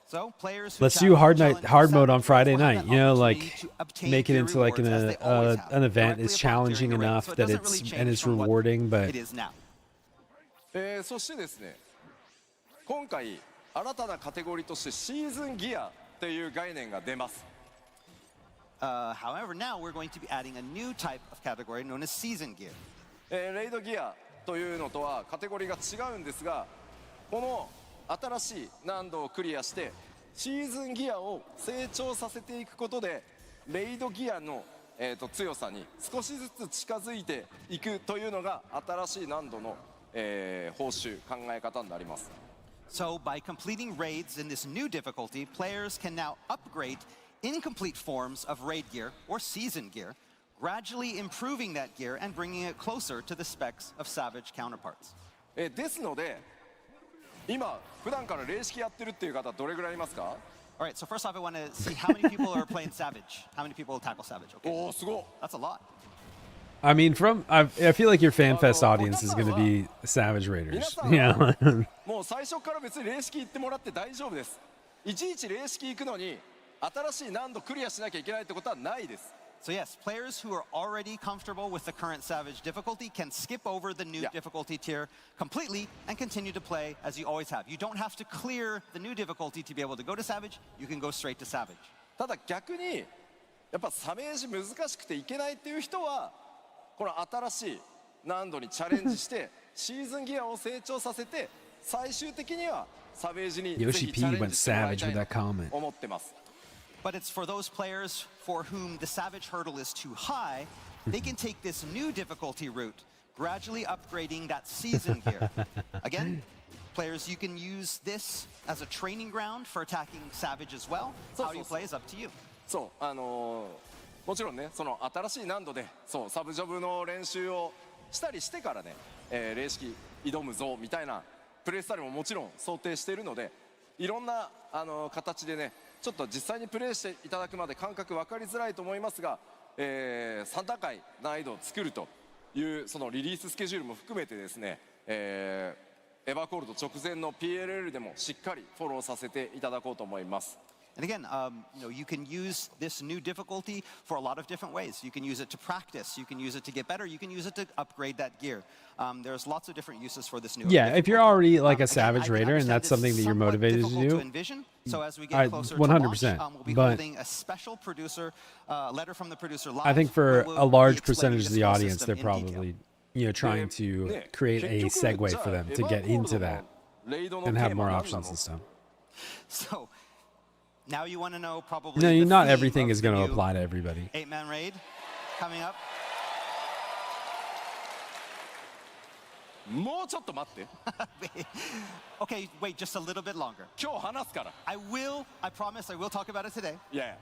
So players who Let's do hard challenge mode on Savage Friday will have night. that You know, like opportunity to obtain make it gear into like rewards, as they always have, an event. directly It's upon challenging clearing a raid. enough So it that doesn't it's really and change it's from what rewarding, but it is now. そしてですね、今回新たなカテゴリーとしてシーズンギアという概念が出ます。 However, now we're going to be adding a new type of category known as season gear. レイドギアというのとはカテゴリーが違うんですが、この新しい難度をクリアしてシーズンギアを成長させていくことでレイドギアの、強さに少しずつ近づいていくというのが新しい難度の、報酬考え方になります。 So by completing raids in this new difficulty, players can now upgrade incomplete forms of raid gear or season gear, gradually improving that gear and bringing it closer to the specs of Savage counterparts. ですので今普段から霊式やってるっていう方どれぐらいいますか？ All right, so first off, I want to see how many people are playing Savage. How many people tackle Savage? Okay, おおすごい。 that's a lot. I mean, I feel like your FanFest audience is going to be Savage 皆 Raiders. さんは Yeah. もう最初から別に霊式行ってもらって大丈夫です。いちいち霊式行くのに新しい難度クリアしなきゃいけないってことはないです。 So yes, players who are already comfortable with the current Savage difficulty can skip over the new Yeah. difficulty tier completely and continue to play as you always have. You don't have to clear the new difficulty to be able to go to Savage. You can go straight to Savage. ただ逆にやっぱサメージ難しくていけないっていう人はこの新しい難度にチャレンジしてシーズンギアを成長させて最終的にはサベージにぜ Yoshi ひ P チャレン went ジしてもらい savage たい with な that comment. と思ってます。 But it's for those players for whom the Savage hurdle is too high, they can take this new difficulty route, gradually upgrading that season gear. Again, players, you can use this as a training ground for attacking Savage as well. How you play is up to you. そうもちろんねその新しい難度でそうサブジョブの練習をしたりしてからね、霊式挑むぞみたいなプレースタイルももちろん想定しているのでいろんな形でねちょっと実際にプレーしていただくまで感覚分かりづらいと思いますが、3段階難易度を作るというそのリリーススケジュールも含めてですね、エヴァコールド直前の PLL でもしっかりフォローさせていただこうと思います。 And again, you can use this new difficulty for a lot of different ways. You can use it to practice. You can use it to get better. You can use it to upgrade that gear. There's lots of different uses for this new Yeah, if you're already like a Again, Savage I can Raider and understand that's it's something that you're somewhat motivated to difficult do, envision. So as we I- get closer to 100%, launch, we'll be but holding a special producer letter from the producer live. I think where for we'll a be large explaining percentage of this the whole audience, system they're in detail. probably, trying to create a segue for them to get into that and have more options and stuff. So now you want to know probably. No, the not theme everything of is the going to new apply to everybody. 8-man raid coming up. もうちょっと待って Okay, wait just a little bit longer. 今日話すから I promise I will talk about it today. いやいや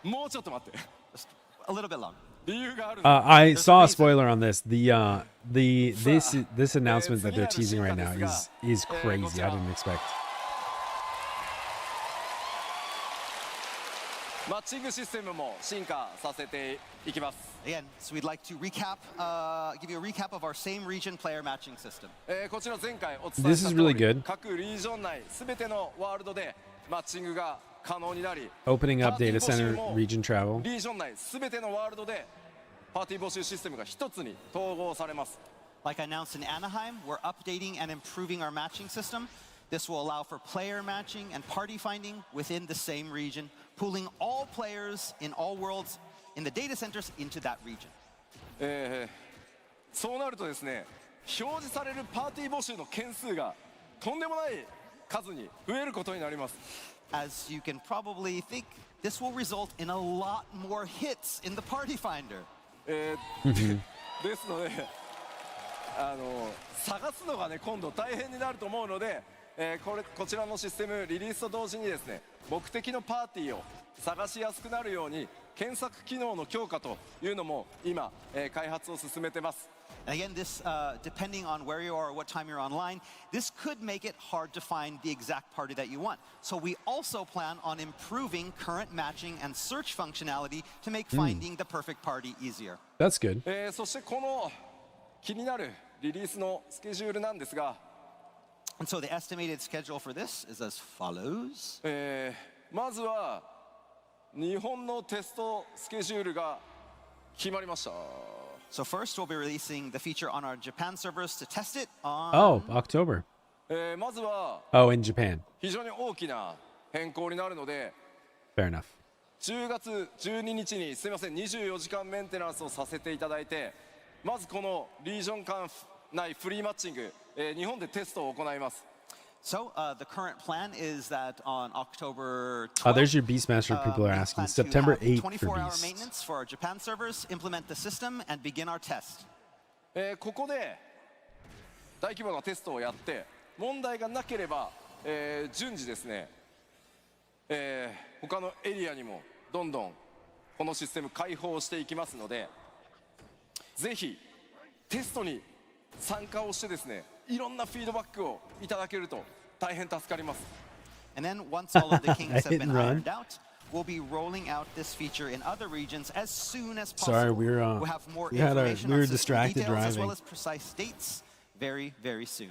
もうちょっと待って Just a little bit longer. 理由がある I saw a spoiler on this. This announcement that they're teasing right now is crazy. I didn't expect. マッチングシステムも進化させていきます Again, so we'd like to recap, give you a recap of our same region player matching system. こちら前回お伝え This した is 通 really り good. 各リージョン内すべてのワールドでマッチングが可能になり Opening up パーティー data 募集 center も region travel. リージョン内すべてのワールドでパーティー募集システムが一つに統合されます Like I announced in Anaheim, we're updating and improving our matching system. This will allow for player matching and party finding within the same region, pooling all players in all worlds in the data centers into that region. そうなるとですね表示されるパーティー募集の件数がとんでもない数に増えることになります As you can probably think, this will result in a lot more hits in the party finder. ですので探すのがね今度大変になると思うので、こちらのシステムリリースと同時にですね目的のパーティーを探しやすくなるように検索機能の強化というのも今、開発を進めてます Again, this, depending on where you are or what time you're online, this could make it hard to find the exact party that you want. So we also plan on improving current matching and search functionality to make finding the perfect party easier. That's good. そしてこの気になるリリースのスケジュールなんですが And so the estimated schedule for this is as follows. まずは日本のテストスケジュールが決まりました So first, we'll be releasing the feature on our Japan servers to test it on... Oh, October. まずは Oh, in Japan. 非常に大きな変更になるので Fair enough. 10月12日にすみません24時間メンテナンスをさせていただいてまずこのリージョン間内フリーマッチング、日本でテストを行います So the current plan is that on October 12th, There's your Beastmaster. People are we asking. plan to September have 8th for 24-hour Beast. maintenance for our Japan servers, implement the system, and begin our test. ここで大規模なテストをやって問題がなければ、順次ですね、他のエリアにもどんどんこのシステム開放していきますのでぜひテストに参加をしてですねいろんなフィードバックをいただけると大変助かります And then once all of the kinks have Hit been and run. ironed out, we'll be rolling out this feature in other regions as soon as possible. Sorry, we're, we'll have more we had information we were on system distracted details as driving. well as precise dates very, very soon.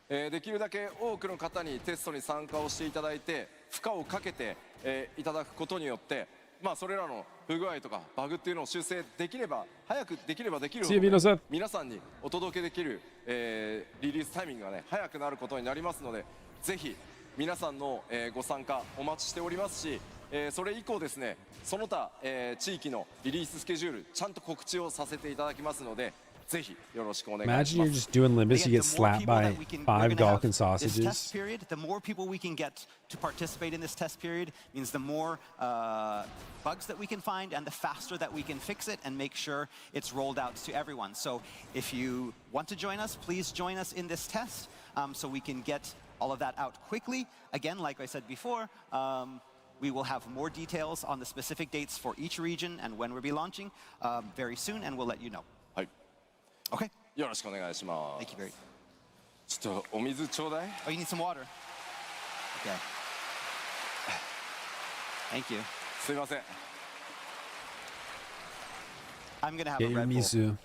できるだけ多くの方にテストに参加をしていただいて負荷をかけて、いただくことによってまあそれらの不具合とかバグっていうのを修正できれば早くできればできるほど、 See you, Vino-san. 皆さんにお届けできる、リリースタイミングがね早くなることになりますのでぜひ皆さんの、ご参加お待ちしておりますし、それ以降ですねその他、地域のリリーススケジュールちゃんと告知をさせていただきますのでぜひよろしくお願いし Imagine ま you're す just doing Limbus, you Again, get the more slapped people by that we're 5 gonna Gawk and have this sausages. test period, the more people we can get to participate in this test period means the more bugs that we can find and the faster that we can fix it and make sure it's rolled out to everyone. So if you want to join us, please join us in this test so we can get all of that out quickly. Again, like I said before, we will have more details on the specific dates for each region and when we'll be launching very soon, and we'll let you know. はい Okay, よろしくお願いしま thank you very すちょっとお水ちょうだい Oh, you need some water? Okay. Thank you. すいません I'm gonna have Get a your Red Bull. Misu.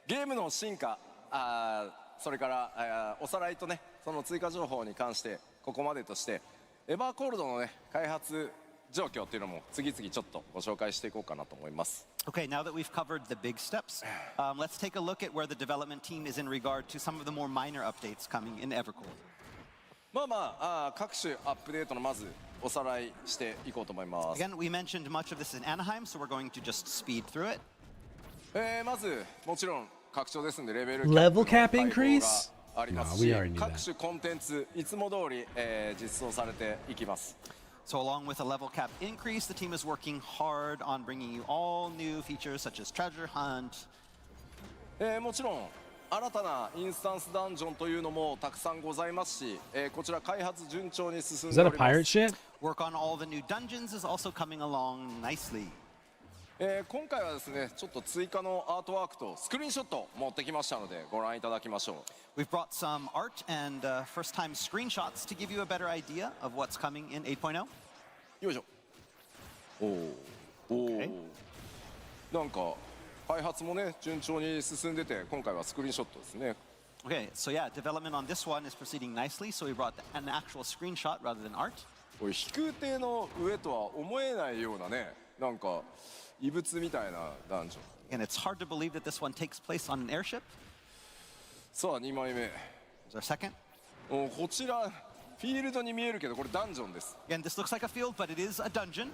ゲームの進化それからおさらいとねその追加情報に関してここまでとしてエバーコールドのね開発状況っていうのも次々ちょっとご紹介していこうかなと思います Okay, now that we've covered the big steps, let's take a look at where the development team is in regard to some of the more minor updates coming in Evercold. まあ各種アップデートのまずおさらいしていこうと思います。 Again, we mentioned much of this in Anaheim, so we're going to just speed through it. まずもちろん拡張ですんでレベル Level キャッ cap プの対応 increase? があります No, we し already knew that. 各種コンテンツいつも通り、実装されていきます。 So along with a level cap increase, the team is working hard on bringing you all new features such as treasure hunt. もちろん新たなインスタンスダンジョンというのもたくさんございますし、こちら開発順調に進ん Is で that お a りま pirate す。 ship? Work on all the new dungeons is also coming along nicely. 今回はですねちょっと追加のアートワークとスクリーンショット持ってきましたのでご覧いただきましょう。 We've brought some art and first-time screenshots to give you a better idea of what's coming in 8.0. よいしょ。おお、 Okay. なんか開発もね順調に進んでて今回はスクリーンショットですね。 Okay, so yeah, development on this one is proceeding nicely, so we brought an actual screenshot rather than art. これ飛空艇の上とは思えないようなねなんか異物みたいなダンジョン。 And it's hard to believe that this one takes place on an airship. さあ2枚目。 There's our second. こちらフィールドに見えるけどこれダンジョンです。 Again, this looks like a field, but it is a dungeon.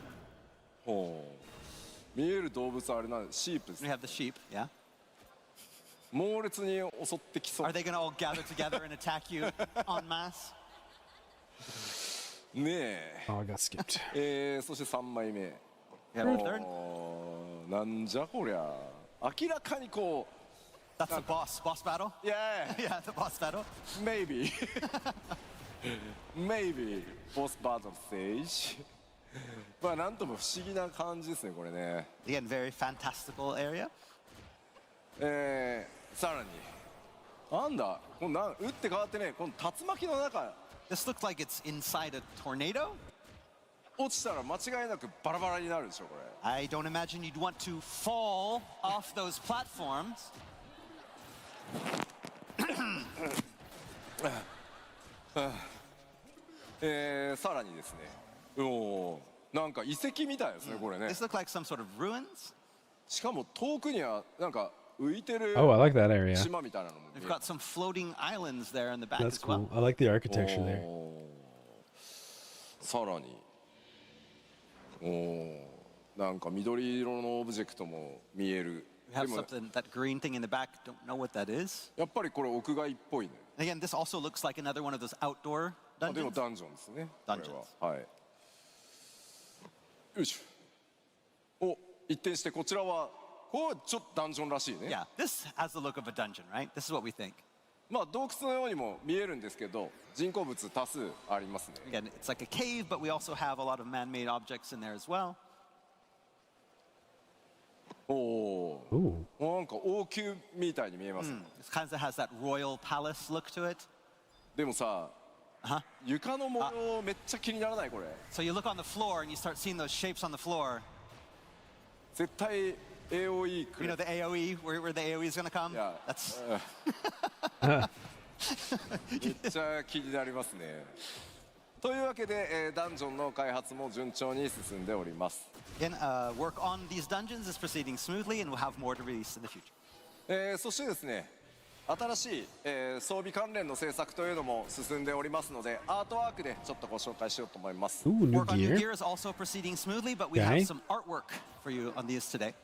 ほう見える動物あれなんシープです We。have the sheep, yeah. 猛烈に襲ってきそう Are they going to all gather together and attack you en masse? ねえ。 Oh, I got skipped. そして3枚目。 We have a third. なんじゃこりゃ明らかにこ That's the boss battle? ういや Yeah, the boss battle. maybe maybe boss battle stage まあなんとも不思議な感じですねこれね。 Again, very fantastical area. さらになんだこの打って変わってねこの竜巻の中 This looks like it's inside a tornado. 落ちたら間違いなくバラバラになるでしょこれ。 I don't imagine you'd want to fall off those platforms. さらにですねなんか遺跡みたいですねこれね。 This looks like some sort of ruins. しかも遠くにはなんか浮いてる Oh, I like that area. 島みたいなのも見え We've る。 got some floating islands there in the back That's as well. cool. I like the architecture there. さらになんか緑色のオブジェクトも見える。 We have でも something, that green thing in the back, don't know what that is. やっぱりこれ屋外っぽいね。 Again, this also looks like another one of those outdoor でも dungeons. ダンジョンですね。これ Dungeons ははい。よいしょ。お一転してこちらはこれちょっとダンジョンらしいね。 Yeah, this has the look of a dungeon, right? This is what we think. まあ洞窟のようにも見えるんですけど人工物多数ありますね。 Again, it's like a cave, but we also have a lot of man-made objects in there as well. お Ooh. おなんか王宮みたいに見えます、 This kind of has that royal palace look to it. でもさ、床の模様めっちゃ気にならないこれ。 So you look on the floor and you start seeing those shapes on the floor. 絶対 AOE 来 You る know the AOE, where the AOE is going to come? いや That's めっちゃ気になりますね。というわけで、ダンジョンの開発も順調に進んでおります。 Again, work on these dungeons is proceeding smoothly, and we'll have more to release in the future. そしてですね新しい、装備関連の制作というのも進んでおりますのでアートワークでちょっとご紹介しようと思います。 Ooh, new Work on new gear. gear is also proceeding smoothly, but we Okay. have some artwork for you on these today.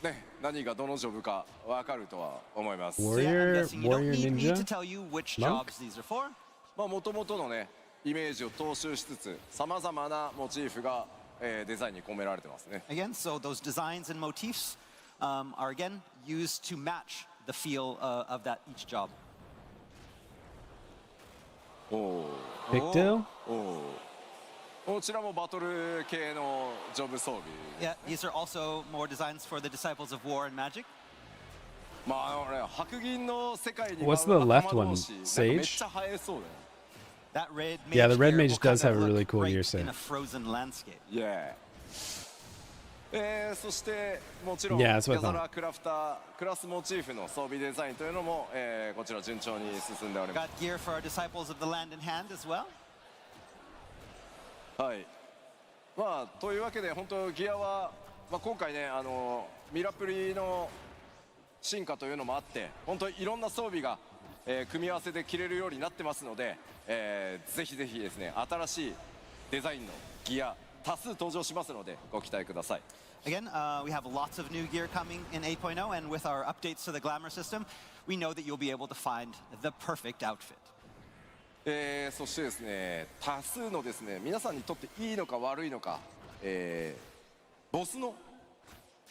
ね、何がどのジョブか分かるとは思います。 So yeah, I'm Warrior, guessing you don't warrior need me to ninja. tell you which Monk? jobs these are for. まあ元々のねイメージを踏襲しつつさまざまなモチーフが、デザインに込められてますね。 Again, so those designs and motifs are again used to match the feel of that each job. おお Pigtail? こちらもバトル系のジョブ装備。 Yeah, these are also more designs for the disciples of war and magic. まあね白銀の世界に What's the 舞う left 仲間 one? 同士なんか Sage? めっちゃ映えそうだよ。 That red mage Yeah, the red gear mage will kind does have of a really look cool great gear set. in a frozen landscape. Yeah. そしてもちろん Yeah, ギ that's what I ャザラークラフタークラスモチーフの装備デザインというのも、こちら順調に進んでおりま Got gear for our disciples of the land in hand as well. す。はい。まあというわけで本当ギアは、まあ、今回ねミラプリの進化というのもあって本当いろんな装備が、組み合わせで着れるようになってますので、ぜひぜひですね新しいデザインのギア多数登場しますのでご期待ください。Again, we have lots of new gear coming in 8.0, and with our updates to the glamour system, we know that you'll be able to find the perfect outfit. そしてですね多数のですね皆さんにとっていいのか悪いのか、ボスの、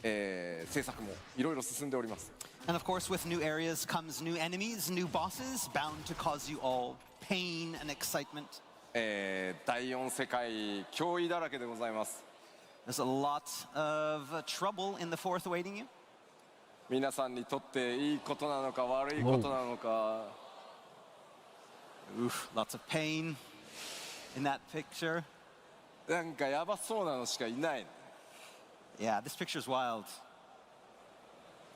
制作もいろいろ進んでおります。And of course, with new areas comes new enemies, new bosses, bound to cause you all pain and excitement. 第4世界脅威だらけでございます。There's a lot of trouble in the fourth awaiting you. 皆さんにとっていいことなのか悪いことなのか。Oof, lots of pain in that picture. なんかやばそうなのしかいない。Yeah, this picture's wild.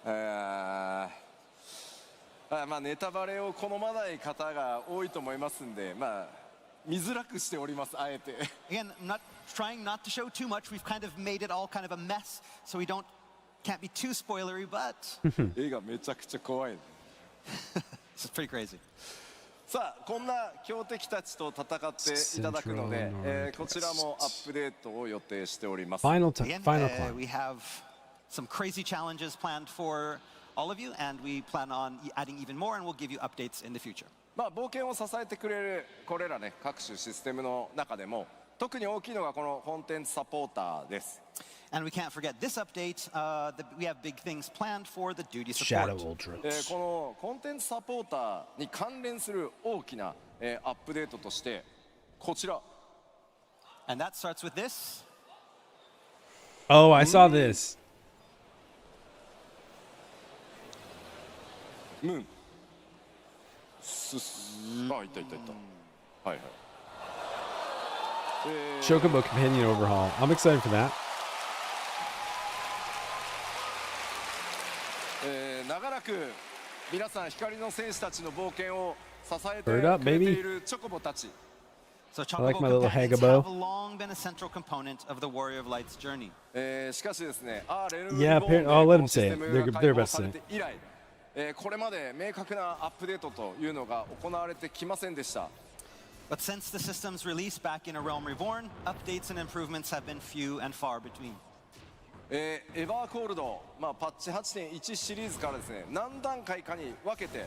まあネタバレを好まない方が多いと思いますんで、まあ見づらくしておりますあえて。Again, I'm not trying not to show too much. We've kind of made it all kind of a mess, so we can't be too spoilery, but 絵がめちゃくちゃ怖い。this is pretty crazy. さあこんな強敵たちと戦っていただくので、こちらもアップデートを予定しております。Final Again, climb. we have some crazy challenges planned for all of you, and we plan on adding even more, and we'll give you updates in the future. まあ冒険を支えてくれるこれらね各種システムの中でも特に大きいのがこのコンテンツサポーターです。And we can't forget this update. We have big things planned for the duty Shadow support. Ultras. このコンテンツサポーターに関連する大きな、アップデートとしてこちら。And that starts with this. Oh, I saw this. ムーン。あ、いたいたいた。はいはい。Chocobo companion overhaul. I'm excited for that. 長らく皆さん光の戦士たちの冒険を支えて Bird up, くれて baby. いるチョコボたち。 So I like Chocobo my little companions Hagabo. have long been a central component of the Warrior of Light's journey. しかしですね、レルム Yeah, ボーンで I'll let こ him の say シ it. ステム They're が they're 開放 best さ to れ say. て以来、これまで明確なアップデートというのが行われてきませんでした。 But since the system's release back in A Realm Reborn, updates and improvements have been few and far between. エヴァーコールド、パッチ 8.1 シリーズからですね何段階かに分けて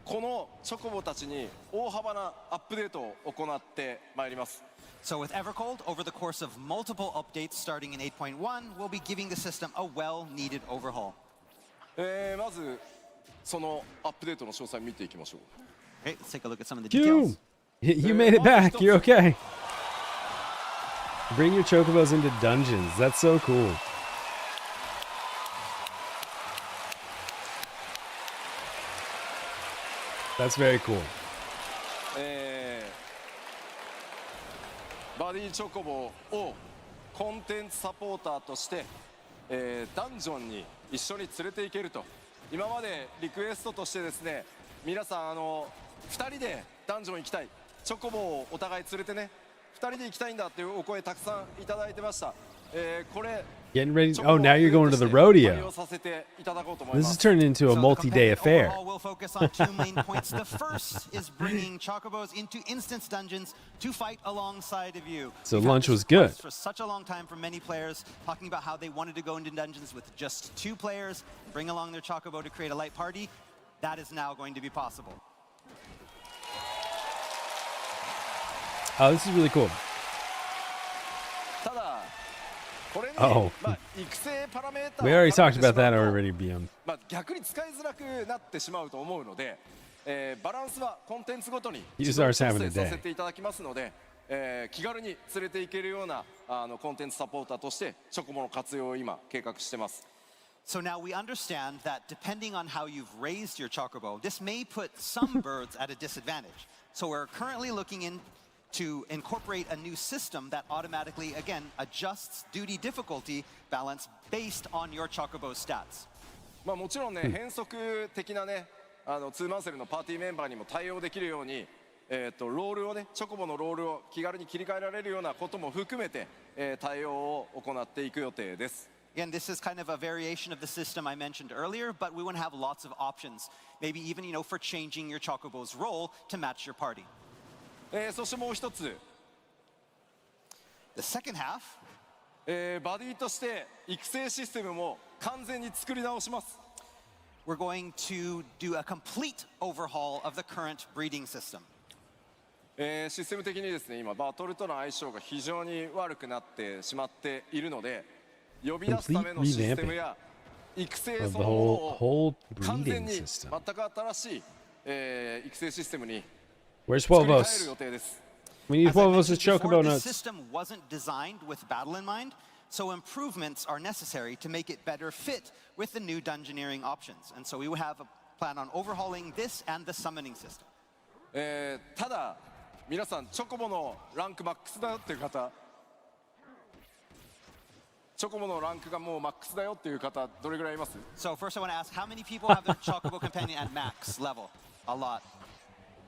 このチョコボたちに大幅なアップデートを行ってまいります。 So with Evercold, over the course of multiple updates starting in 8.1, we'll be giving the system a well-needed overhaul. まずそのアップデートの詳細を見ていきましょう。 Okay, let's take a look at some of the You, details. you made it back. You're okay. Bring your chocobos into dungeons. That's so cool. That's very cool. バディチョコボをコンテンツサポーターとして、ダンジョンに一緒に連れて行けると。今までリクエストとしてですね皆さん2人でダンジョン行きたい、チョコボをお互い連れてね2人で行きたいんだっていうお声たくさんいただいてました。これ Getting ready. Oh, now you're going to the rodeo. させていただこうと思い This ま is す。 turning into a So the multi-day companion affair. overhaul will focus on two main points. The first is bringing chocobos into instance dungeons to fight alongside of you. So We've had lunch this was good. request for such a long time from many players, talking about how they wanted to go into dungeons with just 2 players, bring along their chocobo to create a light party. That is now going to be possible. Oh, this is really cool. ただこれに、 Oh. 育成パラメータ We ーを already 加え talked てしま about うと that already, BM. 逆に使いづらくなってしまうと思うので、バランスはコンテンツごとに Use 自動 ours 調 having 整 a さ day. せていただきますので、気軽に連れて行けるようなコンテンツサポーターとしてチョコボの活用を今計画してます。 So now we understand that depending on how you've raised your chocobo, this may put some birds at a disadvantage. So we're currently looking to incorporate a new system that automatically, again, adjusts duty difficulty balance based on your chocobo stats. もちろんね、変則的なね、ツーマンセルのパーティーメンバーにも対応できるように、ロールをね、チョコボのロールを気軽に切り替えられるようなことも含めて、対応を行っていく予定です。Again, this is kind of a variation of the system I mentioned earlier, but we want to have lots of options. Maybe even, for changing your Chocobo's role to match your party. そしてもう一つ、The second half, バディとして育成システムも完全に作り直します。 we're going to do a complete overhaul of the current breeding system. システム的にですね、今バトルとの相性が非常に悪くなってしまっているので、呼び出すためのシステムや育成そのものを完全に全く新しい、育成システムに Where's 作り変える Wolvos? 予定です。 We need As I Wolvos' mentioned before, Chocobo this nuts. system wasn't designed with battle in mind, so improvements are necessary to make it better fit with the new dungeoneering options. And so we will have a plan on overhauling this and the summoning system. ただ皆さんチョコボのランクマックスだよっていう方、チョコボのランクがもうマックスだよっていう方どれぐらいいます？ So first I want to ask, how many people have their Chocobo companion at max level? A lot.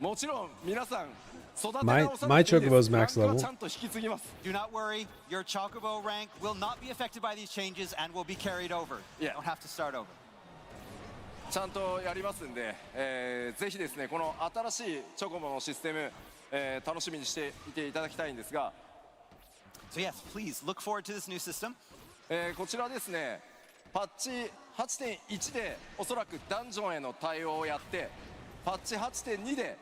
もちろん皆さん育て My 直さなくていいです。 Chocobo's ラン max クは level. ちゃんと引き継ぎます。 Do not worry, your Chocobo rank will not be affected by these changes and will be carried over. You Yeah. don't have to start over. ちゃんとやりますんで、ぜひですねこの新しいチョコボのシステム、楽しみにしていていただきたいんですが、 So yes, please look forward to this new system. こちらですねパッチ 8.1 でおそらくダンジョンへの対応をやって、パッチ 8.2 で、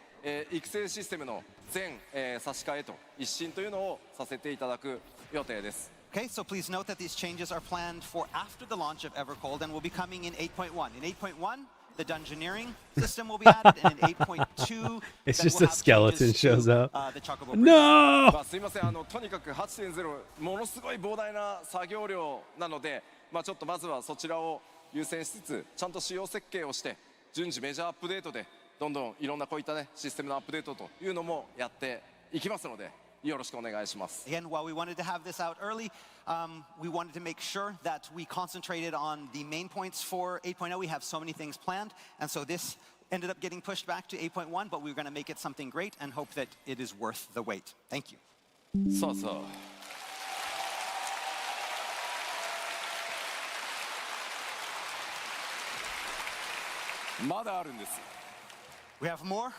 育成システムの全、差し替えと一新というのをさせていただく予定です。 Okay, so please note that these changes are planned for after the launch of Evercold and will be coming in 8.1. In 8.1, the dungeoneering system will be added, and in 8.2, It's then just we'll a have skeleton changes shows to, up. The Chocobo breed. No! まあ、すいませんとにかく 8.0 ものすごい膨大な作業量なので、ちょっとまずはそちらを優先しつつちゃんと仕様設計をして順次メジャーアップデートでどんどんいろんなこういったねシステムのアップデートというのもやっていきますのでよろしくお願いします。 Again, while we wanted to have this out early, we wanted to make sure that we concentrated on the main points for 8.0. We have so many things planned, and so this ended up getting pushed back to 8.1, but we're going to make it something great and hope that it is worth the wait. Thank you. さあさあまだあるんです。 We have more.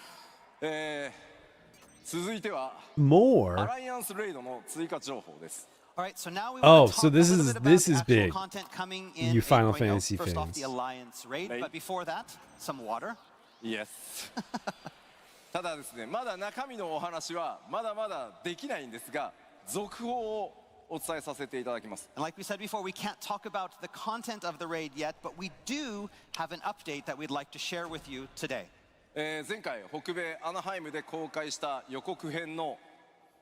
続いては More? アライアンスレイドの追加情報です。 All right, so now we Oh, want to so talk this a little is- bit about this is actual big. content coming in You Final 8.0. Fantasy First off, fans. the Alliance raid, Raid. but before that, some water. Yes ただですねまだ中身のお話はまだまだできないんですが続報をお伝えさせていただきます。 And like we said before, we can't talk about the content of the raid yet, but we do have an update that we'd like to share with you today. 前回北米アナハイムで公開した予告編の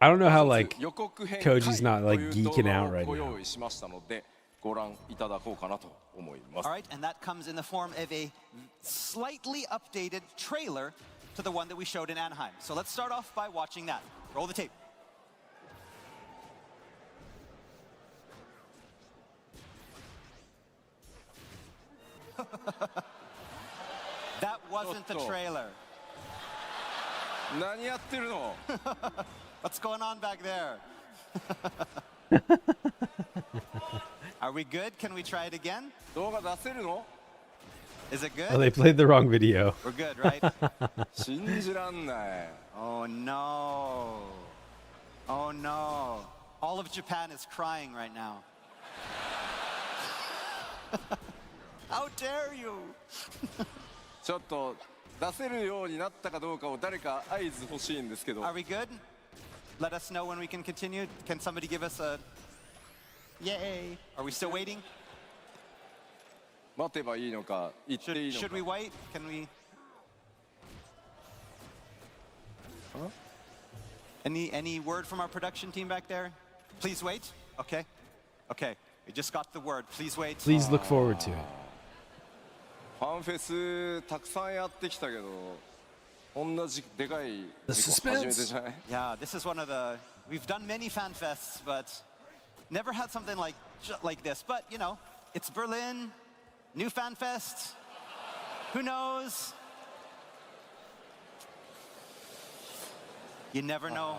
I don't know how, like, 予告編 Koji's not, と like, いう動 geeking 画 out を right ご now. 用意しましたのでご覧いただこうかなと思います All。right, and that comes in the form of a slightly updated trailer to the one that we showed in Anaheim. So let's start off by watching that. Roll the tape. That wasn't the trailer. 何やってるの What's going on back there? Are we good? Can we try it again? 動画出せるの Is it Oh, good? they played the wrong video. We're good, right? 信じらんない Oh no. Oh no. All of Japan is crying right now. How dare you? ちょっと出せるようになったかどうかを誰か合図欲しいんですけど Are we good? Let us know when we can continue. Can somebody give us a yay? Are we still waiting? 待てばいいのか言っていいの Should か we wait? Can we? Any word from our production team back there? Please wait. Okay. Okay. We just got the word. Please wait. Please look forward to it. ファンフェスたくさんやってきたけどこんなでかい事故初めてじゃない Yeah, this is one of the. We've done many fan fests, but never had something like this. But you know, it's Berlin, new fan fest. Who knows? You never know.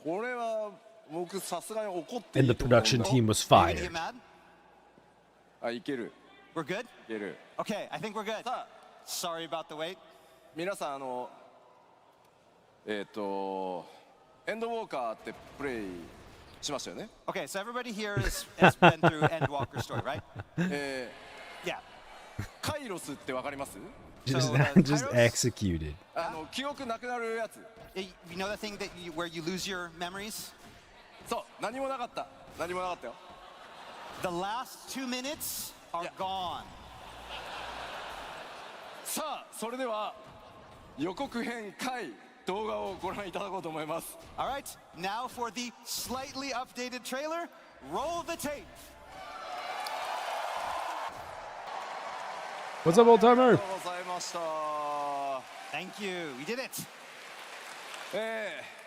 これは僕さすがに怒ってい And い the と思うんだ。 production team was Are you gonna get fired. mad? あ、いける。 We're good? いける。 Okay, I think we're good. さあ、 Sorry about the wait. 皆さんエンドウォーカーってプレイしましたよね。 Okay, so everybody here has been through Endwalker's story, right? え Yeah. カイロスってわかります？ Just, So, just Kairos? executed. 記憶なくなるやつ。 You know that thing where you lose your memories? そう、何もなかった。何もなかったよ。 The last 2 minutes are Yeah. gone. さあ、それでは予告編回動画をご覧いただこうと思います。 All right, now for the slightly updated trailer. Roll the tape. What's up, old あり timer? がとうございました。 Thank you. We did it.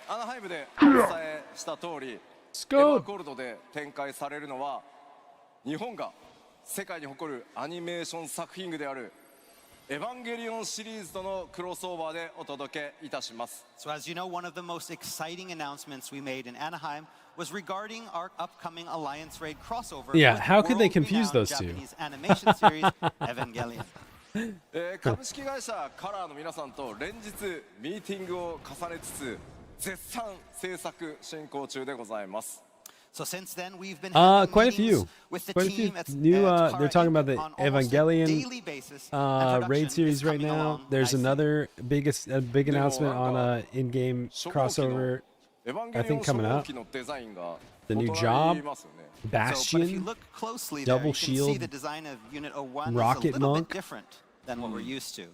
アナハイムでお伝えした通り、エヴァ Scoot. コールドで展開されるのは日本が世界に誇るアニメーション作品群であるエヴァンゲリオンシリーズとのクロスオーバーでお届けいたします。 So as you know, one of the most exciting announcements we made in Anaheim was regarding our upcoming Alliance Raid crossover. Yeah, with how could they confuse world-renowned those two? Japanese animation series Evangelion. 株式会社カラーの皆さんと連日ミーティングを重ねつつ絶賛制作進行中でございます。 So since then, we've been having Quite a meetings few. with the Quite a few team at new, at they're talking about the on almost a Evangelion, daily basis, and raid production series is right coming now. along There's nicely. another big announcement on a in-game 初号機の crossover. エヴァンゲ I リオン think 初 coming 号 up. 機のデザインが The new 異な job, りますよね。 So, but if you Bastion, look closely there, Double you can see shield, the design of Unit 01 rocket is a little monk. bit different than what we're used to.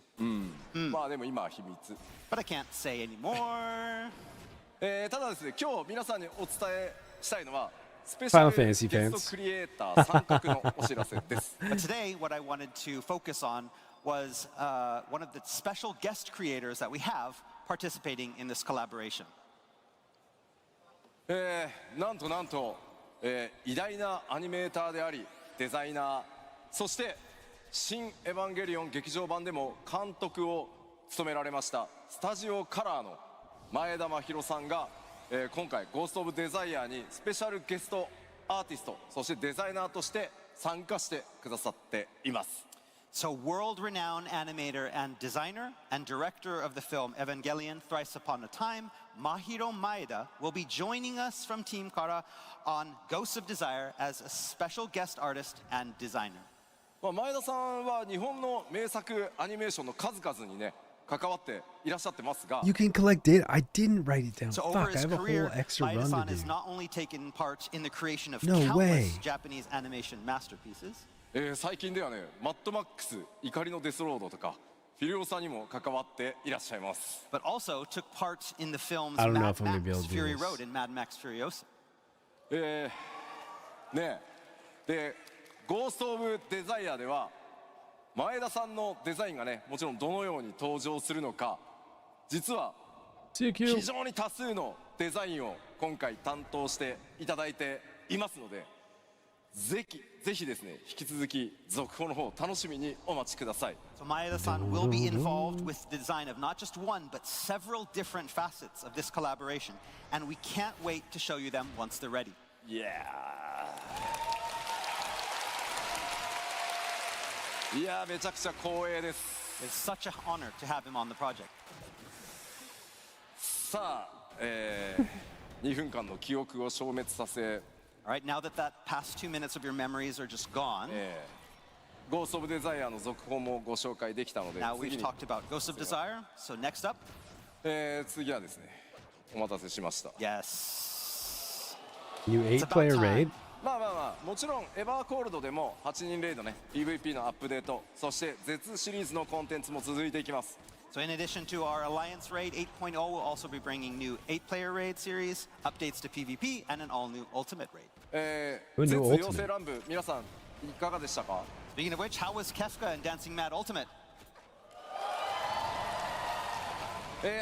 まあでも今は秘密。 But I can't say anymore. ただですね、今日皆さんにお伝えしたいのはスペシャ Final ル Fantasy ゲ fans. ストクリエイター参画のお知らせです。 But today, what I wanted to focus on was one of the special guest creators that we have participating in this collaboration. なんと、偉大なアニメーターでありデザイナー、そして新エヴァンゲリオン劇場版でも監督を務められましたスタジオカラーの前田真宏さんが、今回ゴースト・オブ・デザイアにスペシャルゲストアーティスト、そしてデザイナーとして参加してくださっています。 So world-renowned animator and designer and director of the film Evangelion Thrice Upon a Time, Mahiro Maeda, will be joining us from Team Kara on Ghosts of Desire as a special guest artist and designer. 前田さんは日本の名作アニメーションの数々にね関わっていらっしゃってますが、 You can collect data. I didn't write it down. So over Fuck, I his have a career, whole extra run to Maeda-san has do. not only taken part in the creation of No countless way. Japanese animation masterpieces, 最近ではね、マッドマックス、怒りのデスロードとか、フィリオさんにも関わっていらっしゃいます。 but also took part in the films I don't know Mad if I'm gonna be able Max to do Fury this. Road and Mad Max Furiosa. ねで、ゴースト・オブ・デザイアでは、前田さんのデザインがね、もちろんどのように登場するのか、実は See you, 非 Q. 常に多数のデザインを今回担当していただいていますので、ぜひですね、引き続き続報の方楽しみにお待ちください。 So Maeda-san will be involved with the design of not just one, but several different facets of this collaboration, and we can't wait to show you them once they're ready. いやーめちゃくちゃ光栄です。 It's such an honor to have him on the project. さあ、2分間の記憶を消滅させ、 All right, now that past 2 minutes of your memories are just gone, ゴースト・オブ・デザイアの続報もご紹介できたので、 now 次 we've に talked about Ghosts of Desire. So next up, 次はですね、お待たせしました。 yes. New It's about 8-player time. raid. まあもちろんエヴァーコールドでも8人レイドね PVP のアップデート、そして絶シリーズのコンテンツも続いていきます。 So in addition to our Alliance Raid 8.0, we'll also be bringing new 8-player raid series, updates to PvP, and an all-new Ultimate Raid. New 絶 Ultimate 妖精乱舞、皆さんいかがでしたか？ Speaking of which, how was Kefka and Dancing Mad Ultimate?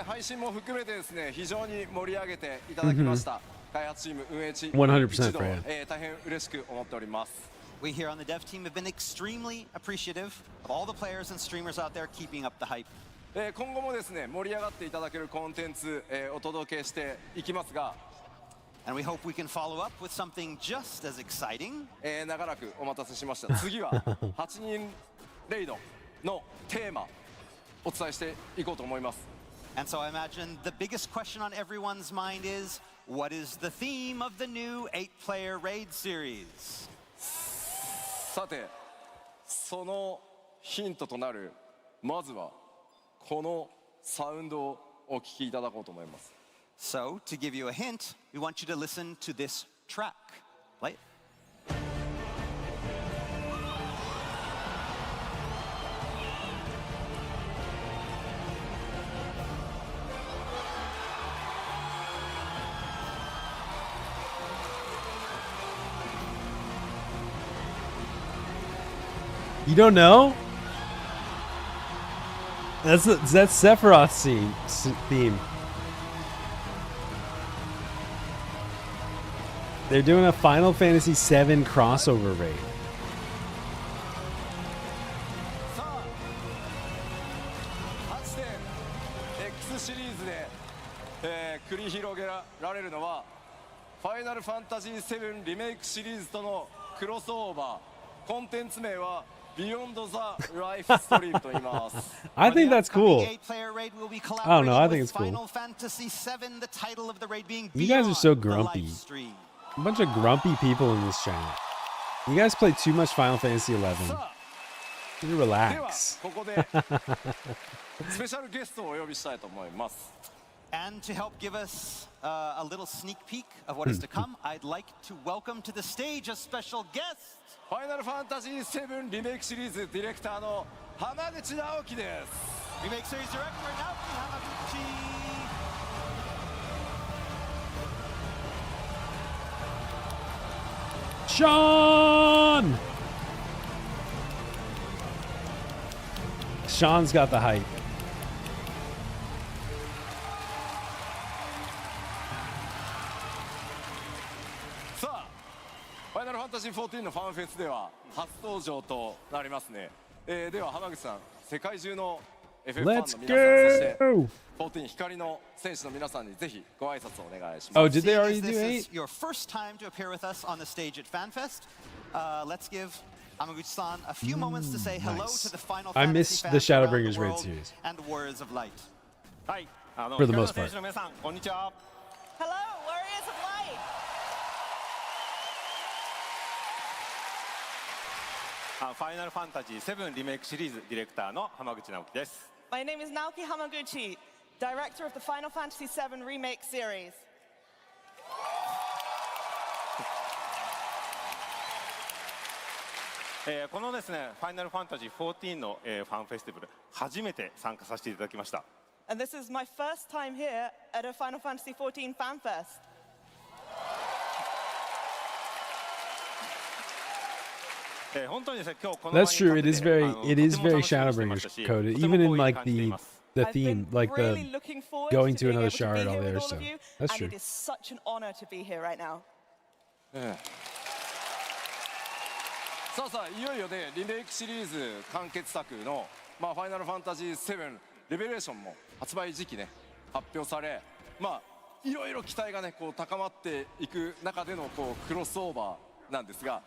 配信も含めてですね、非常に盛り上げていただきました。開発チーム運営チーム100% 一同、 Fran. 大変嬉しく思っております。 We here on the dev team have been extremely appreciative of all the players and streamers out there keeping up the hype. 今後もですね盛り上がっていただけるコンテンツ、お届けしていきますが、And we hope we can follow up with something just as exciting. 長らくお待たせしました。次は8人レイドのテーマお伝えしていこうと思います。And so I imagine the biggest question on everyone's mind is, what is the theme of the new 8-player raid series? さて、そのヒントとなるまずはこのサウンドをお聞きいただこうと思います。So, to give you a hint, we want you to listen to this track. Play it. You don't know? That's Sephiroth's theme. They're doing a Final Fantasy VII crossover raid. さあ、かつて X シリーズで、繰り広げられるのはファイナルファンタジー7リメイクシリーズとのクロスオーバー。コンテンツ名は Beyond the Life Stream と言います。I think that's cool. I don't know. I think it's cool. Final Fantasy VII, the title of the raid being You guys are so Beyond the grumpy. Life Stream. A bunch of grumpy people in this channel. You guys play too much Final Fantasy XI. You need to では relax. ここでスペシャルゲストをお呼びしたいと思います。 And to help give us a little sneak peek of what is to come, I'd like to welcome to the stage a special guest. ファイナルファンタジー7リメイクシリーズディレクターの浜口直樹です。 Remake Series Director Naoki Hamaguchi. Sean! Sean's got the hype. さあ、ファイナルファンタジー14のファンフェスでは初登場となりますね。では浜口さん、世界中の FF ファンの皆さん、そして14光の選手の皆さんにぜひご挨拶をお願いします。 Oh, did they already Seeing as do this is 8? your first time to appear with us on the stage at FanFest, let's give Hamaguchi-san a few moments to say hello nice. to the Final I Fantasy missed the fans around Shadowbringers the raid world series. and Warriors of Light. はい、For the most part. 選手の皆さん、こんにちは。 Hello, Warriors of Light. ファイナルファンタジー7リメイクシリーズディレクターの浜口直樹です。 My name is Naoki Hamaguchi, director of the Final Fantasy VII Remake series. このですね、ファイナルファンタジー14の、ファンフェスティバル初めて参加させていただきました。 And this is my first time here at a Final Fantasy XIV fan fest. 本当にですね、今日この場に That's true. It is 立てて very, it is とても very 楽しみにしてました Shadowbringers し coded, とても even in 光栄に like 感じてい the ます the I've theme, been like really the looking forward going to to being another able to be shard, all here there, with all so of you, that's and true. it is such an honor to be here right now. さあさあ、いよいよね、リメイクシリーズ完結作の、ファイナルファンタジー7レベレーションも発売時期ね、発表され、いろいろ期待がね、こう高まっていく中でのこうクロスオーバーなんですが、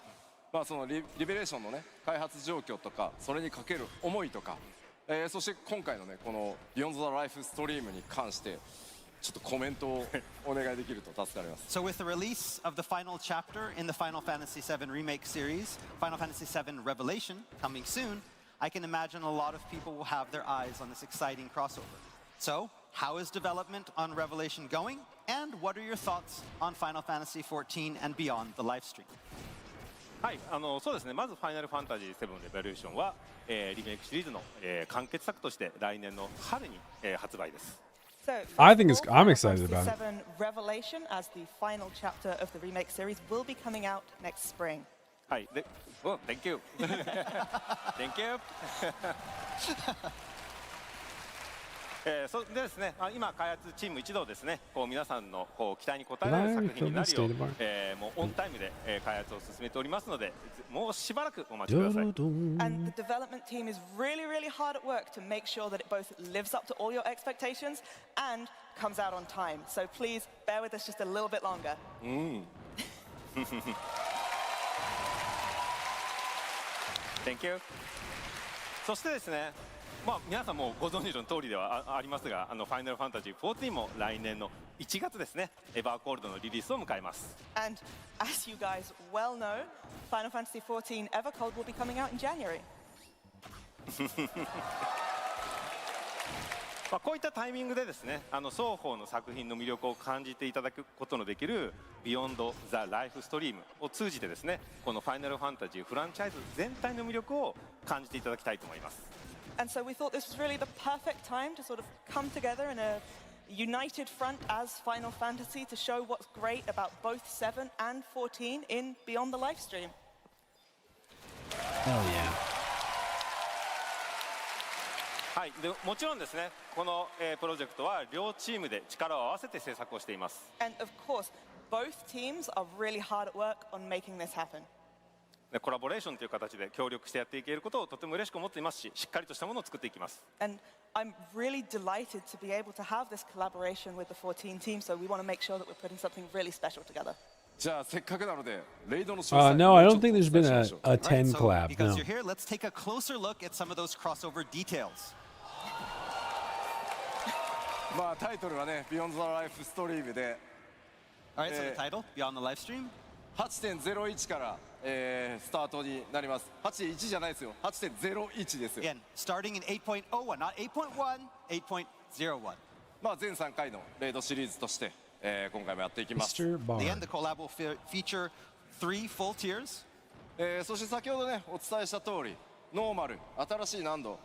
そのリベレーションのね、開発状況とか、それにかける思いとか、そして今回のね、この Beyond the Life Stream に関して、ちょっとコメントをお願いできると助かります。 So with the release of the final chapter in the Final Fantasy VII Remake series, Final Fantasy VII Revelation, coming soon, I can imagine a lot of people will have their eyes on this exciting crossover. So, how is development on Revelation going? And what are your thoughts on Final Fantasy XIV and beyond the live stream? はい、そうですね。まずファイナルファンタジー7レベレーションは、リメイクシリーズの、完結作として来年の春に、発売です。 So, I think it's. first of all, I'm Final excited Fantasy about it. VII Revelation as the final chapter of the remake series will be coming out next spring. はい、で、Thank you. Thank you. それでですね、今開発チーム一同ですね、こう皆さんのこう期待に応えられる作品になるよう、もうオンタイムで開発を進めておりますので、もうしばらくお待ちください。And the development team is really, really hard at work to make sure that it both lives up to all your expectations and comes out on time. So please bear with us just a little bit longer. Thank you. そしてですね、皆さんもご存知の通りではありますが、ファイナルファンタジー14も来年の1月ですね、エバーコールドのリリースを迎えます。And as you guys well know, Final Fantasy XIV Evercold will be coming out in January. こういったタイミングでですね、双方の作品の魅力を感じていただくことのできるビヨンド・ザ・ライフストリームを通じてですね、このファイナルファンタジーフランチャイズ全体の魅力を感じていただきたいと思います。And so we thought this was really the perfect time to sort of come together in a united front as Final Fantasy to show what's great about both 7 and 14 in Beyond the Livestream. Oh yeah. はい、でもちろんですね、この、プロジェクトは両チームで力を合わせて制作をしています。And of course, both teams are really hard at work on making this happen. コラボレーションという形で協力してやっていけることをとても嬉しく思っていますし、しっかりとしたものを作っていきます。And I'm really delighted to be able to have this collaboration with the 14 team, so we want to make sure that we're putting something really special together. じゃあせっかくなのでレイドの詳細 No, I don't think there's been a 10 so collab. because No. you're here, let's take a closer look at some of those crossover details. タイトルはね、Beyond the Life Stream で All right, so the title, Beyond the Livestream. 8.01 から、スタートになります。8.1じゃないですよ。8.01ですよ。Again, starting in 8.01, not 8.1, 8.01. 全3回のレイドシリーズとして、今回もやっていきます。Mr. Bar. The end, the collab will feature 3 full tiers. そして先ほどね、お伝えした通り、ノーマル、新しい難度、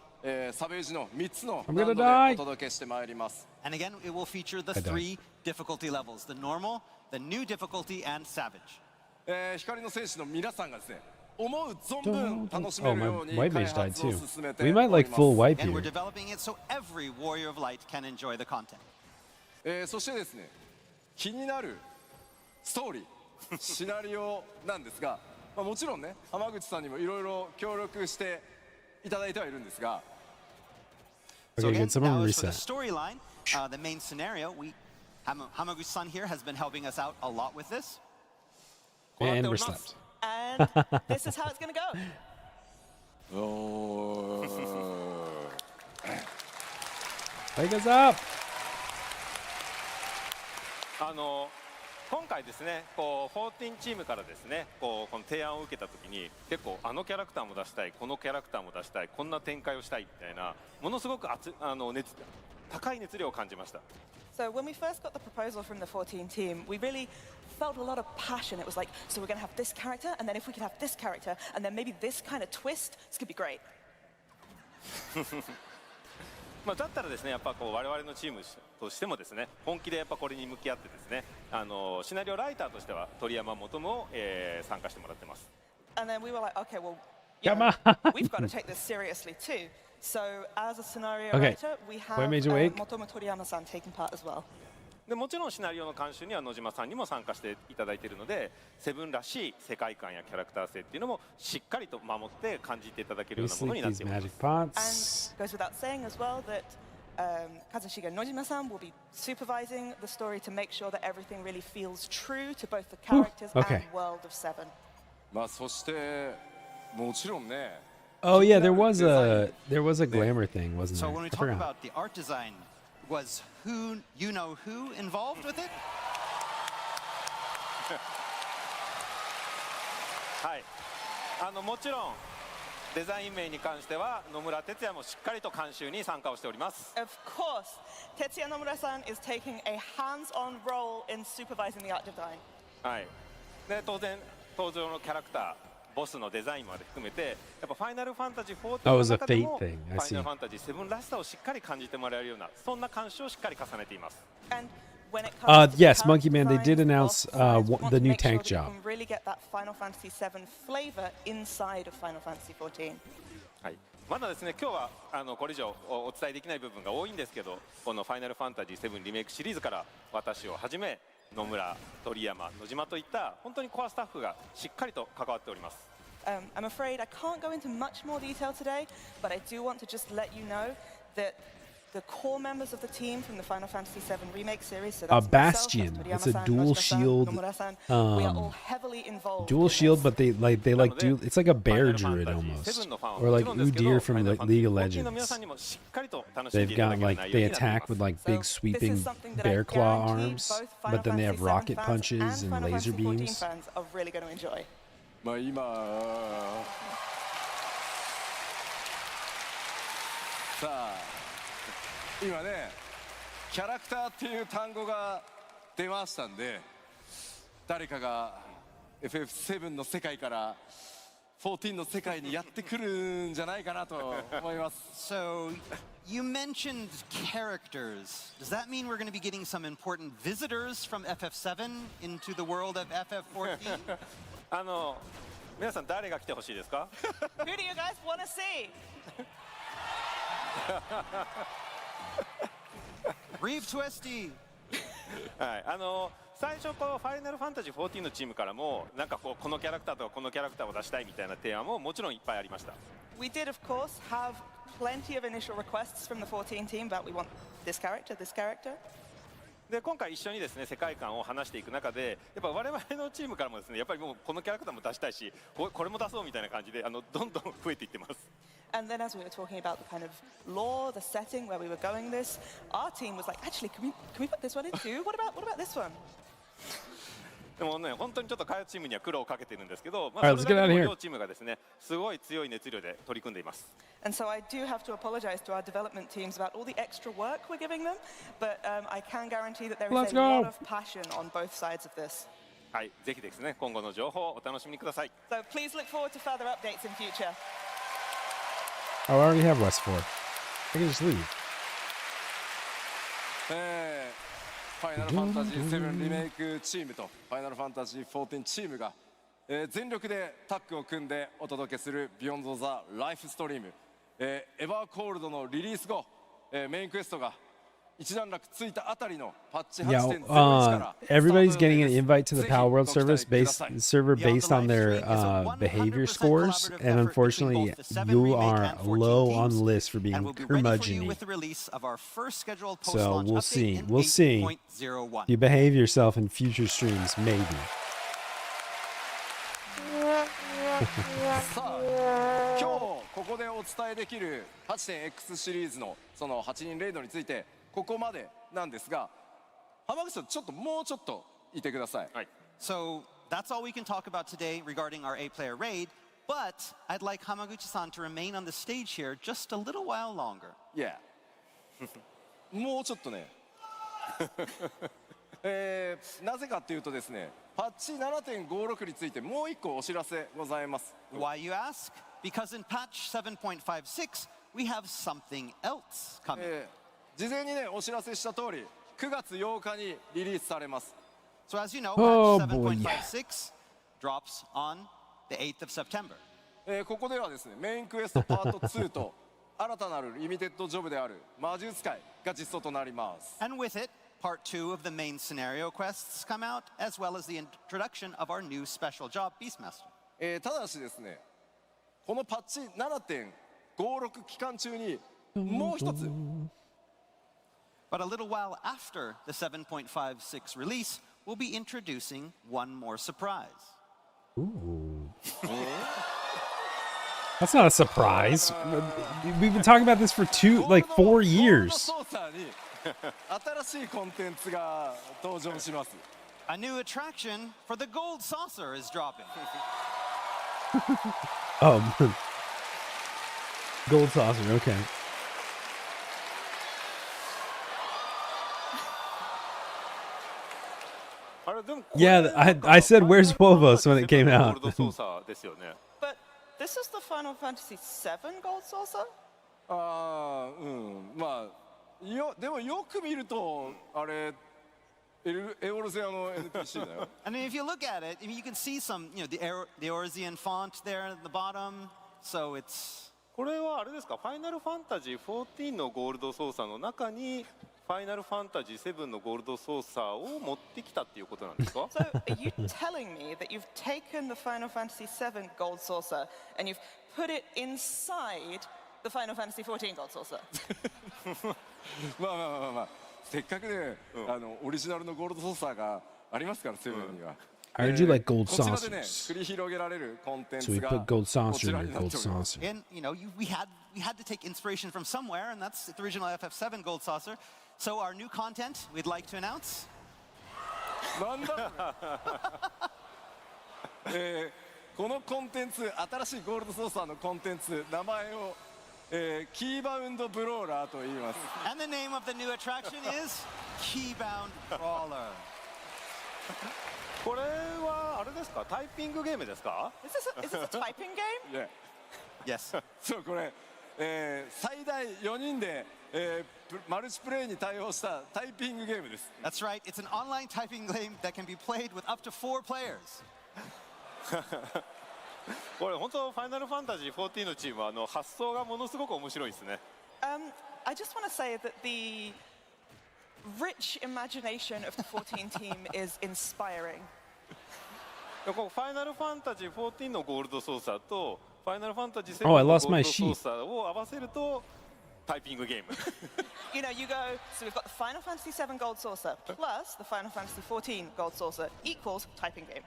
サベージの3つの難度でお届けしてまいります。And again, it will feature the 3 difficulty levels: the normal, the new difficulty, and savage. 光の戦士の皆さんがですね、思う存分楽しめるように White 開 Mage died 発を too. 進めて We お might り like ま full す。 wipe And we're here. developing it so every Warrior of Light can enjoy the content. そしてですね、気になるストーリー、シナリオなんですが、もちろんね、浜口さんにもいろいろ協力していただいてはいるんですが、So Okay, again, get someone now as for the reset. storyline, the main scenario, Hamaguchi-san here has been helping us out a lot with this. And we're slept. And this is how it's going to go. Wake us up! 今回ですね、こう14チームからですね、この提案を受けたときに、結構あのキャラクターも出したい、このキャラクターも出したい、こんな展開をしたいみたいな、ものすごく高い熱量を感じました。So when we first got the proposal from the 14 team, we really felt a lot of passion. It was like, so we're going to have this character, and then if we could have this character, and then maybe this kind of twist, this could be great. だったらですね、やっぱこう我々のチームとしてもですね、本気でやっぱこれに向き合ってですね、シナリオライターとしては鳥山求も、参加してもらってます。And then we were like, okay, well, Come on. we've got to take this seriously too. So as a scenario Okay. writer, we have What made you wake? Motomo Toriyama-san taking part as well. でもちろんシナリオの監修には野島さんにも参加していただいているので、セブンらしい世界観やキャラクター性っていうのもしっかりと守って感じていただけるようなもの Sleep になっ these ています。 magic And pots. goes without saying as well that Kazushige Nojima-san will be supervising the story to make sure that everything really feels true to both the characters Okay. and world of Seven. そしてもちろんね。Oh yeah, there was a glamour thing, wasn't So there? when we I talk forgot. about the art design, was who involved with it? はい。もちろんデザイン面に関しては野村哲也もしっかりと監修に参加をしております。Of course, Tetsuya Nomura-san is taking a hands-on role in supervising the art design. はい。で当然登場のキャラクター。ボスのデザインまで含めて、やっぱファイナルファンタジー14 Oh, の it was a 中でも fate フ thing. I ァイナル see. ファンタジー7らしさをしっかり感じてもらえるようなそんな監修をしっかり重ねています。And when it comes to yes, the Monkey Man, they character did designs, announce boss designs, we want the to new make sure tank that you job. can really get that Final Fantasy VII flavor inside of Final Fantasy XIV. はい、まだですね、今日はこれ以上お伝えできない部分が多いんですけど、このファイナルファンタジー7リメイクシリーズから私をはじめ、野村、鳥山、野島といった本当にコアスタッフがしっかりと関わっております。I'm afraid I can't go into much more detail today, but I do want to just let you know that the core members of the team from the Final Fantasy VII Remake series, so that's Bastion. Myself, It's a Toriyama-san, dual Nojima-san, shield, Nomura-san, we are all heavily involved dual in shield, this. but they like do. It's like a bear druid almost, or like Udyr from like League of Legends. They've got like they attack with like big sweeping bear claw arms, but then they have rocket punches and laser beams. Fans are really going to enjoy. まあ今さあ今ねキャラクターっていう単語が出ましたんで誰かが FF7 の世界から14の世界にやってくるんじゃないかなと思います。So, you mentioned characters. Does that mean we're going to be getting some important visitors from FF7 into the world of FF14? 皆さん誰が来てほしいですか？ Who do you guys want to see? Reeve Twisty. はい、最初このファイナルファンタジー14のチームからもなんかこのキャラクターとこのキャラクターを出したいみたいな提案ももちろんいっぱいありました。We did, of course, have plenty of initial requests from the 14 team about we want this character, this character. で今回一緒にですね世界観を話していく中でやっぱ我々のチームからもですねやっぱりもうこのキャラクターも出したいしこれも出そうみたいな感じでどんどん増えていってます。And then as we were talking about the kind of lore, the setting where we were going this, our team was like, actually, can we put this one in too? What about this one? でもね本当にちょっと開発チームには苦労をかけてるんですけど、まあそれだけでも両チームがですねすごい強い熱量で取り組んでいます。And so I do have to apologize to our development teams about all the extra work we're giving them, but I can guarantee that there is a lot of passion on both sides of this. はい、ぜひですね今後の情報をお楽しみにください。So please look forward to further updates in future. Oh, I already have West 4. I can just leave. ファイナルファンタジー7リメイクチームとファイナルファンタジー14チームが、全力でタッグを組んでお届けするビヨンドザライフストリーム、エバーコールドのリリース後、メインクエストが一段落ついたあたりのパッチ 8.01 から everybody's getting an invite to the Power World server based on their behavior scores, and unfortunately, you are low on the list for being curmudgeon-y. So we'll see. We'll see. You behave yourself in future streams, maybe. さあ今日ここでお伝えできる 8.X シリーズのその8人レイドについてここまでなんですが浜口さんちょっともうちょっといてください。はい。 So, that's all we can talk about today regarding our 8-player raid, but I'd like Hamaguchi-san to remain on the stage here just a little while longer. Yeah. もうちょっとね。なぜかっていうとですね、パッチ 7.56 についてもう一個お知らせございます。Why you ask? Because in patch 7.56, we have something else coming. 事前にねお知らせした通り9月8日にリリースされます。 So as you know, Oh, patch boy. 7.56 drops on the 8th of September. ここではですねメインクエストパート2と新たなるリミテッドジョブである魔術界が実装となります。 And with it, part 2 of the main scenario quests come out, as well as the introduction of our new special job, Beastmaster. ただしですねこのパッチ 7.56 期間中にもう一つ But a little while after the 7.56 release, we'll be introducing one more surprise. Ooh. That's not a surprise. We've been talking about this for 4 years. A new attraction for the gold saucer is dropping. Gold saucer, okay. Yeah, I said, where's Wolvos when it came out? But this is the Final Fantasy VII Gold Saucer? まあでもよく見るとあれエオルゼアの NPC だよ。I mean, if you look at it, I mean, you can see some, the Eorzean font there at the bottom. So it's. これはあれですか、ファイナルファンタジー14のゴールド操作の中にファイナルファンタジー7のゴールド操作を持ってきたっていうことなんですか？ So, are you telling me that you've taken the Final Fantasy VII Gold Saucer and you've put it inside the Final Fantasy XIV Gold Saucer? まあせっかくね、オリジナルのゴールドソーサーがありますから、セブンには。I heard you like gold こちらでね、 saucers. 繰り広げられるコンテン So ツ we が put gold こ saucer ち in ら your になっ gold ております。 saucer. And we had to take inspiration from somewhere, and that's the original FF7 Gold Saucer. So our new content we'd like to announce. なんだこれこのコンテンツ、新しいゴールドソーサーのコンテンツ、名前を、キーバウンドブローラーと言います。 And the name of the new attraction is Keybound Brawler. これはあれですか、タイピングゲームですか？ Is this a typing game? いや Yes. そうこれ、最大4人で、マルチプレイに対応したタイピングゲームです。 That's right. It's an online typing game that can be played with up to 4 players. これ本当ファイナルファンタジー14のチームは発想がものすごく面白いですね。I just want to say that the rich imagination of the 14 team is inspiring. このファイナルファンタジー14のゴールド操作とファイナルファンタジー7 Oh, I のゴ lost ール my ド sheep. 操作を合わせるとタイピングゲーム。You know, you go, so we've got the Final Fantasy VII Gold Saucer plus the Final Fantasy XIV Gold Saucer equals typing game.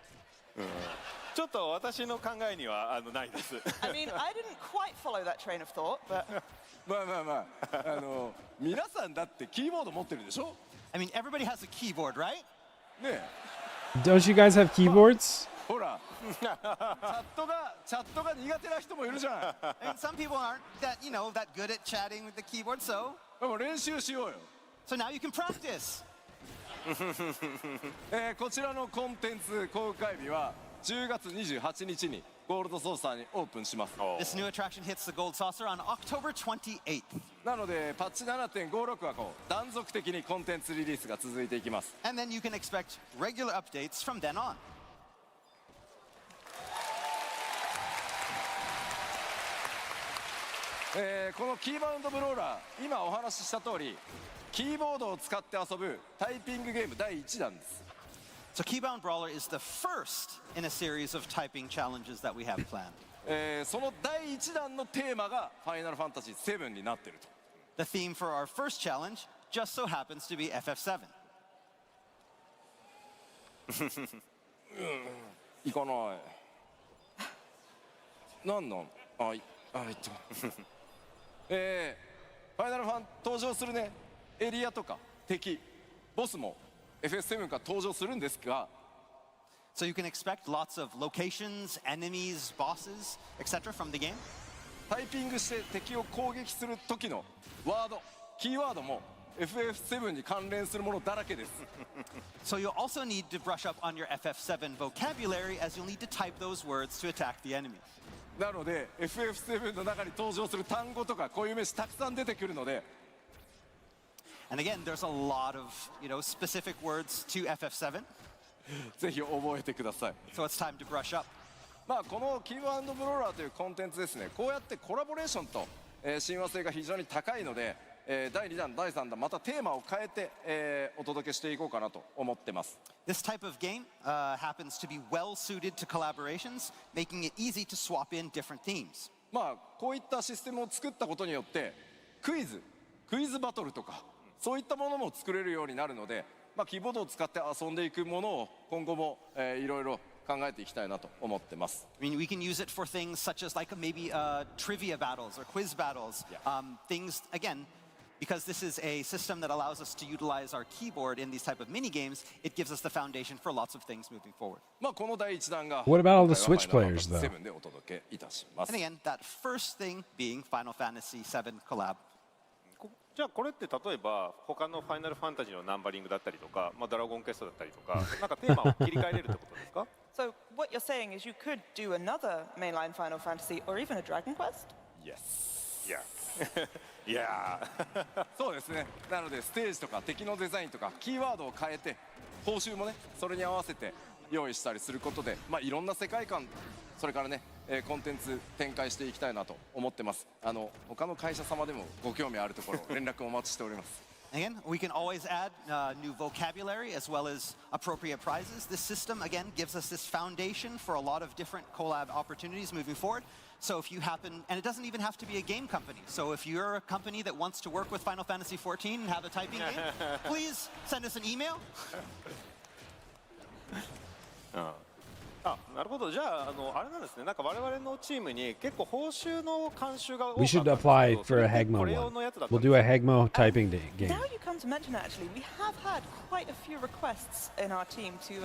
ちょっと私の考えにはないです。I mean, I didn't quite follow that train of thought, but まあ皆さんだってキーボード持ってるでしょ？ I mean, everybody has a keyboard, right? ねえ Don't you guys have keyboards? ほらチャットが苦手な人もいるじゃん。 I mean, some people aren't that good at chatting with the keyboard, so でも練習しようよ。 now you can practice. こちらのコンテンツ公開日は10月28日にゴールドソーサーにオープンします。 This new attraction hits the Gold Saucer on October 28th. なのでパッチ 7.56 は断続的にコンテンツリリースが続いていきます。 And then you can expect regular updates from then on. このキーバウンドブローラー、今お話しした通りキーボードを使って遊ぶタイピングゲーム第1弾です。 So Keybound Brawler is the first in a series of typing challenges that we have planned. その第1弾のテーマがファイナルファンタジー7になっていると。 The theme for our first challenge just so happens to be FF7. 行かない。なんなん？ファイナルファン登場するねエリアとか敵ボスも FF7 から登場するんですが、 So you can expect lots of locations, enemies, bosses, etc. from the game. タイピングして敵を攻撃する時のワードキーワードも FF7 に関連するものだらけです。 So you'll also need to brush up on your FF7 vocabulary as you'll need to type those words to attack the enemies. なので FF7 の中に登場する単語とか固有名詞たくさん出てくるので、 And again, there's a lot of, specific words to FF7. ぜひ覚えてください。 So it's time to brush up. まあこのキーワードブローラーというコンテンツですね、こうやってコラボレーションと、親和性が非常に高いので、第2弾第3弾またテーマを変えて、お届けしていこうかなと思ってます。 This type of game happens to be well suited to collaborations, making it easy to swap in different themes. まあこういったシステムを作ったことによってクイズバトルとかそういったものも作れるようになるので、まあ、キーボードを使って遊んでいくものを今後も、いろいろ考えていきたいなと思ってます。 I mean, we can use it for things such as maybe trivia battles or quiz battles. Things, again, because this is a system that allows us to utilize our keyboard in these type of mini games, it gives us the foundation for lots of things moving forward. まあこの第1弾が What about all the Switch players, though? 7でお届けいたします。 And again, that first thing being Final Fantasy VII collab. じゃあこれって例えば他のファイナルファンタジーのナンバリングだったりとか、ドラゴンクエストだったりとか、なんかテーマを切り替えれるってことですか？ so what you're saying is you could do another mainline Final Fantasy or even a Dragon Quest? Yes. いやいやそうですね。なのでステージとか敵のデザインとかキーワードを変えて報酬もねそれに合わせて用意したりすることで、いろんな世界観それからね、コンテンツ展開していきたいなと思ってます。他の会社様でもご興味あるところ連絡お待ちしております。Again, we can always add new vocabulary as well as appropriate prizes. This system, again, gives us this foundation for a lot of different collab opportunities moving forward. So if you happen, and it doesn't even have to be a game company. So if you're a company that wants to work with Final Fantasy XIV and have a typing game, please send us an email. なるほど。じゃあ、あれなんですね。なんか我々のチームに結構報酬の慣習が多かったんですけ We ど should apply for a それ Hegmo これ用 one. のやつだった We'll んです do a ね Hegmo typing game. Now you come to mention it, actually, we have had quite a few requests in our team to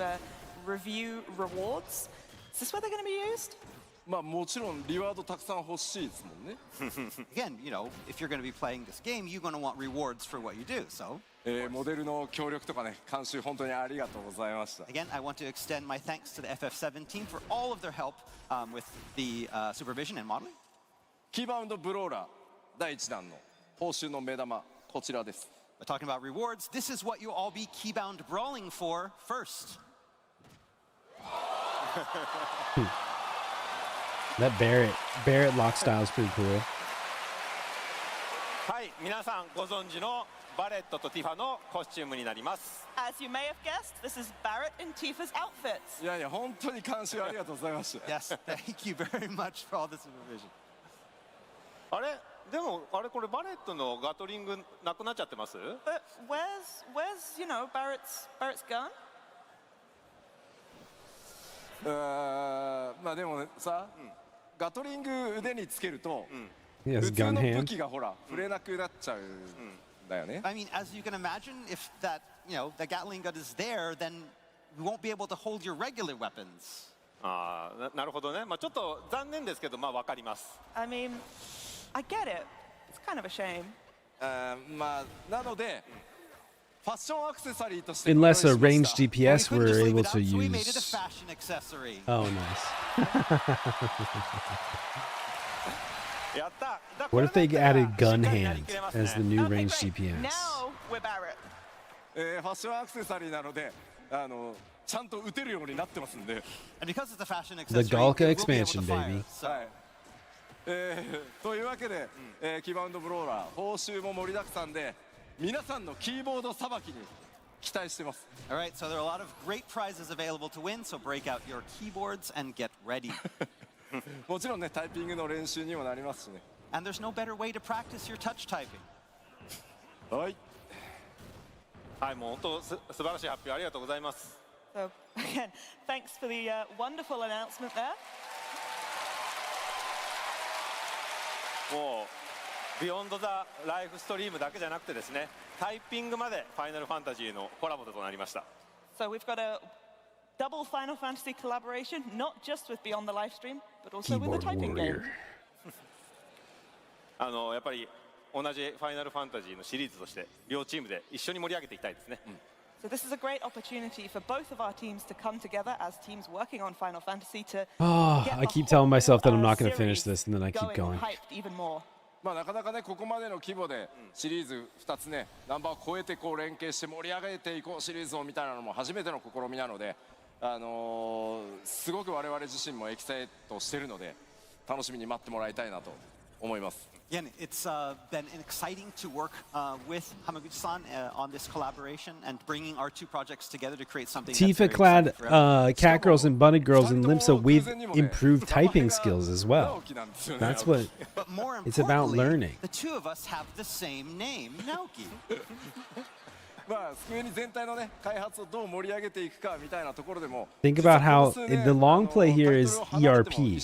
review rewards. Is this where they're going to be used? もちろんリワードたくさん欲しいですもんね。Again, you know, if you're going to be playing this game, you're going to want rewards for what you do. So, モデルの協力とかね監修本当にありがとうございました。 again, I want to extend my thanks to the FF7 team for all of their help with the supervision and modeling. キーバウンドブローラー第1弾の報酬の目玉こちらです。 We're talking about rewards. This is what you'll all be keybound brawling for first. That Barrett lock style is pretty cool. はい、皆さんご存知のバレットとティファのコスチュームになります。 As you may have guessed, this is Barrett and Tifa's outfits. いやいや本当に監修ありがとうございました。 Yes, thank you very much for all the supervision. あれでもあれこれバレットのガトリングなくなっちゃってます？ But where's you know Barrett's gun? でもねさ、ガトリング腕につけると、He has 普通 gun の武 hand. 器がほら触れなくなっちゃうんだよね。 I mean, as you can imagine, if that, you know, the Gatling gun is there, then we won't be able to hold your regular weapons. なるほどね。ちょっと残念ですけどわかります。 I mean, I get it. It's kind of a shame. なので、ファッションアクセサリーとして Unless a ご用意しま ranged した。 DPS We couldn't were just leave able it to out, so we made it a use. fashion accessory. Oh, nice. やった。 What if they added gun しっかりやり hand きれますね as the new Okay, ranged great. DPS? Now we're Barrett. ファッションアクセサリーなので、ちゃんと撃てるようになってますんで。 And because it's a fashion accessory, Galka it will be able to expansion, fire. baby. So, はい。というわけで、キーバウンドブローラー報酬も盛りだくさんで、皆さんのキーボードさばきに期待してます。 all right, so there are a lot of great prizes available to win, so break out your keyboards and get ready. もちろんねタイピングの練習にもなりますしね。 And there's no better way to practice your touch typing. はい。はい、もう本当素晴らしい発表ありがとうございます。 So again, thanks for the wonderful announcement there. もうビヨンドザライフストリームだけじゃなくてですね、タイピングまでファイナルファンタジーのコラボとなりました。 So we've got a double Final Fantasy collaboration, not just with Beyond the Livestream, but also with the Keyboard typing game. warrior. やっぱり同じファイナルファンタジーのシリーズとして両チームで一緒に盛り上げていきたいですね。 So this is a great opportunity for both of our teams to come together as teams working on Final Fantasy to Oh, get I the keep whole, telling myself that I'm not going to finish series this, and then I keep going going. and hyped even more. なかなかねここまでの規模でシリーズ2つねナンバーを超えてこう連携して盛り上げていこうシリーズをみたいなのも初めての試みなので、すごく我々自身もエキサイトしてるので楽しみに待ってもらいたいなと思います。 Again, it's been exciting to work with Hamaguchi-san on this collaboration and bringing our two projects together to create something that's very Tifa-clad exciting for everyone. cat girls and bunny girls and Limsa, we've improved typing skills as well. That's what But more it's about importantly, learning. the two of us have the same name, Naoki. スクエニ全体のね開発をどう盛り上げていくかみたいなところでも Think about how the long play here is ERP.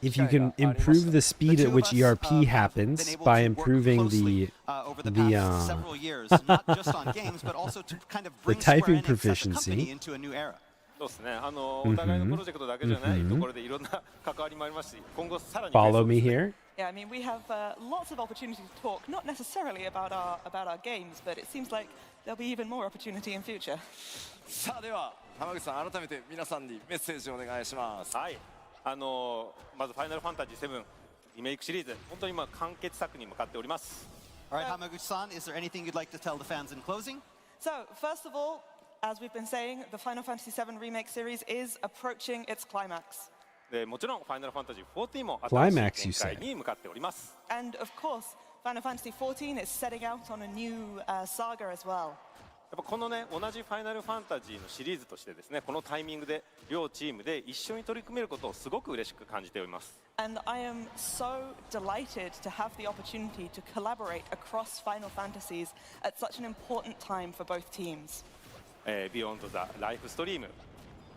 If you can improve the speed at which ERP happens by improving the over the past several years, not just on games, but also to kind of bring typing Square Enix as a company proficiency. into a new era. そうですね。お互いのプロジェクトだけじゃないところでいろんな関わりもありますし、今後さらに Follow me here. Yeah, I mean, we have lots of opportunity to talk, not necessarily about our games, but it seems like there'll be even more opportunity in future. さあでは浜口さん改めて皆さんにメッセージをお願いします。はい。まずファイナルファンタジー7リメイクシリーズ、本当に今完結作に向かっております。 All right, Hamaguchi-san, is there anything you'd like to tell the fans in closing? So, first of all, as we've been saying, the Final Fantasy VII Remake series is approaching its climax. でもちろんファイナルファンタジー14も Climax, 新しい展開に向かっております。 And of course, Final Fantasy XIV is setting out on a new saga as well. やっぱこのね同じファイナルファンタジーのシリーズとしてですねこのタイミングで両チームで一緒に取り組めることをすごく嬉しく感じております。 And I am so delighted to have the opportunity to collaborate across Final Fantasies at such an important time for both teams. ビヨンド・ザ・ライフストリーム、フ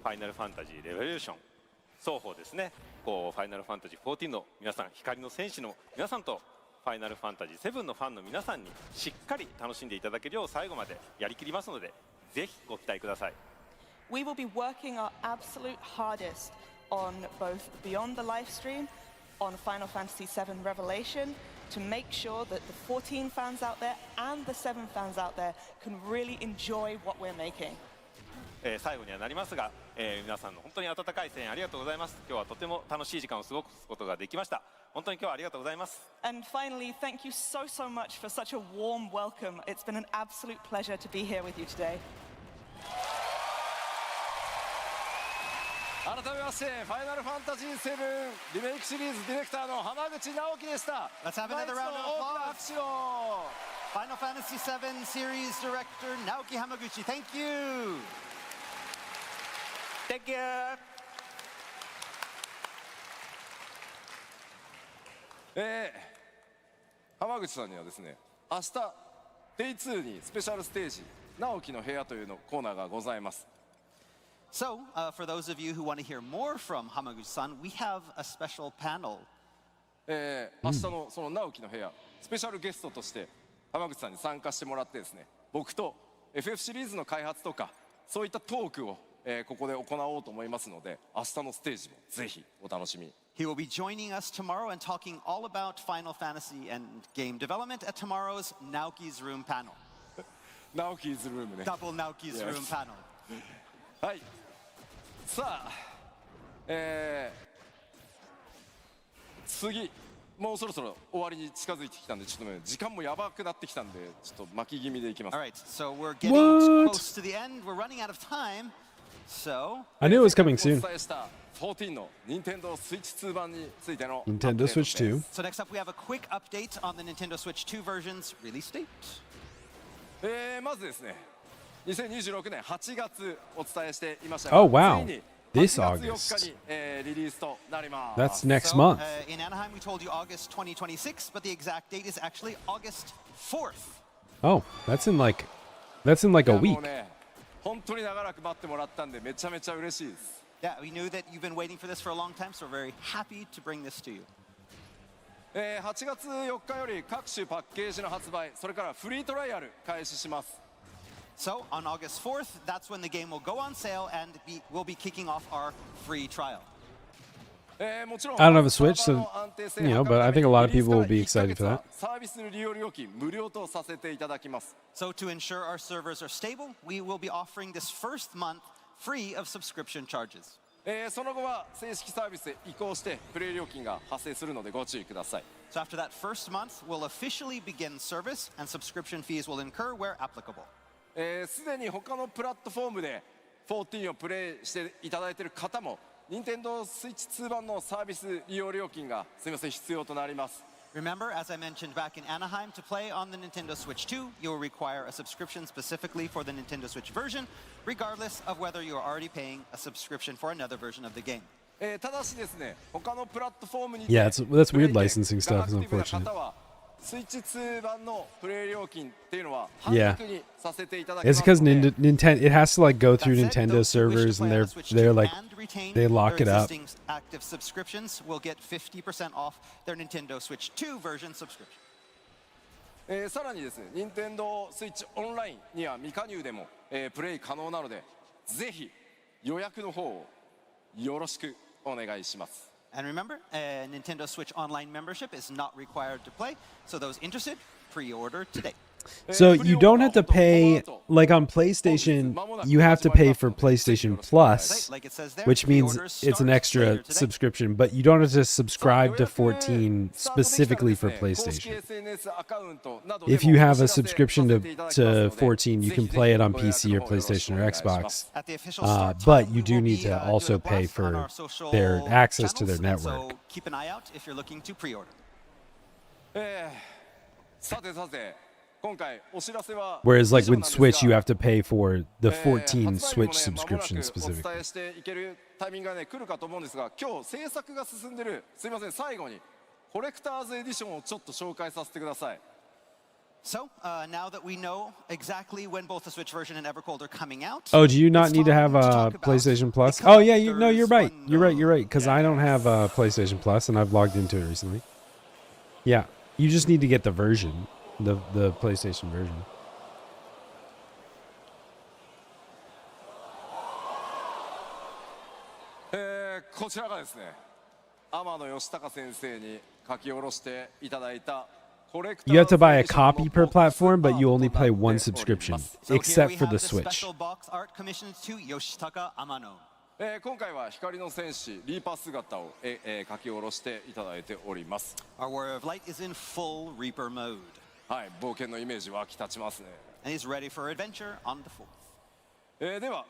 ァイナルファンタジー・レボリューション、双方ですね、こうファイナルファンタジー14の皆さん、光の戦士の皆さんと、ファイナルファンタジー7のファンの皆さんにしっかり楽しんでいただけるよう最後までやりきりますので、ぜひご期待ください。We will be working our absolute hardest on both Beyond the Livestream, on Final Fantasy VII Revelation, to make sure that the 14 fans out there and the 7 fans out there can really enjoy what we're making. 最後にはなりますが、皆さんの本当に温かい声援ありがとうございます。今日はとても楽しい時間を過ごすことができました。本当に今日はありがとうございます。And finally, thank you so much for such a warm welcome. It's been an absolute pleasure to be here with you today. 改めましてファイナルファンタジー7リメイクシリーズディレクターの浜口直樹でした。 Let's have another round of applause. Final Fantasy VII Series Director Naoki Hamaguchi, thank you. Thank you. 浜口さんにはですね、明日 Day2 にスペシャルステージ直樹の部屋というのコーナーがございます。 So, for those of you who want to hear more from Hamaguchi-san, we have a special panel. 明日のその直樹の部屋スペシャルゲストとして浜口さんに参加してもらってですね、僕と FF シリーズの開発とかそういったトークを、ここで行おうと思いますので、明日のステージもぜひお楽しみに。 He will be joining us tomorrow and talking all about Final Fantasy and game development at tomorrow's Naoki's Room panel. 直樹ズルームね。 Double Naoki's Room panel. はい。さあ、次もうそろそろ終わりに近づいてきたんで、ちょっとね時間もやばくなってきたんで、ちょっと巻き気味でいきます。 All right, so we're getting close to the end. We're running out of time. So I knew it was coming お soon. 伝えした14の Nintendo Switch 2版についての Nintendo Switch 2. So next up, we have a quick update on the Nintendo Switch 2 version's release date. まずですね、2026年8月お伝えしていましたが、 Oh, wow. ついに This 8月 August. 4日に、リリースとなります。 That's next So, month. in Anaheim, we told you August 2026, but the exact date is actually August 4th. Oh, that's in like a いや week. もうね、本当に長らく待ってもらったんでめちゃめちゃ嬉しいです。 Yeah, we knew that you've been waiting for this for a long time, so we're very happy to bring this to you. 8月4日より各種パッケージの発売、それからフリートライアル開始します。 So on August 4th, that's when the game will go on sale and we'll be kicking off our free trial. もちろん I don't have a Switch, サー so バーの安定性 you know, を図る but I ため think a に lot of リリース people から will be 1ヶ excited 月 for は that. サービス利用料金無料とさせていただきます。 So to ensure our servers are stable, we will be offering this first month free of subscription charges. その後は正式サービスへ移行してプレイ料金が発生するのでご注意ください。 So after that first month, we'll officially begin service and subscription fees will incur where applicable. すでに他のプラットフォームで14をプレイしていただいている方も Nintendo Switch 2版のサービス利用料金がすみません必要となります。 Remember, as I mentioned back in Anaheim, to play on the Nintendo Switch 2, you'll require a subscription specifically for the Nintendo Switch version, regardless of whether you're already paying a subscription for another version of the game. ただしですね、他のプラットフォームに Yeah, that's weird licensing stuff. It's アクティブな unfortunate. 方はスイッチ2版のプレイ料金っていうのは Yeah. 半額にさせていただき It's ます because ので Nintendo it has to like go through That said, Nintendo those who wish to servers play and on the Switch 2 they're like and retain they lock their it up. existing active subscriptions will get 50% off their Nintendo Switch 2 version subscription. さらにですね、Nintendo Switch オンラインには未加入でも、プレイ可能なので、ぜひ予約の方をよろしくお願いします。 And remember, Nintendo Switch Online membership is not required to play, so those interested, pre-order today. So you don't have to pay, like on PlayStation, you have to pay for PlayStation Plus, Like it says there, which means pre-orders it's an start extra later today. subscription, but you don't have to subscribe to 14 specifically for PlayStation. If you have a subscription to 14, you can play it on PC or PlayStation or Xbox, At the official start but time, you we do will need be, to doing also a pay blast on for our social their access to their channels, network. So keep an eye out if you're looking to pre-order. さてさて今回お知らせは Whereas like 以上 with なんです Switch, が you have to pay for the 14発売 Switch 日もね、間もなく subscription お specifically. 伝えしていけるタイミングがね来るかと思うんですが、今日制作が進んでる、すいません、最後にコレクターズエディションをちょっと紹介させてください。 So now that we know exactly when both the Switch version and Evercold are coming out. Oh, do you not it's need to time have talk a about PlayStation Plus? the Oh yeah, no, you're collector's right. You're right. bundle. You're right. Because I don't have a PlayStation Plus, and I've logged into it recently. Yeah, you just need to get the version, the PlayStation version. こちらがですね、天野義孝先生に書き下ろしていただいた You have to buy a copy per platform, but you only pay one subscription, So here except we for have the this Switch. special box art commissioned to Yoshitaka Amano. 今回は光の戦士リーパー姿を書き下ろしていただいております。 Our Warrior of Light is in full Reaper mode. はい、冒険のイメージ湧き立ちますね。 And he's ready for adventure on the 4th. では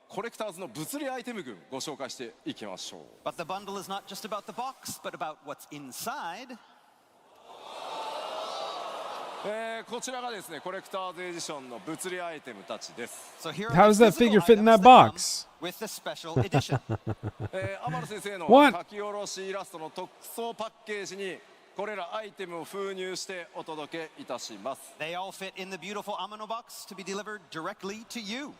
コレクターズの物理アイテム群ご紹介していきましょう。 But the bundle is not just about the box, but about what's inside. こちらがですね、コレクターズエディションの物理アイテムたちです。 So here are How does the that figure physical fit in that items come box? with the special edition. 天野先生の What? 書き下ろしイラストの特装パッケージにこれらアイテムを封入してお届けいたします。 They all fit in the beautiful Amano box to be delivered directly to you.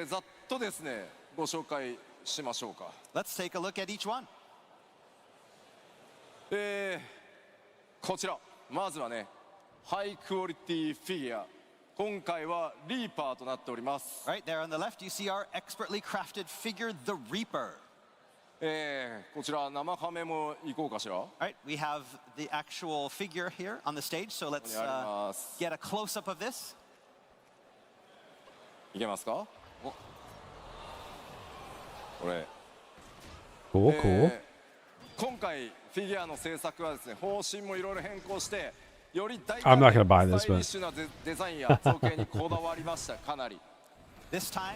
ざっとですね、ご紹介しましょうか。 Let's take a look at each one. こちら、まずはね、ハイクオリティフィギュア。今回はリーパーとなっております。 Right there on the left, you see our expertly crafted figure, the Reaper. こちら生ハメもいこうかしら。 All right, we have the actual figure here on the stage, so let's ここにあります。 get a close-up of this. いけますか？これ。 Cool, cool. 今回フィギュアの制作はですね、方針もいろいろ変更してより大 I'm not gonna buy 胆 this, でスタイリッシュなデザインや造形にこだわりました。かなり。 This time,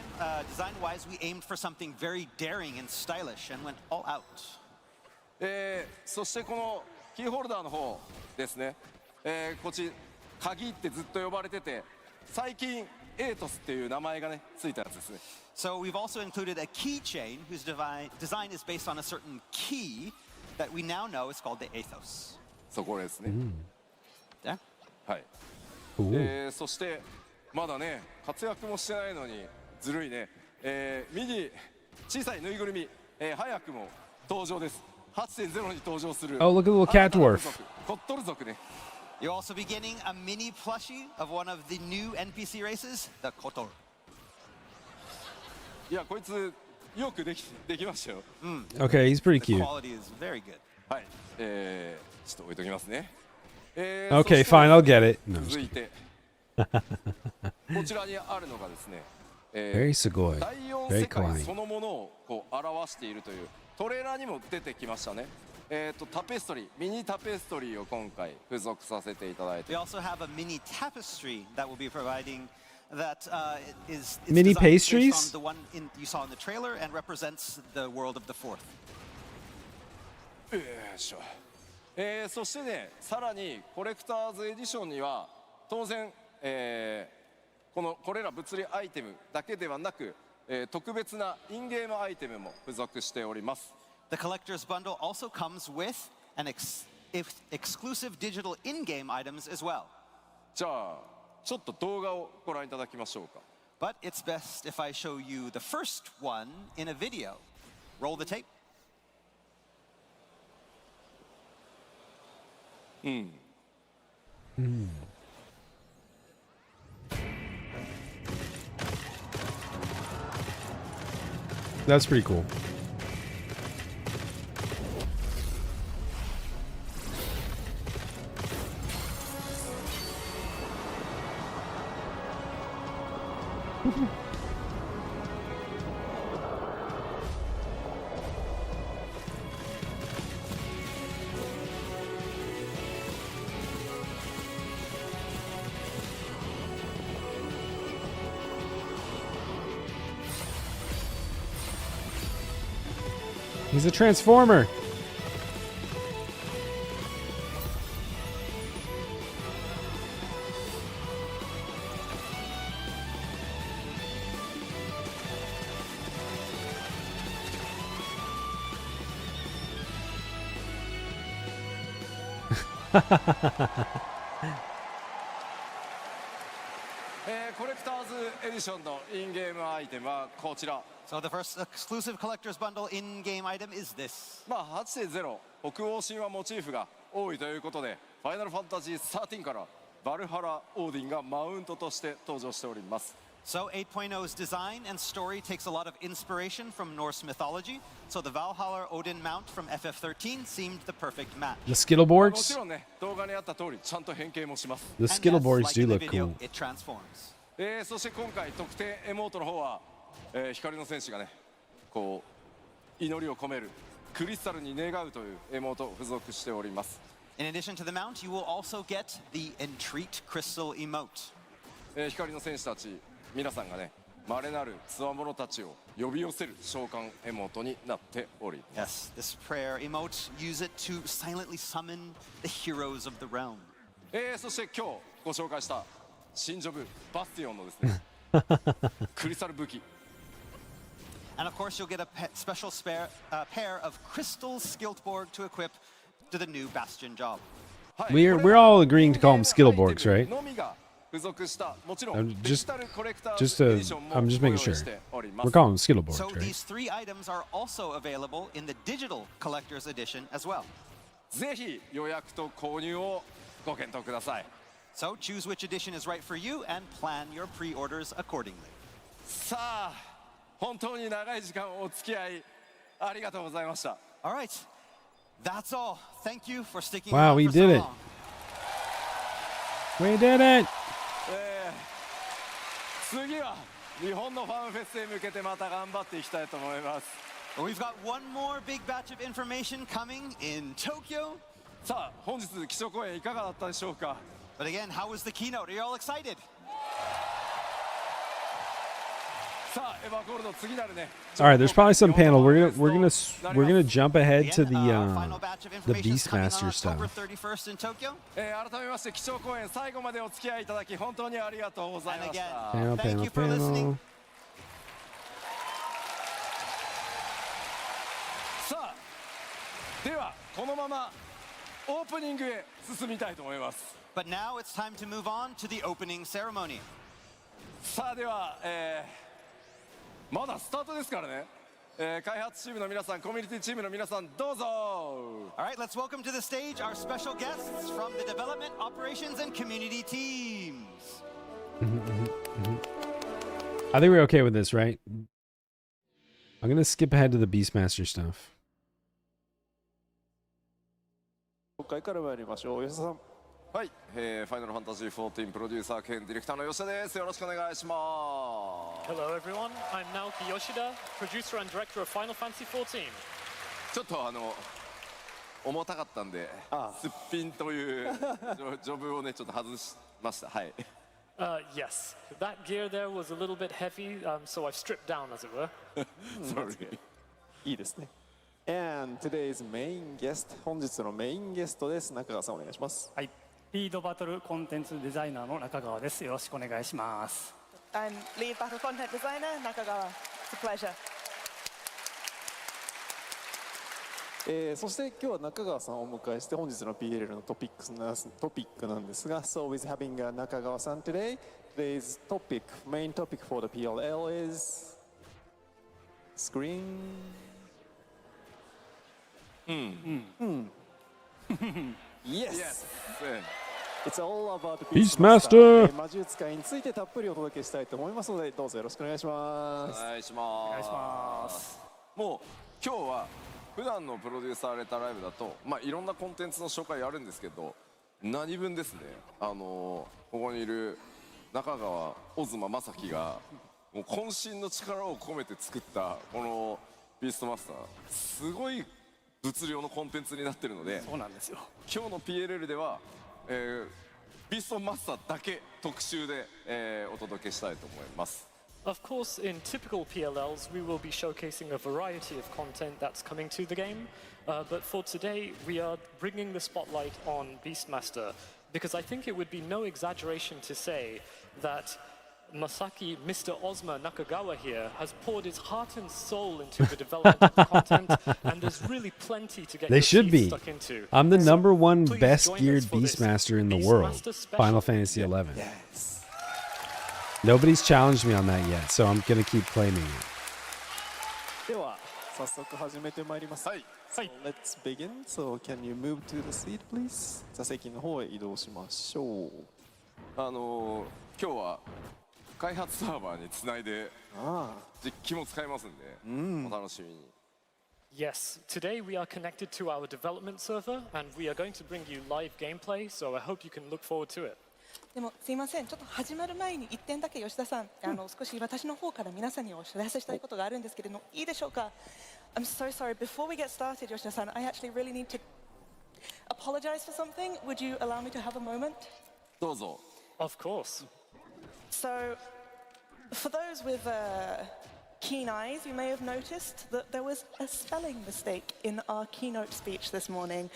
design-wise, we aimed for something very daring and stylish and went all out. そしてこのキーホルダーの方ですね、こっち鍵ってずっと呼ばれてて、最近エートスっていう名前がねついたやつですね。 So we've also included a keychain whose design is based on a certain key that we now know is called the Athos. そこですね。 There. はい。 Cool. そしてまだね活躍もしてないのにずるいね。右小さいぬいぐるみ、早くも登場です。8.0 に登場する。 Oh, look at the little cat dwarf. コットル族ね。 You're also beginning a mini plushie of one of the new NPC races, the Kotor. いやこいつよくできましたよ。 Okay, he's pretty The cute. quality is very good. はい。ちょっと置いときますね。 Okay, fine, I'll get it. No, I'm just 続 kidding. いてこちらにあるのがですね、 Very sugoi. 第4 Very 世界 kawaii. そのものをこう表しているというトレーラーにも出てきましたね。タペストリー、ミニタペストリーを今回付属させていただいて We also have a mini tapestry that we'll be providing that is it's Mini designed based pastries? on the one you saw in the trailer and represents the world of the fourth. よいしょ。そしてね、さらにコレクターズエディションには当然、これら物理アイテムだけではなく、特別なインゲームアイテムも付属しております。 The collector's bundle also comes with an exclusive digital in-game items as well. じゃあちょっと動画をご覧いただきましょうか。 But it's best if I show you the first one in a video. Roll the tape. That's pretty cool. He's a transformer. So the first exclusive collector's bundle in-game item is this. 8.0北欧神話モチーフが多いということでファイナルファンタジー13からバルハラオーディンがマウントとして登場しております。 So 8.0's design and story takes a lot of inspiration from Norse mythology. So the Valhalla Odin mount from FF13 seemed the perfect match. The Skittleborgs? もちろんね、動画にあった通りちゃんと変形もします。 The Skittleborgs do look cool. It transforms. そして今回特典エモートの方は、光の戦士がね、こう祈りを込めるクリスタルに願うというエモートを付属しております。 In addition to the mount, you will also get the Entreat Crystal emote. 光の戦士たち皆さんがね、稀なる強者たちを呼び寄せる召喚エモートになっております。 Yes, this prayer emote, use it to silently summon the heroes of the realm. そして今日ご紹介した新ジョブバスティオンのですねクリスタル武器 And of course, you'll get a special pair of crystal Skiltborg to equip to the new Bastion job. We're all agreeing to call them Skittleborgs, right? I'm just making sure. We're calling them Skittleborgs, So right? these 3 items are also available in the digital collector's edition as well. ぜひ予約と購入をご検討ください。 So choose which edition is right for you and plan your pre-orders accordingly. さあ、本当に長い時間お付き合いありがとうございました。 All right, that's all. Thank you for sticking Wow, around we for did so it. long. We did it! 次は日本のファンフェスへ向けてまた頑張っていきたいと思います。 Well, we've got one more big batch of information coming in Tokyo. さあ、本日基調講演いかがだったでしょうか。 But again, how was the keynote? Are you all excited? さあ、エヴァゴールド次なるね。 All right, there's probably some panel. We're gonna jump ahead to the Beastmaster stuff. 31st in Tokyo. 改めまして基調講演最後までお付き合いいただき本当にありがとうございま And し again,た。 thank you for listening. さあ、ではこのままオープニングへ進みたいと思います。 But now it's time to move on to the opening ceremony. さあでは、まだスタートですからね。開発チームの皆さん、コミュニティチームの皆さん、どうぞ。 All right, let's welcome to the stage our special guests from the development, operations, and community teams. I think we're okay with this, right? I'm gonna skip ahead to the Beastmaster stuff. 紹介から参りましょう。吉田さん。はい、ファイナルファンタジー14プロデューサー兼ディレクターの吉田です。よろしくお願いします。 Hello everyone, I'm Naoki Yoshida, producer and director of Final Fantasy XIV. ちょっと重たかったんで、すっぴんというジョブをねちょっと外しました。はい。Yes, that gear there was a little bit heavy, so I've stripped down, as it were. Sorry. いいですね。And today's main guest、本日のメインゲストです。中川さんお願いします。はい。リードバトルコンテンツデザイナーの中川です。よろしくお願いします。I'm lead battle content designer Nakagawa. It's a pleasure. そして今日は中川さんをお迎えして本日の PL のトピックなんですが So with having Nakagawa さん today, today's topic, main topic for the PLL is screen. Yes. It's all about Beastmaster. 魔術界についてたっぷりお届けしたいと思いますのでどうぞよろしくお願いします。お願いします。お願いします。もう今日は普段のプロデューサーレターライブだといろんなコンテンツの紹介あるんですけど何分ですねここにいる中川小妻正樹がもう渾身の力を込めて作ったこのビーストマスター、すごい物量のコンテンツになってるので、そうなんですよ。今日の PLL では、ビーストマスターだけ特集で、お届けしたいと思います。Of course, in typical PLLs, we will be showcasing a variety of content that's coming to the game. But for today, we are bringing the spotlight on Beastmaster, because I think it would be no exaggeration to say that Masaki, Mr. Ozma Nakagawa here, has poured his heart and soul into the development of the content, and there's really plenty to get They your should teeth be. stuck into. I'm the So number one please best join us geared for this Beastmaster in the Beastmaster world. special. Final Fantasy XI. Yes. Nobody's challenged me on that yet, so I'm gonna keep claiming it. では早速始めてまいります。はい。So let's begin. So can you move to the seat, please? 座席の方へ移動しましょう。今日は開発サーバーにつないで実機も使えますんで、お楽しみに。Yes, today we are connected to our development server, and we are going to bring you live gameplay, so I hope you can look forward to it. でもすいません、ちょっと始まる前に1点だけ吉田さん、少し私の方から皆さんにお知らせしたいことがあるんですけれども、いいでしょうか？ I'm so sorry. Before we get started, 吉田さん, I actually really need to apologize for something. Would you allow me to have a moment? どうぞ。Of course. So, for those with keen eyes, you may have noticed that there was a spelling mistake in our keynote speech this morning.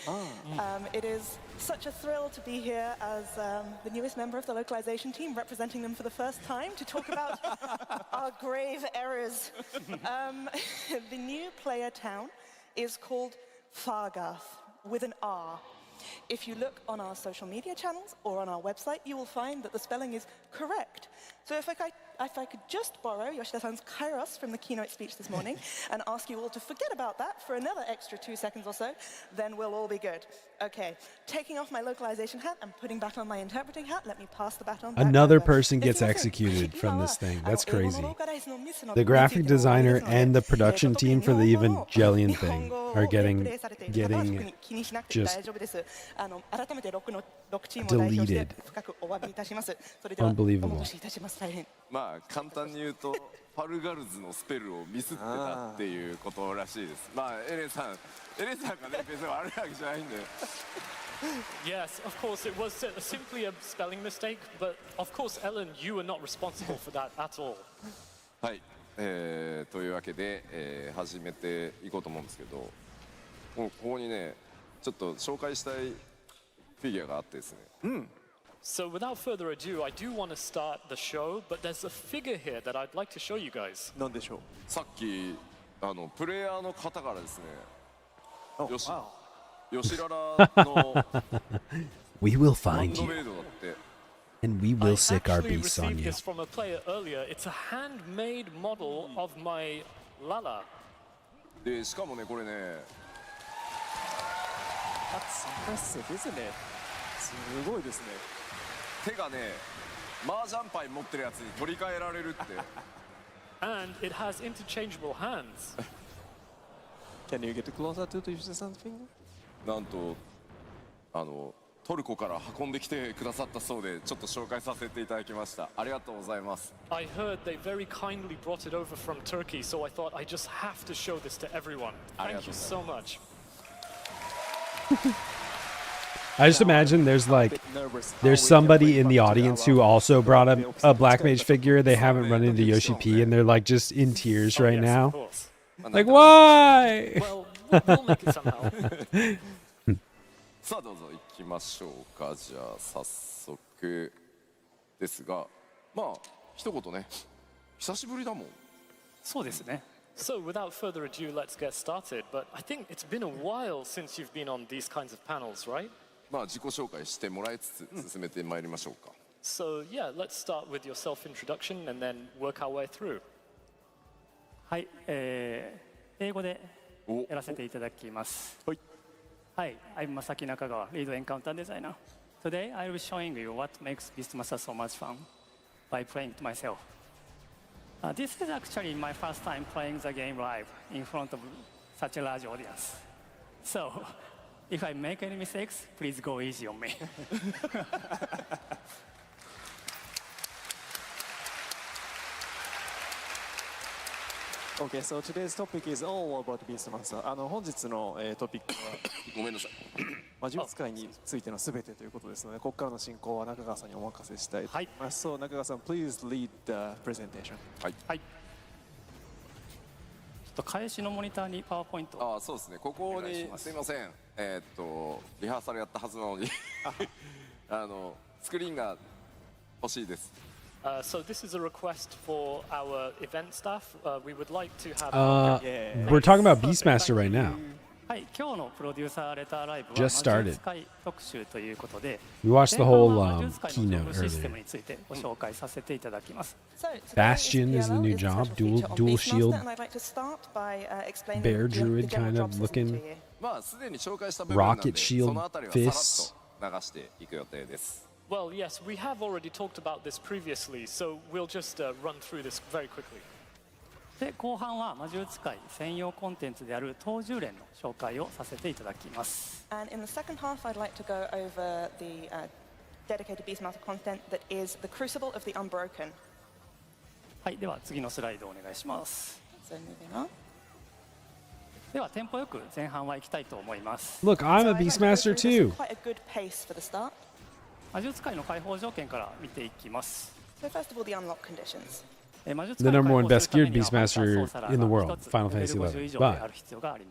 It is such a thrill to be here as the newest member of the localization team, representing them for the first time to talk about our grave errors. The new player town is called Fargarth, with an R. If you look on our social media channels or on our website, you will find that the spelling is correct. So if I could just borrow Yoshida-san's kairos from the keynote speech this morning and ask you all to forget about that for another extra 2 seconds or so, then we'll all be good. Okay, taking off my localization hat and putting back on my interpreting hat, let me pass the baton back Another over. person gets executed from this thing. That's crazy. The graphic designer and the production team for the Evangelion thing are getting just deleted. Unbelievable. まあ簡単に言うとファルガルズのスペルをミスってたっていうことらしいです。まあエレンさんがね別に悪いわけじゃないんで。Yes, of course, it was simply a spelling mistake, but of course, Ellen, you were not responsible for that at all. はい、というわけで、始めていこうと思うんですけど、もうここにね、ちょっと紹介したいフィギュアがあってですね。So without further ado, I do want to start the show, but there's a figure here that I'd like to show you guys. 何でしょう？さっきプレイヤーの方からですね、吉ララの We will find ハンド you, メイドだって。 and we will I sick our actually beasts on received you. this from a player earlier. It's a handmade model of my Lala. でしかもねこれね。That's impressive, isn't it? すごいですね。手がね、麻雀牌持ってるやつに取り替えられるって。And it has interchangeable hands. Can you get closer to the Yoshida-san's finger? なんとトルコから運んできてくださったそうで、ちょっと紹介させていただきました。ありがとうございます。I heard they very kindly brought it over from Turkey, so I thought I just have to show this to everyone. Thank you so much. I just imagine there's somebody in the audience who also brought a Black Mage figure. They haven't run into Yoshi P, and they're like just in tears right now. Like, why? Well, we'll make it somehow. さあどうぞ行きましょうか。じゃあ早速ですが、まあ一言ね、久しぶりだもん。そうですね。So without further ado, let's get started. But I think it's been a while since you've been on these kinds of panels, right? まあ自己紹介してもらいつつ進めてまいりましょうか。So yeah, let's start with your self-introduction and then work our way through. はい、英語でやらせていただきます。はい。Hi, I'm Masaki Nakagawa, lead encounter designer. Today I'll be showing you what makes Beastmaster so much fun by playing it myself. This is actually my first time playing the game live in front of such a large audience. So, if I make any mistakes, please go easy on me. Okay, so today's topic is all about Beastmaster. 本日の、トピックはごめんなさい。魔術使いについてのすべてということですので、ここからの進行は中川さんにお任せしたいと思います。そう、中川さん、please lead the presentation. はい。はい。ちょっと返しのモニターにパワーポイント。あ、そうですね。ここにすいません。リハーサルやったはずなのにスクリーンが欲しいです。So this is a request for our event staff. We would like to have. We're talking about Beastmaster right now. はい、今日のプロデューサーレターライブは Just started. 魔術使い特集ということで、 We watched the whole 魔術使いの keynote ジョブシステム earlier. についてご紹介させていただきます。 Bastion is the new job, dual shield, bear druid kind of looking, まあすでに紹介した部分なんで rocket shield そのあたりはさらっ fists. と流していく予定です。 Well, yes, we have already talked about this previously, so we'll just run through this very quickly. で、後半は魔術使い専用コンテンツである東獣連の紹介をさせていただきます。 And in the second half, I'd like to go over the dedicated Beastmaster content that is the Crucible of the Unbroken. はい、では次のスライドお願いします。 So moving on. ではテンポよく前半は行きたいと思います。 Look, I'm a Beastmaster too. Quite a good pace for the start. 魔術使いの解放条件から見ていきます。 So first of all, the unlock conditions. The number one best geared Beastmaster in the world, Final Fantasy XI. But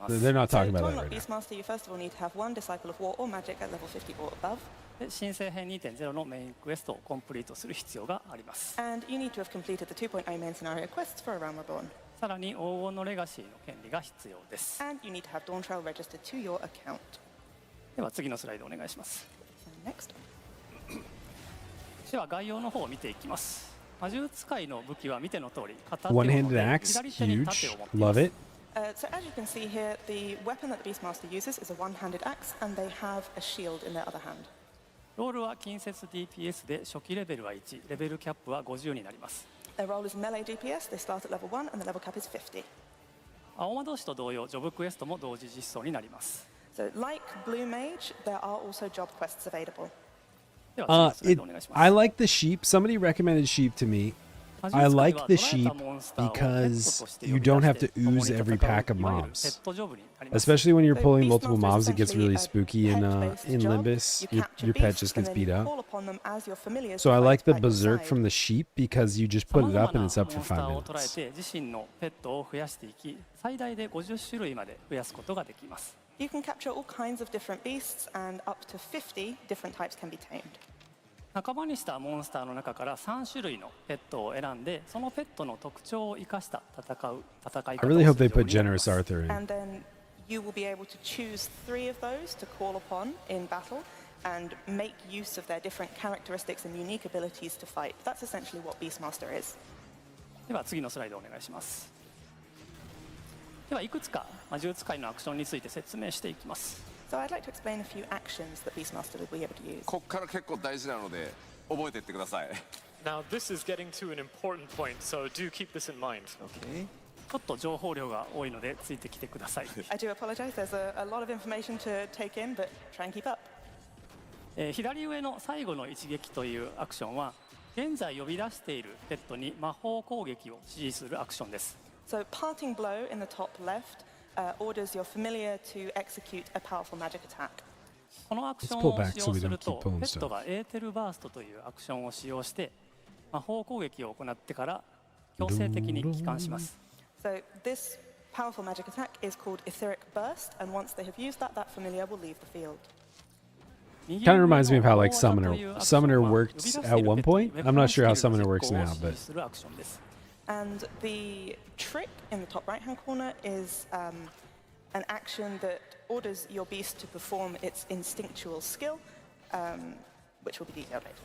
they're not talking about that right now. Beastmaster, you first of all need to have one Disciple of War or Magic at level 50 or above. で新生編 2.0 のメインクエストをコンプリートする必要があります。 And you need to have completed the 2.0 main scenario quests for A Realm Reborn. さらに黄金のレガシーの権利が必要です。 And you need to have Dawn Trail registered to your account. では次のスライドお願いします。 So next. では概要の方を見ていきます。魔術使いの武器は見ての通り片手を持 One-handed って axe, 左手に盾 huge. を持っていま Love す。 it. So as you can see here, the weapon that the Beastmaster uses is a one-handed axe, and they have a shield in their other hand. ロールは近接 DPS で初期レベルは1、レベルキャップは50になります。 Their role is melee DPS. They start at level 1, and the level cap is 50. 青魔導士と同様、ジョブクエストも同時実装になります。 So like Blue Mage, there are also job quests available. では次のスライドお願いします。 I like the sheep. Somebody recommended sheep to me. I like the sheep because you don't have to ooze every pack of mobs. Especially when you're pulling multiple mobs, it gets really spooky in Limbus. Your pet just gets beat up. So I like the Berserk from the sheep because you just put it up and it's up for 5 minutes. 自身のペットを増やしていき、最大で50種類まで増やすことができます。 You can capture all kinds of different beasts, and up to 50 different types can be tamed. 仲間にしたモンスターの中から3種類のペットを選んで、そのペットの特徴を生かした戦い方をする I really hope they よう put になります Generous Arthur in. And then you will be able to choose 3 of those to call upon in battle and make use of their different characteristics and unique abilities to fight. That's essentially what Beastmaster is. では次のスライドお願いします。ではいくつか魔術使いのアクションについて説明していきます。 So I'd like to explain a few actions that Beastmaster will be able to use. こっから結構大事なので覚えていってください。 Now, this is getting to an important point, so do keep this in mind. Okay. ちょっと情報量が多いのでついてきてください。 I do apologize. There's a lot of information to take in, but try and keep up. 左上の最後の一撃というアクションは現在呼び出しているペットに魔法攻撃を指示するアクションです。 So parting blow in the top left orders your familiar to execute a powerful magic attack. このアクションを使用するとペットがエーテルバーストというアクションを使用して魔法攻撃を行ってから強制的に帰還します。 So this powerful magic attack is called Etheric Burst, and once they have used that, that familiar will leave the field. Kind of reminds me of how like Summoner worked at one point. I'm not sure how Summoner works now, but And the trick in the top right-hand corner is an action that orders your beast to perform its instinctual skill, which will be detailed later.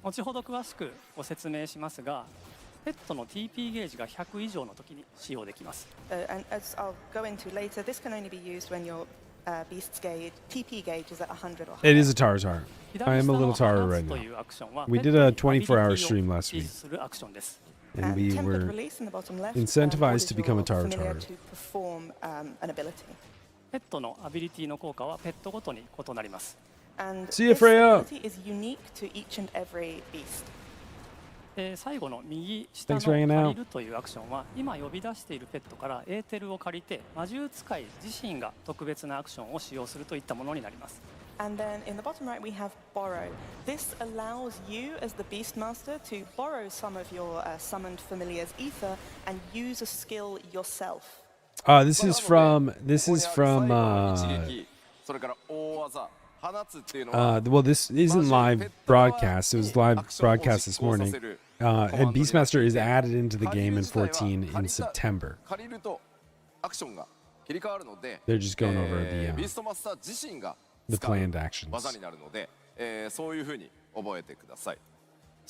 後ほど詳しくご説明しますが、ペットの TP ゲージが100以上の時に使用できます。And as I'll go into later, this can only be used when your beast's gauge, TP gauge is at 100 or higher. it is a Tartar. I am a little Tartar right now. We did a 24-hour stream last week. And we were incentivized to become a Tartar. ペットのアビリティの効果はペットごとに異なります。 And See you, this Freya. ability is unique to each and every beast. 最後の右下の Thanks for hanging 借 out. りるというアクションは今呼び出しているペットからエーテルを借りて魔獣使い自身が特別なアクションを使用するといったものになります。And then in the bottom right we have borrow. This allows you as the Beastmaster to borrow some of your summoned familiar's ether and use a skill yourself. This is from well, this isn't live broadcast. It was live broadcast this morning. And Beastmaster is added into the game in 14 in September. They're just going over the planned actions.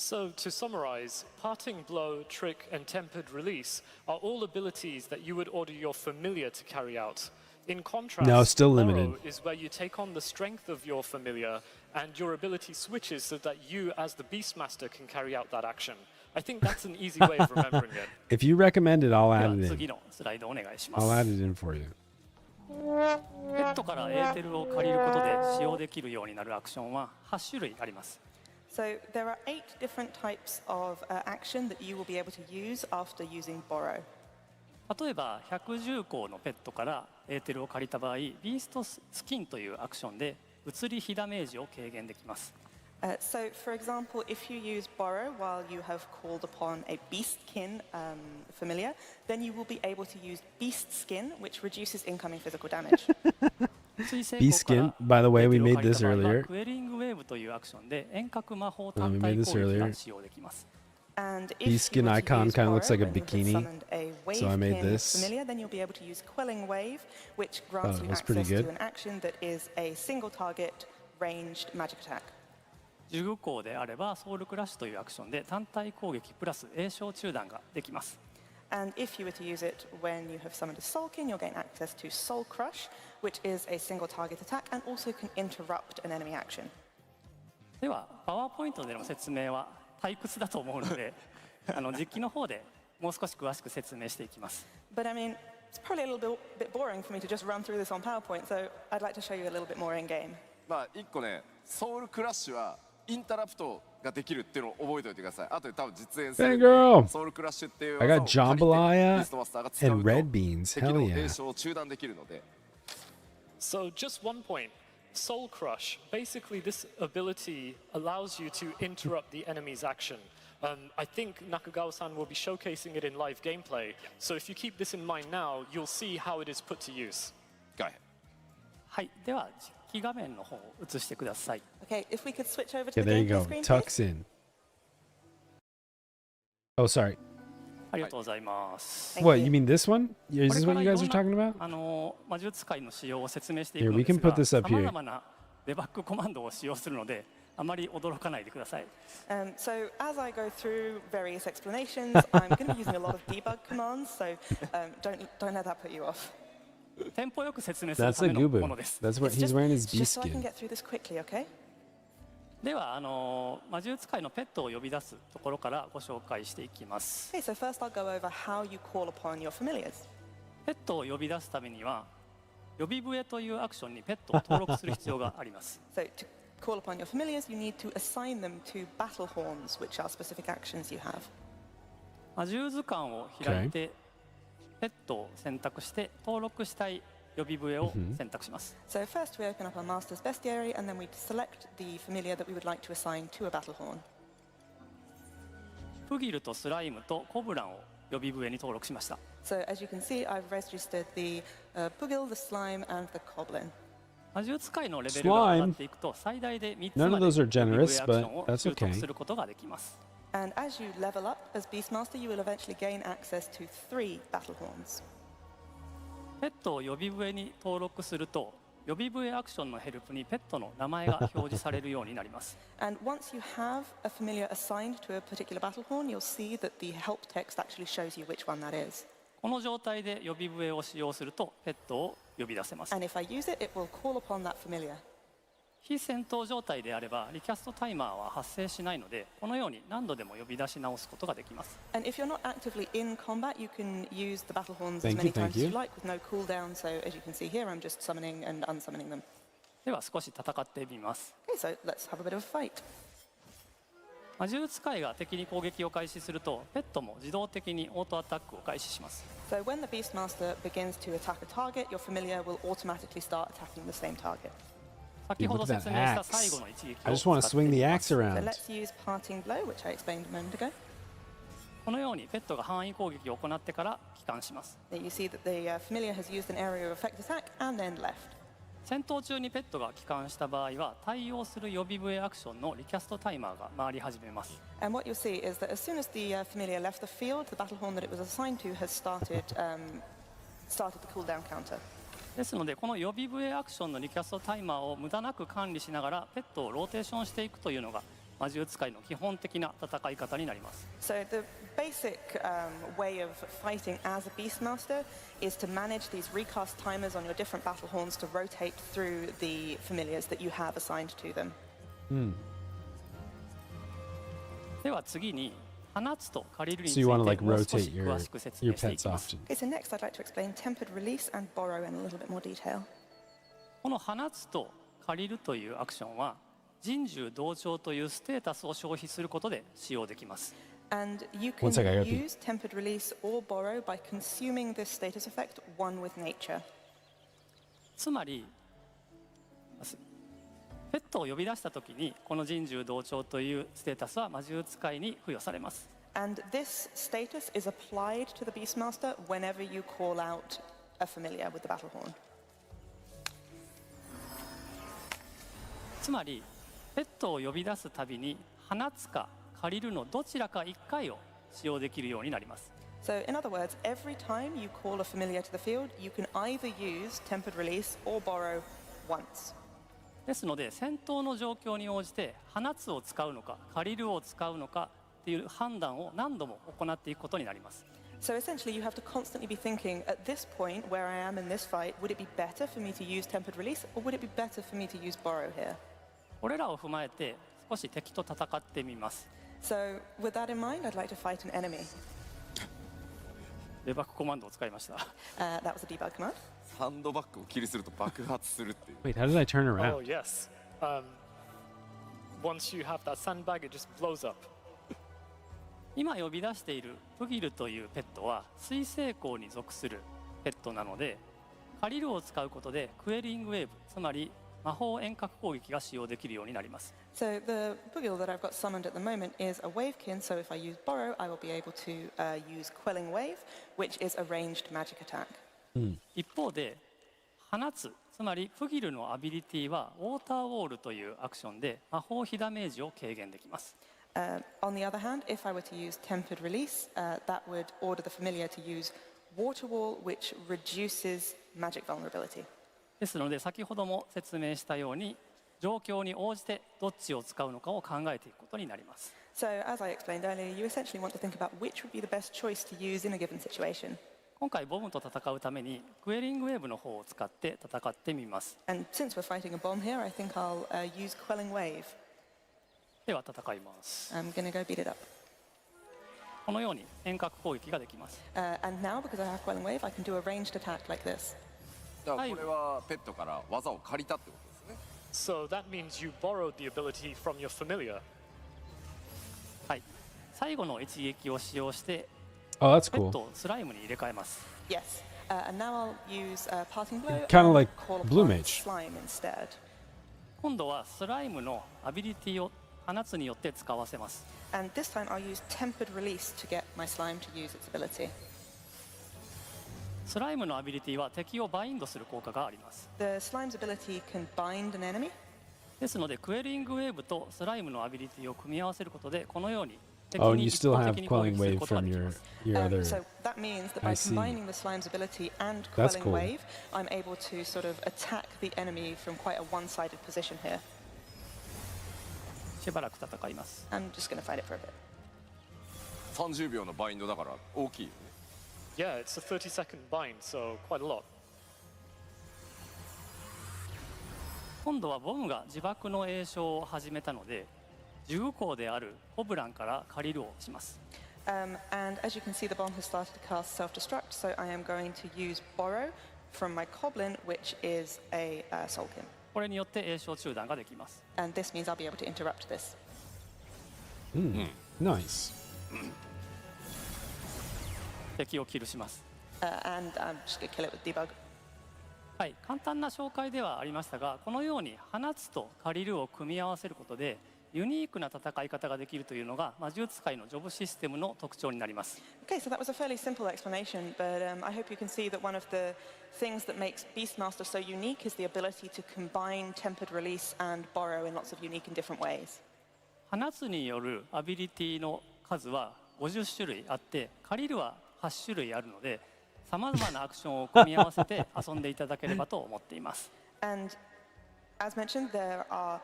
So, to summarize, Parting Blow, Trick, and Tempered Release are all abilities that you would order your familiar to carry out. In contrast, No, still limited. Borrow is where you take on the strength of your familiar and your ability switches so that you, as the Beastmaster, can carry out that action. I think that's an easy way of remembering it. If you recommend it, I'll add it 次 in. のスライドお願いします。 I'll add it in for you. ペットからエーテルを借りることで使用できるようになるアクションは8種類あります。 So there are 8 different types of action that you will be able to use after using borrow. 例えば110項のペットからエーテルを借りた場合、ビーストスキンというアクションで移り火ダメージを軽減できます。 So, for example, if you use borrow while you have called upon a beastkin familiar, then you will be able to use beast skin, which reduces incoming physical damage. Beast skin. By the way, we made this earlier. クエリングウェーブというアクションで遠隔魔法単体攻撃が使用できます。 And Beast if you skin were to icon use kind of looks like a borrow when you had bikini. summoned a So I made wavekin this. familiar, then you'll be able to use quelling wave, which grants it you was pretty access to good. an action that is a single target ranged magic attack. 10項であればソウルクラッシュというアクションで単体攻撃プラス栄唱中断ができます。 And if you were to use it when you have summoned a Soulkin, you'll gain access to Soul Crush, which is a single target attack and also can interrupt an enemy action. ではパワーポイントでの説明は退屈だと思うので実機の方でもう少し詳しく説明していきます。 But I mean, it's probably a little bit boring for me to just run through this on PowerPoint, so I'd like to show you a little bit more in game. まあ1個ね、ソウルクラッシュはインタラプトができるっていうのを覚えておいてください。あとで多分実演する Hey girl! ソウルクラッシュっていう I 技 got を借りてビ jambalaya ーストマスターが使う and と red beans. 敵 Hell の yeah. 栄唱を中断できるので。 So, just one point. Soul Crush. Basically, this ability allows you to interrupt the enemy's action. I think Nakagawa-san will be showcasing it in live gameplay. So if you keep this in mind now, you'll see how it is put to use. はい、では実機画面の方を映してください。 Okay, if we could switch over to Yeah, the there you gameplay go. screen, please. Tucks in. Oh, sorry. ありがとうございます。 What, you mean this one? Is こ this れか what ら you い guys ろ are ん talking な about? 魔術使いの仕様を説明していく Here, の we で can すが、 put this さ up ま here. ざまなデバッグコマンドを使用するので、あまり驚かないでください。 So as I go through various explanations, I'm going to be using a lot of debug commands, so don't let that put you off. テンポよく説明する That's た a めのも goober. のです。 That's what It's he's wearing his just beast so I can skin. get through this quickly, okay? では魔術使いのペットを呼び出すところからご紹介していきます。 Okay, so first I'll go over how you call upon your familiars. ペットを呼び出すためには呼び笛というアクションにペットを登録する必要があります。 So to call upon your familiars, you need to assign them to battle horns, which are specific actions you have. 魔獣図鑑を開いて、ペットを選択して登録したい呼び笛を選択します。 So first we open up our master's bestiary and then we select the familiar that we would like to assign to a battle horn. プギルとスライムとコブランを呼び笛に登録しました。 So as you can see, I've registered the Pugil, the Slime, and the Goblin. 魔獣使いのレベルが上がっていくと最大で3つ None ま of で those are 呼び笛ア generous, クションを but that's 習得 okay. することができます。 And as you level up as Beastmaster, you will eventually gain access to 3 battle horns. ペットを呼び笛に登録すると呼び笛アクションのヘルプにペットの名前が表示されるようになります。 And once you have a familiar assigned to a particular battle horn, you'll see that the help text actually shows you which one that is. この状態で呼び笛を使用するとペットを呼び出せます。 And if I use it, it will call upon that familiar. 非戦闘状態であればリキャストタイマーは発生しないのでこのように何度でも呼び出し直すことができます。 And if you're not actively in combat, you can use the battle horns Thank as you, many times thank as you you. like with no cooldown. So as you can see here, I'm just summoning and unsummoning them. では少し戦ってみます。 Okay, so let's have a bit of a fight. 魔獣使いが敵に攻撃を開始すると、ペットも自動的にオートアタックを開始します。So when the Beastmaster begins to attack a target, your familiar will automatically start attacking the same target. 先ほど説明した最後の一撃を I just want to swing the axe So around. let's use Parting Blow, which I explained a moment ago. このようにペットが範囲攻撃を行ってから帰還します。You see that the familiar has used an area of effect attack and then left. 戦闘中にペットが帰還した場合は、対応する予備笛アクションのリキャストタイマーが回り始めます。And what you'll see is that as soon as the familiar left the field, the battle horn that it was assigned to has started the cooldown counter. ですので、この予備笛アクションのリキャストタイマーを無駄なく管理しながらペットをローテーションしていくというのが魔獣使いの基本的な戦い方になります。So the basic way of fighting as a Beastmaster is to manage these recast timers on your different battle horns to rotate through the familiars that you have assigned to them. では次に放つと借りるにつ So い you て want to も like う少 rotate し詳しく説 your 明していき pets ます。 often. Okay, so next I'd like to explain tempered release and borrow in a little bit more detail. この放つと借りるというアクションは人獣同調というステータスを消費することで使用できます。And you One can sec, I gotta pee. use tempered release or borrow by consuming this status effect one with nature. つまりペットを呼び出したときにこの人獣同調というステータスは魔獣使いに付与されます。And this status is applied to the Beastmaster whenever you call out a familiar with the battle horn. つまりペットを呼び出すたびに放つか借りるのどちらか1回を使用できるようになります。So in other words, every time you call a familiar to the field, you can either use tempered release or borrow once. ですので戦闘の状況に応じて放つを使うのか借りるを使うのかという判断を何度も行っていくことになります。So essentially, you have to constantly be thinking, at this point where I am in this fight, would it be better for me to use tempered release or would it be better for me to use borrow here? これらを踏まえて少し敵と戦ってみます。So with that in mind, I'd like to fight an enemy. デバッグコマンドを使いました。That was a debug command. サンドバッグをキルすると爆発するっていう。 Wait, how did I turn Oh, around? yes. Once you have that sandbag, it just blows up. 今呼び出しているプギルというペットは水星孔に属するペットなので、借りるを使うことでクエリングウェーブ、つまり魔法遠隔攻撃が使用できるようになります。So the Bugil that I've got summoned at the moment is a wavekin, so if I use borrow, I will be able to use quelling wave, which is a ranged magic attack. 一方で放つ、つまりプギルのアビリティはウォーターウォールというアクションで魔法被ダメージを軽減できます。On the other hand, if I were to use tempered release, that would order the familiar to use water wall, which reduces magic vulnerability. ですので先ほども説明したように状況に応じてどっちを使うのかを考えていくことになります。So as I explained earlier, you essentially want to think about which would be the best choice to use in a given situation. 今回ボムと戦うためにクエリングウェーブの方を使って戦ってみます。 And since we're fighting a bomb here, I think I'll use quelling wave. では戦います。 I'm going to go beat it up. このように遠隔攻撃ができます。 And now, because I have quelling wave, I can do a ranged attack like this. だからこれはペットから技を借りたってことですね。 So that means you borrowed the ability from your familiar. はい。最後の一撃を使用して Oh, that's ペッ cool. トをスライムに入れ替えます。 Yes. And now I'll use parting blow. Kinda and like call Blue upon Mage. slime instead. 今度はスライムのアビリティを放つによって使わせます。 And this time I'll use tempered release to get my slime to use its ability. スライムのアビリティは敵をバインドする効果があります。 The slime's ability can bind an enemy. ですのでクエリングウェーブとスライムのアビリティを組み合わせることでこのように敵 Oh, and に you 一 still 方 have 的に攻 quelling 撃する wave ことが from でき your ます。 other. So that means that by I see. combining the slime's ability and That's quelling cool. wave, I'm able to sort of attack the enemy from quite a one-sided position here. しばらく戦います。 I'm just going to fight it for a bit. 30秒のバインドだから大きいよね。 Yeah, it's a 30-second bind, so quite a lot. 今度はボムが自爆の詠唱を始めたので10項であるホブランから借りるをします。 And as you can see, the bomb has started to cast self-destruct, so I am going to use borrow from my Coblin, which is a Soulkin. これによって詠唱中断ができます。 And this means I'll be able to interrupt this. Nice. 敵をキルします。And I'm just going to kill it with debug. はい、簡単な紹介ではありましたが、このように放つと借りるを組み合わせることでユニークな戦い方ができるというのが魔術使いのジョブシステムの特徴になります。Okay, so that was a fairly simple explanation, but I hope you can see that one of the things that makes Beastmaster so unique is the ability to combine tempered release and borrow in lots of unique and different ways. 放つによるアビリティの数は50種類あって、借りるは8種類あるので、さまざまなアクションを組み合わせて遊んでいただければと思っています。And as mentioned, there are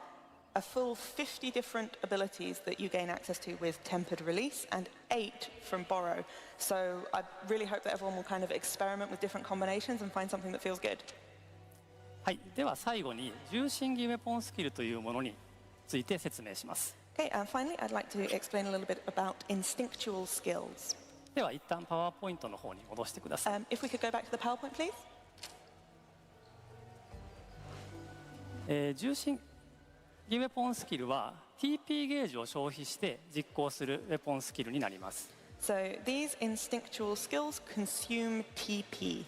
a full 50 different abilities that you gain access to with tempered release and 8 from borrow. So I really hope that everyone will kind of experiment with different combinations and find something that feels good. はい、では最後に重心儀ウェポンスキルというものについて説明します。Okay, and finally, I'd like to explain a little bit about instinctual skills. では一旦パワーポイントの方に戻してください。If we could go back to the PowerPoint, please. 重心儀ウェポンスキルは TP ゲージを消費して実行するウェポンスキルになります。So these instinctual skills consume TP.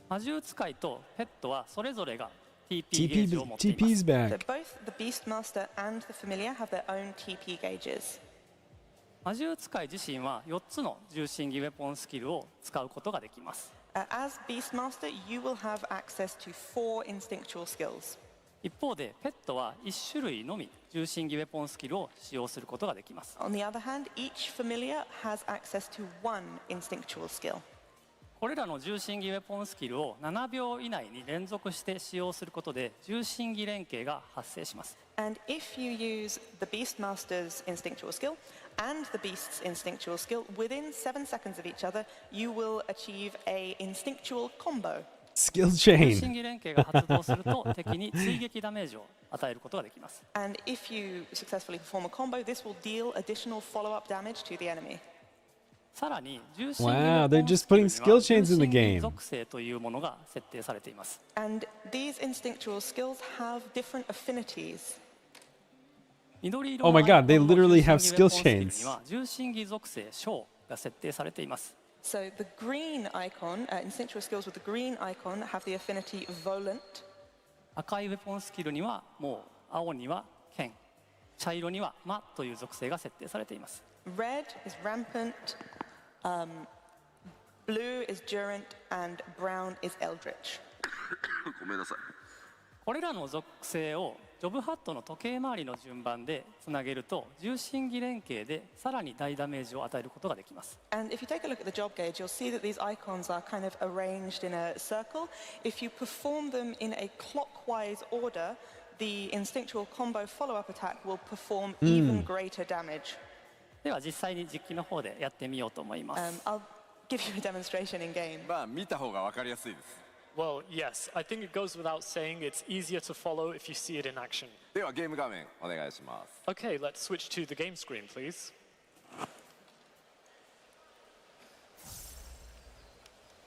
魔獣使いとペットはそれぞれが TP ゲージを持っています。TP's back. So both the Beastmaster and the Familiar have their own TP gauges. 魔獣使い自身は4つの重心儀ウェポンスキルを使うことができます。As Beastmaster, you will have access to 4 instinctual skills. 一方でペットは1種類のみ重心儀ウェポンスキルを使用することができます。On the other hand, each Familiar has access to 1 instinctual skill. これらの重心儀ウェポンスキルを7秒以内に連続して使用することで重心儀連携が発生します。And if you use the Beastmaster's instinctual skill and the Beast's instinctual skill within 7 seconds of each other, you will achieve a instinctual combo. Skill 重 chain. 心儀連携が発動すると敵に追撃ダメージを与えることができます。And if you successfully perform a combo, this will deal additional follow-up damage to the enemy. さらに重心儀ウ Wow, ェポ they're ン just スキル putting に skill は chains 重 in the 心儀 game. 属性というものが設定されています。 And these instinctual skills have different affinities. 緑色 Oh の my god, they アイコンの literally 重 have 心儀ウェポンスキル skill に chains. は重心儀属性小が設定されています。 So the green icon, instinctual skills with the green icon have the affinity Volant. 赤いウェポンスキルにはもう青には剣、茶色には魔という属性が設定されています。 Red is Rampant, blue is Durant, and brown is Eldritch. ごめんなさい。これらの属性をジョブハットの時計回りの順番でつなげると重心儀連携でさらに大ダメージを与えることができます。 And if you take a look at the job gauge, you'll see that these icons are kind of arranged in a circle. If you perform them in a clockwise order, the instinctual combo follow-up attack will perform even greater damage. では実際に実機の方でやってみようと思います。I'll give you a demonstration in game. まあ見た方がわかりやすいです。 Well, yes, I think it goes without saying it's easier to follow if you see it in action. ではゲーム画面お願いします。Okay, let's switch to the game screen, please.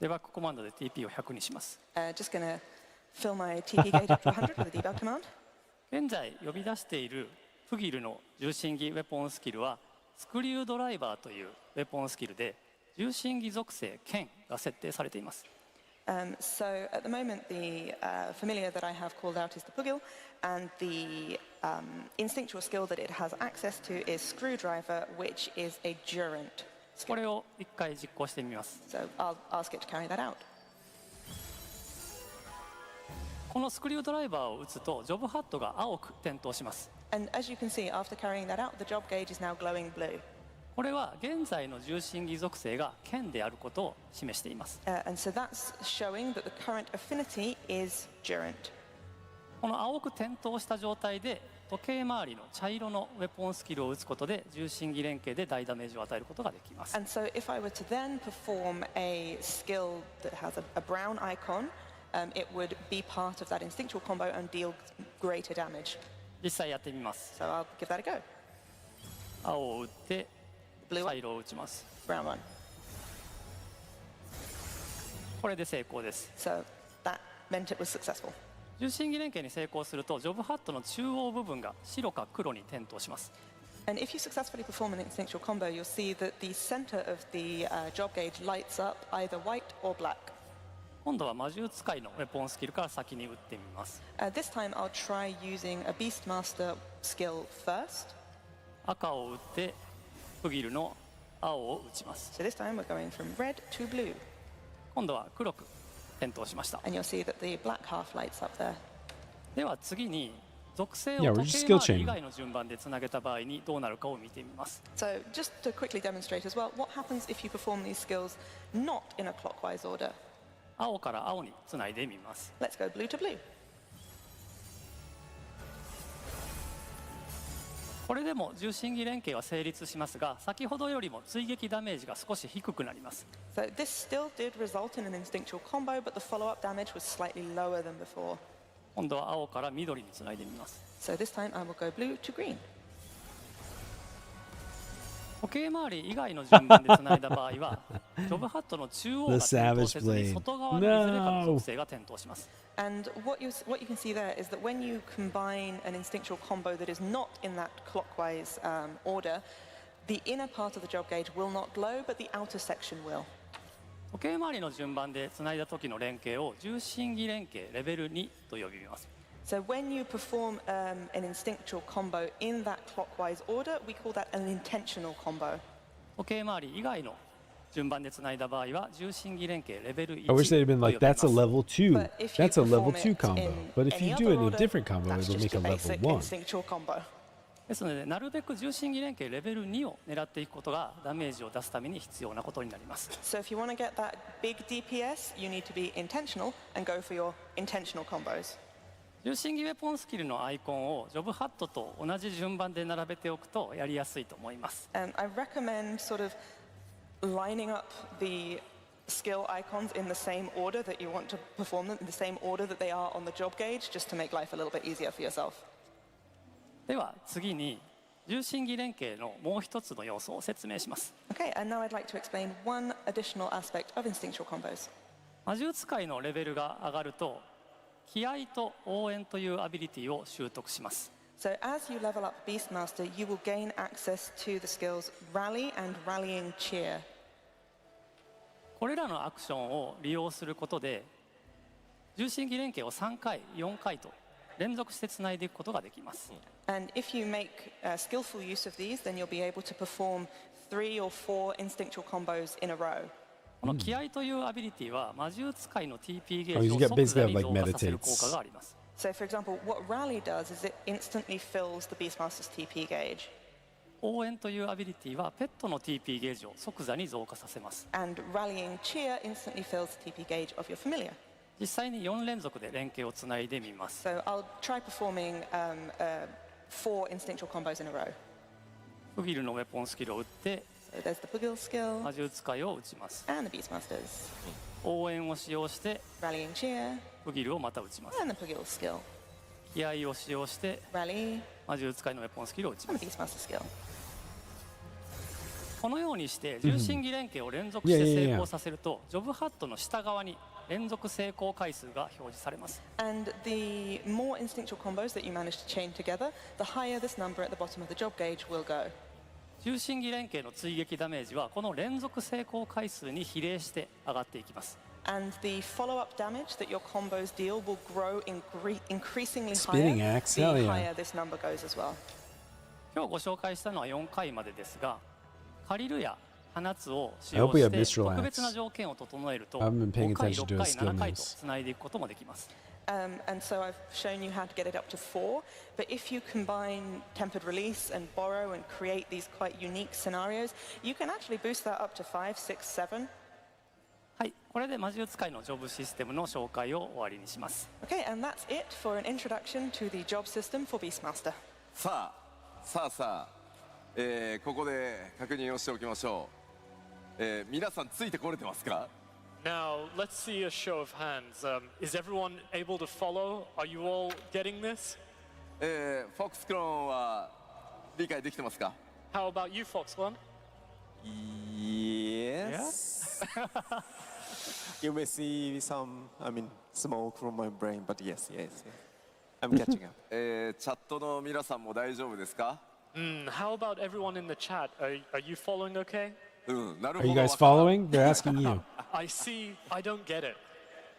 デバッグコマンドで TP を100にします。 Just gonna fill my TP gauge up to 100 with a debug command. 現在呼び出しているフギルの重心儀ウェポンスキルはスクリュードライバーというウェポンスキルで重心儀属性剣が設定されています。 So at the moment, the familiar that I have called out is the Pugil, and the instinctual skill that it has access to is Screwdriver, which is a Durant. これを一回実行してみます。 So I'll ask it to carry that out. このスクリュードライバーを打つとジョブハットが青く点灯します。 And as you can see, after carrying that out, the job gauge is now glowing blue. これは現在の重心儀属性が剣であることを示しています。 And so that's showing that the current affinity is Durant. この青く点灯した状態で時計回りの茶色のウェポンスキルを打つことで重心儀連携で大ダメージを与えることができます。 And so if I were to then perform a skill that has a brown icon, it would be part of that instinctual combo and deal greater damage. 実際やってみます。 So I'll give that a go. 青を打って茶色を打ちます。 Brown one. これで成功です。 So that meant it was successful. 重心儀連携に成功するとジョブハットの中央部分が白か黒に点灯します。And if you successfully perform an instinctual combo, you'll see that the center of the job gauge lights up either white or black. 今度は魔術使いのウェポンスキルから先に打ってみます。This time I'll try using a Beastmaster skill first. 赤を打ってプギルの青を打ちます。 So this time we're going from red to blue. 今度は黒く点灯しました。 And you'll see that the black half lights up there. では次に属性を Yeah, we're 時 just 計 skill 回り chain. 以外の順番でつなげた場合にどうなるかを見てみます。 So just to quickly demonstrate as well, what happens if you perform these skills not in a clockwise order? 青から青につないでみます。 Let's go blue to blue. これでも重心儀連携は成立しますが、先ほどよりも追撃ダメージが少し低くなります。 So this still did result in an instinctual combo, but the follow-up damage was slightly lower than before. 今度は青から緑につないでみます。 So this time I will go blue to green. 時計回り以外の順番でつないだ場合は、ジョブハットの中央が点灯せずに外側のいずれかの属性が点灯します。 And what you can see there is that when you combine an instinctual combo that is not in that clockwise order, the inner part of the job gauge will not glow, but the outer section will. 時計回りの順番でつないだ時の連携を重心儀連携レベル2と呼びます。 So when you perform an instinctual combo in that clockwise order, we call that an intentional combo. 時計回り以外の順番でつないだ場合は重心儀連携レベル1 I wish they'd と been 呼び like, ま that's す。 a level 2. But if you That's a level perform 2 it combo. in But if any you other do it in a order, different combo, that's it'll just make a your level basic 1. instinctual combo. ですので、なるべく重心儀連携レベル2を狙っていくことがダメージを出すために必要なことになります。 So if you want to get that big DPS, you need to be intentional and go for your intentional combos. 重心儀ウェポンスキルのアイコンをジョブハットと同じ順番で並べておくとやりやすいと思います。 And I recommend sort of lining up the skill icons in the same order that you want to perform them, in the same order that they are on the job gauge, just to make life a little bit easier for yourself. では次に重心儀連携のもう一つの要素を説明します。 Okay, and now I'd like to explain one additional aspect of instinctual combos. 魔術使いのレベルが上がると気合と応援というアビリティを習得します。 So as you level up Beastmaster, you will gain access to the skills Rally and Rallying Cheer. これらのアクションを利用することで重心儀連携を3回、4回と連続してつないでいくことができます。 And if you make skillful use of these, then you'll be able to perform 3 or 4 instinctual combos in a row. この気合というアビリティは魔術使いの TP ゲ Oh, ー you ジ get を即座に basically 増 like 加させる効 meditates. 果があります。 So for example, what Rally does is it instantly fills the Beastmaster's TP gauge. 応援というアビリティはペットの TP ゲージを即座に増加させます。 And Rallying Cheer instantly fills the TP gauge of your familiar. 実際に4連続で連携をつないでみます。 So I'll try performing 4 instinctual combos in a row. フギルのウェポンスキルを打って So there's the Pugil skill 魔術使いを打ちます。 and the Beastmasters. 応援を使用して Rallying Cheer フギルをまた打ちます。 and the Pugil skill. 気合を使用して Rally 魔術使いのウェポンスキルを打ちま and す。 the Beastmaster skill. このようにして重心儀連携を連続して成功させるとジョブハットの下側に連続成功回数が表示されます。 And the more instinctual combos that you manage to chain together, the higher this number at the bottom of the job gauge will go. 重心儀連携の追撃ダメージはこの連続成功回数に比例して上がっていきます。 And the follow-up damage that your combos deal will grow increasingly Spinning higher axe, the hell yeah. higher this number goes as well. 今日ご紹介したのは4回までですが、借りるや放つを使 I 用 hope we し have て Mistral 特別な Axe. 条件を整えると I haven't been paying 5回、 attention 6 to 回、 his skill 7回と names. つないでいくこともできます。 And so I've shown you how to get it up to 4, but if you combine Tempered Release and Borrow and create these quite unique scenarios, you can actually boost that up to 5, 6, 7. はい、これで魔術使いのジョブシステムの紹介を終わりにします。 Okay, and that's it for an introduction to the job system for Beastmaster. さあ、ここで確認をしておきましょう。皆さんついてこれてますか？ Now, let's see a show of hands. Is everyone able to follow? Are you all getting this? フォックスクローンは理解できてますか？ How about you, Foxglove? Yes. You may see some, smoke from my brain, but yes. I'm catching up. チャットの皆さんも大丈夫ですか？ How about everyone in the chat? Are you following okay? Are you guys following? They're asking you. I see. I don't get it.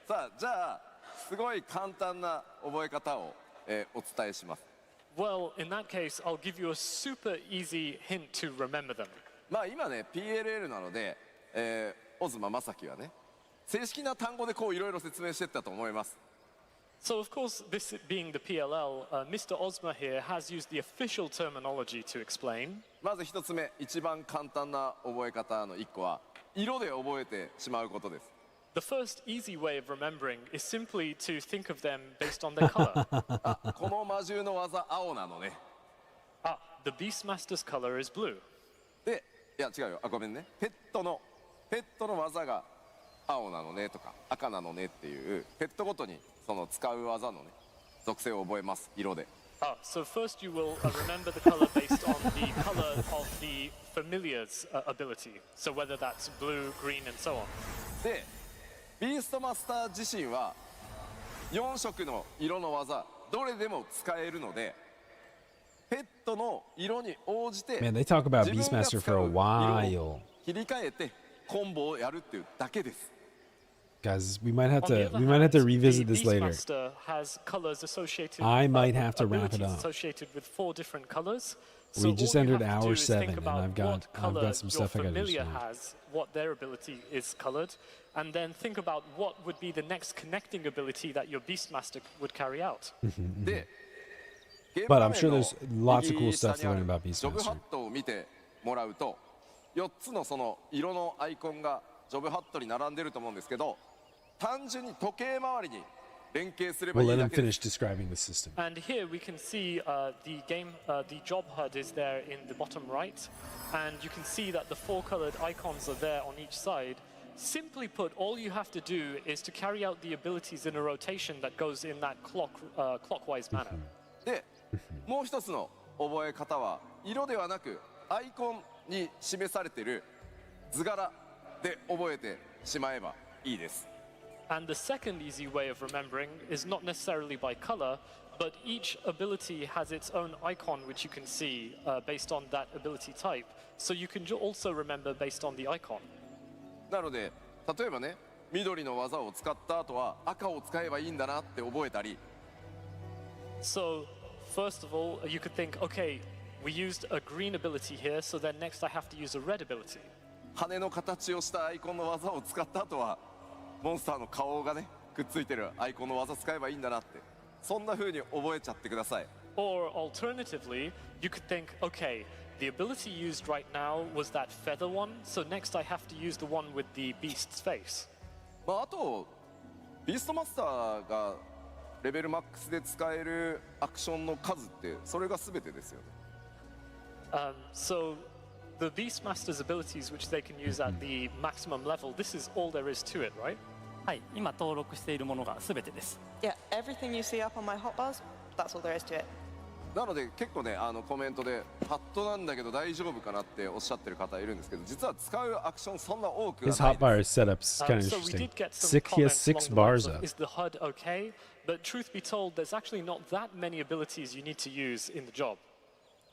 さあ、じゃあ、すごい簡単な覚え方を、お伝えします。Well, in that case, I'll give you a super easy hint to remember them. まあ今ね、PLL なので、オズマ正樹はね、正式な単語でこういろいろ説明していったと思います。So, of course, this being the PLL, Mr. Ozma here has used the official terminology to explain. まず一つ目、一番簡単な覚え方の一個は、色で覚えてしまうことです。The first easy way of remembering is simply to think of them based on their color. あ、この魔獣の技、青なのね。Ah, the Beastmaster's color is blue. で、いや違うよ。あ、ごめんね。ペットの技が青なのねとか赤なのねっていうペットごとにその使う技のね属性を覚えます色で。Ah, so first you will remember the color based on the color of the familiar's ability. So whether that's blue, green, and so on. で、ビーストマスター自身は4色の色の技どれでも使えるので、ペットの色に応じて Man, they talk about 自分が使 Beastmaster う for a 色 while. を切り替えてコンボをやるっていうだけです。Guys, we might have On the to other hand, revisit the this later. Beastmaster has colors associated. I might have to wrap it abilities up. Associated with 4 different colors. We So just all you entered have to do hour is 7, think and about I've got what color some your stuff I gotta do familiar soon. has, what their ability is colored, and then think about what would be the next connecting ability that your Beastmaster would carry out. で、ゲーム But 画 I'm 面 sure の there's lots of cool 右下 stuff に to あ learn る about ジョブハ Beastmaster. ットを見てもらうと4つのその色のアイコンがジョブハットに並んでると思うんですけど、単純に時計回りに連携すれば We'll いい let だ him けで finish す。 describing the system. And here we can see the job HUD is there in the bottom right, and you can see that the 4 colored icons are there on each side. Simply put, all you have to do is to carry out the abilities in a rotation that goes in that clockwise manner. で、もう一つの覚え方は色ではなくアイコンに示されている図柄で覚えてしまえばいいです。 And the second easy way of remembering is not necessarily by color, but each ability has its own icon which you can see based on that ability type. So you can also remember based on the icon. なので例えばね、緑の技を使った後は赤を使えばいいんだなって覚えたり。 So first of all, you could think, okay, we used a green ability here, so then next I have to use a red ability. 羽の形をしたアイコンの技を使った後はモンスターの顔がねくっついてるアイコンの技使えばいいんだなって、そんな風に覚えちゃってください。 Or alternatively, you could think, okay, the ability used right now was that feather one, so next I have to use the one with the beast's face. まああとビーストマスターがレベルマックスで使えるアクションの数ってそれが全てですよね。So the Beastmaster's abilities, which they can use at the maximum level, this is all there is to it, right? はい、今登録しているものがすべてです。Yeah, everything you see up on my hotbars, that's all there is to it. なので結構ねコメントでパッドなんだけど大丈夫かなっておっしゃってる方いるんですけど、実は使うアクションそんな多くは His ない hotbar です。 setup's kind of So we interesting. did get some He has comments 6 along the lines bars of, up. is the HUD okay? But truth be told, there's actually not that many abilities you need to use in the job.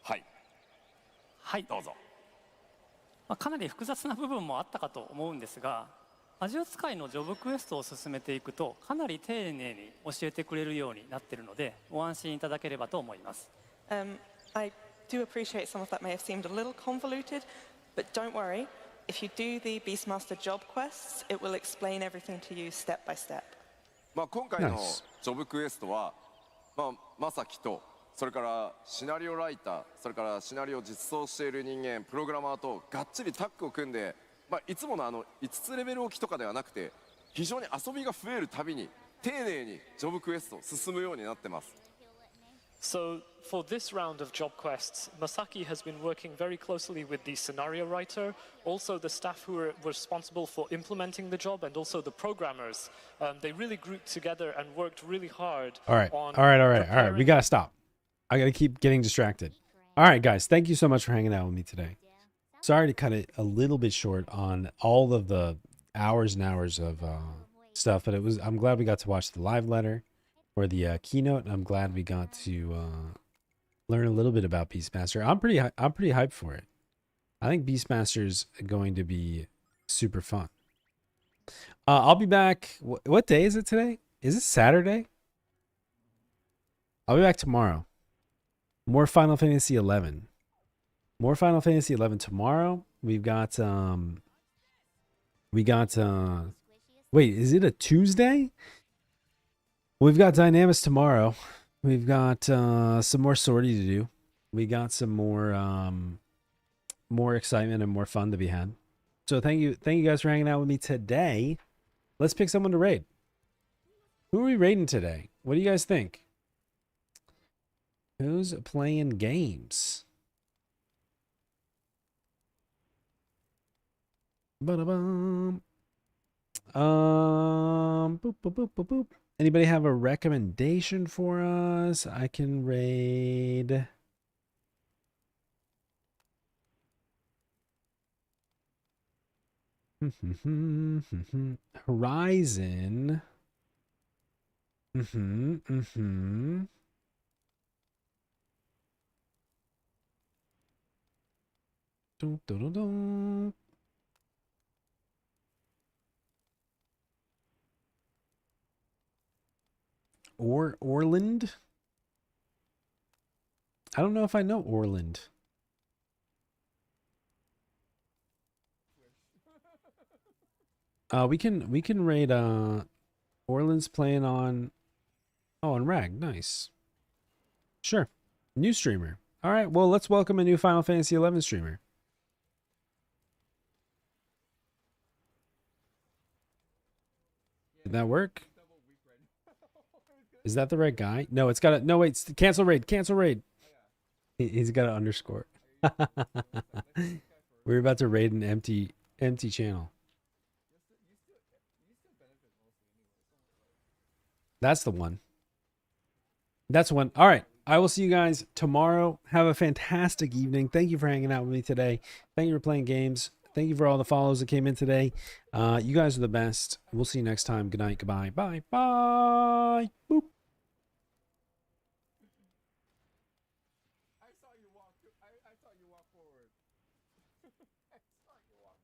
はい。はい。どうぞ。かなり複雑な部分もあったかと思うんですが、魔獣使いのジョブクエストを進めていくとかなり丁寧に教えてくれるようになっているので、ご安心いただければと思います。I do appreciate some of that may have seemed a little convoluted, but don't worry. If you do the Beastmaster job quests, it will explain everything to you step by step. まあ今回の Nice. ジョブクエストは、まさきとそれからシナリオライター、それからシナリオを実装している人間、プログラマーとがっちりタッグを組んで、いつもの5つレベル置きとかではなくて、非常に遊びが増えるたびに丁寧にジョブクエストを進むようになってます。So for this round of job quests, Masaki has been working very closely with the scenario writer, also the staff who are responsible for implementing the job, and also the programmers. They really grouped together and worked really hard. All right. On All right. We preparing- got to stop. I got to keep getting distracted. All right, guys. Thank you so much for hanging out with me today. Sorry to cut it a little bit short on all of the hours and hours of stuff, but I'm glad we got to watch the live letter or the keynote. And I'm glad we got to learn a little bit about Beastmaster. I'm pretty hyped for it. I think Beastmaster's going to be super fun. I'll be back. What day is it today? Is it Saturday? I'll be back tomorrow. More Final Fantasy 11. More Final Fantasy 11 tomorrow. We've got wait, is it a Tuesday? We've got Dynamis tomorrow. We've got some more sortie to do. We got some more excitement and more fun to be had. So thank you guys for hanging out with me today. Let's pick someone to raid. Who are we raiding today? What do you guys think? Who's playing games? Ba-da-bum. Boop, boop, boop, boop, boop. Anybody have a recommendation for us? I can raid. Horizon. Dun, dun, dun, dun. Orland? I don't know if I know Orland. We can raid Orland's playing on on Rag. Nice. Sure. New streamer. All right, well, let's welcome a new Final Fantasy 11 streamer. Did that work? Is that the right guy? No, it's got a no. Wait, cancel raid. Cancel raid. He's got an underscore. We're about to raid an empty channel. That's the one. That's one. All right. I will see you guys tomorrow. Have a fantastic evening. Thank you for hanging out with me today. Thank you for playing games. Thank you for all the follows that came in today. You guys are the best. We'll see you next time. Good night. Goodbye. Bye. Bye. Boop. I saw you walk forward. I saw you walk